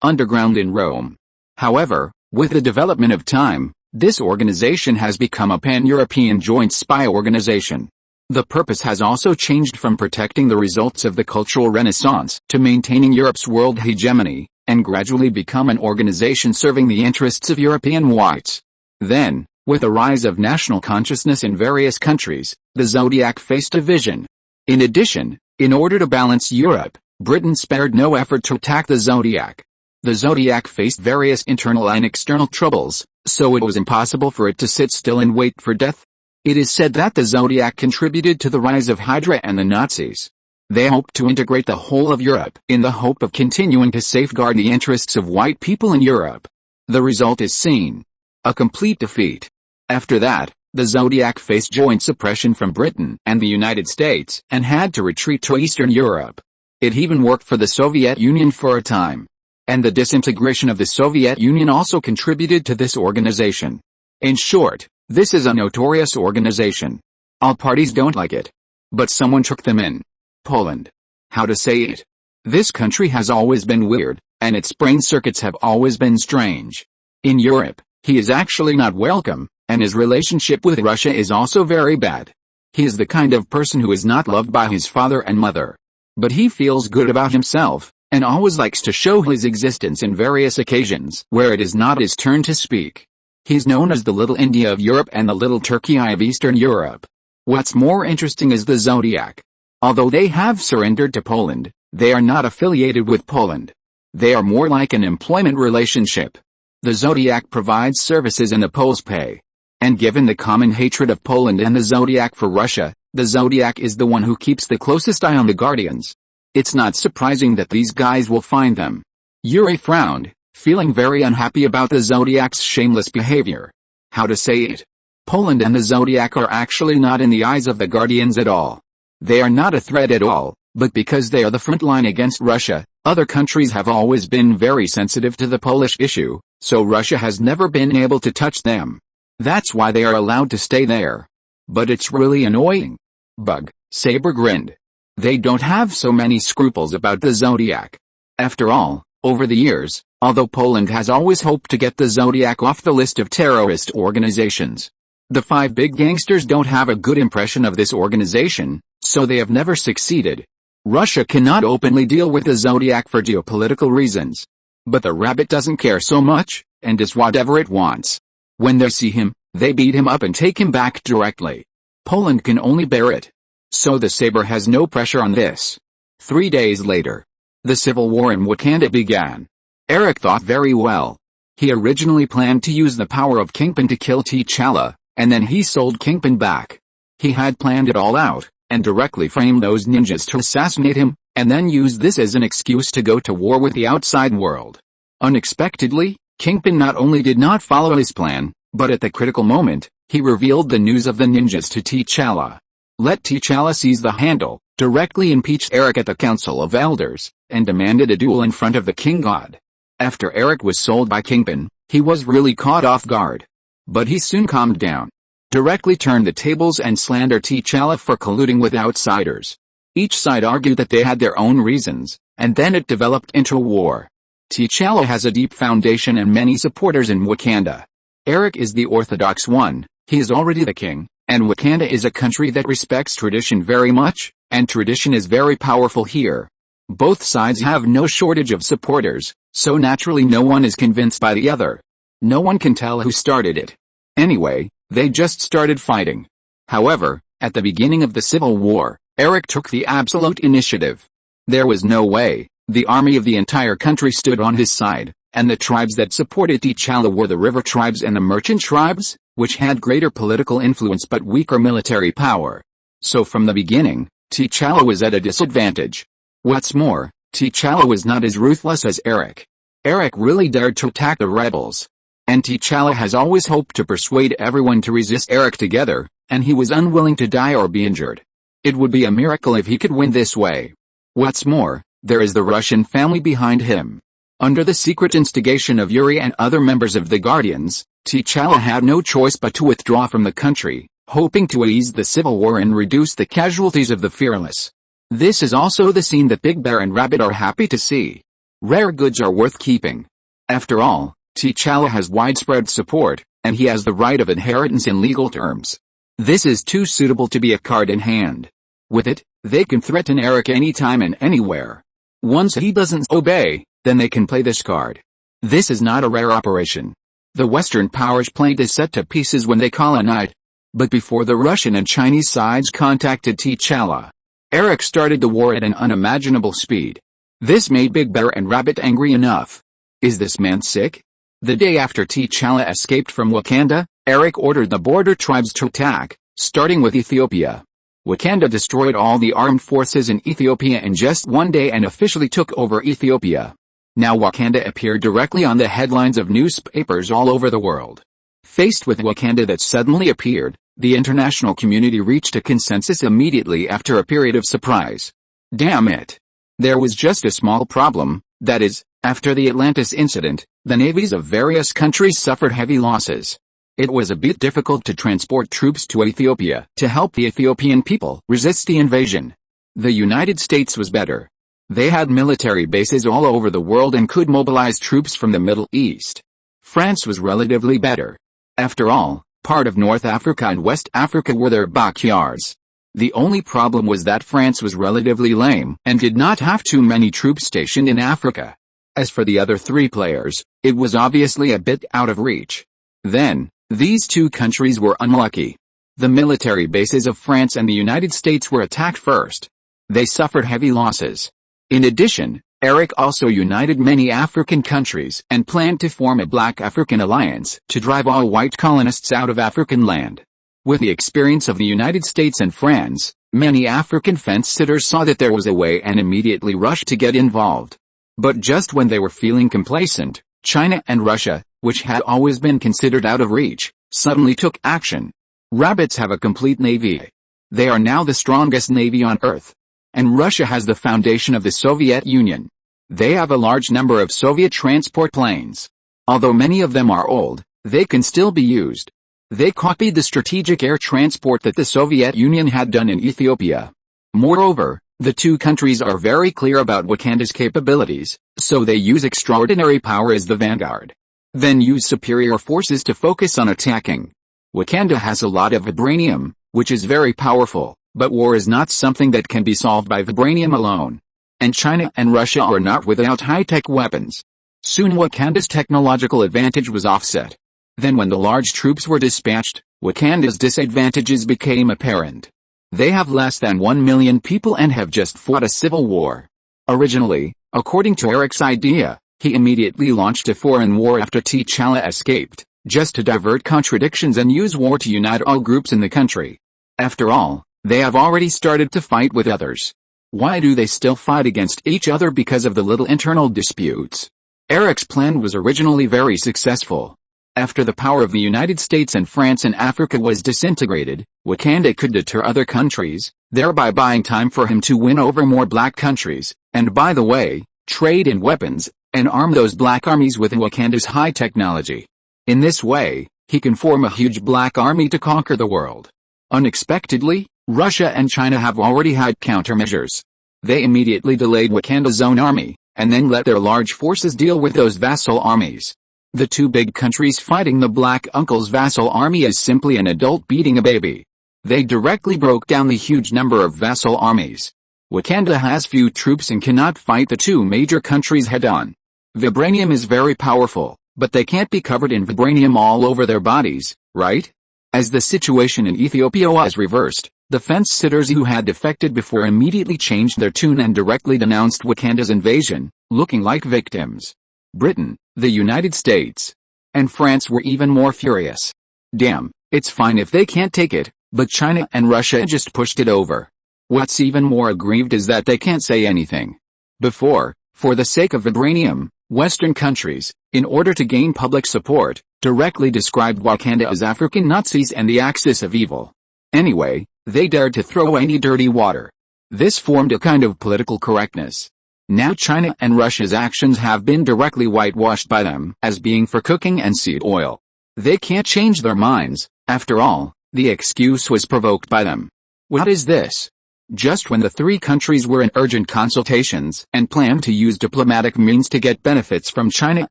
underground in Rome. However, with the development of time, this organization has become a pan-European joint spy organization. The purpose has also changed from protecting the results of the cultural renaissance to maintaining Europe's world hegemony, and gradually become an organization serving the interests of European whites. Then, with the rise of national consciousness in various countries, the Zodiac faced division. In addition, in order to balance Europe, Britain spared no effort to attack the Zodiac. The Zodiac faced various internal and external troubles, so it was impossible for it to sit still and wait for death. It is said that the Zodiac contributed to the rise of Hydra and the Nazis. They hoped to integrate the whole of Europe in the hope of continuing to safeguard the interests of white people in Europe. The result is seen. A complete defeat. After that, the Zodiac faced joint suppression from Britain and the United States and had to retreat to Eastern Europe. It even worked for the Soviet Union for a time. And the disintegration of the Soviet Union also contributed to this organization. In short, this is a notorious organization. All parties don't like it. But someone took them in. Poland. How to say it? This country has always been weird, and its brain circuits have always been strange. In Europe, he is actually not welcome, and his relationship with Russia is also very bad. He is the kind of person who is not loved by his father and mother. But he feels good about himself, and always likes to show his existence in various occasions where it is not his turn to speak. He's known as the Little India of Europe and the Little Turkey of Eastern Europe. What's more interesting is the Zodiac. Although they have surrendered to Poland, they are not affiliated with Poland. They are more like an employment relationship. The Zodiac provides services and the Poles pay. And given the common hatred of Poland and the Zodiac for Russia, the Zodiac is the one who keeps the closest eye on the Guardians. It's not surprising that these guys will find them. Yuri frowned, feeling very unhappy about the Zodiac's shameless behavior. How to say it? Poland and the Zodiac are actually not in the eyes of the Guardians at all. They are not a threat at all, but because they are the front line against Russia, other countries have always been very sensitive to the Polish issue, so Russia has never been able to touch them. That's why they are allowed to stay there. But it's really annoying. Bug, Saber grinned. They don't have so many scruples about the Zodiac. After all, over the years, although Poland has always hoped to get the Zodiac off the list of terrorist organizations, the five big gangsters don't have a good impression of this organization, so they have never succeeded. Russia cannot openly deal with the Zodiac for geopolitical reasons. But the rabbit doesn't care so much, and does whatever it wants. When they see him, they beat him up and take him back directly. Poland can only bear it. So the Saber has no pressure on this. 3 days later, the civil war in Wakanda began. Eric thought very well. He originally planned to use the power of Kingpin to kill T'Challa, and then he sold Kingpin back. He had planned it all out, and directly framed those ninjas to assassinate him, and then used this as an excuse to go to war with the outside world. Unexpectedly, Kingpin not only did not follow his plan, but at the critical moment, he revealed the news of the ninjas to T'Challa. Let T'Challa seize the handle, directly impeached Eric at the Council of Elders, and demanded a duel in front of the King God. After Eric was sold by Kingpin, he was really caught off guard. But he soon calmed down. Directly turned the tables and slandered T'Challa for colluding with outsiders. Each side argued that they had their own reasons, and then it developed into a war. T'Challa has a deep foundation and many supporters in Wakanda. Eric is the orthodox one, he is already the king, and Wakanda is a country that respects tradition very much, and tradition is very powerful here. Both sides have no shortage of supporters, so naturally no one is convinced by the other. No one can tell who started it. Anyway, they just started fighting. However, at the beginning of the Civil War, Eric took the absolute initiative. There was no way. The army of the entire country stood on his side, and the tribes that supported T'Challa were the river tribes and the merchant tribes, which had greater political influence but weaker military power. So from the beginning, T'Challa was at a disadvantage. What's more, T'Challa was not as ruthless as Eric. Eric really dared to attack the rebels. And T'Challa has always hoped to persuade everyone to resist Eric together, and he was unwilling to die or be injured. It would be a miracle if he could win this way. What's more, There is the Russian family behind him. Under the secret instigation of Yuri and other members of the Guardians, T'Challa had no choice but to withdraw from the country, hoping to ease the civil war and reduce the casualties of the fearless. This is also the scene that Big Bear and Rabbit are happy to see. Rare goods are worth keeping. After all, T'Challa has widespread support, and he has the right of inheritance in legal terms. This is too suitable to be a card in hand. With it, they can threaten Eric anytime and anywhere. Once he doesn't obey, then they can play this card. This is not a rare operation. The Western powers played this set to pieces when they colonized. But before the Russian and Chinese sides contacted T'Challa, Eric started the war at an unimaginable speed. This made Big Bear and Rabbit angry enough. Is this man sick? The day after T'Challa escaped from Wakanda, Eric ordered the border tribes to attack, starting with Ethiopia. Wakanda destroyed all the armed forces in Ethiopia in just one day and officially took over Ethiopia. Now Wakanda appeared directly on the headlines of newspapers all over the world. Faced with Wakanda that suddenly appeared, the international community reached a consensus immediately after a period of surprise. Damn it! There was just a small problem, that is, after the Atlantis incident, the navies of various countries suffered heavy losses. It was a bit difficult to transport troops to Ethiopia to help the Ethiopian people resist the invasion. The United States was better. They had military bases all over the world and could mobilize troops from the Middle East. France was relatively better. After all, part of North Africa and West Africa were their backyards. The only problem was that France was relatively lame and did not have too many troops stationed in Africa. As for the other three players, it was obviously a bit out of reach. Then, these two countries were unlucky. The military bases of France and the United States were attacked first. They suffered heavy losses. In addition, Eric also united many African countries and planned to form a Black African alliance to drive all white colonists out of African land. With the experience of the United States and France, many African fence-sitters saw that there was a way and immediately rushed to get involved. But just when they were feeling complacent, China and Russia, which had always been considered out of reach, suddenly took action. Rabbits have a complete navy. They are now the strongest navy on Earth. And Russia has the foundation of the Soviet Union. They have a large number of Soviet transport planes. Although many of them are old, they can still be used. They copied the strategic air transport that the Soviet Union had done in Ethiopia. Moreover, the two countries are very clear about Wakanda's capabilities, so they use extraordinary power as the vanguard. Then use superior forces to focus on attacking. Wakanda has a lot of vibranium, which is very powerful. But war is not something that can be solved by vibranium alone. And China and Russia are not without high-tech weapons. Soon Wakanda's technological advantage was offset. Then when the large troops were dispatched, Wakanda's disadvantages became apparent. They have less than 1 million people and have just fought a civil war. Originally, according to Eric's idea, he immediately launched a foreign war after T'Challa escaped, just to divert contradictions and use war to unite all groups in the country. After all, they have already started to fight with others. Why do they still fight against each other? Because of the little internal disputes. Eric's plan was originally very successful. After the power of the United States and France in Africa was disintegrated, Wakanda could deter other countries, thereby buying time for him to win over more black countries, and by the way, trade in weapons, and arm those black armies with Wakanda's high technology. In this way, he can form a huge black army to conquer the world. Unexpectedly, Russia and China have already had countermeasures. They immediately delayed Wakanda's own army, and then let their large forces deal with those vassal armies. The two big countries fighting the Black Uncle's vassal army is simply an adult beating a baby. They directly broke down the huge number of vassal armies. Wakanda has few troops and cannot fight the two major countries head-on. Vibranium is very powerful, but they can't be covered in vibranium all over their bodies, right? As the situation in Ethiopia was reversed, the fence-sitters who had defected before immediately changed their tune and directly denounced Wakanda's invasion, looking like victims. Britain, the United States, and France were even more furious. Damn, it's fine if they can't take it, but China and Russia just pushed it over. What's even more aggrieved is that they can't say anything. Before, for the sake of vibranium, Western countries, in order to gain public support, directly described Wakanda as African Nazis and the axis of evil. Anyway, they dared to throw any dirty water. This formed a kind of political correctness. Now China and Russia's actions have been directly whitewashed by them as being for cooking and seed oil. They can't change their minds. After all, the excuse was provoked by them. What is this? Just when the three countries were in urgent consultations and planned to use diplomatic means to get benefits from China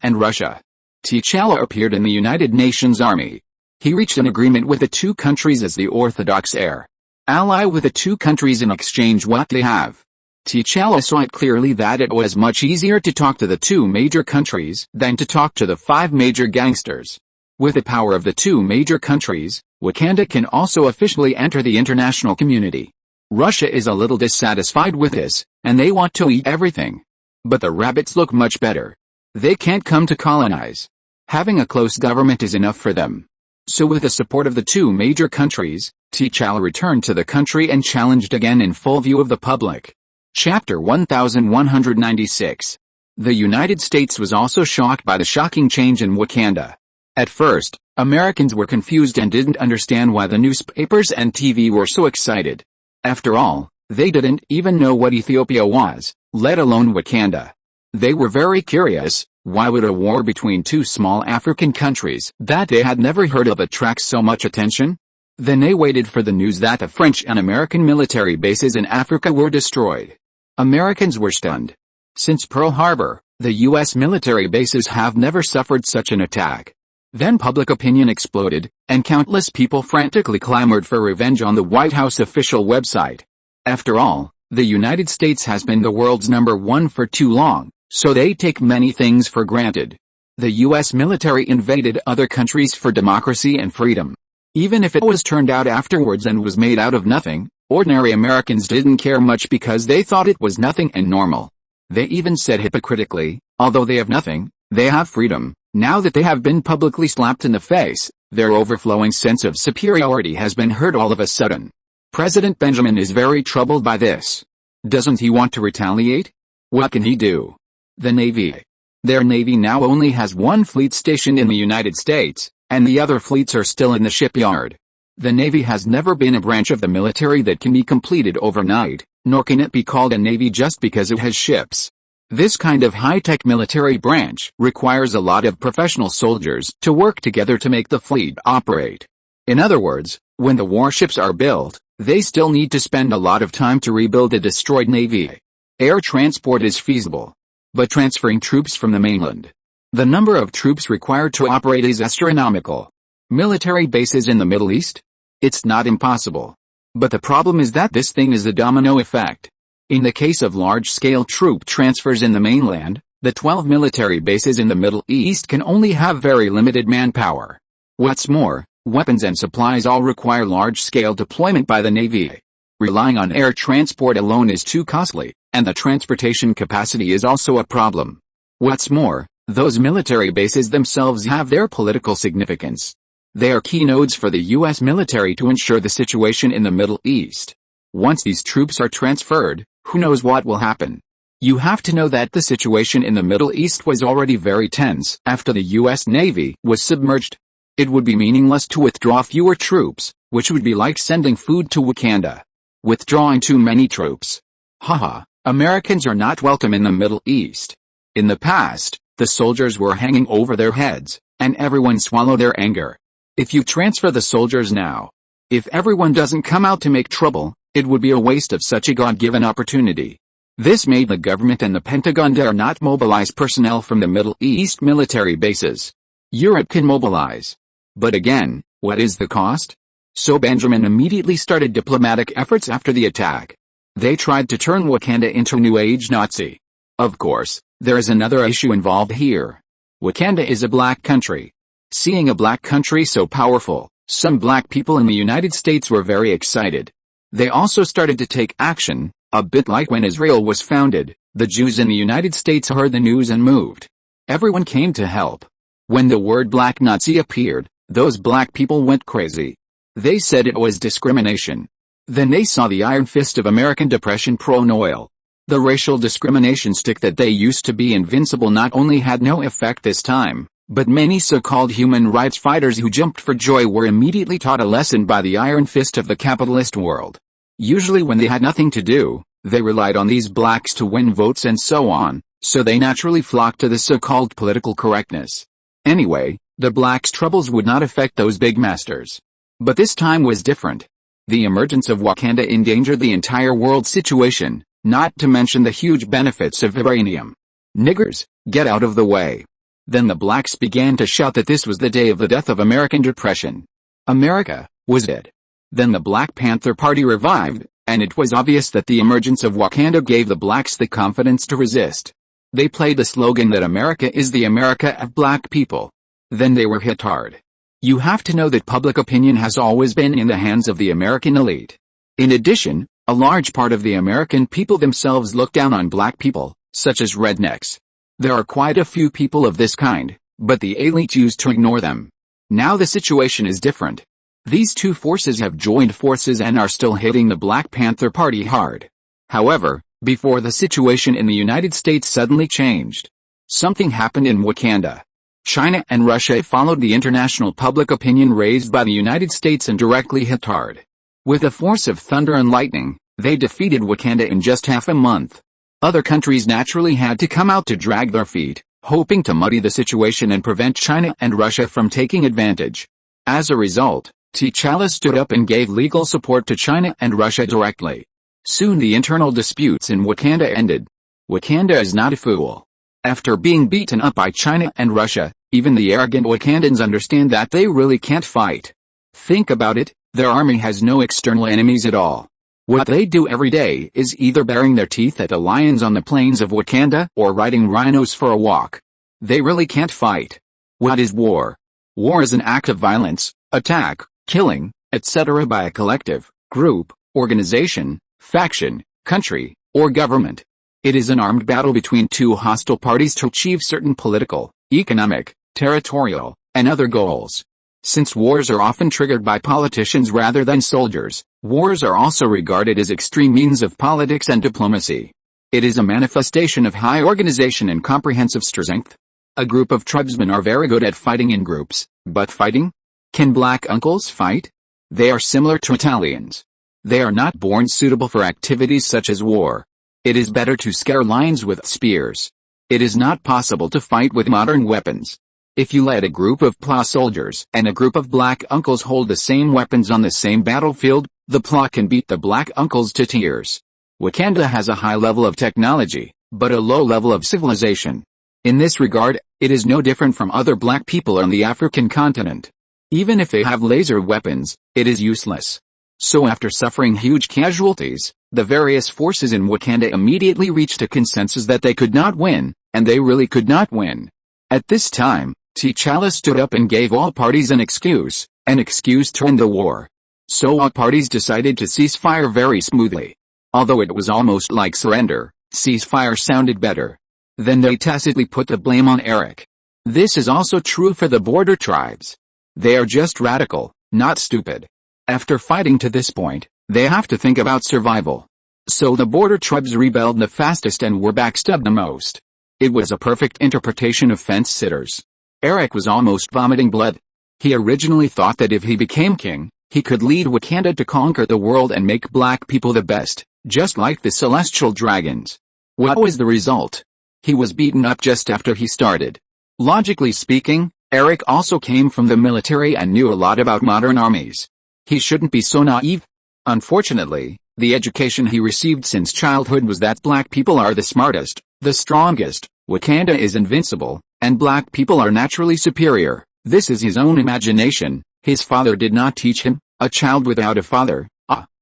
and Russia, T'Challa appeared in the United Nations Army. He reached an agreement with the two countries as the orthodox heir. Ally with the two countries in exchange what they have. T'Challa saw it clearly that it was much easier to talk to the two major countries than to talk to the five major gangsters. With the power of the two major countries, Wakanda can also officially enter the international community. Russia is a little dissatisfied with this, and they want to eat everything. But the rabbits look much better. They can't come to colonize. Having a close government is enough for them. So with the support of the two major countries, T'Challa returned to the country and challenged again in full view of the public. Chapter 1196. The United States was also shocked by the shocking change in Wakanda. At first, Americans were confused and didn't understand why the newspapers and TV were so excited. After all, they didn't even know what Ethiopia was, let alone Wakanda. They were very curious, why would a war between two small African countries that they had never heard of attract so much attention? Then they waited for the news that the French and American military bases in Africa were destroyed. Americans were stunned. Since Pearl Harbor, the U.S. military bases have never suffered such an attack. Then public opinion exploded, and countless people frantically clamored for revenge on the White House official website. After all, the United States has been the world's number one for too long, so they take many things for granted. The U.S. military invaded other countries for democracy and freedom. Even if it was turned out afterwards and was made out of nothing, ordinary Americans didn't care much because they thought it was nothing and normal. They even said hypocritically, although they have nothing, they have freedom. Now that they have been publicly slapped in the face, their overflowing sense of superiority has been hurt all of a sudden. President Benjamin is very troubled by this. Doesn't he want to retaliate? What can he do? The Navy. Their Navy now only has one fleet stationed in the United States, and the other fleets are still in the shipyard. The Navy has never been a branch of the military that can be completed overnight, nor can it be called a Navy just because it has ships. This kind of high-tech military branch requires a lot of professional soldiers to work together to make the fleet operate. In other words, when the warships are built, they still need to spend a lot of time to rebuild a destroyed navy. Air transport is feasible. But transferring troops from the mainland. The number of troops required to operate is astronomical. Military bases in the Middle East? It's not impossible. But the problem is that this thing is a domino effect. In the case of large-scale troop transfers in the mainland, the 12 military bases in the Middle East can only have very limited manpower. What's more, weapons and supplies all require large-scale deployment by the Navy. Relying on air transport alone is too costly, and the transportation capacity is also a problem. What's more, those military bases themselves have their political significance. They are key nodes for the U.S. military to ensure the situation in the Middle East. Once these troops are transferred, who knows what will happen? You have to know that the situation in the Middle East was already very tense after the U.S. Navy was submerged. It would be meaningless to withdraw fewer troops, which would be like sending food to Wakanda. Withdrawing too many troops. Haha, Americans are not welcome in the Middle East. In the past, the soldiers were hanging over their heads, and everyone swallowed their anger. If you transfer the soldiers now, if everyone doesn't come out to make trouble, it would be a waste of such a God-given opportunity. This made the government and the Pentagon dare not mobilize personnel from the Middle East military bases. Europe can mobilize. But again, what is the cost? So Benjamin immediately started diplomatic efforts after the attack. They tried to turn Wakanda into New Age Nazi. Of course, there is another issue involved here. Wakanda is a black country. Seeing a black country so powerful, some black people in the United States were very excited. They also started to take action, a bit like when Israel was founded. The Jews in the United States heard the news and moved. Everyone came to help. When the word Black Nazi appeared, those black people went crazy. They said it was discrimination. Then they saw the iron fist of American depression pro oil. The racial discrimination stick that they used to be invincible not only had no effect this time, but many so-called human rights fighters who jumped for joy were immediately taught a lesson by the iron fist of the capitalist world. Usually when they had nothing to do, They relied on these blacks to win votes and so on, so they naturally flocked to the so-called political correctness. Anyway, the blacks' troubles would not affect those big masters. But this time was different. The emergence of Wakanda endangered the entire world situation, not to mention the huge benefits of vibranium. Niggers, get out of the way. Then the blacks began to shout that this was the day of the death of American depression. America was dead. Then the Black Panther Party revived, and it was obvious that the emergence of Wakanda gave the blacks the confidence to resist. They played the slogan that America is the America of black people. Then they were hit hard. You have to know that public opinion has always been in the hands of the American elite. In addition, a large part of the American people themselves look down on black people, such as rednecks. There are quite a few people of this kind, but the elite used to ignore them. Now the situation is different. These two forces have joined forces and are still hitting the Black Panther Party hard. However, before the situation in the United States suddenly changed, something happened in Wakanda. China and Russia followed the international public opinion raised by the United States and directly hit hard. With a force of thunder and lightning, they defeated Wakanda in just half a month. Other countries naturally had to come out to drag their feet, hoping to muddy the situation and prevent China and Russia from taking advantage. As a result, T'Challa stood up and gave legal support to China and Russia directly. Soon the internal disputes in Wakanda ended. Wakanda is not a fool. After being beaten up by China and Russia, even the arrogant Wakandans understand that they really can't fight. Think about it, their army has no external enemies at all. What they do every day is either baring their teeth at the lions on the plains of Wakanda or riding rhinos for a walk. They really can't fight. What is war? War is an act of violence, attack, killing, etc. by a collective, group, organization, faction, country, or government. It is an armed battle between two hostile parties to achieve certain political, economic, territorial, and other goals. Since wars are often triggered by politicians rather than soldiers, wars are also regarded as extreme means of politics and diplomacy. It is a manifestation of high organization and comprehensive strength. A group of tribesmen are very good at fighting in groups, but fighting? Can black uncles fight? They are similar to Italians. They are not born suitable for activities such as war. It is better to scare lions with spears. It is not possible to fight with modern weapons. If you let a group of PLA soldiers and a group of black uncles hold the same weapons on the same battlefield, the PLA can beat the black uncles to tears. Wakanda has a high level of technology, but a low level of civilization. In this regard, it is no different from other black people on the African continent. Even if they have laser weapons, it is useless. So after suffering huge casualties, the various forces in Wakanda immediately reached a consensus that they could not win, and they really could not win. At this time, T'Challa stood up and gave all parties an excuse to end the war. So all parties decided to cease fire very smoothly. Although it was almost like surrender, ceasefire sounded better. Then they tacitly put the blame on Eric. This is also true for the border tribes. They are just radical, not stupid. After fighting to this point, they have to think about survival. So the border tribes rebelled the fastest and were backstabbed the most. It was a perfect interpretation of fence-sitters. Eric was almost vomiting blood. He originally thought that if he became king, he could lead Wakanda to conquer the world and make black people the best, just like the celestial dragons. What was the result? He was beaten up just after he started. Logically speaking, Eric also came from the military and knew a lot about modern armies. He shouldn't be so naive. Unfortunately, the education he received since childhood was that black people are the smartest, the strongest, Wakanda is invincible, and black people are naturally superior. This is his own imagination. His father did not teach him, a child without a father.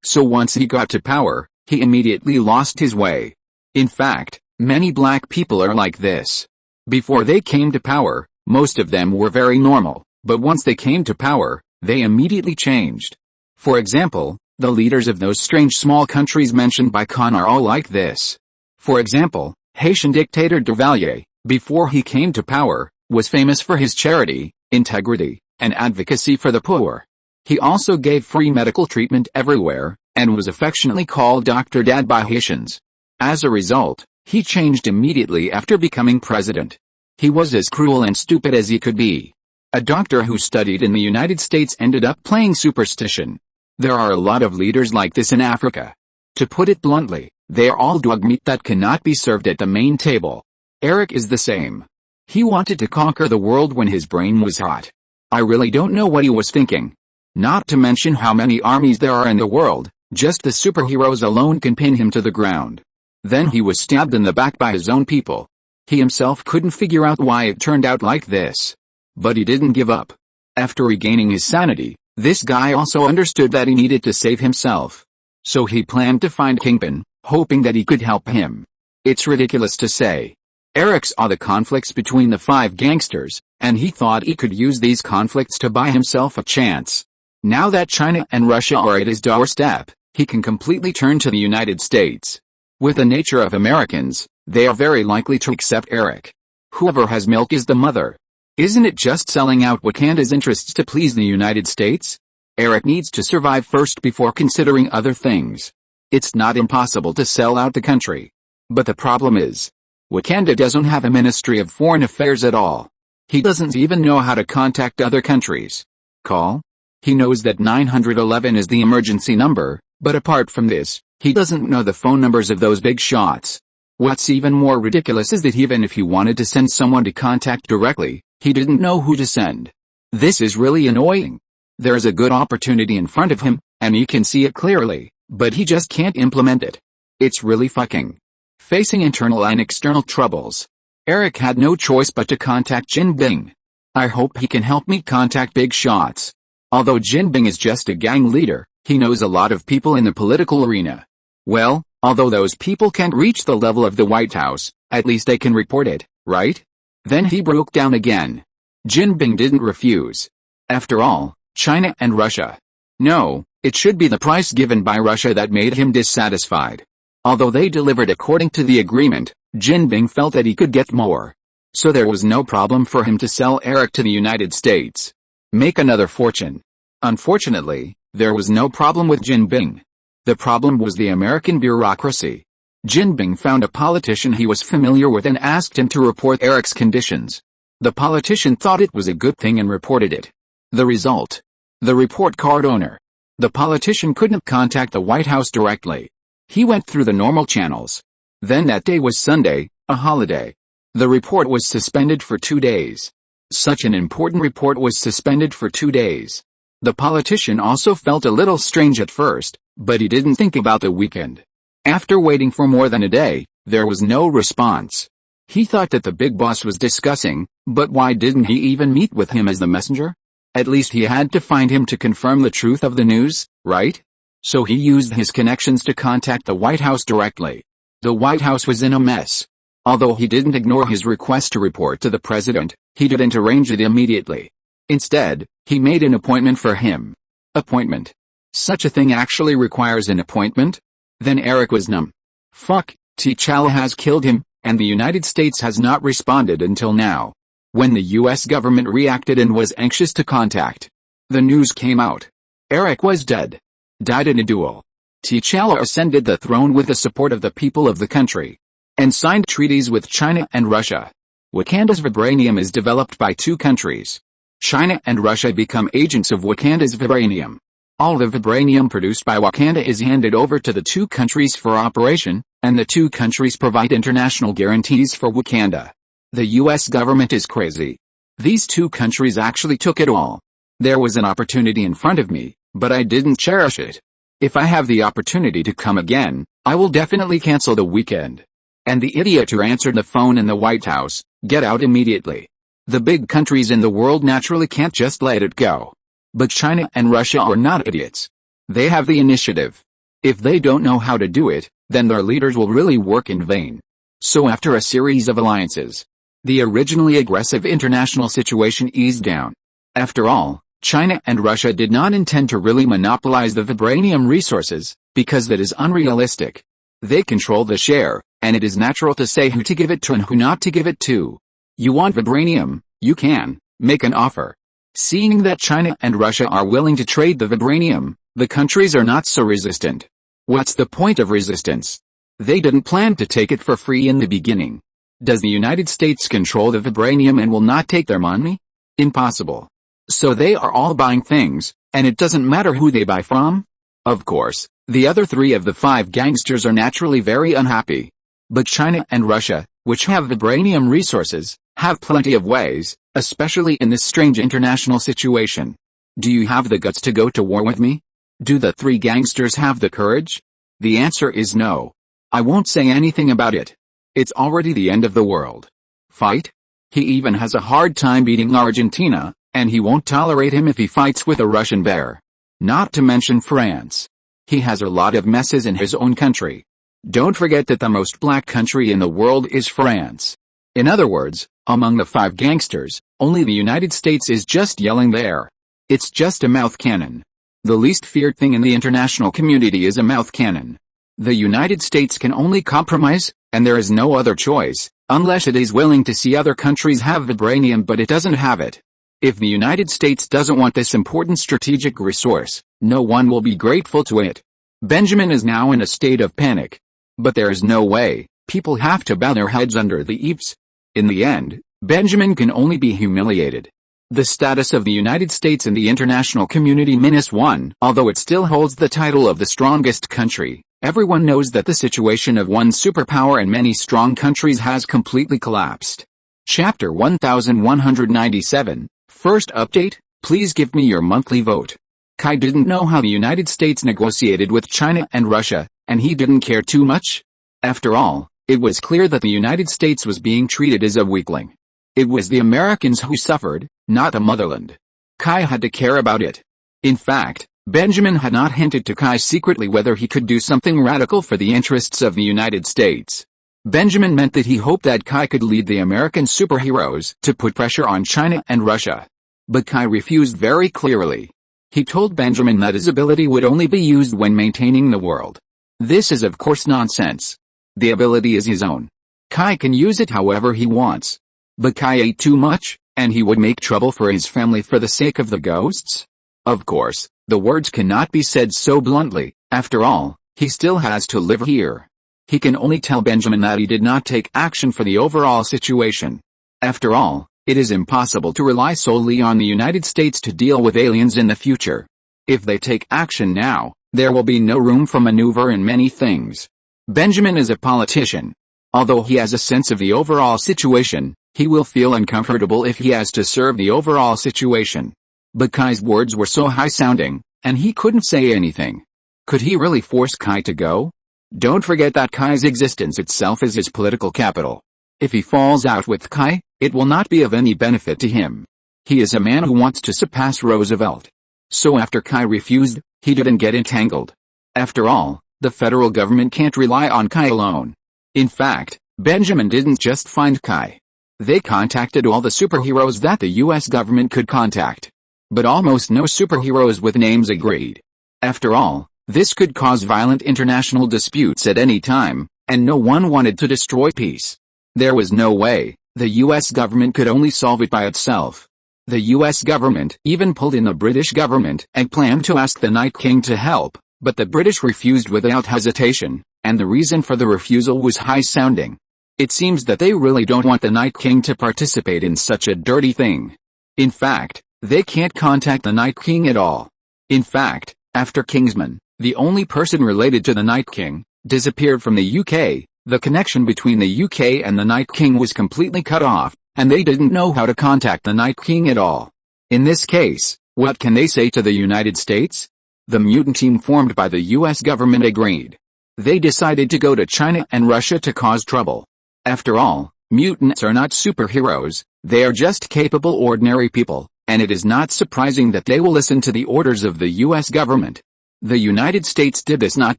So once he got to power, he immediately lost his way. In fact, many black people are like this. Before they came to power, most of them were very normal, but once they came to power, they immediately changed. For example, the leaders of those strange small countries mentioned by Khan are all like this. For example, Haitian dictator Duvalier, before he came to power, was famous for his charity, integrity, and advocacy for the poor. He also gave free medical treatment everywhere, and was affectionately called Dr. Dad by Haitians. As a result, he changed immediately after becoming president. He was as cruel and stupid as he could be. A doctor who studied in the United States ended up playing superstition. There are a lot of leaders like this in Africa. To put it bluntly, They are all dog meat that cannot be served at the main table. Eric is the same. He wanted to conquer the world when his brain was hot. I really don't know what he was thinking. Not to mention how many armies there are in the world, just the superheroes alone can pin him to the ground. Then he was stabbed in the back by his own people. He himself couldn't figure out why it turned out like this. But he didn't give up. After regaining his sanity, this guy also understood that he needed to save himself. So he planned to find Kingpin, hoping that he could help him. It's ridiculous to say. Eric saw the conflicts between the 5 gangsters, and he thought he could use these conflicts to buy himself a chance. Now that China and Russia are at his doorstep, he can completely turn to the United States. With the nature of Americans, they are very likely to accept Eric. Whoever has milk is the mother. Isn't it just selling out Wakanda's interests to please the United States? Eric needs to survive first before considering other things. It's not impossible to sell out the country. But the problem is, Wakanda doesn't have a Ministry of Foreign Affairs at all. He doesn't even know how to contact other countries. Call? He knows that 911 is the emergency number, but apart from this, he doesn't know the phone numbers of those big shots. What's even more ridiculous is that even if he wanted to send someone to contact directly, he didn't know who to send. This is really annoying. There's a good opportunity in front of him, and he can see it clearly, but he just can't implement it. It's really fucking. Facing internal and external troubles, Eric had no choice but to contact Jinbing. I hope he can help me contact big shots. Although Jinbing is just a gang leader, he knows a lot of people in the political arena. Well, although those people can't reach the level of the White House, at least they can report it, right? Then he broke down again. Jinbing didn't refuse. After all, China and Russia. No, it should be the price given by Russia that made him dissatisfied. Although they delivered according to the agreement, Jinbing felt that he could get more. So there was no problem for him to sell Eric to the United States. Make another fortune. Unfortunately, there was no problem with Jinbing. The problem was the American bureaucracy. Jinbing found a politician he was familiar with and asked him to report Eric's conditions. The politician thought it was a good thing and reported it. The result? The report card owner. The politician couldn't contact the White House directly. He went through the normal channels. Then that day was Sunday, a holiday. The report was suspended for 2 days. Such an important report was suspended for 2 days. The politician also felt a little strange at first, but he didn't think about the weekend. After waiting for more than a day, there was no response. He thought that the big boss was discussing, but why didn't he even meet with him as the messenger? At least he had to find him to confirm the truth of the news, right? So he used his connections to contact the White House directly. The White House was in a mess. Although he didn't ignore his request to report to the president, he didn't arrange it immediately. Instead, he made an appointment for him. Appointment. Such a thing actually requires an appointment? Then Eric was numb. Fuck, T'Challa has killed him, and the United States has not responded until now. When the US government reacted and was anxious to contact, the news came out. Eric was dead. Died in a duel. T'Challa ascended the throne with the support of the people of the country, and signed treaties with China and Russia. Wakanda's vibranium is developed by 2 countries. China and Russia become agents of Wakanda's vibranium. All the vibranium produced by Wakanda is handed over to the 2 countries for operation, and the 2 countries provide international guarantees for Wakanda. The US government is crazy. These 2 countries actually took it all. There was an opportunity in front of me, but I didn't cherish it. If I have the opportunity to come again, I will definitely cancel the weekend. And the idiot who answered the phone in the White House, get out immediately. The big countries in the world naturally can't just let it go. But China and Russia are not idiots. They have the initiative. If they don't know how to do it, then their leaders will really work in vain. So after a series of alliances, the originally aggressive international situation eased down. After all, China and Russia did not intend to really monopolize the vibranium resources, because that is unrealistic. They control the share, and it is natural to say who to give it to and who not to give it to. You want vibranium, you can make an offer. Seeing that China and Russia are willing to trade the vibranium, the countries are not so resistant. What's the point of resistance? They didn't plan to take it for free in the beginning. Does the United States control the vibranium and will not take their money? Impossible. So they are all buying things, and it doesn't matter who they buy from? Of course, The other three of the five gangsters are naturally very unhappy. But China and Russia, which have vibranium resources, have plenty of ways, especially in this strange international situation. Do you have the guts to go to war with me? Do the three gangsters have the courage? The answer is no. I won't say anything about it. It's already the end of the world. Fight? He even has a hard time beating Argentina, and he won't tolerate him if he fights with a Russian bear. Not to mention France. He has a lot of messes in his own country. Don't forget that the most black country in the world is France. In other words, among the five gangsters, only the United States is just yelling there. It's just a mouth cannon. The least feared thing in the international community is a mouth cannon. The United States can only compromise, and there is no other choice, unless it is willing to see other countries have vibranium but it doesn't have it. If the United States doesn't want this important strategic resource, no one will be grateful to it. Benjamin is now in a state of panic. But there is no way. People have to bow their heads under the eaves. In the end, Benjamin can only be humiliated. The status of the United States in the international community -1, although it still holds the title of the strongest country, everyone knows that the situation of one superpower and many strong countries has completely collapsed. Chapter 1197, First update, please give me your monthly vote. Kai didn't know how the United States negotiated with China and Russia, and he didn't care too much. After all, it was clear that the United States was being treated as a weakling. It was the Americans who suffered, not the motherland. Kai had to care about it. In fact, Benjamin had not hinted to Kai secretly whether he could do something radical for the interests of the United States. Benjamin meant that he hoped that Kai could lead the American superheroes to put pressure on China and Russia. But Kai refused very clearly. He told Benjamin that his ability would only be used when maintaining the world. This is of course nonsense. The ability is his own. Kai can use it however he wants. But Kai ate too much, and he would make trouble for his family for the sake of the ghosts? Of course, the words cannot be said so bluntly. After all, he still has to live here. He can only tell Benjamin that he did not take action for the overall situation. After all, it is impossible to rely solely on the United States to deal with aliens in the future. If they take action now, there will be no room for maneuver in many things. Benjamin is a politician. Although he has a sense of the overall situation, he will feel uncomfortable if he has to serve the overall situation. But Kai's words were so high-sounding, and he couldn't say anything. Could he really force Kai to go? Don't forget that Kai's existence itself is his political capital. If he falls out with Kai, it will not be of any benefit to him. He is a man who wants to surpass Roosevelt. So after Kai refused, he didn't get entangled. After all, the federal government can't rely on Kai alone. In fact, Benjamin didn't just find Kai. They contacted all the superheroes that the US government could contact. But almost no superheroes with names agreed. After all, this could cause violent international disputes at any time, and no one wanted to destroy peace. There was no way. The US government could only solve it by itself. The US government even pulled in the British government and planned to ask the Night King to help, but the British refused without hesitation, and the reason for the refusal was high-sounding. It seems that they really don't want the Night King to participate in such a dirty thing. In fact, they can't contact the Night King at all. In fact, after Kingsman, the only person related to the Night King, disappeared from the UK, the connection between the UK and the Night King was completely cut off, and they didn't know how to contact the Night King at all. In this case, what can they say to the United States? The mutant team formed by the US government agreed. They decided to go to China and Russia to cause trouble. After all, mutants are not superheroes, they are just capable ordinary people, and it is not surprising that they will listen to the orders of the US government. The United States did this not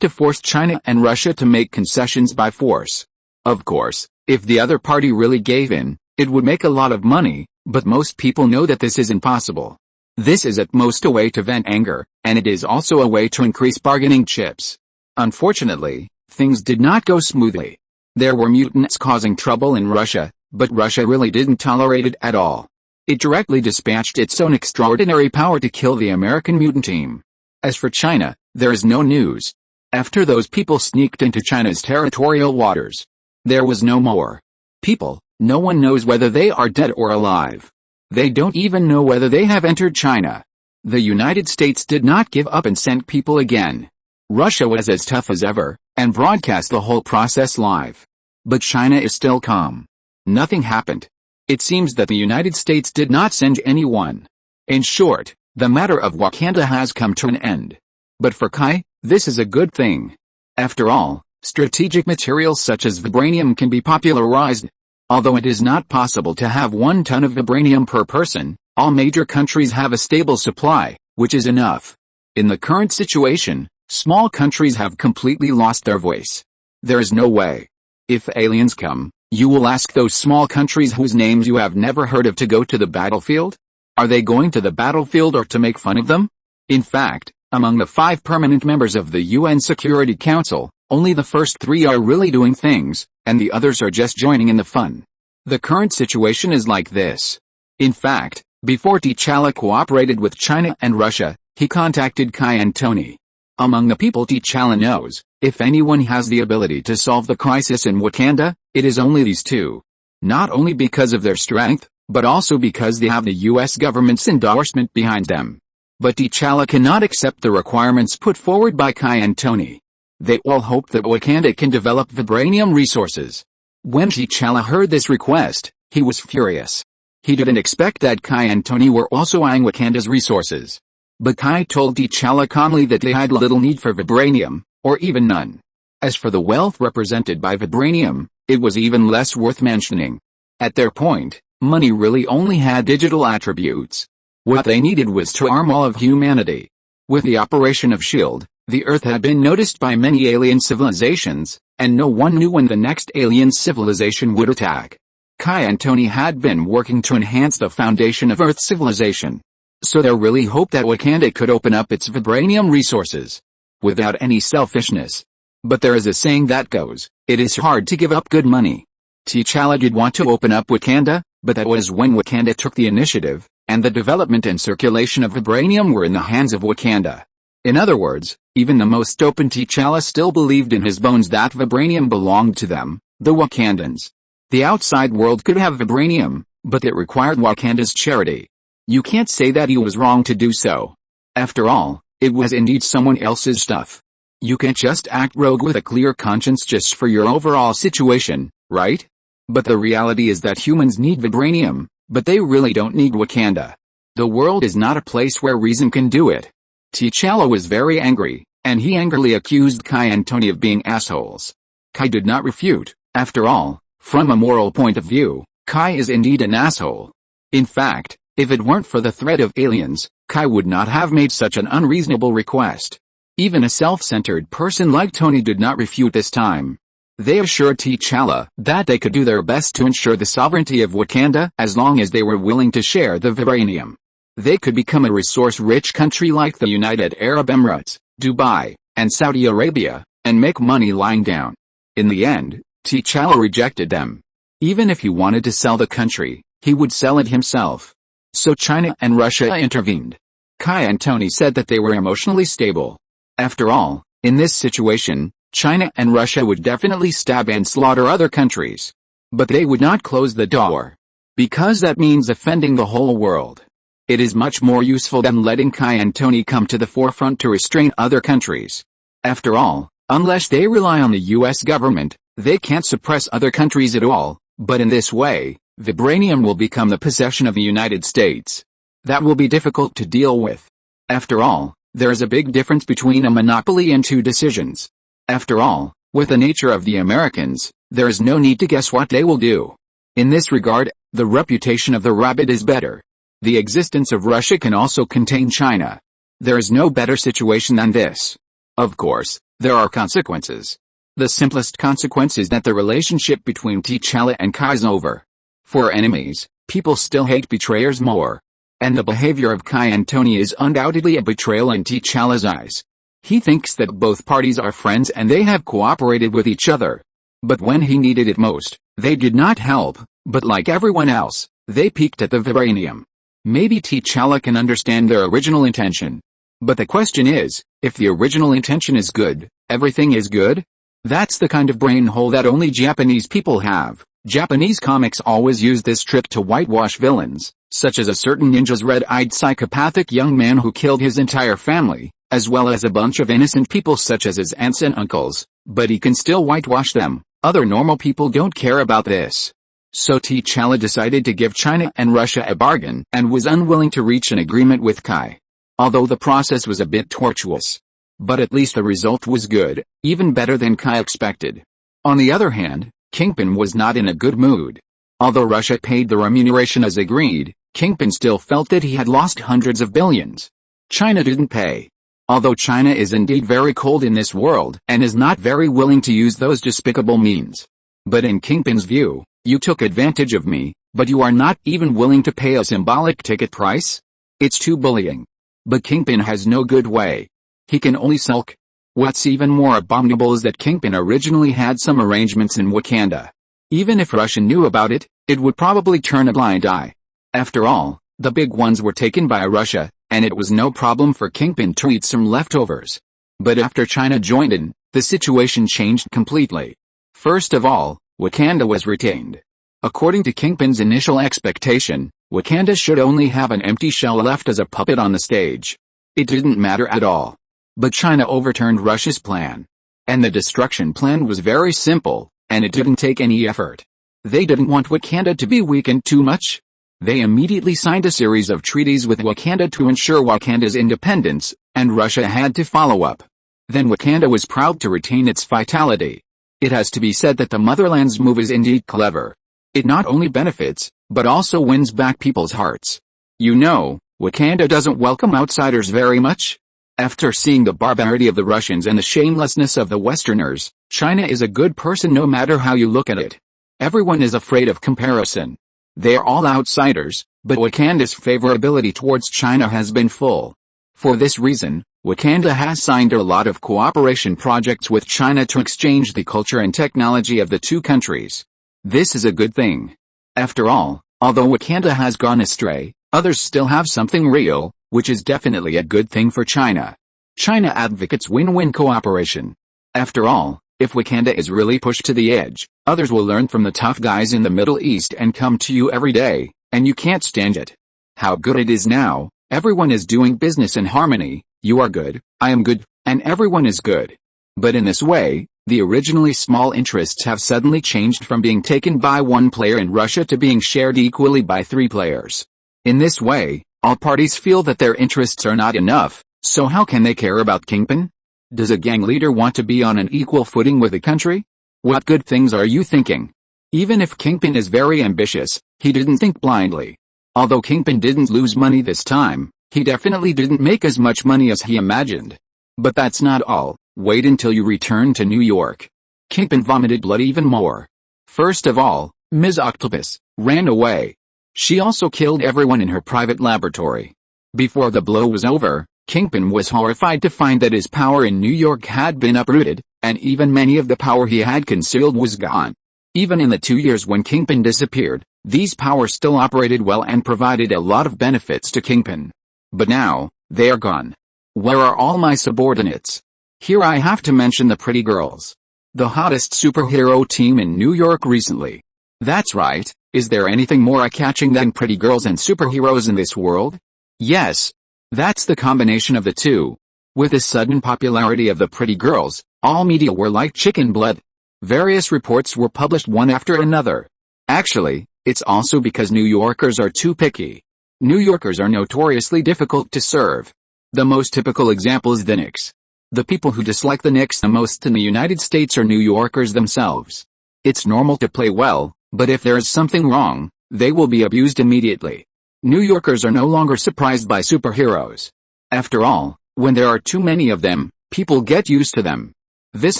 to force China and Russia to make concessions by force. Of course, if the other party really gave in, it would make a lot of money, but most people know that this is impossible. This is at most a way to vent anger, and it is also a way to increase bargaining chips. Unfortunately, things did not go smoothly. There were mutants causing trouble in Russia, but Russia really didn't tolerate it at all. It directly dispatched its own extraordinary power to kill the American mutant team. As for China, there is no news. After those people sneaked into China's territorial waters, there was no more people. No one knows whether they are dead or alive. They don't even know whether they have entered China. The United States did not give up and sent people again. Russia was as tough as ever, and broadcast the whole process live. But China is still calm. Nothing happened. It seems that the United States did not send anyone. In short, the matter of Wakanda has come to an end. But for Kai, this is a good thing. After all, strategic materials such as vibranium can be popularized. Although it is not possible to have 1 ton of vibranium per person, all major countries have a stable supply, which is enough. In the current situation, small countries have completely lost their voice. There is no way. If aliens come, you will ask those small countries whose names you have never heard of to go to the battlefield? Are they going to the battlefield or to make fun of them? In fact, among the 5 permanent members of the UN Security Council, only the first 3 are really doing things, and the others are just joining in the fun. The current situation is like this. In fact, before T'Challa cooperated with China and Russia, he contacted Kai and Tony. Among the people T'Challa knows, if anyone has the ability to solve the crisis in Wakanda, it is only these 2. Not only because of their strength, but also because they have the US government's endorsement behind them. But T'Challa cannot accept the requirements put forward by Kai and Tony. They all hope that Wakanda can develop vibranium resources. When T'Challa heard this request, he was furious. He didn't expect that Kai and Tony were also eyeing Wakanda's resources. But Kai told T'Challa calmly that they had little need for vibranium, or even none. As for the wealth represented by vibranium, it was even less worth mentioning. At their point, money really only had digital attributes. What they needed was to arm all of humanity. With the operation of S.H.I.E.L.D., the Earth had been noticed by many alien civilizations, and no one knew when the next alien civilization would attack. Kai and Tony had been working to enhance the foundation of Earth civilization. So they really hoped that Wakanda could open up its vibranium resources. Without any selfishness. But there is a saying that goes, it is hard to give up good money. T'Challa did want to open up Wakanda, but that was when Wakanda took the initiative, and the development and circulation of vibranium were in the hands of Wakanda. In other words, even the most open T'Challa still believed in his bones that vibranium belonged to them, the Wakandans. The outside world could have vibranium, but it required Wakanda's charity. You can't say that he was wrong to do so. After all, it was indeed someone else's stuff. You can't just act rogue with a clear conscience just for your overall situation, right? But the reality is that humans need vibranium, but they really don't need Wakanda. The world is not a place where reason can do it. T'Challa was very angry, and he angrily accused Kai and Tony of being assholes. Kai did not refute. After all, from a moral point of view, Kai is indeed an asshole. In fact, if it weren't for the threat of aliens, Kai would not have made such an unreasonable request. Even a self-centered person like Tony did not refute this time. They assured T'Challa that they could do their best to ensure the sovereignty of Wakanda as long as they were willing to share the vibranium. They could become a resource-rich country like the United Arab Emirates, Dubai, and Saudi Arabia, and make money lying down. In the end, T'Challa rejected them. Even if he wanted to sell the country, he would sell it himself. So China and Russia intervened. Kai and Tony said that they were emotionally stable. After all, in this situation, China and Russia would definitely stab and slaughter other countries. But they would not close the door. Because that means offending the whole world. It is much more useful than letting Kai and Tony come to the forefront to restrain other countries. After all, unless they rely on the US government, they can't suppress other countries at all, but in this way, vibranium will become the possession of the United States. That will be difficult to deal with. After all, there is a big difference between a monopoly and 2 decisions. After all, with the nature of the Americans, there is no need to guess what they will do. In this regard, the reputation of the rabbit is better. The existence of Russia can also contain China. There is no better situation than this. Of course, there are consequences. The simplest consequence is that the relationship between T'Challa and Kai is over. For enemies, people still hate betrayers more. And the behavior of Kai and Tony is undoubtedly a betrayal in T'Challa's eyes. He thinks that both parties are friends and they have cooperated with each other. But when he needed it most, they did not help, but like everyone else, they peeked at the vibranium. Maybe T'Challa can understand their original intention. But the question is, if the original intention is good, everything is good? That's the kind of brain hole that only Japanese people have. Japanese comics always use this trick to whitewash villains, such as a certain ninja's red-eyed psychopathic young man who killed his entire family, as well as a bunch of innocent people such as his aunts and uncles, but he can still whitewash them. Other normal people don't care about this. So T'Challa decided to give China and Russia a bargain and was unwilling to reach an agreement with Kai. Although the process was a bit tortuous. But at least the result was good, even better than Kai expected. On the other hand, Kingpin was not in a good mood. Although Russia paid the remuneration as agreed, Kingpin still felt that he had lost hundreds of billions. China didn't pay. Although China is indeed very cold in this world and is not very willing to use those despicable means. But in Kingpin's view, you took advantage of me, but you are not even willing to pay a symbolic ticket price? It's too bullying. But Kingpin has no good way. He can only sulk. What's even more abominable is that Kingpin originally had some arrangements in Wakanda. Even if Russia knew about it, it would probably turn a blind eye. After all, the big ones were taken by Russia, and it was no problem for Kingpin to eat some leftovers. But after China joined in, the situation changed completely. First of all, Wakanda was retained. According to Kingpin's initial expectation, Wakanda should only have an empty shell left as a puppet on the stage. It didn't matter at all. But China overturned Russia's plan. And the destruction plan was very simple, and it didn't take any effort. They didn't want Wakanda to be weakened too much. They immediately signed a series of treaties with Wakanda to ensure Wakanda's independence, and Russia had to follow up. Then Wakanda was proud to retain its vitality. It has to be said that the motherland's move is indeed clever. It not only benefits, but also wins back people's hearts. You know, Wakanda doesn't welcome outsiders very much. After seeing the barbarity of the Russians and the shamelessness of the Westerners, China is a good person no matter how you look at it. Everyone is afraid of comparison. They are all outsiders, but Wakanda's favorability towards China has been full. For this reason, Wakanda has signed a lot of cooperation projects with China to exchange the culture and technology of the two countries. This is a good thing. After all, although Wakanda has gone astray, others still have something real, which is definitely a good thing for China. China advocates win-win cooperation. After all, if Wakanda is really pushed to the edge, others will learn from the tough guys in the Middle East and come to you every day, and you can't stand it. How good it is now, everyone is doing business in harmony, you are good, I am good, and everyone is good. But in this way, the originally small interests have suddenly changed from being taken by one player in Russia to being shared equally by 3 players. In this way, all parties feel that their interests are not enough, so how can they care about Kingpin? Does a gang leader want to be on an equal footing with the country? What good things are you thinking? Even if Kingpin is very ambitious, he didn't think blindly. Although Kingpin didn't lose money this time, he definitely didn't make as much money as he imagined. But that's not all. Wait until you return to New York. Kingpin vomited blood even more. First of all, Ms. Octopus ran away. She also killed everyone in her private laboratory. Before the blow was over, Kingpin was horrified to find that his power in New York had been uprooted, and even many of the power he had concealed was gone. Even in the 2 years when Kingpin disappeared, these powers still operated well and provided a lot of benefits to Kingpin. But now, they are gone. Where are all my subordinates? Here I have to mention the pretty girls. The hottest superhero team in New York recently. That's right, is there anything more eye-catching than pretty girls and superheroes in this world? Yes. That's the combination of the two. With the sudden popularity of the pretty girls, all media were like chicken blood. Various reports were published one after another. Actually, it's also because New Yorkers are too picky. New Yorkers are notoriously difficult to serve. The most typical example is the Knicks. The people who dislike the Knicks the most in the United States are New Yorkers themselves. It's normal to play well, but if there is something wrong, they will be abused immediately. New Yorkers are no longer surprised by superheroes. After all, when there are too many of them, people get used to them. This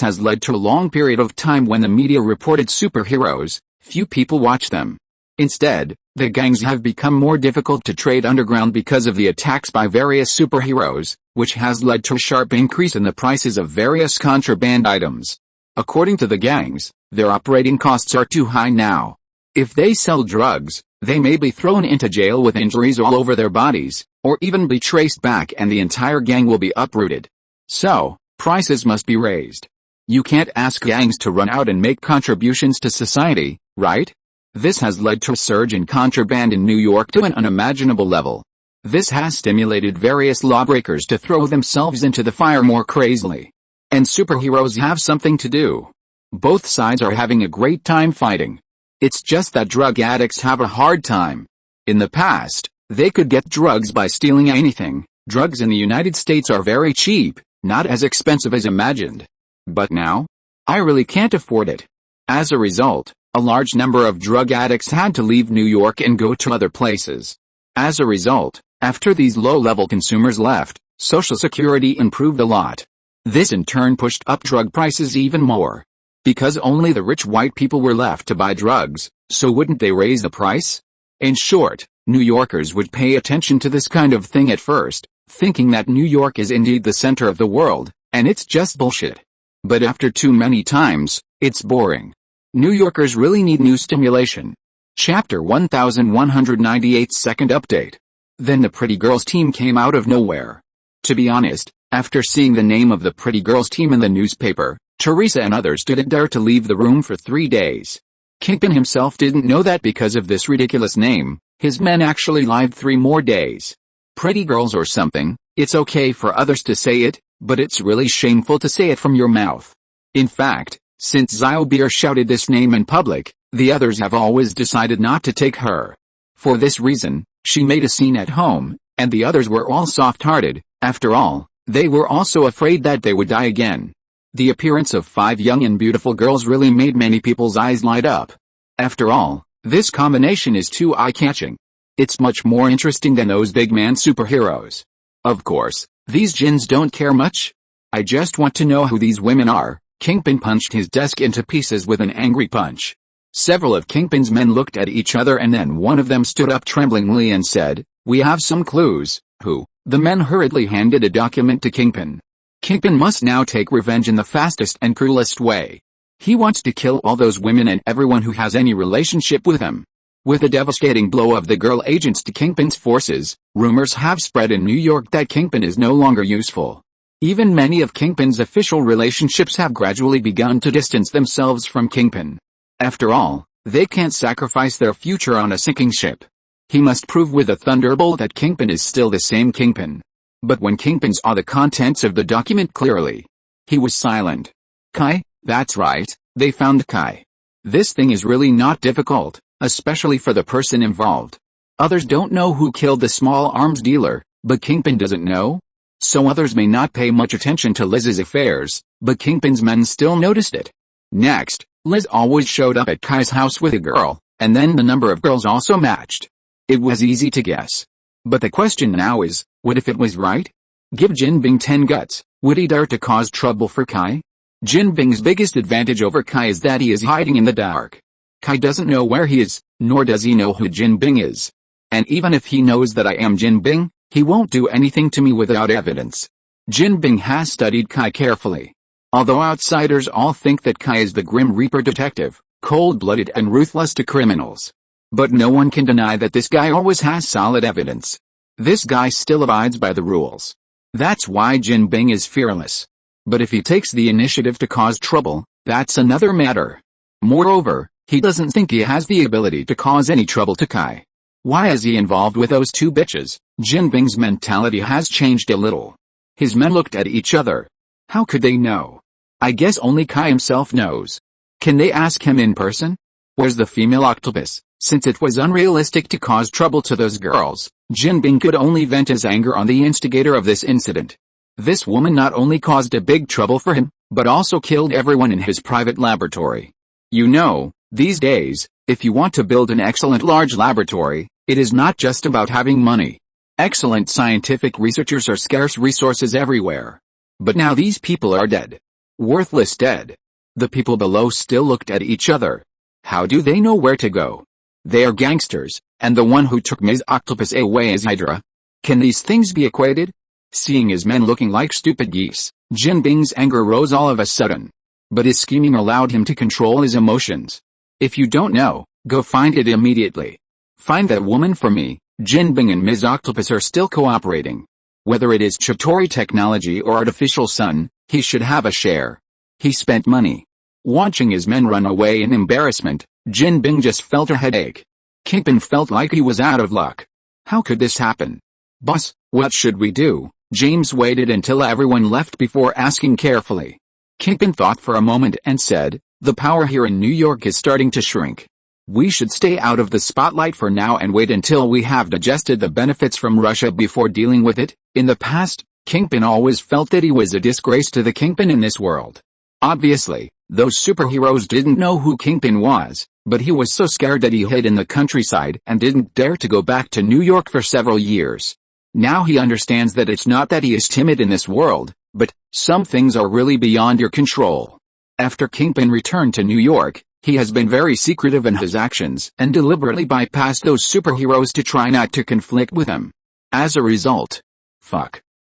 has led to a long period of time when the media reported superheroes, few people watch them. Instead, the gangs have become more difficult to trade underground because of the attacks by various superheroes, which has led to a sharp increase in the prices of various contraband items. According to the gangs, their operating costs are too high now. If they sell drugs, they may be thrown into jail with injuries all over their bodies, or even be traced back and the entire gang will be uprooted. So, prices must be raised. You can't ask gangs to run out and make contributions to society, right? This has led to a surge in contraband in New York to an unimaginable level. This has stimulated various lawbreakers to throw themselves into the fire more crazily. And superheroes have something to do. Both sides are having a great time fighting. It's just that drug addicts have a hard time. In the past, they could get drugs by stealing anything. Drugs in the United States are very cheap, not as expensive as imagined. But now? I really can't afford it. As a result, a large number of drug addicts had to leave New York and go to other places. As a result, after these low-level consumers left, Social Security improved a lot. This in turn pushed up drug prices even more. Because only the rich white people were left to buy drugs, so wouldn't they raise the price? In short, New Yorkers would pay attention to this kind of thing at first, thinking that New York is indeed the center of the world, and it's just bullshit. But after too many times, it's boring. New Yorkers really need new stimulation. Chapter 1198 Second Update. Then the Pretty Girls team came out of nowhere. To be honest, after seeing the name of the Pretty Girls team in the newspaper, Teresa and others didn't dare to leave the room for 3 days. Kingpin himself didn't know that because of this ridiculous name, his men actually lied 3 more days. Pretty girls or something, it's okay for others to say it, but it's really shameful to say it from your mouth. In fact, since Zylbeer shouted this name in public, the others have always decided not to take her. For this reason, she made a scene at home, and the others were all soft-hearted. After all, they were also afraid that they would die again. The appearance of 5 young and beautiful girls really made many people's eyes light up. After all, this combination is too eye-catching. It's much more interesting than those big man superheroes. Of course, these djinns don't care much. I just want to know who these women are. Kingpin punched his desk into pieces with an angry punch. Several of Kingpin's men looked at each other and then one of them stood up tremblingly and said, "We have some clues." Who? The men hurriedly handed a document to Kingpin. Kingpin must now take revenge in the fastest and cruelest way. He wants to kill all those women and everyone who has any relationship with him. With the devastating blow of the girl agents to Kingpin's forces, rumors have spread in New York that Kingpin is no longer useful. Even many of Kingpin's official relationships have gradually begun to distance themselves from Kingpin. After all, they can't sacrifice their future on a sinking ship. He must prove with a thunderbolt that Kingpin is still the same Kingpin. But when Kingpin saw the contents of the document clearly, he was silent. Kai? That's right, they found Kai. This thing is really not difficult, especially for the person involved. Others don't know who killed the small arms dealer, but Kingpin doesn't know. So others may not pay much attention to Liz's affairs, but Kingpin's men still noticed it. Next, Liz always showed up at Kai's house with a girl, and then the number of girls also matched. It was easy to guess. But the question now is, what if it was right? Give Jin Bing 10 guts, would he dare to cause trouble for Kai? Jin Bing's biggest advantage over Kai is that he is hiding in the dark. Kai doesn't know where he is, nor does he know who Jin Bing is. And even if he knows that I am Jin Bing, he won't do anything to me without evidence. Jin Bing has studied Kai carefully. Although outsiders all think that Kai is the Grim Reaper detective, cold-blooded and ruthless to criminals. But no one can deny that this guy always has solid evidence. This guy still abides by the rules. That's why Jin Bing is fearless. But if he takes the initiative to cause trouble, that's another matter. Moreover, he doesn't think he has the ability to cause any trouble to Kai. Why is he involved with those 2 bitches? Jin Bing's mentality has changed a little. His men looked at each other. How could they know? I guess only Kai himself knows. Can they ask him in person? Where's the female octopus? Since it was unrealistic to cause trouble to those girls, Jin Bing could only vent his anger on the instigator of this incident. This woman not only caused a big trouble for him, but also killed everyone in his private laboratory. You know, these days, if you want to build an excellent large laboratory, it is not just about having money. Excellent scientific researchers are scarce resources everywhere. But now these people are dead. Worthless dead. The people below still looked at each other. How do they know where to go? They are gangsters, and the one who took Ms. Octopus away is Hydra. Can these things be equated? Seeing his men looking like stupid geese, Jin Bing's anger rose all of a sudden. But his scheming allowed him to control his emotions. If you don't know, go find it immediately. Find that woman for me. Jin Bing and Ms. Octopus are still cooperating. Whether it is Chitauri technology or artificial sun, he should have a share. He spent money. Watching his men run away in embarrassment, Jin Bing just felt a headache. Kingpin felt like he was out of luck. How could this happen? "Boss, what should we do?" James waited until everyone left before asking carefully. Kingpin thought for a moment and said, "The power here in New York is starting to shrink. We should stay out of the spotlight for now and wait until we have digested the benefits from Russia before dealing with it." In the past, Kingpin always felt that he was a disgrace to the Kingpin in this world. Obviously, those superheroes didn't know who Kingpin was, but he was so scared that he hid in the countryside and didn't dare to go back to New York for several years. Now he understands that it's not that he is timid in this world, but some things are really beyond your control. After Kingpin returned to New York, he has been very secretive in his actions and deliberately bypassed those superheroes to try not to conflict with them. As a result,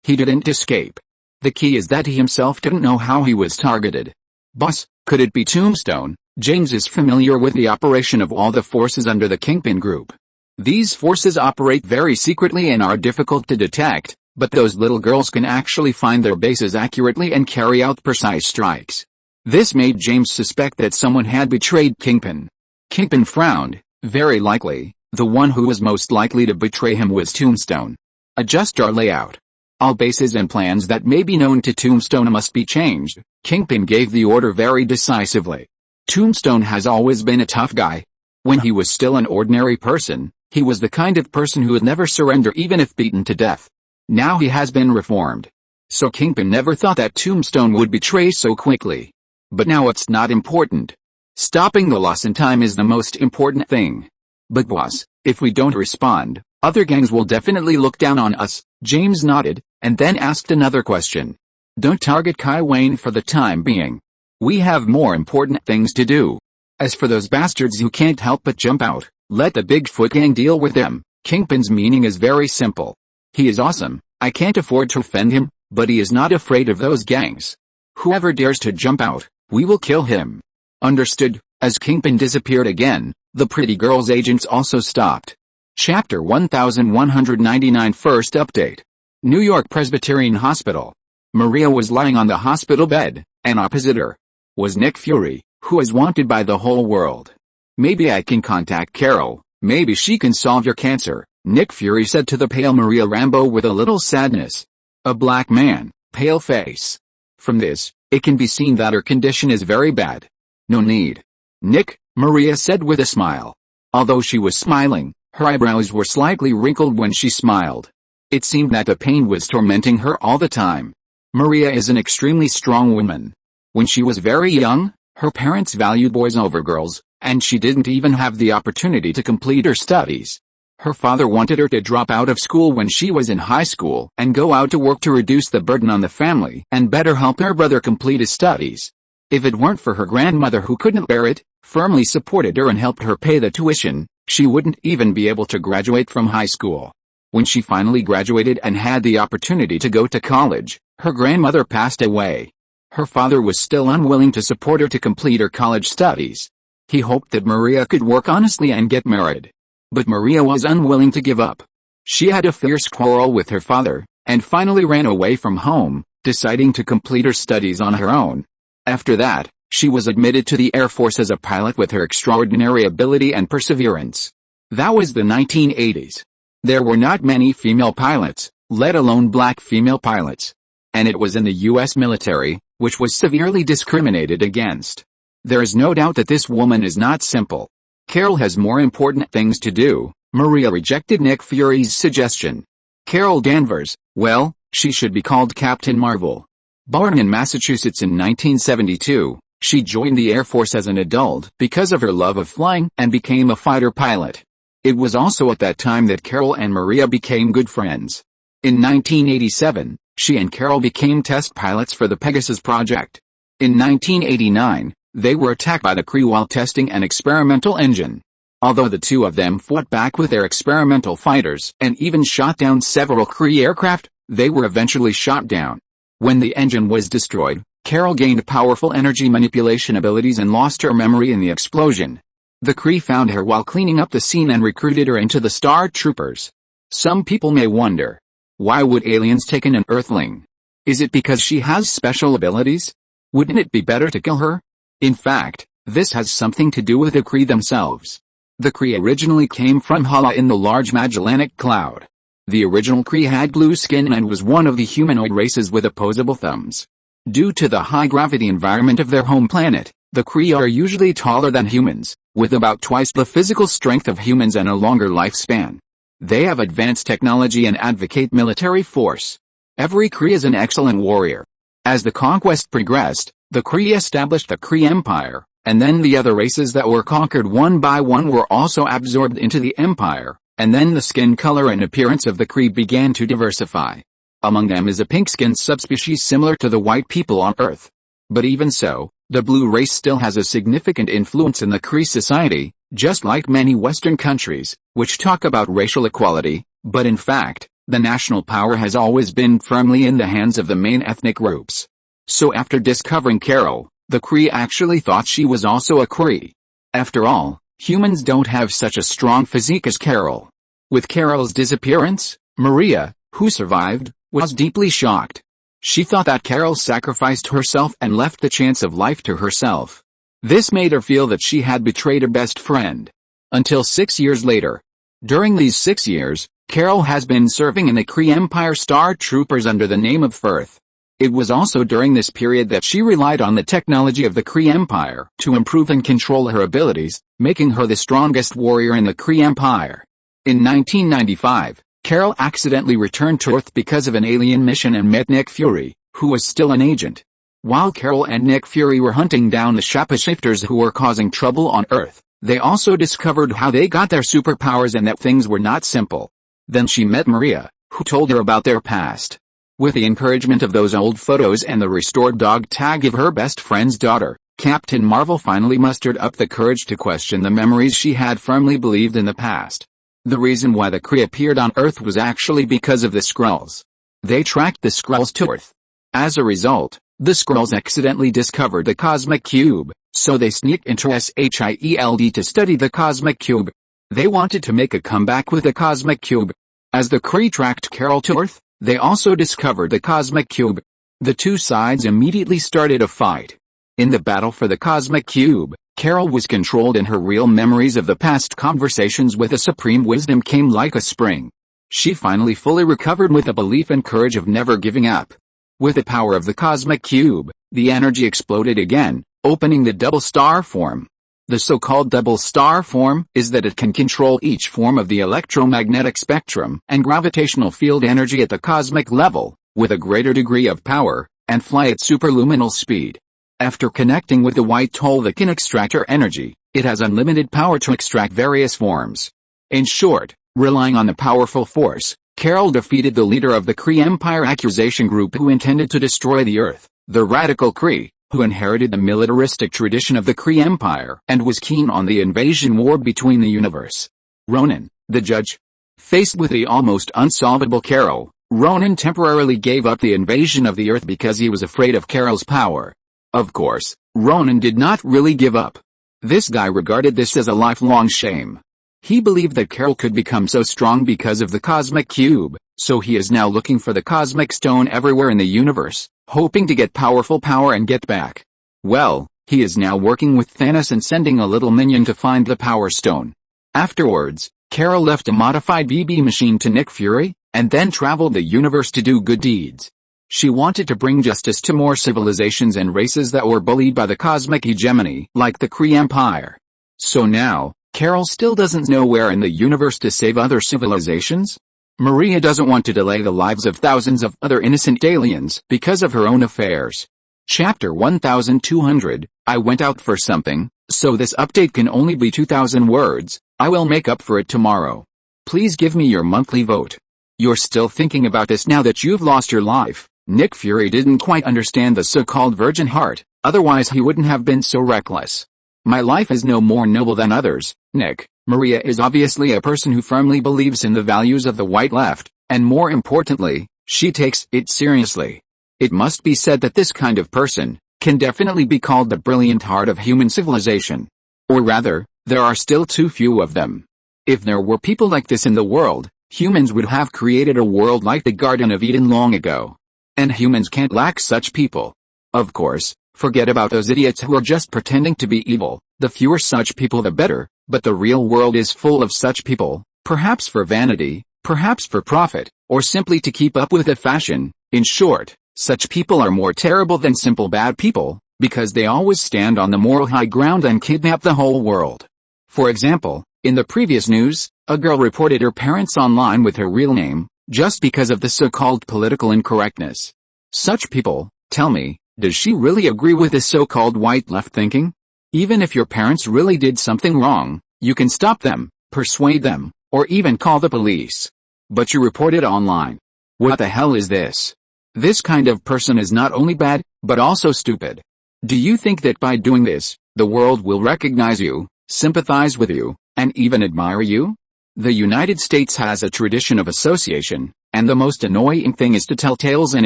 he didn't escape. The key is that he himself didn't know how he was targeted. "Boss, could it be Tombstone?" James is familiar with the operation of all the forces under the Kingpin group. These forces operate very secretly and are difficult to detect, but those little girls can actually find their bases accurately and carry out precise strikes. This made James suspect that someone had betrayed Kingpin. Kingpin frowned. Very likely, the one who was most likely to betray him was Tombstone. "Adjust our layout. All bases and plans that may be known to Tombstone must be changed." Kingpin gave the order very decisively. Tombstone has always been a tough guy. When he was still an ordinary person, he was the kind of person who would never surrender even if beaten to death. Now he has been reformed. So Kingpin never thought that Tombstone would betray so quickly. But now it's not important. Stopping the loss in time is the most important thing. "But boss, if we don't respond, other gangs will definitely look down on us." James nodded, and then asked another question. "Don't target Kai Wayne for the time being. We have more important things to do. As for those bastards who can't help but jump out, let the Bigfoot gang deal with them." Kingpin's meaning is very simple. He is awesome, I can't afford to offend him, but he is not afraid of those gangs. Whoever dares to jump out, we will kill him. "Understood." As Kingpin disappeared again, the pretty girl's agents also stopped. Chapter 1199 First update. New York Presbyterian Hospital. Maria was lying on the hospital bed, and opposite her was Nick Fury, who is wanted by the whole world. "Maybe I can contact Carol, maybe she can solve your cancer," Nick Fury said to the pale Maria Rambeau with a little sadness. A black man, pale face. From this, it can be seen that her condition is very bad. "No need, Nick," Maria said with a smile. Although she was smiling, her eyebrows were slightly wrinkled when she smiled. It seemed that the pain was tormenting her all the time. Maria is an extremely strong woman. When she was very young, her parents valued boys over girls, and she didn't even have the opportunity to complete her studies. Her father wanted her to drop out of school when she was in high school and go out to work to reduce the burden on the family and better help her brother complete his studies. If it weren't for her grandmother, who couldn't bear it, firmly supported her and helped her pay the tuition, she wouldn't even be able to graduate from high school. When she finally graduated and had the opportunity to go to college, her grandmother passed away. Her father was still unwilling to support her to complete her college studies. He hoped that Maria could work honestly and get married. But Maria was unwilling to give up. She had a fierce quarrel with her father, and finally ran away from home, deciding to complete her studies on her own. After that, she was admitted to the Air Force as a pilot with her extraordinary ability and perseverance. That was the 1980s. There were not many female pilots, let alone black female pilots. And it was in the U.S. military, which was severely discriminated against. There is no doubt that this woman is not simple. Carol has more important things to do. Maria rejected Nick Fury's suggestion. Carol Danvers, well, she should be called Captain Marvel. Born in Massachusetts in 1972, she joined the Air Force as an adult because of her love of flying and became a fighter pilot. It was also at that time that Carol and Maria became good friends. In 1987, she and Carol became test pilots for the Pegasus project. In 1989, they were attacked by the Kree while testing an experimental engine. Although the two of them fought back with their experimental fighters and even shot down several Kree aircraft, they were eventually shot down. When the engine was destroyed, Carol gained powerful energy manipulation abilities and lost her memory in the explosion. The Kree found her while cleaning up the scene and recruited her into the Star Troopers. Some people may wonder, why would aliens take in an Earthling? Is it because she has special abilities? Wouldn't it be better to kill her? In fact, this has something to do with the Kree themselves. The Kree originally came from Hala in the Large Magellanic Cloud. The original Kree had blue skin and was one of the humanoid races with opposable thumbs. Due to the high-gravity environment of their home planet, the Kree are usually taller than humans, with about twice the physical strength of humans and a longer lifespan. They have advanced technology and advocate military force. Every Kree is an excellent warrior. As the conquest progressed, the Kree established the Kree Empire, and then the other races that were conquered one by one were also absorbed into the Empire, and then the skin color and appearance of the Kree began to diversify. Among them is a pink-skinned subspecies similar to the white people on Earth. But even so, the blue race still has a significant influence in the Kree society, just like many Western countries, which talk about racial equality, but in fact, the national power has always been firmly in the hands of the main ethnic groups. So after discovering Carol, the Kree actually thought she was also a Kree. After all, humans don't have such a strong physique as Carol. With Carol's disappearance, Maria, who survived, was deeply shocked. She thought that Carol sacrificed herself and left the chance of life to herself. This made her feel that she had betrayed her best friend. Until 6 years later. During these 6 years, Carol has been serving in the Kree Empire Star Troopers under the name of Firth. It was also during this period that she relied on the technology of the Kree Empire to improve and control her abilities, making her the strongest warrior in the Kree Empire. In 1995, Carol accidentally returned to Earth because of an alien mission and met Nick Fury, who was still an agent. While Carol and Nick Fury were hunting down the shapeshifters who were causing trouble on Earth, they also discovered how they got their superpowers and that things were not simple. Then she met Maria, who told her about their past. With the encouragement of those old photos and the restored dog tag of her best friend's daughter, Captain Marvel finally mustered up the courage to question the memories she had firmly believed in the past. The reason why the Kree appeared on Earth was actually because of the Skrulls. They tracked the Skrulls to Earth. As a result, the Skrulls accidentally discovered the Cosmic Cube, so they sneaked into SHIELD to study the Cosmic Cube. They wanted to make a comeback with the Cosmic Cube. As the Kree tracked Carol to Earth, they also discovered the Cosmic Cube. The two sides immediately started a fight. In the battle for the Cosmic Cube, Carol was controlled and her real memories of the past conversations with the Supreme Wisdom came like a spring. She finally fully recovered with the belief and courage of never giving up. With the power of the Cosmic Cube, the energy exploded again, opening the double star form. The so-called double star form is that it can control each form of the electromagnetic spectrum and gravitational field energy at the cosmic level, with a greater degree of power, and fly at superluminal speed. After connecting with the white hole that can extract her energy, it has unlimited power to extract various forms. In short, relying on the powerful force, Carol defeated the leader of the Kree Empire accusation group who intended to destroy the Earth, the radical Kree, who inherited the militaristic tradition of the Kree Empire and was keen on the invasion war between the universe. Ronan, the judge. Faced with the almost unsolvable Carol, Ronan temporarily gave up the invasion of the Earth because he was afraid of Carol's power. Of course, Ronan did not really give up. This guy regarded this as a lifelong shame. He believed that Carol could become so strong because of the Cosmic Cube, so he is now looking for the Cosmic Stone everywhere in the universe, hoping to get powerful power and get back. Well, he is now working with Thanos and sending a little minion to find the Power Stone. Afterwards, Carol left a modified BB machine to Nick Fury, and then traveled the universe to do good deeds. She wanted to bring justice to more civilizations and races that were bullied by the cosmic hegemony, like the Kree Empire. So now, Carol still doesn't know where in the universe to save other civilizations? Maria doesn't want to delay the lives of thousands of other innocent aliens because of her own affairs. Chapter 1200, I went out for something, so this update can only be 2,000 words. I will make up for it tomorrow. Please give me your monthly vote. You're still thinking about this now that you've lost your life. Nick Fury didn't quite understand the so-called virgin heart, otherwise he wouldn't have been so reckless. My life is no more noble than others, Nick. Maria is obviously a person who firmly believes in the values of the white left, and more importantly, she takes it seriously. It must be said that this kind of person can definitely be called the brilliant heart of human civilization. Or rather, there are still too few of them. If there were people like this in the world, humans would have created a world like the Garden of Eden long ago. And humans can't lack such people. Of course, forget about those idiots who are just pretending to be evil. The fewer such people the better, but the real world is full of such people, perhaps for vanity, perhaps for profit, or simply to keep up with the fashion. In short, such people are more terrible than simple bad people, because they always stand on the moral high ground and kidnap the whole world. For example, in the previous news, a girl reported her parents online with her real name, just because of the so-called political incorrectness. Such people, tell me, does she really agree with this so-called white left thinking? Even if your parents really did something wrong, you can stop them, persuade them, or even call the police. But you report it online. What the hell is this? This kind of person is not only bad, but also stupid. Do you think that by doing this, the world will recognize you, sympathize with you, and even admire you? The United States has a tradition of association, and the most annoying thing is to tell tales and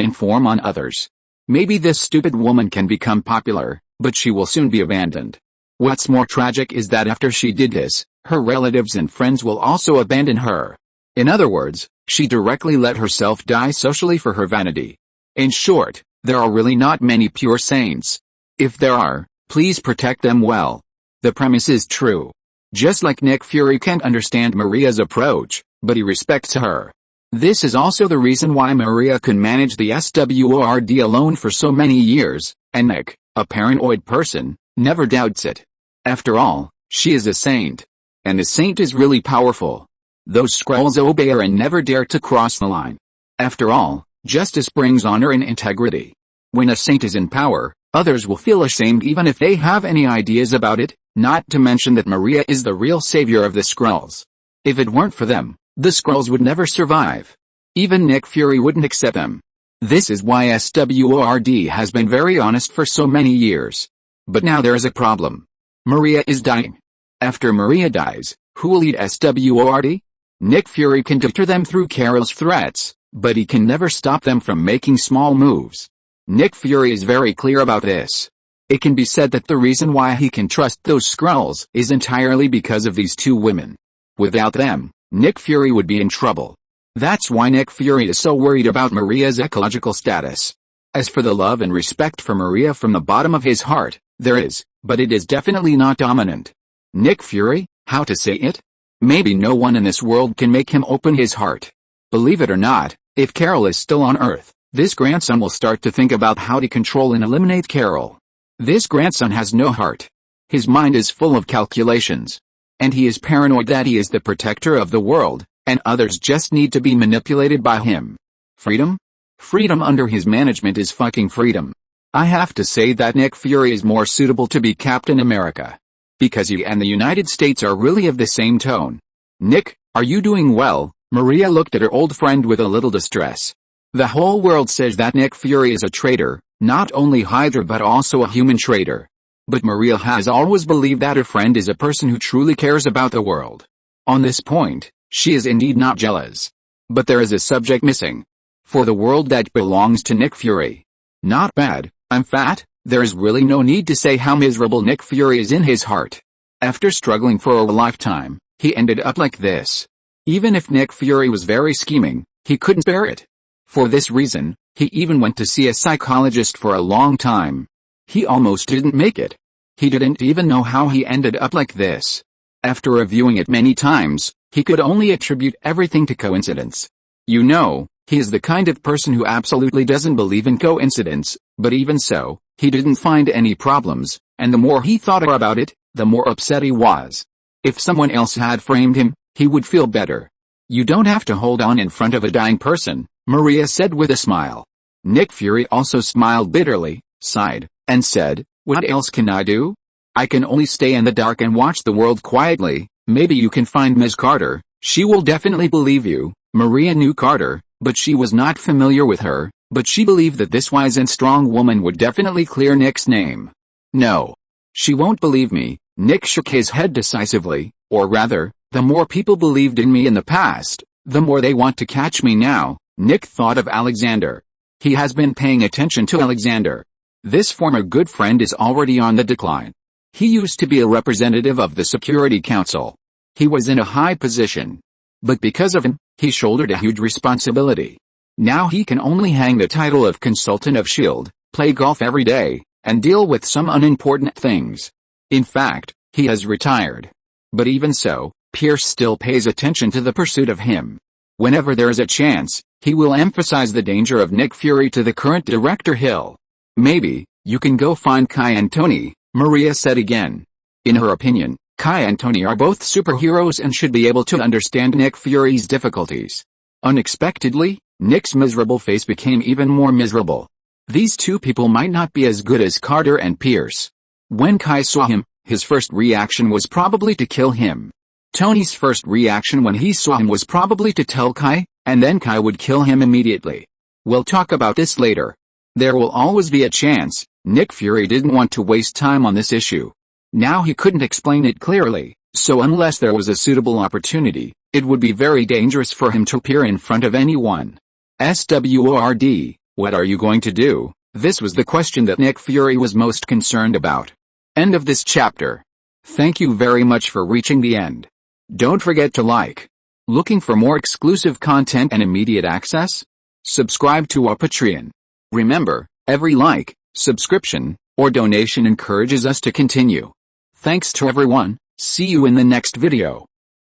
inform on others. Maybe this stupid woman can become popular, but she will soon be abandoned. What's more tragic is that after she did this, her relatives and friends will also abandon her. In other words, she directly let herself die socially for her vanity. In short, there are really not many pure saints. If there are, please protect them well. The premise is true. Just like Nick Fury can't understand Maria's approach, but he respects her. This is also the reason why Maria can manage the SWORD alone for so many years, and Nick, a paranoid person, never doubts it. After all, she is a saint. And a saint is really powerful. Those Skrulls obey her and never dare to cross the line. After all, justice brings honor and integrity. When a saint is in power, others will feel ashamed even if they have any ideas about it, not to mention that Maria is the real savior of the Skrulls. If it weren't for them, the Skrulls would never survive. Even Nick Fury wouldn't accept them. This is why SWORD has been very honest for so many years. But now there is a problem. Maria is dying. After Maria dies, who will lead SWORD? Nick Fury can deter them through Carol's threats, but he can never stop them from making small moves. Nick Fury is very clear about this. It can be said that the reason why he can trust those Skrulls is entirely because of these two women. Without them, Nick Fury would be in trouble. That's why Nick Fury is so worried about Maria's ecological status. As for the love and respect for Maria from the bottom of his heart, there is, but it is definitely not dominant. Nick Fury, how to say it? Maybe no one in this world can make him open his heart. Believe it or not, if Carol is still on Earth, this grandson will start to think about how to control and eliminate Carol. This grandson has no heart. His mind is full of calculations. And he is paranoid that he is the protector of the world, and others just need to be manipulated by him. Freedom? Freedom under his management is fucking freedom. I have to say that Nick Fury is more suitable to be Captain America. Because he and the United States are really of the same tone. Nick, are you doing well? Maria looked at her old friend with a little distress. The whole world says that Nick Fury is a traitor, not only Hydra but also a human traitor. But Maria has always believed that her friend is a person who truly cares about the world. On this point, she is indeed not jealous. But there is a subject missing. For the world that belongs to Nick Fury. Not bad, I'm fat. There is really no need to say how miserable Nick Fury is in his heart. After struggling for a lifetime, he ended up like this. Even if Nick Fury was very scheming, he couldn't bear it. For this reason, he even went to see a psychologist for a long time. He almost didn't make it. He didn't even know how he ended up like this. After reviewing it many times, he could only attribute everything to coincidence. You know, he is the kind of person who absolutely doesn't believe in coincidence, but even so, he didn't find any problems, and the more he thought about it, the more upset he was. If someone else had framed him, he would feel better. You don't have to hold on in front of a dying person, Maria said with a smile. Nick Fury also smiled bitterly, sighed, and said, what else can I do? I can only stay in the dark and watch the world quietly. Maybe you can find Ms. Carter, she will definitely believe you. Maria knew Carter, but she was not familiar with her, but she believed that this wise and strong woman would definitely clear Nick's name. No. She won't believe me. Nick shook his head decisively, or rather, the more people believed in me in the past, the more they want to catch me now. Nick thought of Alexander. He has been paying attention to Alexander. This former good friend is already on the decline. He used to be a representative of the Security Council. He was in a high position. But because of him, he shouldered a huge responsibility. Now he can only hang the title of consultant of S.H.I.E.L.D., play golf every day, and deal with some unimportant things. In fact, he has retired. But even so, Pierce still pays attention to the pursuit of him. Whenever there is a chance, he will emphasize the danger of Nick Fury to the current director Hill. Maybe, you can go find Kai and Tony, Maria said again. In her opinion, Kai and Tony are both superheroes and should be able to understand Nick Fury's difficulties. Unexpectedly, Nick's miserable face became even more miserable. These two people might not be as good as Carter and Pierce. When Kai saw him, his first reaction was probably to kill him. Tony's first reaction when he saw him was probably to tell Kai, and then Kai would kill him immediately. We'll talk about this later. There will always be a chance. Nick Fury didn't want to waste time on this issue. Now he couldn't explain it clearly, so unless there was a suitable opportunity, it would be very dangerous for him to appear in front of anyone. SWORD, what are you going to do? This was the question that Nick Fury was most concerned about. End of this chapter. Thank you very much for reaching the end. Don't forget to like. Looking for more exclusive content and immediate access? Subscribe to our Patreon. Remember, every like, subscription, or donation encourages us to continue. Thanks to everyone. See you in the next video.